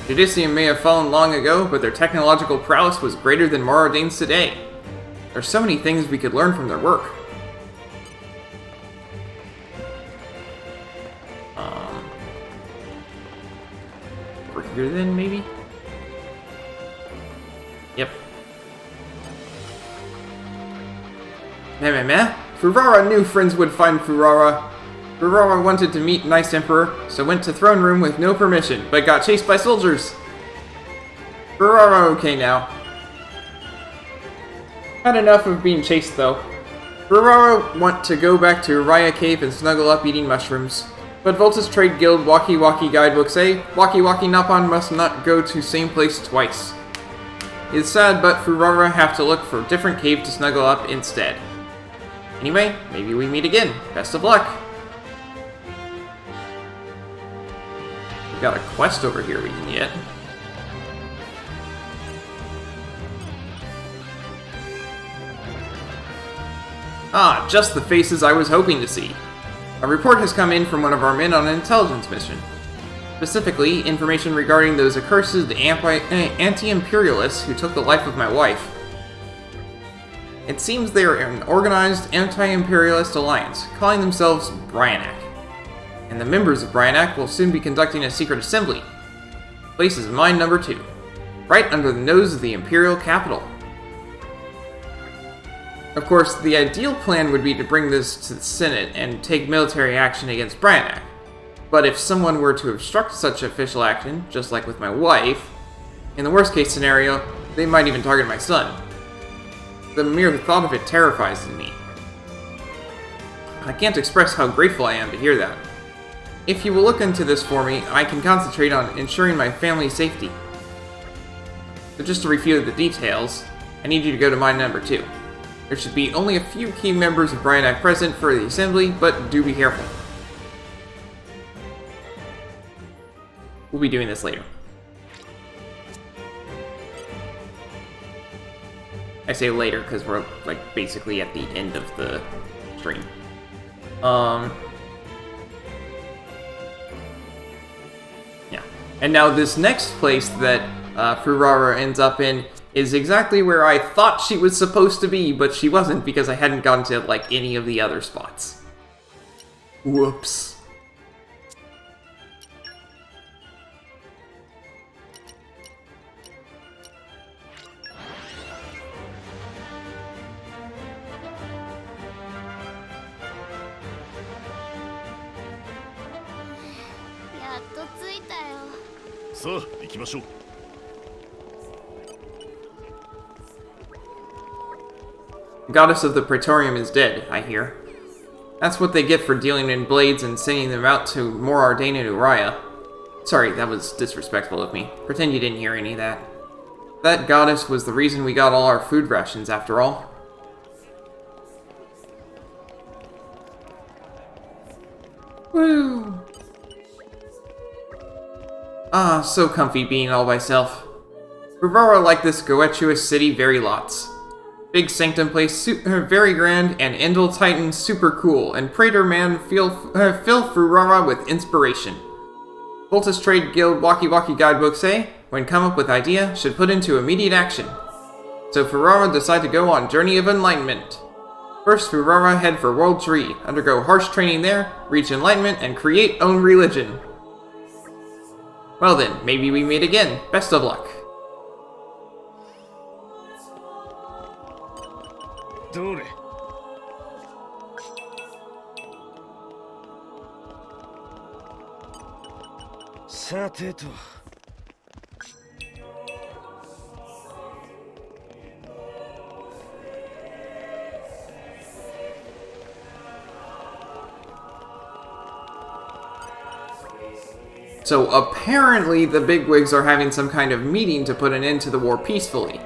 Judicium may have fallen long ago, but their technological prowess was greater than Moradane's today. There's so many things we could learn from their work. Over here then, maybe? Yep. Meh. Furara knew friends would find Furara. Furara wanted to meet Nice Emperor, so went to throne room with no permission, but got chased by soldiers. Furara okay now. Had enough of being chased though. Furara want to go back to Raya Cave and snuggle up eating mushrooms. But Volta's Trade Guild Waki Waki guidebook say, Waki Waki Nappan must not go to same place twice. It's sad, but Furara have to look for a different cave to snuggle up instead. Anyway, maybe we meet again. Best of luck! We've got a quest over here we can get. Ah, just the faces I was hoping to see. A report has come in from one of our men on an intelligence mission. Specifically, information regarding those accursed anti-imperialists who took the life of my wife. It seems they are an organized anti-imperialist alliance, calling themselves Bryanak. And the members of Bryanak will soon be conducting a secret assembly. Place is mine number 2, right under the nose of the Imperial capital. Of course, the ideal plan would be to bring this to the Senate and take military action against Bryanak. But if someone were to obstruct such official action, just like with my wife, in the worst case scenario, they might even target my son. The mere thought of it terrifies me. I can't express how grateful I am to hear that. If you will look into this for me, I can concentrate on ensuring my family's safety. So just to review the details, I need you to go to mine number 2. There should be only a few key members of Bryanak present for the assembly, but do be careful. We'll be doing this later. I say later because we're like basically at the end of the stream. Yeah. And now this next place that Furara ends up in is exactly where I thought she was supposed to be, but she wasn't because I hadn't gotten to like any of the other spots. Whoops. The goddess of the Praetorium is dead, I hear. That's what they get for dealing in blades and sending them out to Mor Ardain and Uriah. Sorry, that was disrespectful of me. Pretend you didn't hear any of that. That goddess was the reason we got all our food rations, after all. Woo! Ah, so comfy being all by self. Furara liked this goetuous city very lots. Big Sanctum place very grand, and Endel Titan super cool, and Praetor Man fill Furara with inspiration. Volta's Trade Guild Waki Waki guidebook say, when come up with idea, should put into immediate action. So Furara decide to go on journey of enlightenment. First, Furara head for World Tree, undergo harsh training there, reach enlightenment, and create own religion. Well then, maybe we meet again. Best of luck. どれさてと So apparently the bigwigs are having some kind of meeting to put an end to the war peacefully.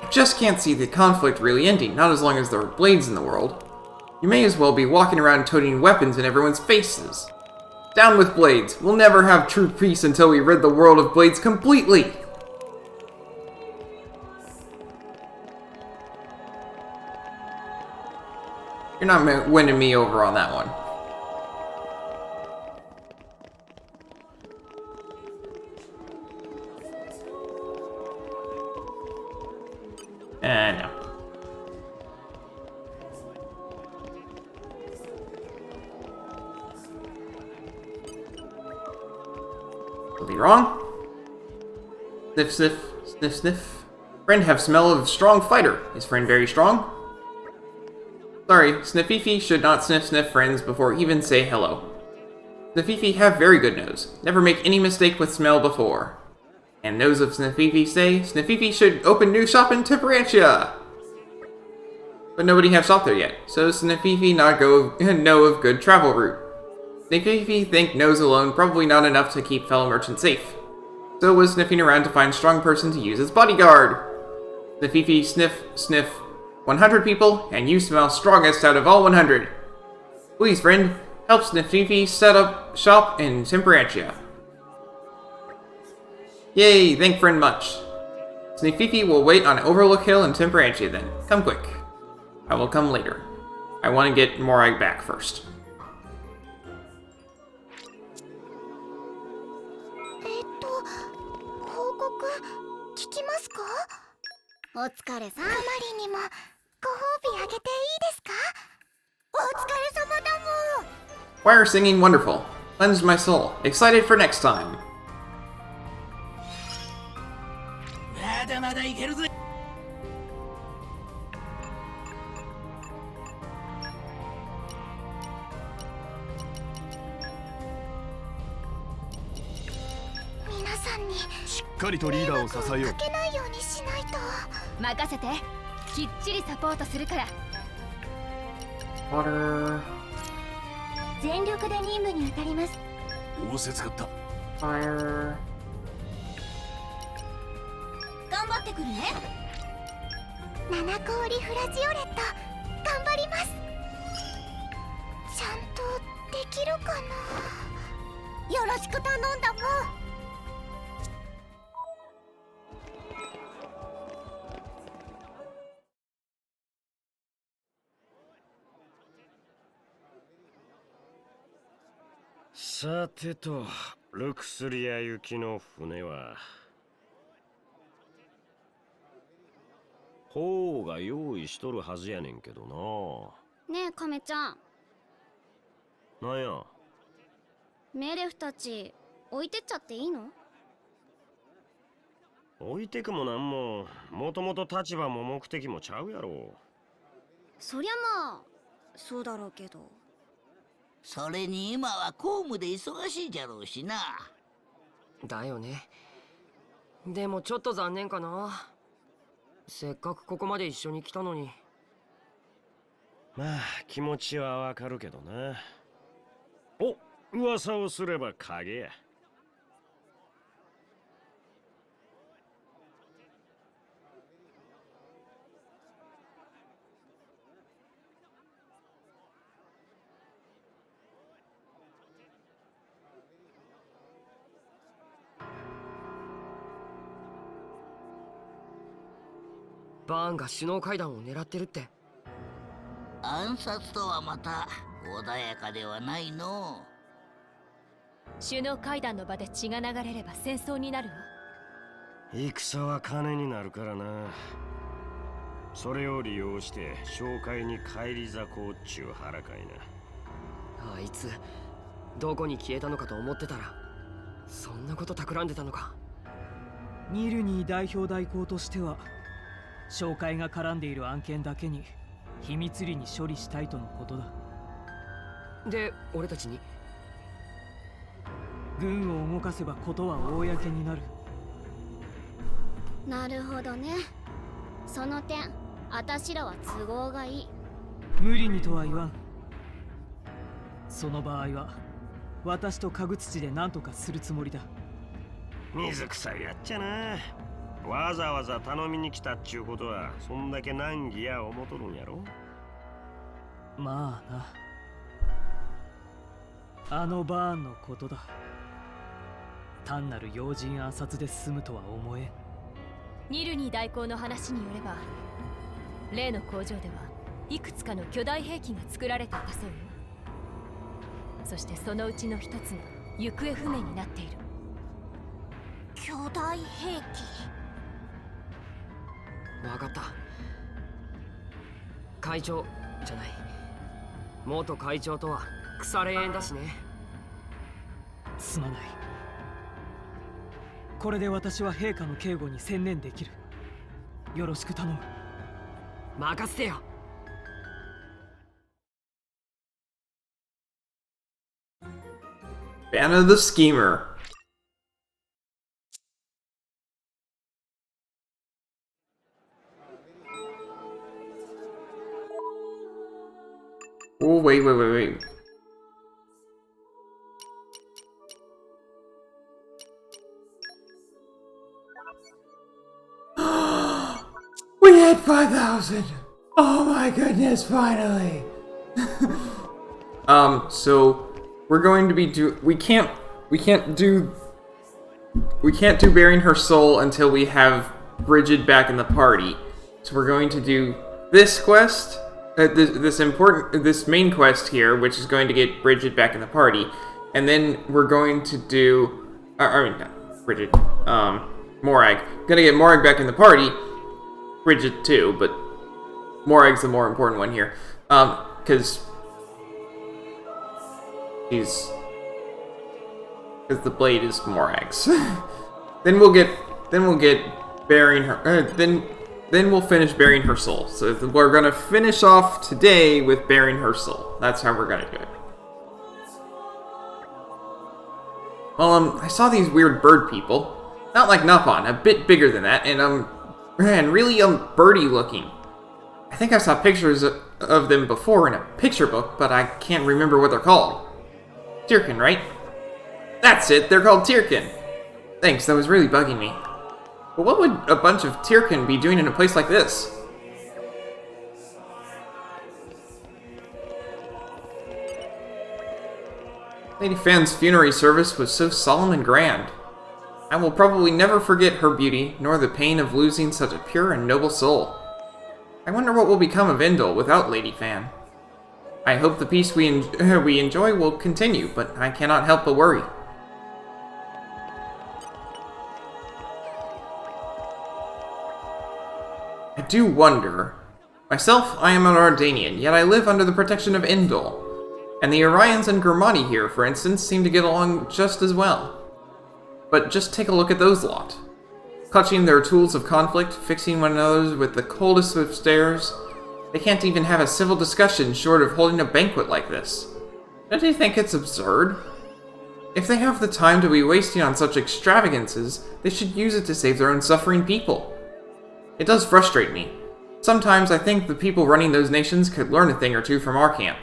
I just can't see the conflict really ending, not as long as there are blades in the world. You may as well be walking around toting weapons in everyone's faces. Down with blades! We'll never have true peace until we rid the world of blades completely! You're not winning me over on that one. No. Could be wrong. Sniff, sniff, sniff, sniff. Friend have smell of strong fighter. Is friend very strong? Sorry, Sniffifi should not sniff sniff friends before even say hello. Sniffifi have very good nose. Never make any mistake with smell before. And nose of Sniffifi say, Sniffifi should open new shop in Temperantia! But nobody have shop there yet, so Sniffifi not know of good travel route. Sniffifi think nose alone probably not enough to keep fellow merchants safe. So was sniffing around to find strong person to use as bodyguard. Sniffifi sniff 100 people, and you smell strongest out of all 100. Please, friend, help Sniffifi set up shop in Temperantia. Yay, thank friend much. Sniffifi will wait on Overlook Hill in Temperantia then. Come quick. I will come later. I want to get Morai back first. Choir singing wonderful. Cleansed my soul. Excited for next time. Water. 全力で任務に当たります。仰せつかった。 Fire. 頑張ってくるね。七氷フラジオレット、頑張ります。ちゃんとできるかな。よろしく頼んだもん。さてと、ルクスリア行きの船はほうが用意しとるはずやねんけどねえ亀ちゃん、な。なんや。メレフたち置いてっちゃっていいの？置いてくもなんも、もともと立場も目的もちゃうやろ。そりゃまあそうだろうけど。それに今は公務で忙しいじゃろうしな。だよね。でもちょっと残念かな。せっかくここまで一緒に来たのに。まあ気持ちはわかるけどな。お、噂をすれば影や。バーンが首脳会談を狙ってるって。暗殺とはまた穏やかではないの。首脳会談の場で血が流れれば戦争になるわ。戦は金になるからな。それを利用して紹介に返り咲こうっちゅう腹かいな。あいつどこに消えたのかと思ってたら、そんなこと企んでたのか。ニルニー代表代行としては紹介が絡んでいる案件だけに秘密裏に処理したいとのことだ。で、俺たちに軍を動かせばことは公になる。なるほどね。その点あたしらは都合がいい。無理にとは言わん。その場合は私と家具土で何とかするつもりだ。水臭いやっちゃな。わざわざ頼みに来たっちゅうことはそんだけ難儀や思とるんやろ。まあな。あのバーンのことだ。単なる要人暗殺で済むとは思えん。ニルニー代行の話によれば、例の工場ではいくつかの巨大兵器が作られていたそうよ。そしてそのうちの一つが行方不明になっている。巨大兵器。わかった。会長じゃない、元会長とは腐れ縁だしね。すまない。これで私は陛下の警護に専念できる。よろしく頼む。任せてよ。Bana the Schemer. Oh, wait. We hit 5,000! Oh my goodness, finally! So we're going to be we can't do burying her soul until we have Bridget back in the party. So we're going to do this quest, this main quest here, which is going to get Bridget back in the party, and then we're going to do, not Bridget, Morag. Gonna get Morag back in the party, Bridget too, but Morag's the more important one here, because the blade is Morag's. then we'll get burying her. Then we'll finish burying her soul. So we're gonna finish off today with burying her soul. That's how we're gonna do it. Well, I saw these weird bird people. Not like Napon, a bit bigger than that, and really birdie looking. I think I saw pictures of them before in a picture book, but I can't remember what they're called. Tyrkin, right? That's it, they're called Tyrkin. Thanks, that was really bugging me. But what would a bunch of Tyrkin be doing in a place like this? Lady Fan's funerary service was so solemn and grand. I will probably never forget her beauty, nor the pain of losing such a pure and noble soul. I wonder what will become of Indol without Lady Fan. I hope the peace we enjoy will continue, but I cannot help but worry. I do wonder. Myself, I am an Ardanian, yet I live under the protection of Indol. And the Orions and Gurmani here, for instance, seem to get along just as well. But just take a look at those lot. Clutching their tools of conflict, fixing one another with the coldest of stares. They can't even have a civil discussion short of holding a banquet like this. Don't you think it's absurd? If they have the time to be wasting on such extravagances, they should use it to save their own suffering people. It does frustrate me. Sometimes I think the people running those nations could learn a thing or two from our camp.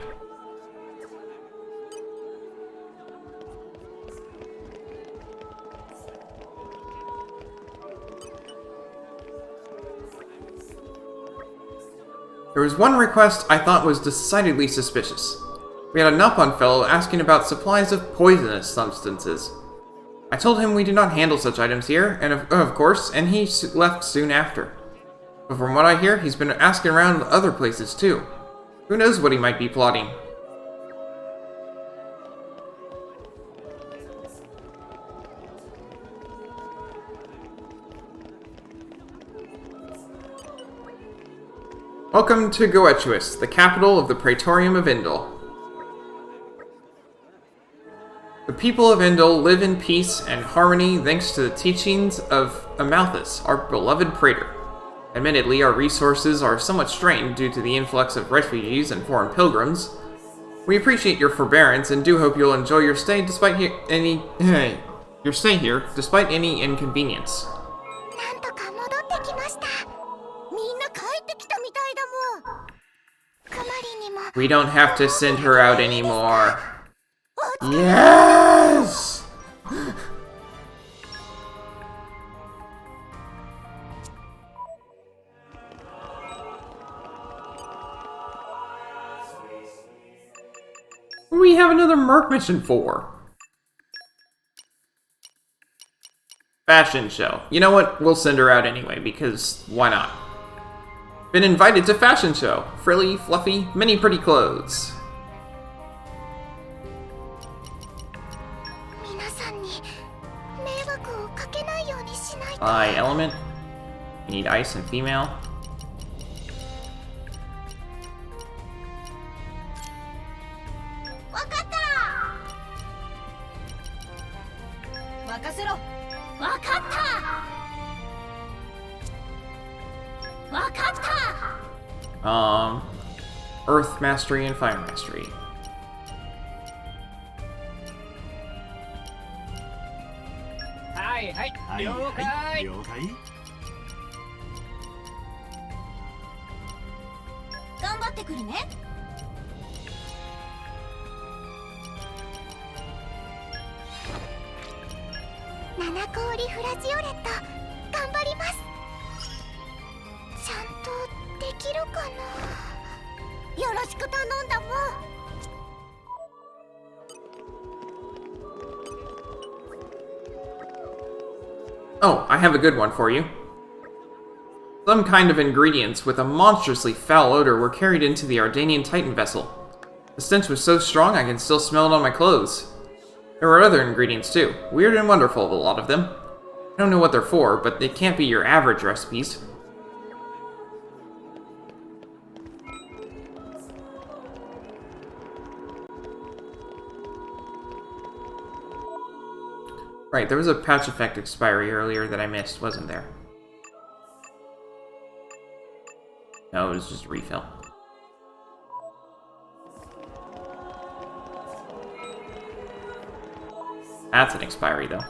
There was one request I thought was decidedly suspicious. We had a Napon fellow asking about supplies of poisonous substances. I told him we do not handle such items here, and of course, and he left soon after. But from what I hear, he's been asking around other places too. Who knows what he might be plotting? Welcome to Goetuis, the capital of the Praetorium of Indol. The people of Indol live in peace and harmony thanks to the teachings of Amalthus, our beloved praetor. Admittedly, our resources are somewhat strained due to the influx of refugees and foreign pilgrims. We appreciate your forbearance and do hope you'll enjoy your stay despite any inconvenience. We don't have to send her out anymore. Yes! What do we have another Merc mission for? Fashion show. You know what? We'll send her out anyway, because why not? Been invited to fashion show. Frilly, fluffy, many pretty clothes. Element. You need ice and female. Earth Mastery and Fire Mastery. Hi, hi, 了解。了解。頑張ってくるね。七氷フラジオレット、頑張ります。ちゃんとできるかな。よろしく頼んだもん。Oh, I have a good one for you. Some kind of ingredients with a monstrously foul odor were carried into the Ardanian Titan vessel. The stench was so strong I can still smell it on my clothes. There were other ingredients too, weird and wonderful, a lot of them. I don't know what they're for, but they can't be your average recipes. Right, there was a patch effect expiry earlier that I missed, wasn't there? No, it was just a refill. That's an expiry, though.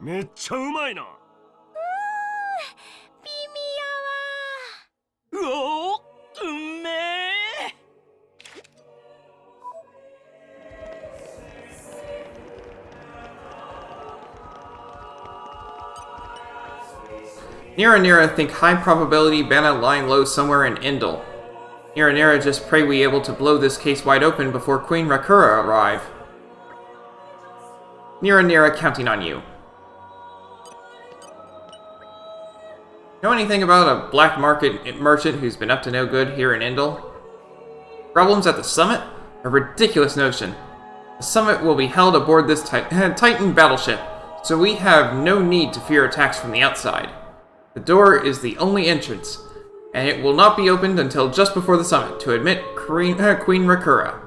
Mechcha umai na. うおー、うめえ。Nira think high probability Bana lying low somewhere in Indal. Nira just pray we able to blow this case wide open before Queen Rakura arrive. Nira counting on you. Know anything about a black market merchant who's been up to no good here in Indal? Problems at the summit? A ridiculous notion. The summit will be held aboard this Titan battleship, so we have no need to fear attacks from the outside. The door is the only entrance, and it will not be opened until just before the summit to admit Queen Rakura.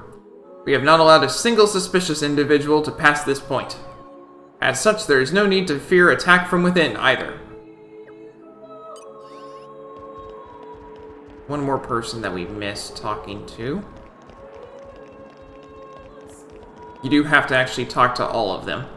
We have not allowed a single suspicious individual to pass this point. As such, there is no need to fear attack from within either. One more person that we missed talking to. You do have to actually talk to all of them.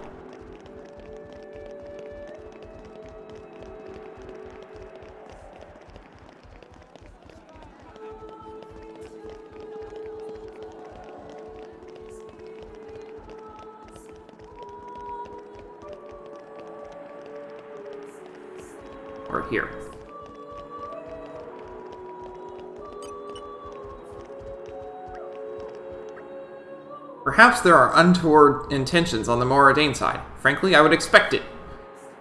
Or here. Perhaps there are untoward intentions on the Moradane side. Frankly, I would expect it.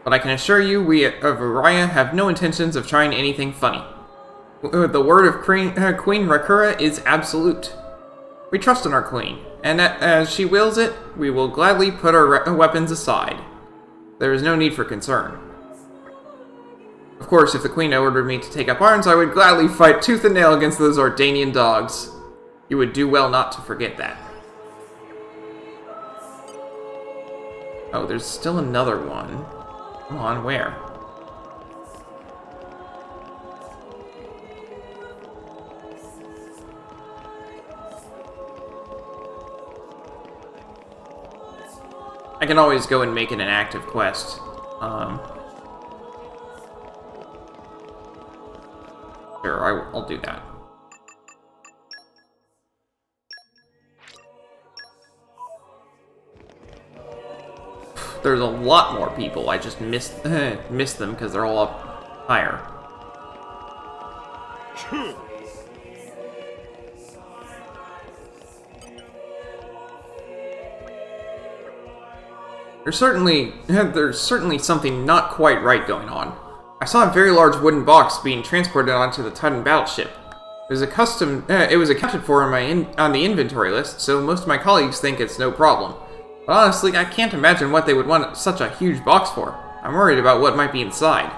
But I can assure you, we of Araya have no intentions of trying anything funny. The word of Queen Rakura is absolute. We trust in our queen, and as she wills it, we will gladly put our weapons aside. There is no need for concern. Of course, if the queen ordered me to take up arms, I would gladly fight tooth and nail against those Ardanian dogs. You would do well not to forget that. Oh, there's still another one. Come on, where? I can always go and make it an active quest. Sure, I'll do that. There's a lot more people. I just missed them because they're all up higher. There's certainly something not quite right going on. I saw a very large wooden box being transported onto the Titan battleship. It was accounted for on the inventory list, so most of my colleagues think it's no problem. But honestly, I can't imagine what they would want such a huge box for. I'm worried about what might be inside.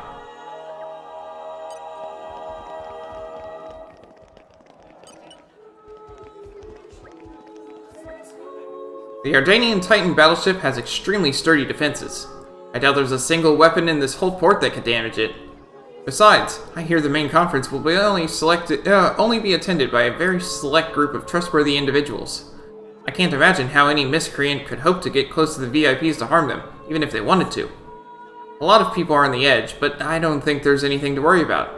The Ardanian Titan battleship has extremely sturdy defenses. I doubt there's a single weapon in this whole port that could damage it. Besides, I hear the main conference will be only be attended by a very select group of trustworthy individuals. I can't imagine how any miscreant could hope to get close to the VIPs to harm them, even if they wanted to. A lot of people are on the edge, but I don't think there's anything to worry about.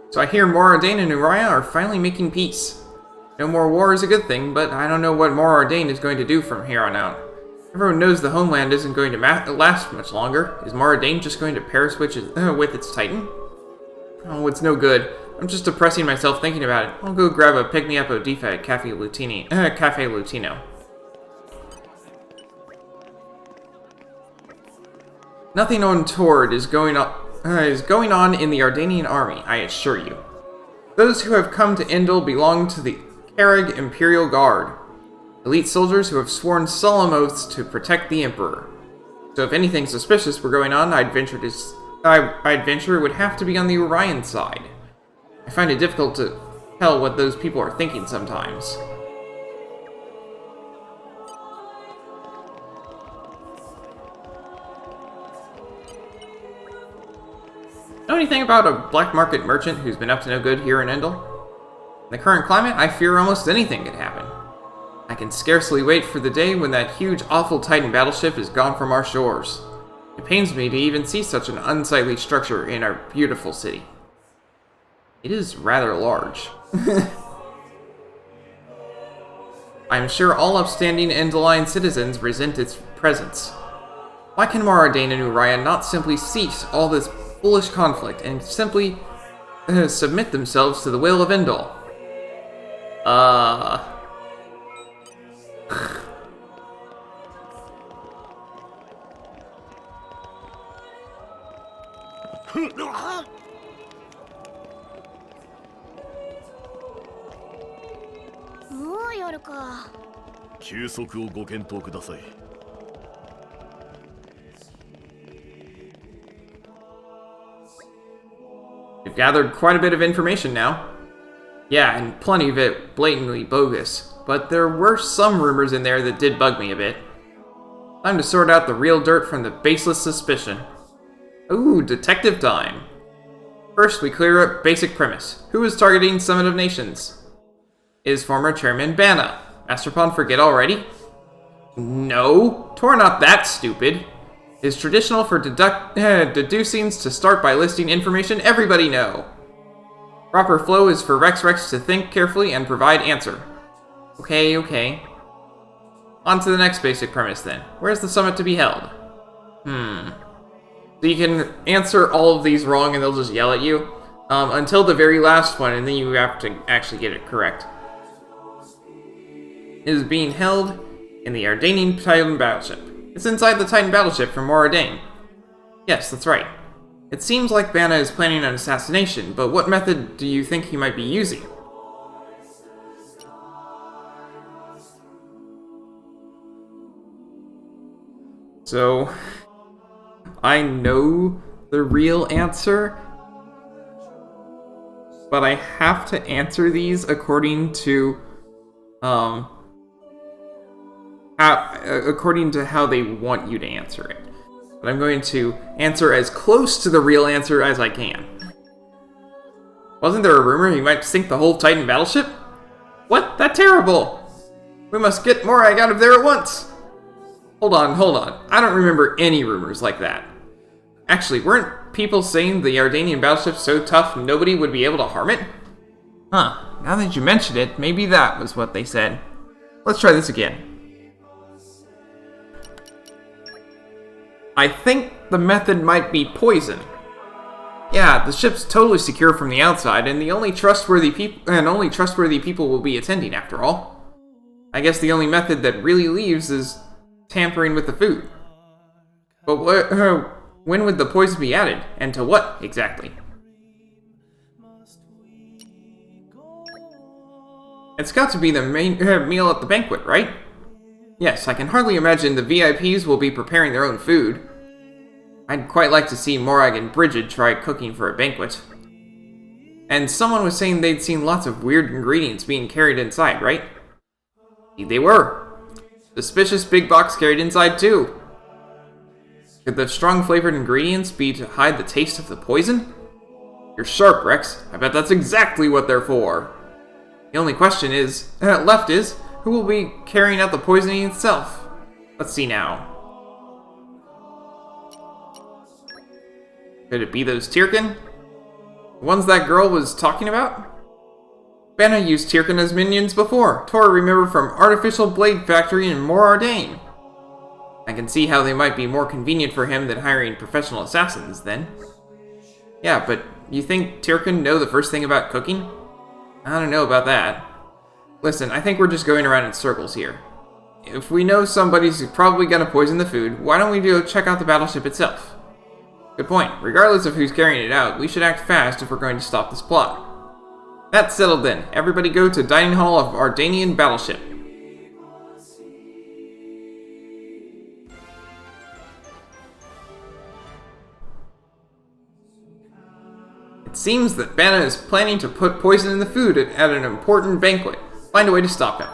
So I hear Moradane and Uriah are finally making peace. No more war is a good thing, but I don't know what Moradane is going to do from here on out. Everyone knows the homeland isn't going to last much longer. Is Moradane just going to perish with its Titan? Oh, it's no good. I'm just depressing myself thinking about it. I'll go grab a pick-me-up Odifa at Cafe Lutino. Nothing untoward is going on in the Ardanian army, I assure you. Those who have come to Indel belong to the Karag Imperial Guard, elite soldiers who have sworn solemn oaths to protect the Emperor. So if anything suspicious were going on, I'd venture it would have to be on the Orion side. I find it difficult to tell what those people are thinking sometimes. Know anything about a black market merchant who's been up to no good here in Endel? In the current climate, I fear almost anything could happen. I can scarcely wait for the day when that huge, awful Titan battleship is gone from our shores. It pains me to even see such an unsightly structure in our beautiful city. It is rather large. I'm sure all upstanding Endelian citizens resent its presence. Why can Moradane and Uriah not simply cease all this foolish conflict and simply submit themselves to the will of Endel?休息をご検討ください。We've gathered quite a bit of information now. Yeah, and plenty of it blatantly bogus, but there were some rumors in there that did bug me a bit. Time to sort out the real dirt from the baseless suspicion. Ooh, detective time. First, we clear up basic premise. Who is targeting Summit of Nations? Is former Chairman Bana. Master Pawn forget already? No, Tor not that stupid. It's traditional for deducings to start by listing information everybody know. Proper flow is for Rex to think carefully and provide answer. Okay. On to the next basic premise then. Where's the summit to be held? So you can answer all of these wrong and they'll just yell at you. Until the very last one, and then you have to actually get it correct. It is being held in the Ardanian Titan battleship. It's inside the Titan battleship from Moradane. Yes, that's right. It seems like Bana is planning an assassination, but what method do you think he might be using? So, I know the real answer, but I have to answer these according to how they want you to answer it. But I'm going to answer as close to the real answer as I can. Wasn't there a rumor he might sink the whole Titan battleship? What? That's terrible! We must get Morag out of there at once! Hold on. I don't remember any rumors like that. Actually, weren't people saying the Ardanian battleship's so tough nobody would be able to harm it? Huh, now that you mention it, maybe that was what they said. Let's try this again. I think the method might be poison. Yeah, the ship's totally secure from the outside, and only trustworthy people will be attending after all. I guess the only method that really leaves is tampering with the food. But when would the poison be added, and to what exactly? It's got to be the main meal at the banquet, right? Yes, I can hardly imagine the VIPs will be preparing their own food. I'd quite like to see Morag and Bridget try cooking for a banquet. And someone was saying they'd seen lots of weird ingredients being carried inside, right? They were. Suspicious big box carried inside too. Could the strong flavored ingredients be to hide the taste of the poison? You're sharp, Rex. I bet that's exactly what they're for. The only question left is, who will be carrying out the poisoning itself? Let's see now. Could it be those Tyrken? The ones that girl was talking about? Bana used Tyrken as minions before. Tora remembered from Artificial Blade Factory in Mor Ardain. I can see how they might be more convenient for him than hiring professional assassins, then. Yeah, but you think Tyrken know the first thing about cooking? I don't know about that. Listen, I think we're just going around in circles here. If we know somebody's probably gonna poison the food, why don't we go check out the battleship itself? Good point. Regardless of who's carrying it out, we should act fast if we're going to stop this plot. That's settled then. Everybody go to Dining Hall of Ardanian Battleship. It seems that Bana is planning to put poison in the food at an important banquet. Find a way to stop him.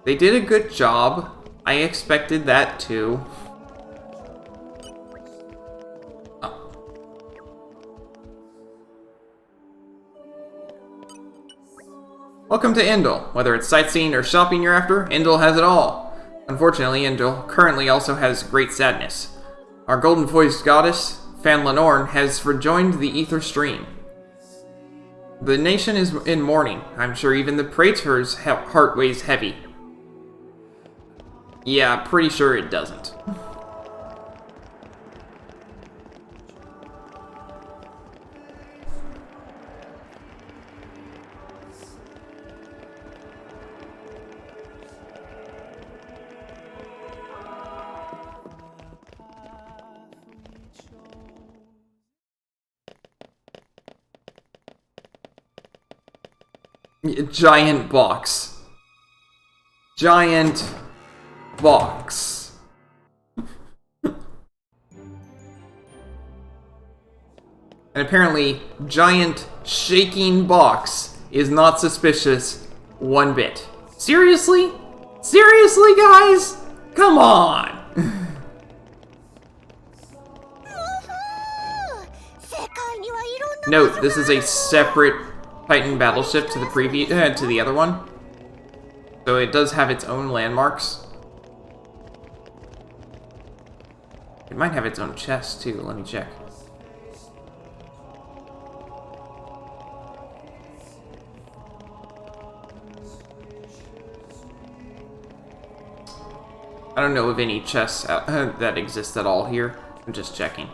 They did a good job. I expected that too. Oh. Welcome to Indel. Whether it's sightseeing or shopping you're after, Indel has it all. Unfortunately, Indel currently also has great sadness. Our golden-voiced goddess, Fan Lenorn, has rejoined the ether stream. The nation is in mourning. I'm sure even the Praetor's heart weighs heavy. Yeah, pretty sure it doesn't. Giant box. Giant box. And apparently, giant shaking box is not suspicious one bit. Seriously? Seriously, guys? Come on! Note, this is a separate Titan battleship to the to the other one. So it does have its own landmarks. It might have its own chest too, let me check. I don't know of any chests that exist at all here. I'm just checking.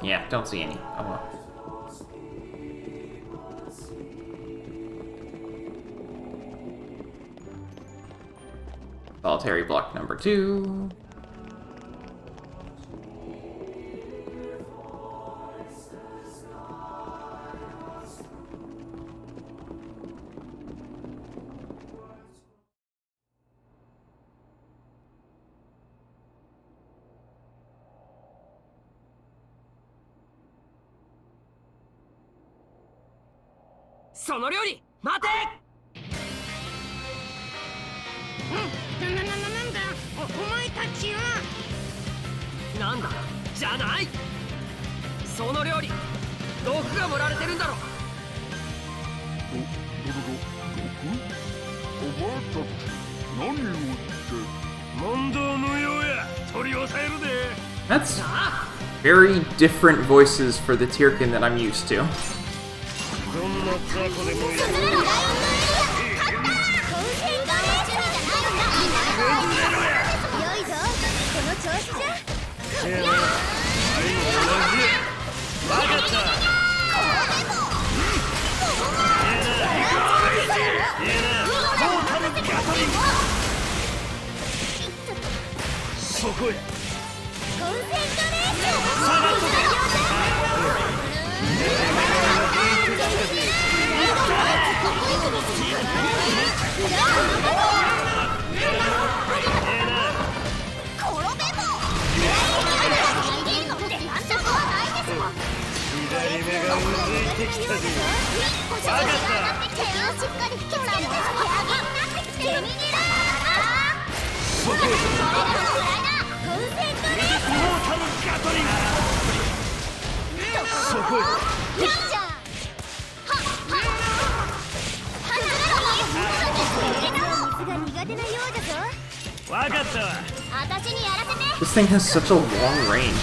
Yeah, don't see any. Oh well. Solitary block number 2. That's very different voices for the Tyrken that I'm used to. This thing has such a long range.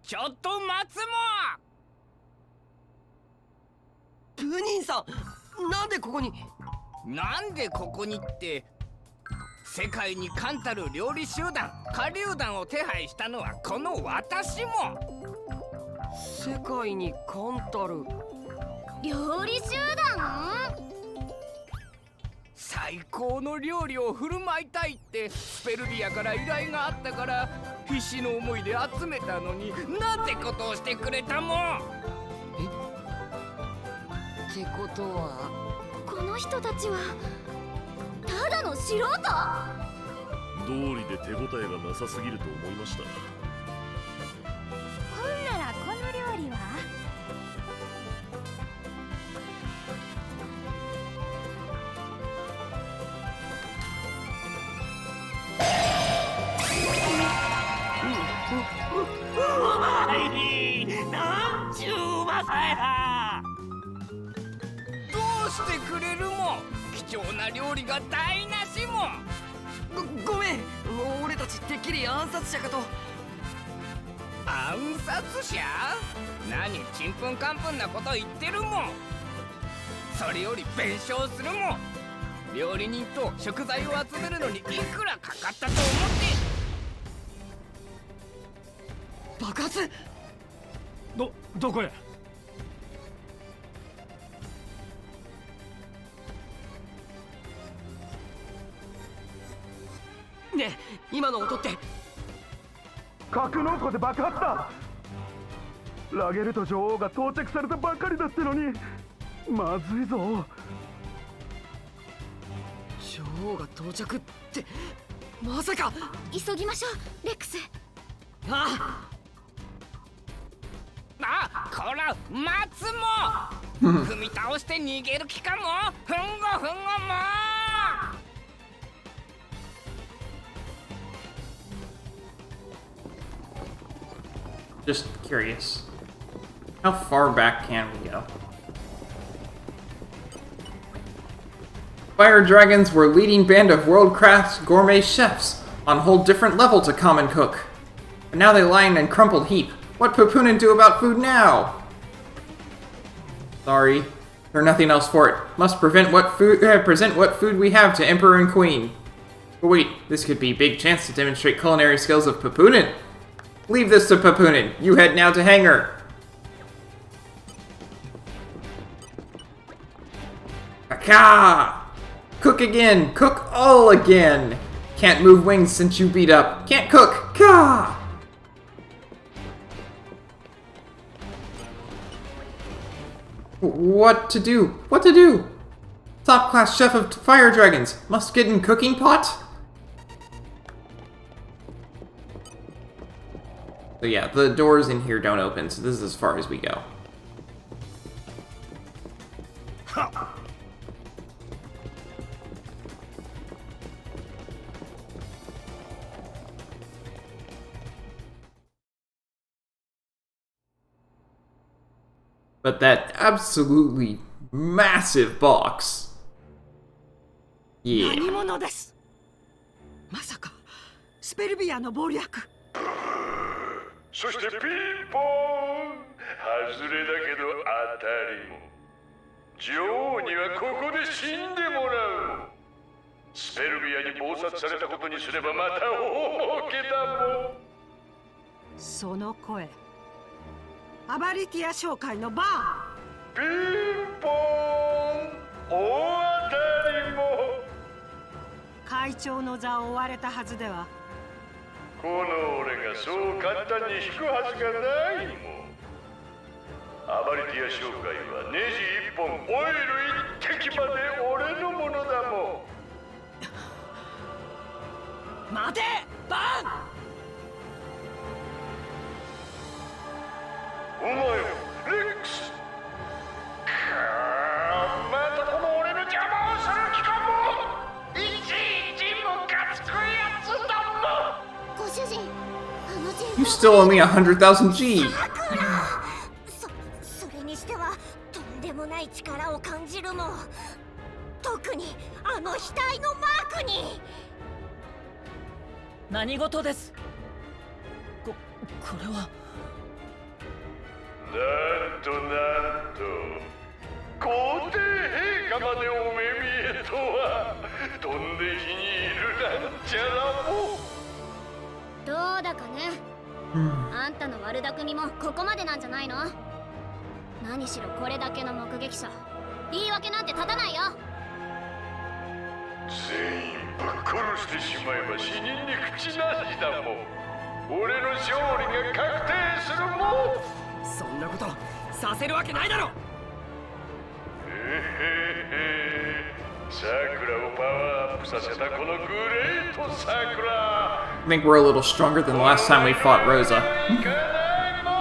ちょっと待つもブニンさん、なんでここにって世界に冠たる料理集団下流団を手配したのはこの私も。世界に冠たる料理集団？最高の料理を振る舞いたいってスペルビアから依頼があったから必死の思いで集めたのに、なんてことをしてくれたもん。ってことはこの人たちはただの素人？道理で手応えがなさすぎると思いました。ほんならこの料理は？うまい！なんちゅううまさや！どうしてくれるもん、貴重な料理が台無しもん。ごめん、俺たちてっきり暗殺者かと。暗殺者？何ちんぷんかんぷんなこと言ってるもん。それより弁償するもん。料理人と食材を集めるのにいくらかかったと思って。爆発？どこへ？ねえ、今の音って格納庫で爆発だ。ラゲルト女王が到着されたばかりだってのに、まずいぞ。女王が到着って、まさか。急ぎましょう、レックス。こら待つも踏み倒して逃げる気かも。ふんごもJust curious. How far back can we go? Fire Dragons were leading band of world-class gourmet chefs, on whole different level to common cook. But now they lie in a crumpled heap. What Papunin do about food now? Sorry, there's nothing else for it. Must present what food we have to Emperor and Queen. But wait, this could be a big chance to demonstrate culinary skills of Papunin. Leave this to Papunin. You head now to hangar. Aka! Cook again. Cook all again. Can't move wings since you beat up. Can't cook. Ka! What to do? What to do? Top class chef of fire dragons. Must get in cooking pot? So yeah, the doors in here don't open, so this is as far as we go. But that absolutely massive box. Yeah. 何者です。まさかスペルビアの謀略。そしてピンポーン、外れだけど当たりも。女王にはここで死んでもらうも。スペルビアに謀殺されたことにすればまた大儲けだもん。その声、アバリティア商会のバーン。ピンポーン、大当たりも。会長の座を追われたはずでは。この俺がそう簡単に引くはずがないもん。アバリティア商会はネジ一本、オイル一滴まで俺のものだもん。待て、バーン。お前よ、レックス。またこの俺の邪魔をする気かも。いちいちムカつくやつだもん。ご主人、あの人 You still owe me 100,000 G. それにしてはとんでもない力を感じるの。特にあの額のマークに。何事です。これは。なんとなんと、皇帝陛下までお目見えとは、飛んで火にいるなんちゃらも。どうだかね。あんたの悪巧みもここまでなんじゃないの？何しろこれだけの目撃者、言い訳なんて立たないよ。全員ぶっ殺してしまえば死人に口なしだもん。俺の勝利が確定するもん。そんなことさせるわけないだろ。桜をパワーアップさせたこのグレート桜。 I think we're a little stronger than the last time we fought Rosa. 魔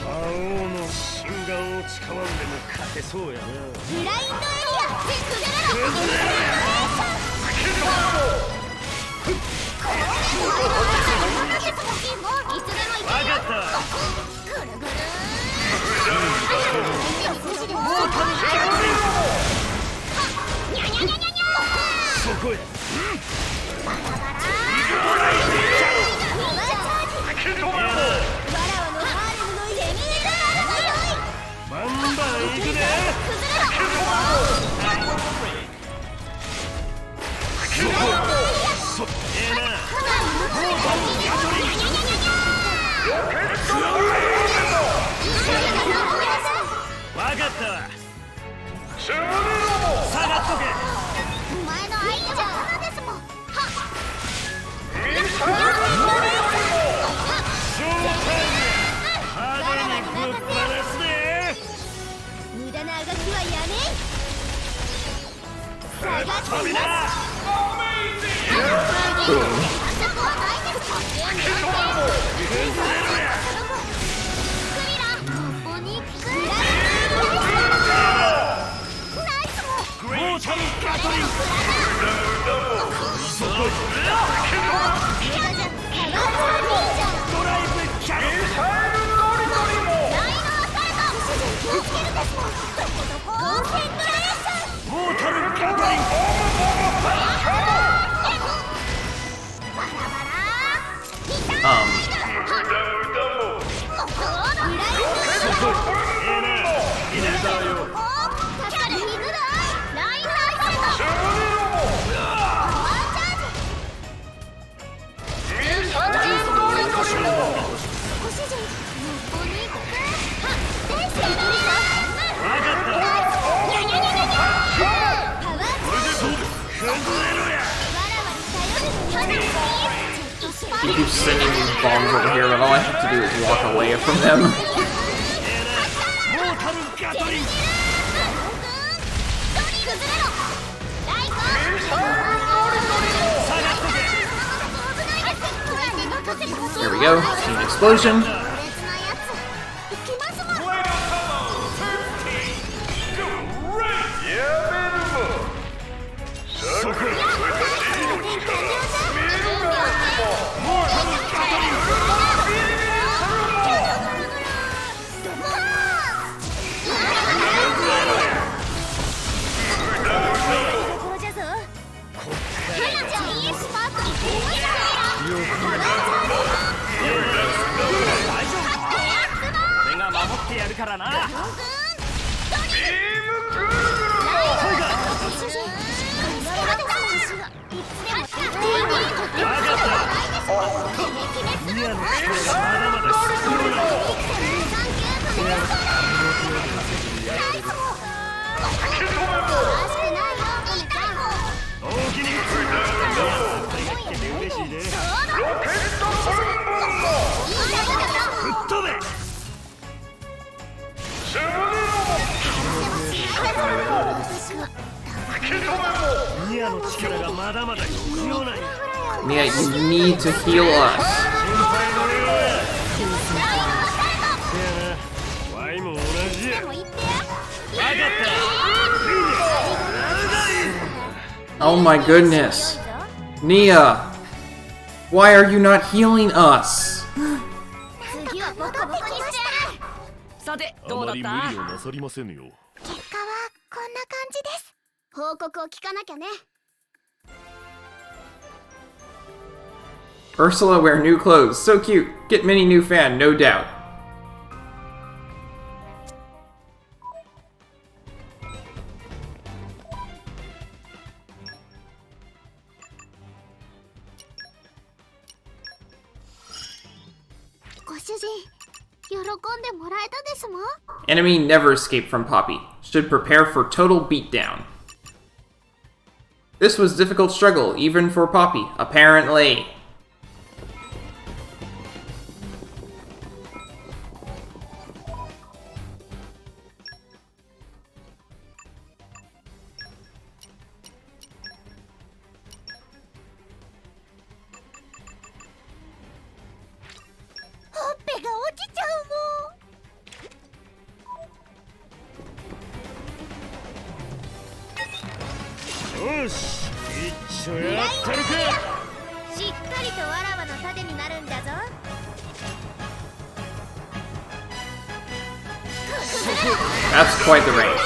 王の心眼を使わんでも勝てそうやな。ブラインドエリア崩れろ。そこへ。バンバン行くね。わかったわ。下がっとけ。お前の相手は花ですもん。ミサイル派手にぶっ放すね。無駄なあがきはやめ。下がっています。He keeps sending these bombs over here, but all I have to do is walk away from them. There we go. Team explosion. 俺が守ってやるからな。Mia, you need to heal us. Oh my goodness. Nia, why are you not healing us? さて、あどうだった？まり無理をなさりませぬよ。結果はこんな感じです。報告を聞かなきゃね。 Ursula wear new clothes. So cute. Get many new fan, no doubt. Enemy never escaped from Poppy. Should prepare for total beatdown. This was difficult struggle, even for Poppy, apparently. That's quite the range.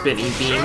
Spinning beam.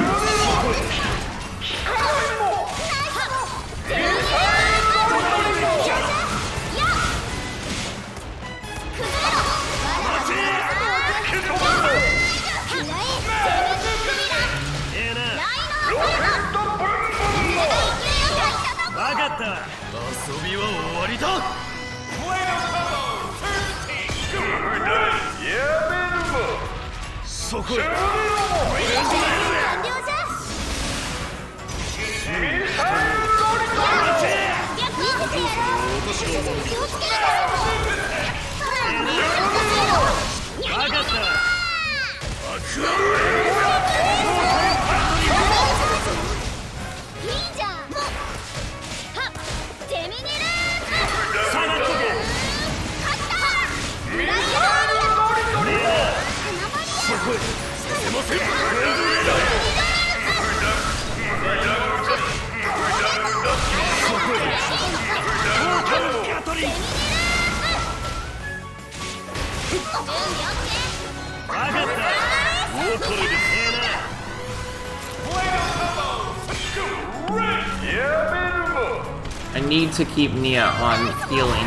I need to keep Nia on healing.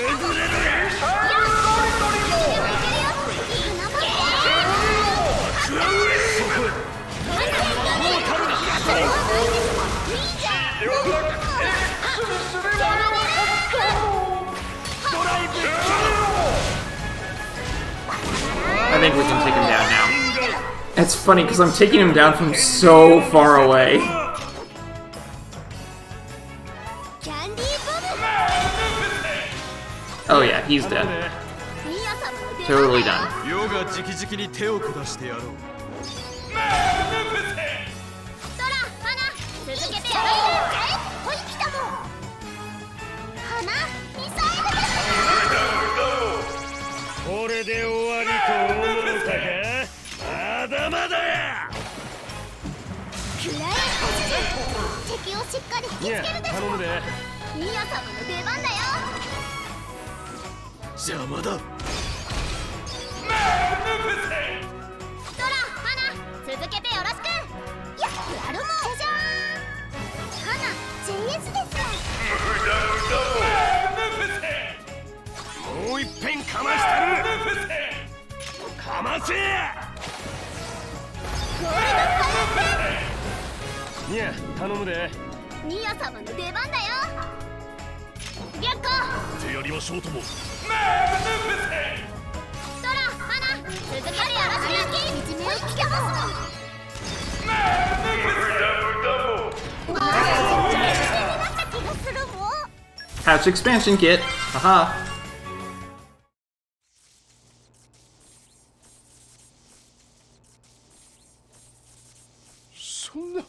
I think we can take him down now. It's funny because I'm taking him down from so far away. Oh yeah, he's dead. Totally done. Hatch expansion kit. Haha. Sonna.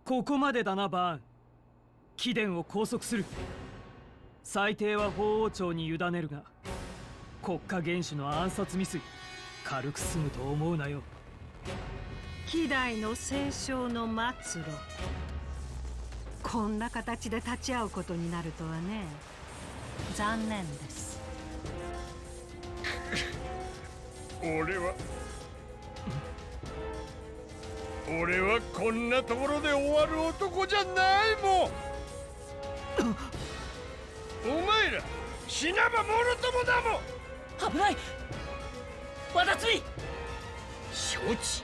ここまでだな、バーン。貴殿を拘束する。最低は法王朝に委ねるが、国家元首の暗殺未遂、軽く済むと思うなよ。希代の斉唱の末路、こんな形で立ち会うことになるとはね。残念です。俺はこんなところで終わる男じゃないもん。お前ら死なばもろともだもん。危ない。わだつい。承知。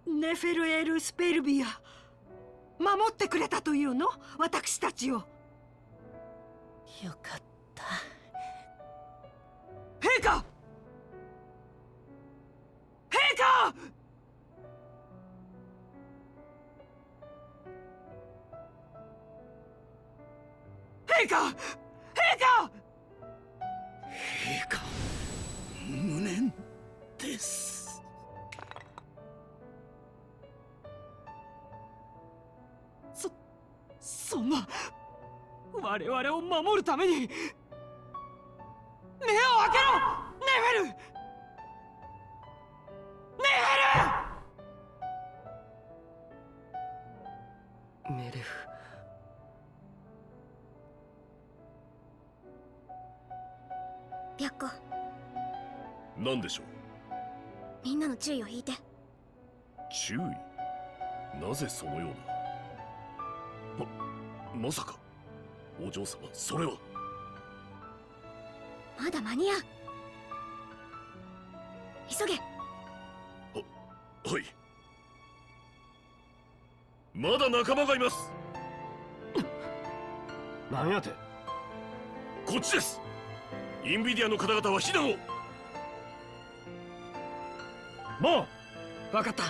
ネフェルエル・スペルビア、守ってくれたというの、私たちを。よかった。陛下、陛下。陛下、陛下。陛下、無念です。そんな、我々を守るために目を開けろ、ネフェル。ネフェル。メレフ。白虎、何でしょう。みんなの注意を引いて。注意？なぜそのような。まさかお嬢様、それは。まだ間に合う。急げ。はい。まだ仲間がいます。何やて。こっちです。インビディアの方々は避難を。もう分かった。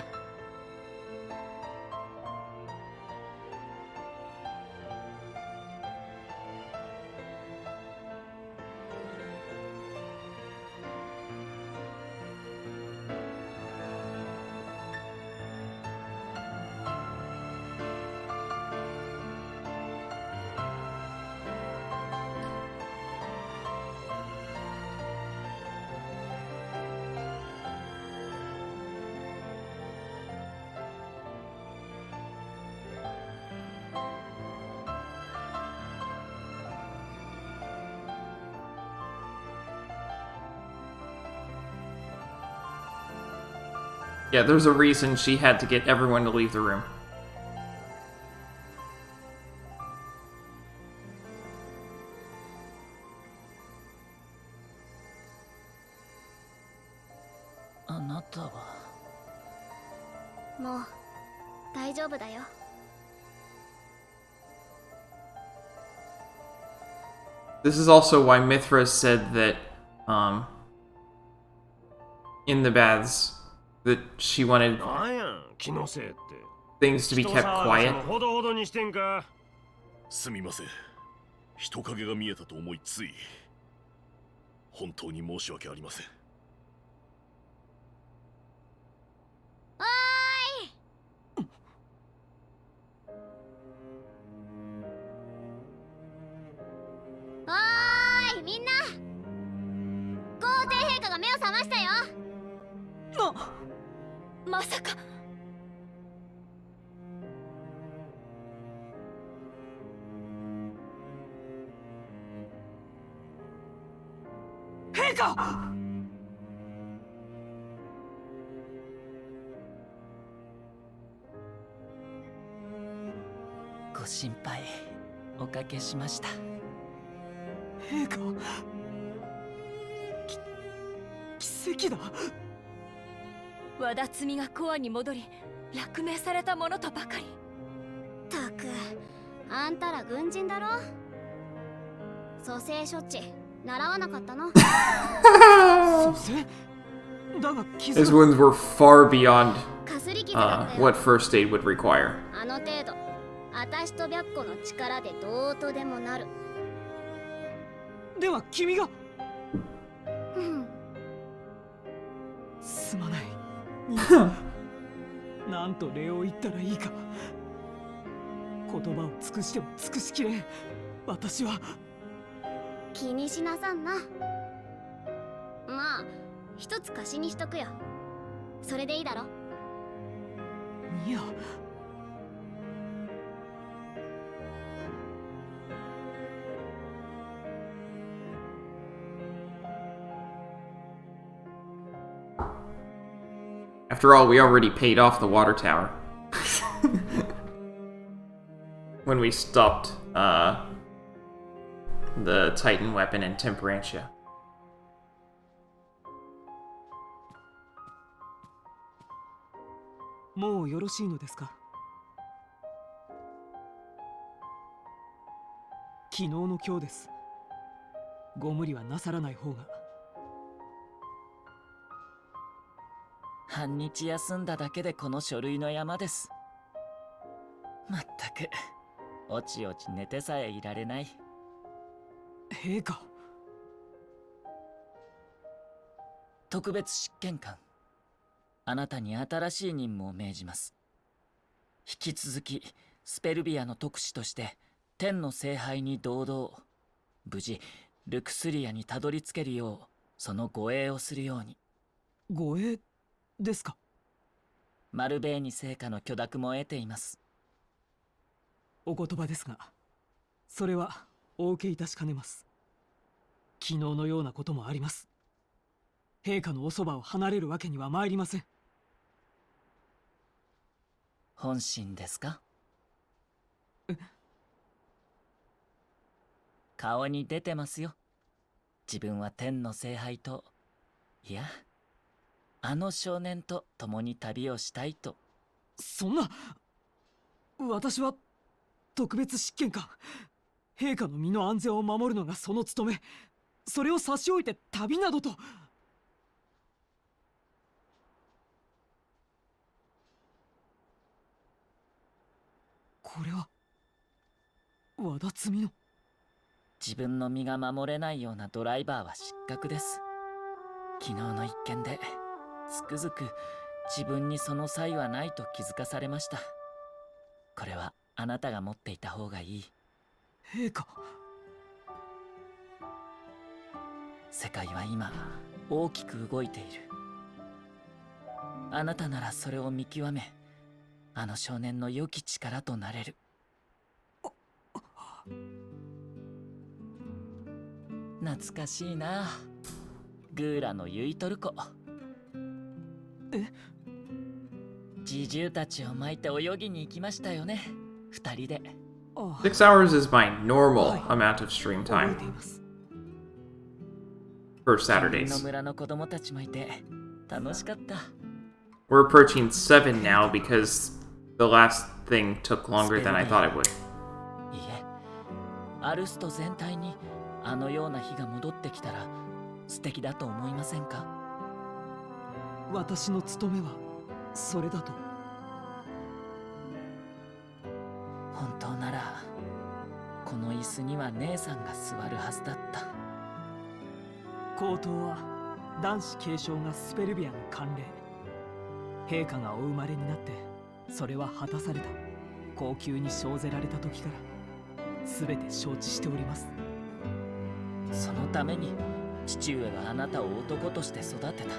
Yeah, there's a reason she had to get everyone to leave the room. あなたはもう大丈夫だよ。This is also why Mithra said that, in the baths, that she wanted things to be kept quiet. すみません。人影が見えたと思いつい。本当に申し訳ありません。おーい。おーいみんな。皇帝陛下が目を覚ましたよ。まさか。陛下。ご心配おかけしました。陛下。奇跡だ。和田摘がコアに戻り落命されたものとばかり。たく、あんたら軍人だろ。蘇生処置習わなかったの？蘇生？だが傷 His wounds were far beyond what first aid would require. あの程度、私と白虎の力でどうとでもなる。では君が。うんすまない。なんと礼を言ったらいいか。言葉を尽くしても尽くしきれん。私は。気にしなさんな。まあ一つ貸しにしとくよ。それでいいだろ。いや。After all, we already paid off the water tower. When we stopped, the Titan weapon in Temperantia. もうよろしいのですか。昨日の今日です。ご無理はなさらない方が。半日休んだだけでこの書類の山です。まったくおちおち寝てさえいられない。陛下。特別執権官、あなたに新しい任務を命じます。引き続きスペルビアの特使として天の聖杯に堂々無事ルクスリアにたどり着けるようその護衛をするように。護衛ですか。マルベーニ聖火の許諾も得ています。お言葉ですが、それはお受けいたしかねます。昨日のようなこともあります。陛下のおそばを離れるわけには参りません。本心ですか。顔に出てますよ。自分は天の聖杯と、いやあの少年と共に旅をしたいと。そんな。私は特別執権官。陛下の身の安全を守るのがその務め。それを差し置いて旅などと。これは和田摘の。自分の身が守れないようなドライバーは失格です。昨日の一件でつくづく自分にその際はないと気づかされました。これはあなたが持っていた方がいい。陛下。世界は今大きく動いている。あなたならそれを見極め、あの少年の良き力となれる。懐かしいな、グーラのユイトルコ。え、侍従たちを巻いて泳ぎに行きましたよね、二人で。6 hours is my normal amount of stream time for の Saturdays. 村の子供たちもいて楽しかった。We're approaching 7 now because the last thing took longer than I thought it would. いえ、アルスト全体にあのような日が戻ってきたら素敵だと思いませんか？私の務めはそれだと。本当ならこの椅子には姉さんが座るはずだった。口頭は男子継承がスペルビアの慣例。陛下がお生まれになってそれは果たされた。高級に生ぜられた時から全て承知しております。そのために父上はあなたを男として育てた。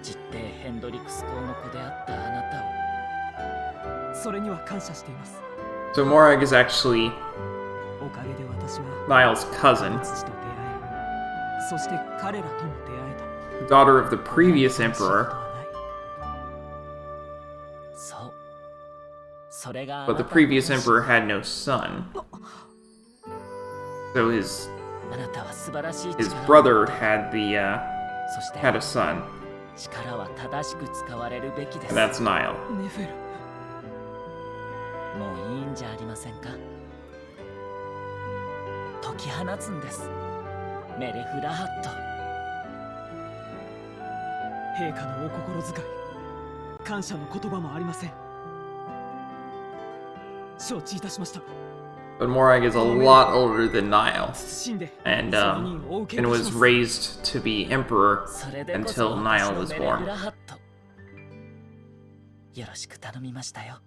実弟ヘンドリクス公の子であったあなたを。それには感謝しています。 So Morag is actually おかげで私は Niall's cousin, 父と出会い、そして彼らとも出会えた。 daughter of the previous emperor, そう。それが but the previous emperor had no son. So his あなたは素晴らしい his 力を brother had a son, 力は正しく使われるべきです。 and that's Niall. ネフェル、もういいんじゃありませんか。解き放つんです、メレフラハット。陛下のお心遣い、感謝の言葉もありません。承知いたしました。 But Morag is a lot older than Niall, and was raised to be emperor それでこそ until 私 Niall の was メレフ born. ラハット。よろしく頼みましたよ。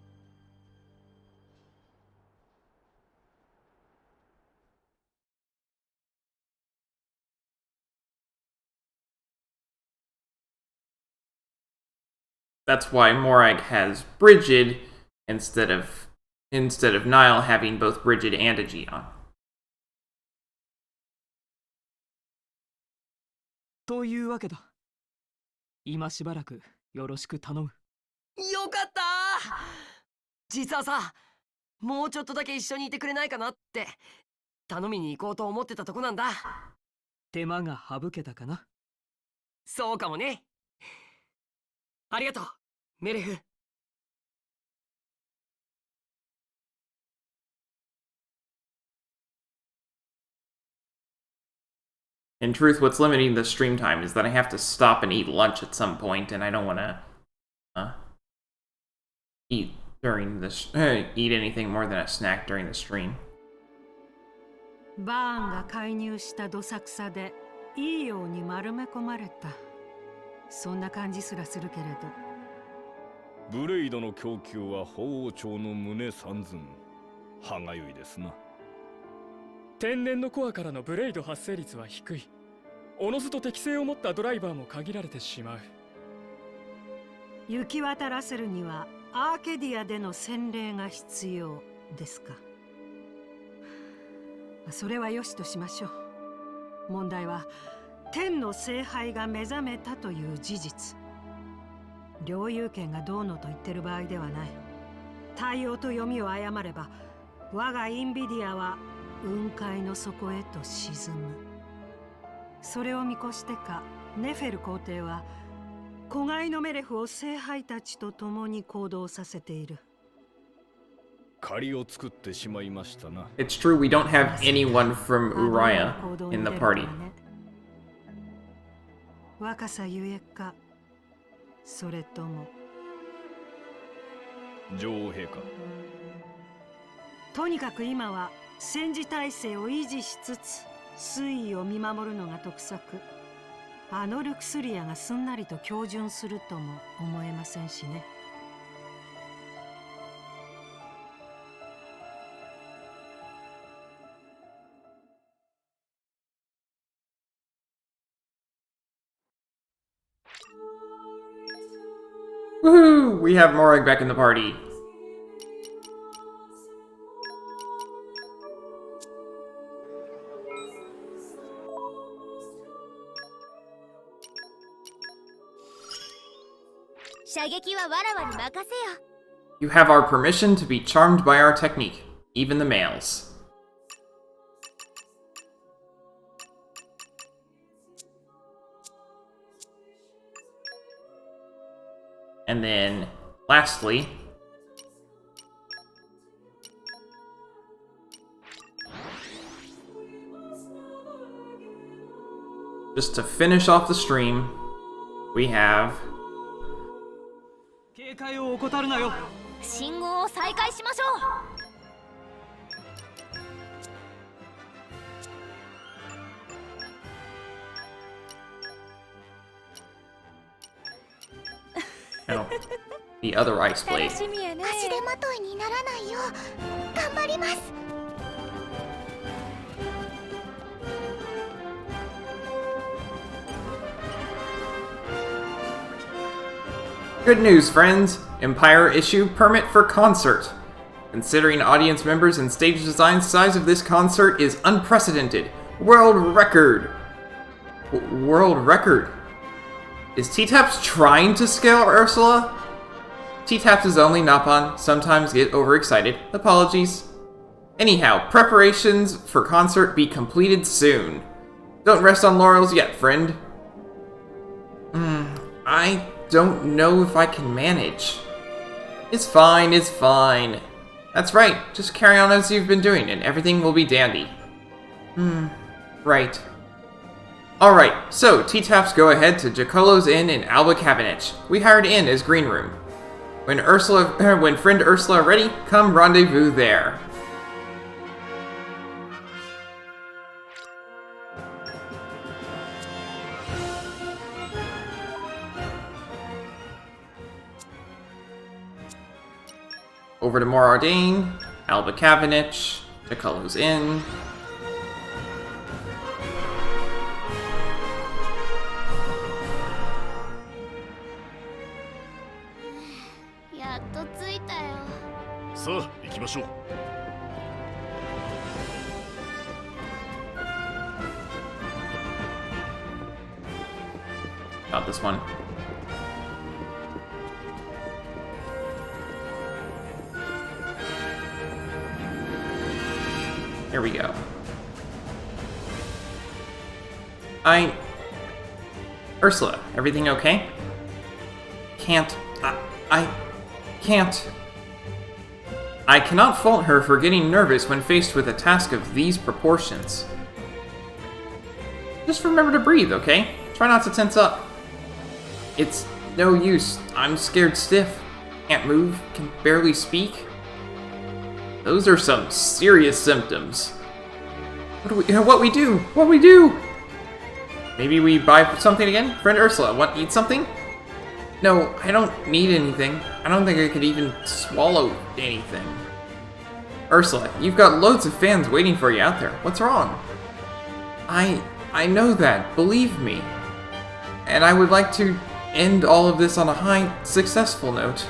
That's why Morag has Brigid instead of Niall having both Brigid and Aegeon. というわけだ。今しばらくよろしく頼む。よかった。実はさ、もうちょっとだけ一緒にいてくれないかなって頼みに行こうと思ってたとこなんだ。手間が省けたかな。そうかもね。ありがとう、メレフ。In truth, what's limiting the stream time is that I have to stop and eat lunch at some point, and I don't want to eat during this eat anything more than a snack during the stream. バーンが介入したどさくさでいいように丸め込まれた。そんな感じすらするけれど。ブレイドの供給は法王朝の胸三寸。歯がゆいですな。天然のコアからのブレイド発生率は低い。おのずと適性を持ったドライバーも限られてしまう。行き渡らせるにはアーケディアでの洗礼が必要ですか。それはよしとしましょう。問題は天の聖杯が目覚めたという事実。領有権がどうのと言ってる場合ではない。対応と読みを誤れば我がインビディアは雲海の底へと沈む。それを見越してかネフェル皇帝は子飼いのメレフを聖杯たちと共に行動させている。借りを作ってしまいましたな。 It's true we don't have anyone from Uriah in the party. 若さゆえか、それとも女王陛下。とにかく今は戦時体制を維持しつつ推移を見守るのが得策。あのルクスリアがすんなりと標準するとも思えませんしね。Woohoo! We have Morag back in the party. 射撃はわらわに任せよ。 You have our permission to be charmed by our technique, even the males. And then, lastly, just to finish off the stream, we have 警戒を怠るなよ。信号を再開しましょう。 oh, the other ice blade. 足手まといにならないよう頑張ります。 Good news, friends! Empire issue permit for concert. Considering audience members and stage design, size of this concert is unprecedented. World record. World record. Is T-Taps trying to scale Ursula? T-Taps is only Nappan, sometimes get overexcited. Apologies. Anyhow, preparations for concert be completed soon. Don't rest on laurels yet, friend. I don't know if I can manage. It's fine, it's fine. That's right, just carry on as you've been doing and everything will be dandy. Right. Alright, so T-Taps go ahead to Jacolo's Inn in Alba Cabinet. We hired Inn as green room. When friend Ursula ready, come rendezvous there. Over to Morardane, Alba Cabinet, Jacolo's Inn. So, 行きましょう。 Got this one. Here we go. Ursula, everything okay? I can't. I cannot fault her for getting nervous when faced with a task of these proportions. Just remember to breathe, okay? Try not to tense up. It's no use. I'm scared stiff. Can't move, can barely speak. Those are some serious symptoms. What we do? Maybe we buy something again? Friend Ursula, eat something? No, I don't need anything. I don't think I could even swallow anything. Ursula, you've got loads of fans waiting for you out there. What's wrong? I know that, believe me. And I would like to end all of this on a high, successful note.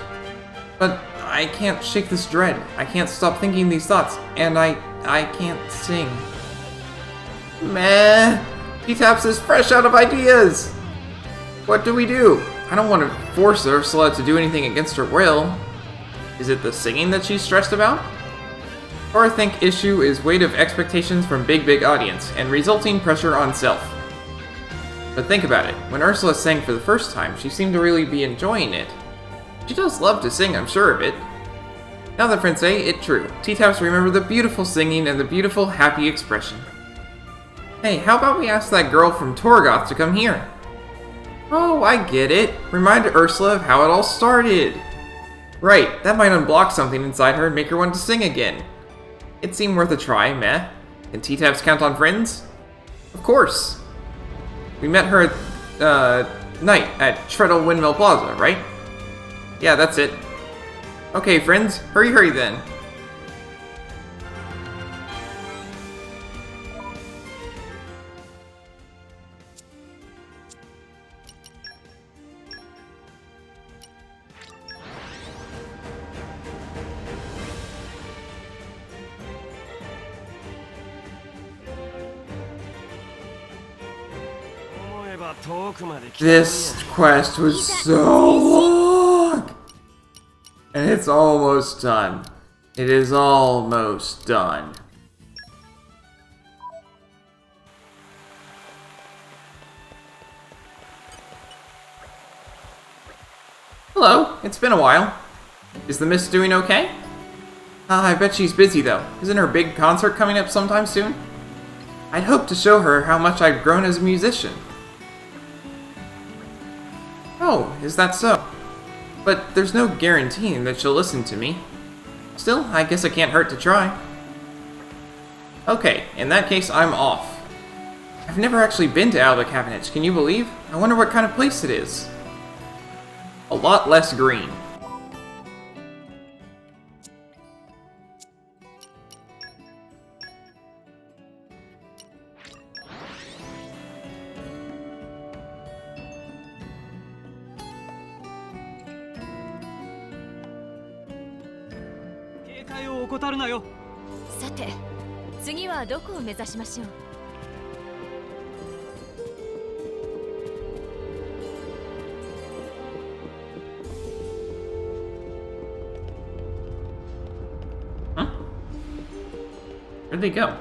But I can't shake this dread. I can't stop thinking these thoughts. And I can't sing. Meh. T-Taps is fresh out of ideas. What do we do? I don't want to force Ursula to do anything against her will. Is it the singing that she's stressed about? Or I think issue is weight of expectations from big audience, and resulting pressure on self. But think about it, when Ursula sang for the first time, she seemed to really be enjoying it. She does love to sing, I'm sure of it. Now that friends say it true, T-Taps remember the beautiful singing and the beautiful, happy expression. Hey, how about we ask that girl from Torgoth to come here? Oh, I get it. Remind Ursula of how it all started. Right, that might unblock something inside her and make her want to sing again. It seemed worth a try, meh. Can T-Taps count on friends? Of course. We met her at night at Treadle Windmill Plaza, right? Yeah, that's it. Okay, friends, hurry then. This quest was so long. It's almost done. It is almost done. Hello, it's been a while. Is the miss doing okay? I bet she's busy though. Isn't her big concert coming up sometime soon? I'd hoped to show her how much I've grown as a musician. Oh, is that so? But there's no guaranteeing that she'll listen to me. Still, I guess it can't hurt to try. Okay, in that case, I'm off. I've never actually been to Alba Cavendish, can you believe? I wonder what kind of place it is. A lot less green.さて、次はどこを目指しましょう。Where'd they go?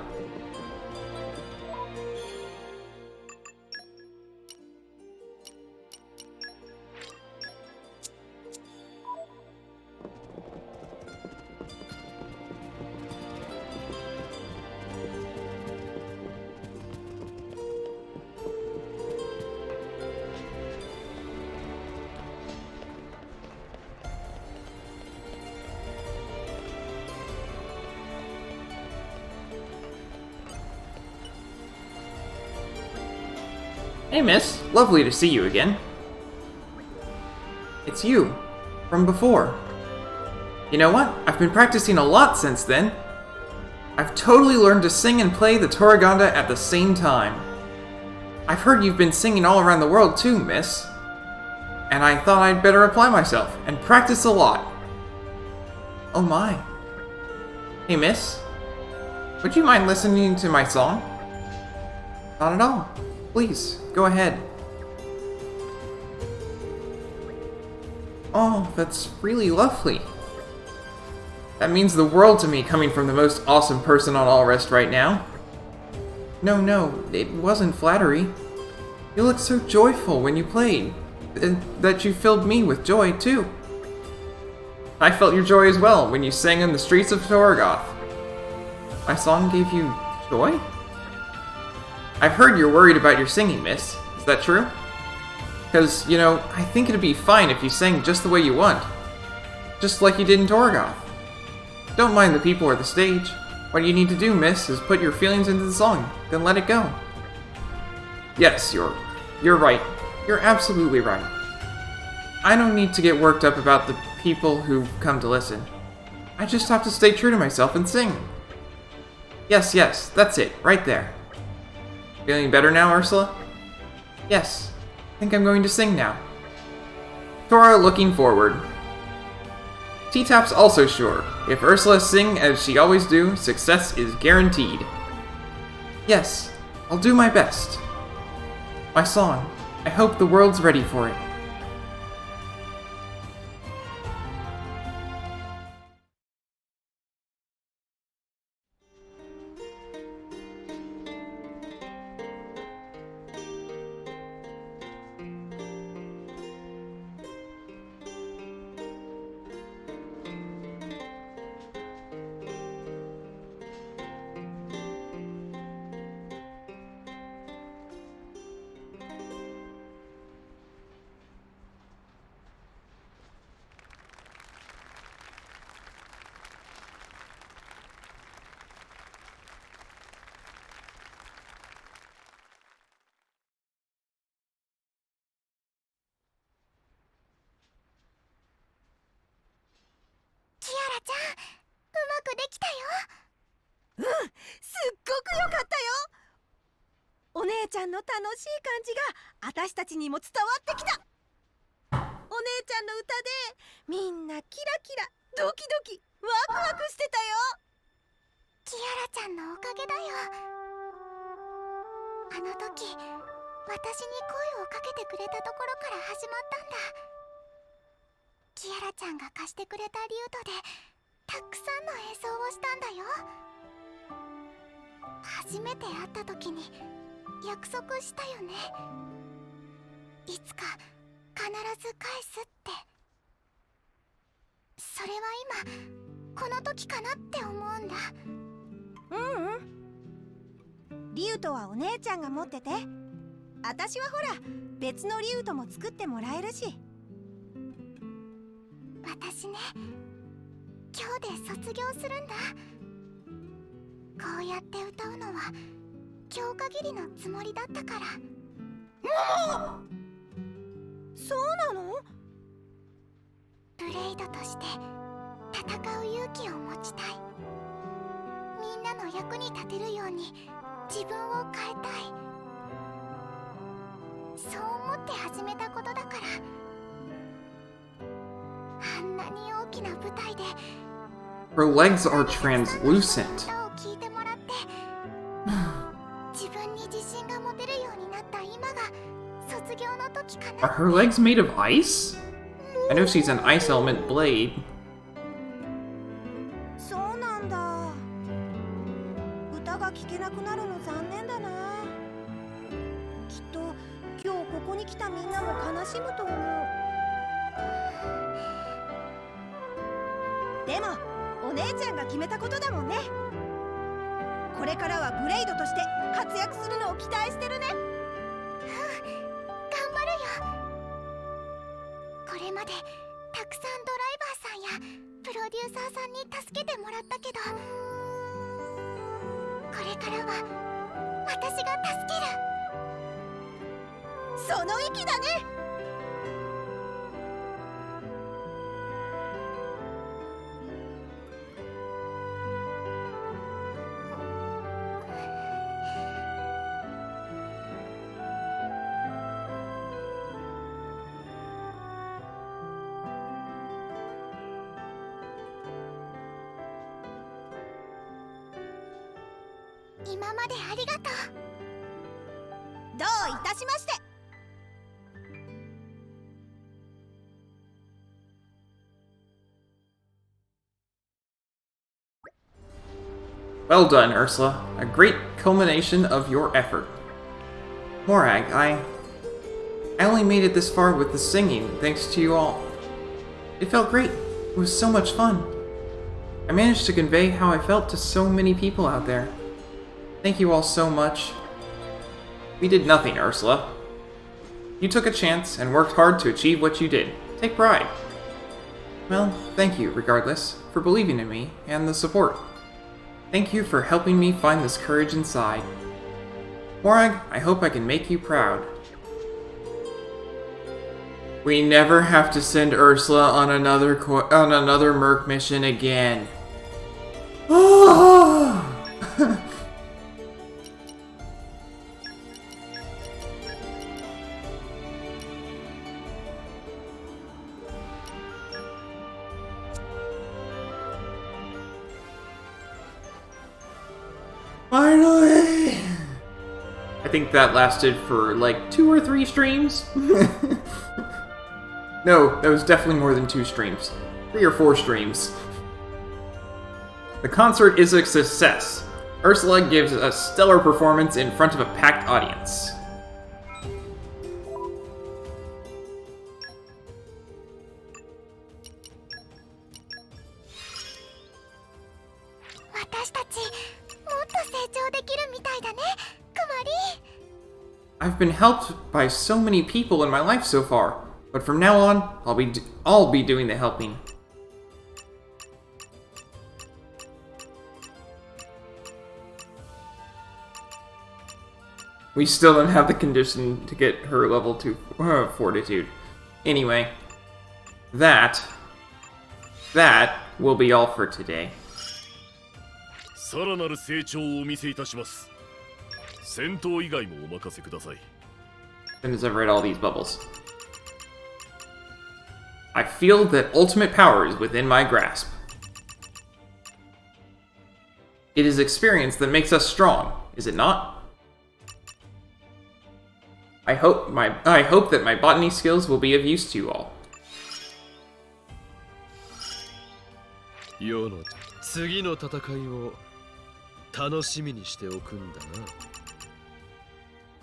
Hey, miss. Lovely to see you again. It's you. From before. You know what? I've been practicing a lot since then. I've totally learned to sing and play the Toraganda at the same time. I've heard you've been singing all around the world too, miss. And I thought I'd better apply myself and practice a lot. Oh my. Hey, miss. Would you mind listening to my song? Not at all. Please, go ahead. Oh, that's really lovely. That means the world to me coming from the most awesome person on All Rest right now. No, it wasn't flattery. You looked so joyful when you played, that you filled me with joy too. I felt your joy as well when you sang in the streets of Torgoth. My song gave you joy? I've heard you're worried about your singing, miss. Is that true? Because, you know, I think it'd be fine if you sang just the way you want. Just like you did in Torgoth. Don't mind the people or the stage. What you need to do, miss, is put your feelings into the song, then let it go. Yes, you're right. You're absolutely right. I don't need to get worked up about the people who come to listen. I just have to stay true to myself and sing. Yes, that's it, right there. Feeling better now, Ursula? Yes. I think I'm going to sing now. Tora looking forward. T-Tap's also sure. If Ursula sing as she always do, success is guaranteed. Yes, I'll do my best. My song. I hope the world's ready for it.ごく良かったよ。お姉ちゃんの楽しい感じが私たちにも伝わってきた。お姉ちゃんの歌でみんなキラキラドキドキワクワクしてたよ。キアラちゃんのおかげだよ。あの時私に声をかけてくれたところから始まったんだ。キアャラちゃんが貸してくれたリュートでたくさんの演奏をしたんだよ。初めて会った時に約束したよね。いつか必ず返すって。それは今この時かなって思うんだ。リュートはお姉ちゃんが持ってて、私はほら別のリュートも作ってもらえるし。私ね、今日で卒業するんだ。こうやって歌うのは今日限りのつもりだったから。そうなの？ブレイドとして戦う勇気を持ちたい。みんなの役に立てるように自分を変えたい。そう思って始めたことだから。あんなに大きな舞台で Her legs are translucent. 歌を聴いてもらって自分に自信が持てるようになった今が卒業の時かな。 Are her legs made of ice? I know she's an ice element blade. そうなんだ。歌が聴けなくなるの残念だな。きっと今日ここに来たみんなも悲しむと思う。でもお姉ちゃんが決めたことだもんね。これからはブレイドとして活躍するのを期待してるね。頑張るよ。これまでたくさんドライバーさんやプロデューサーさんに助けてもらったけど、これからは私が助ける。その息だね。今までありがとう。どういたしまして。Well done, Ursula. A great culmination of your effort. Morag, I only made it this far with the singing, thanks to you all. It felt great. It was so much fun. I managed to convey how I felt to so many people out there. Thank you all so much. We did nothing, Ursula. You took a chance and worked hard to achieve what you did. Take pride. Well, thank you, regardless, for believing in me and the support. Thank you for helping me find this courage inside. Morag, I hope I can make you proud. We never have to send Ursula on another Merc mission again. Finally! I think that lasted for like 2 or 3 streams. No, that was definitely more than 2 streams. 3 or 4 streams. The concert is a success. Ursula gives a stellar performance in front of a packed audience. I've been helped by so many people in my life so far, but from now on, I'll be doing the helping. We still don't have the condition to get her level 2 fortitude. Anyway, that will be all for today. さらなる成長をお見せいたします。戦闘以外もお任せください。 As soon as I've read all these bubbles. I feel that ultimate power is within my grasp. It is experience that makes us strong, is it not? I hope that my botany skills will be of use to you all. 世の次の戦いを楽しみにしておくんだな。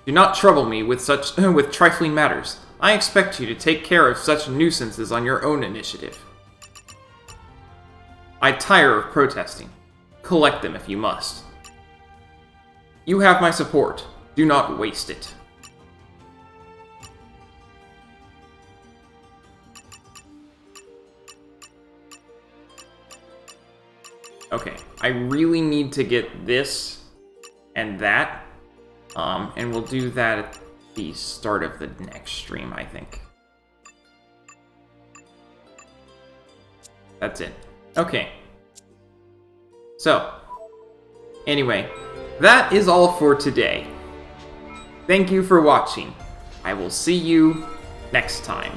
Do not trouble me with such with trifling matters. I expect you to take care of such nuisances on your own initiative. I tire of protesting. Collect them if you must. You have my support. Do not waste it. Okay, I really need to get this and that. And we'll do that at the start of the next stream, I think. That's it. Okay. So, anyway, that is all for today. Thank you for watching. I will see you next time.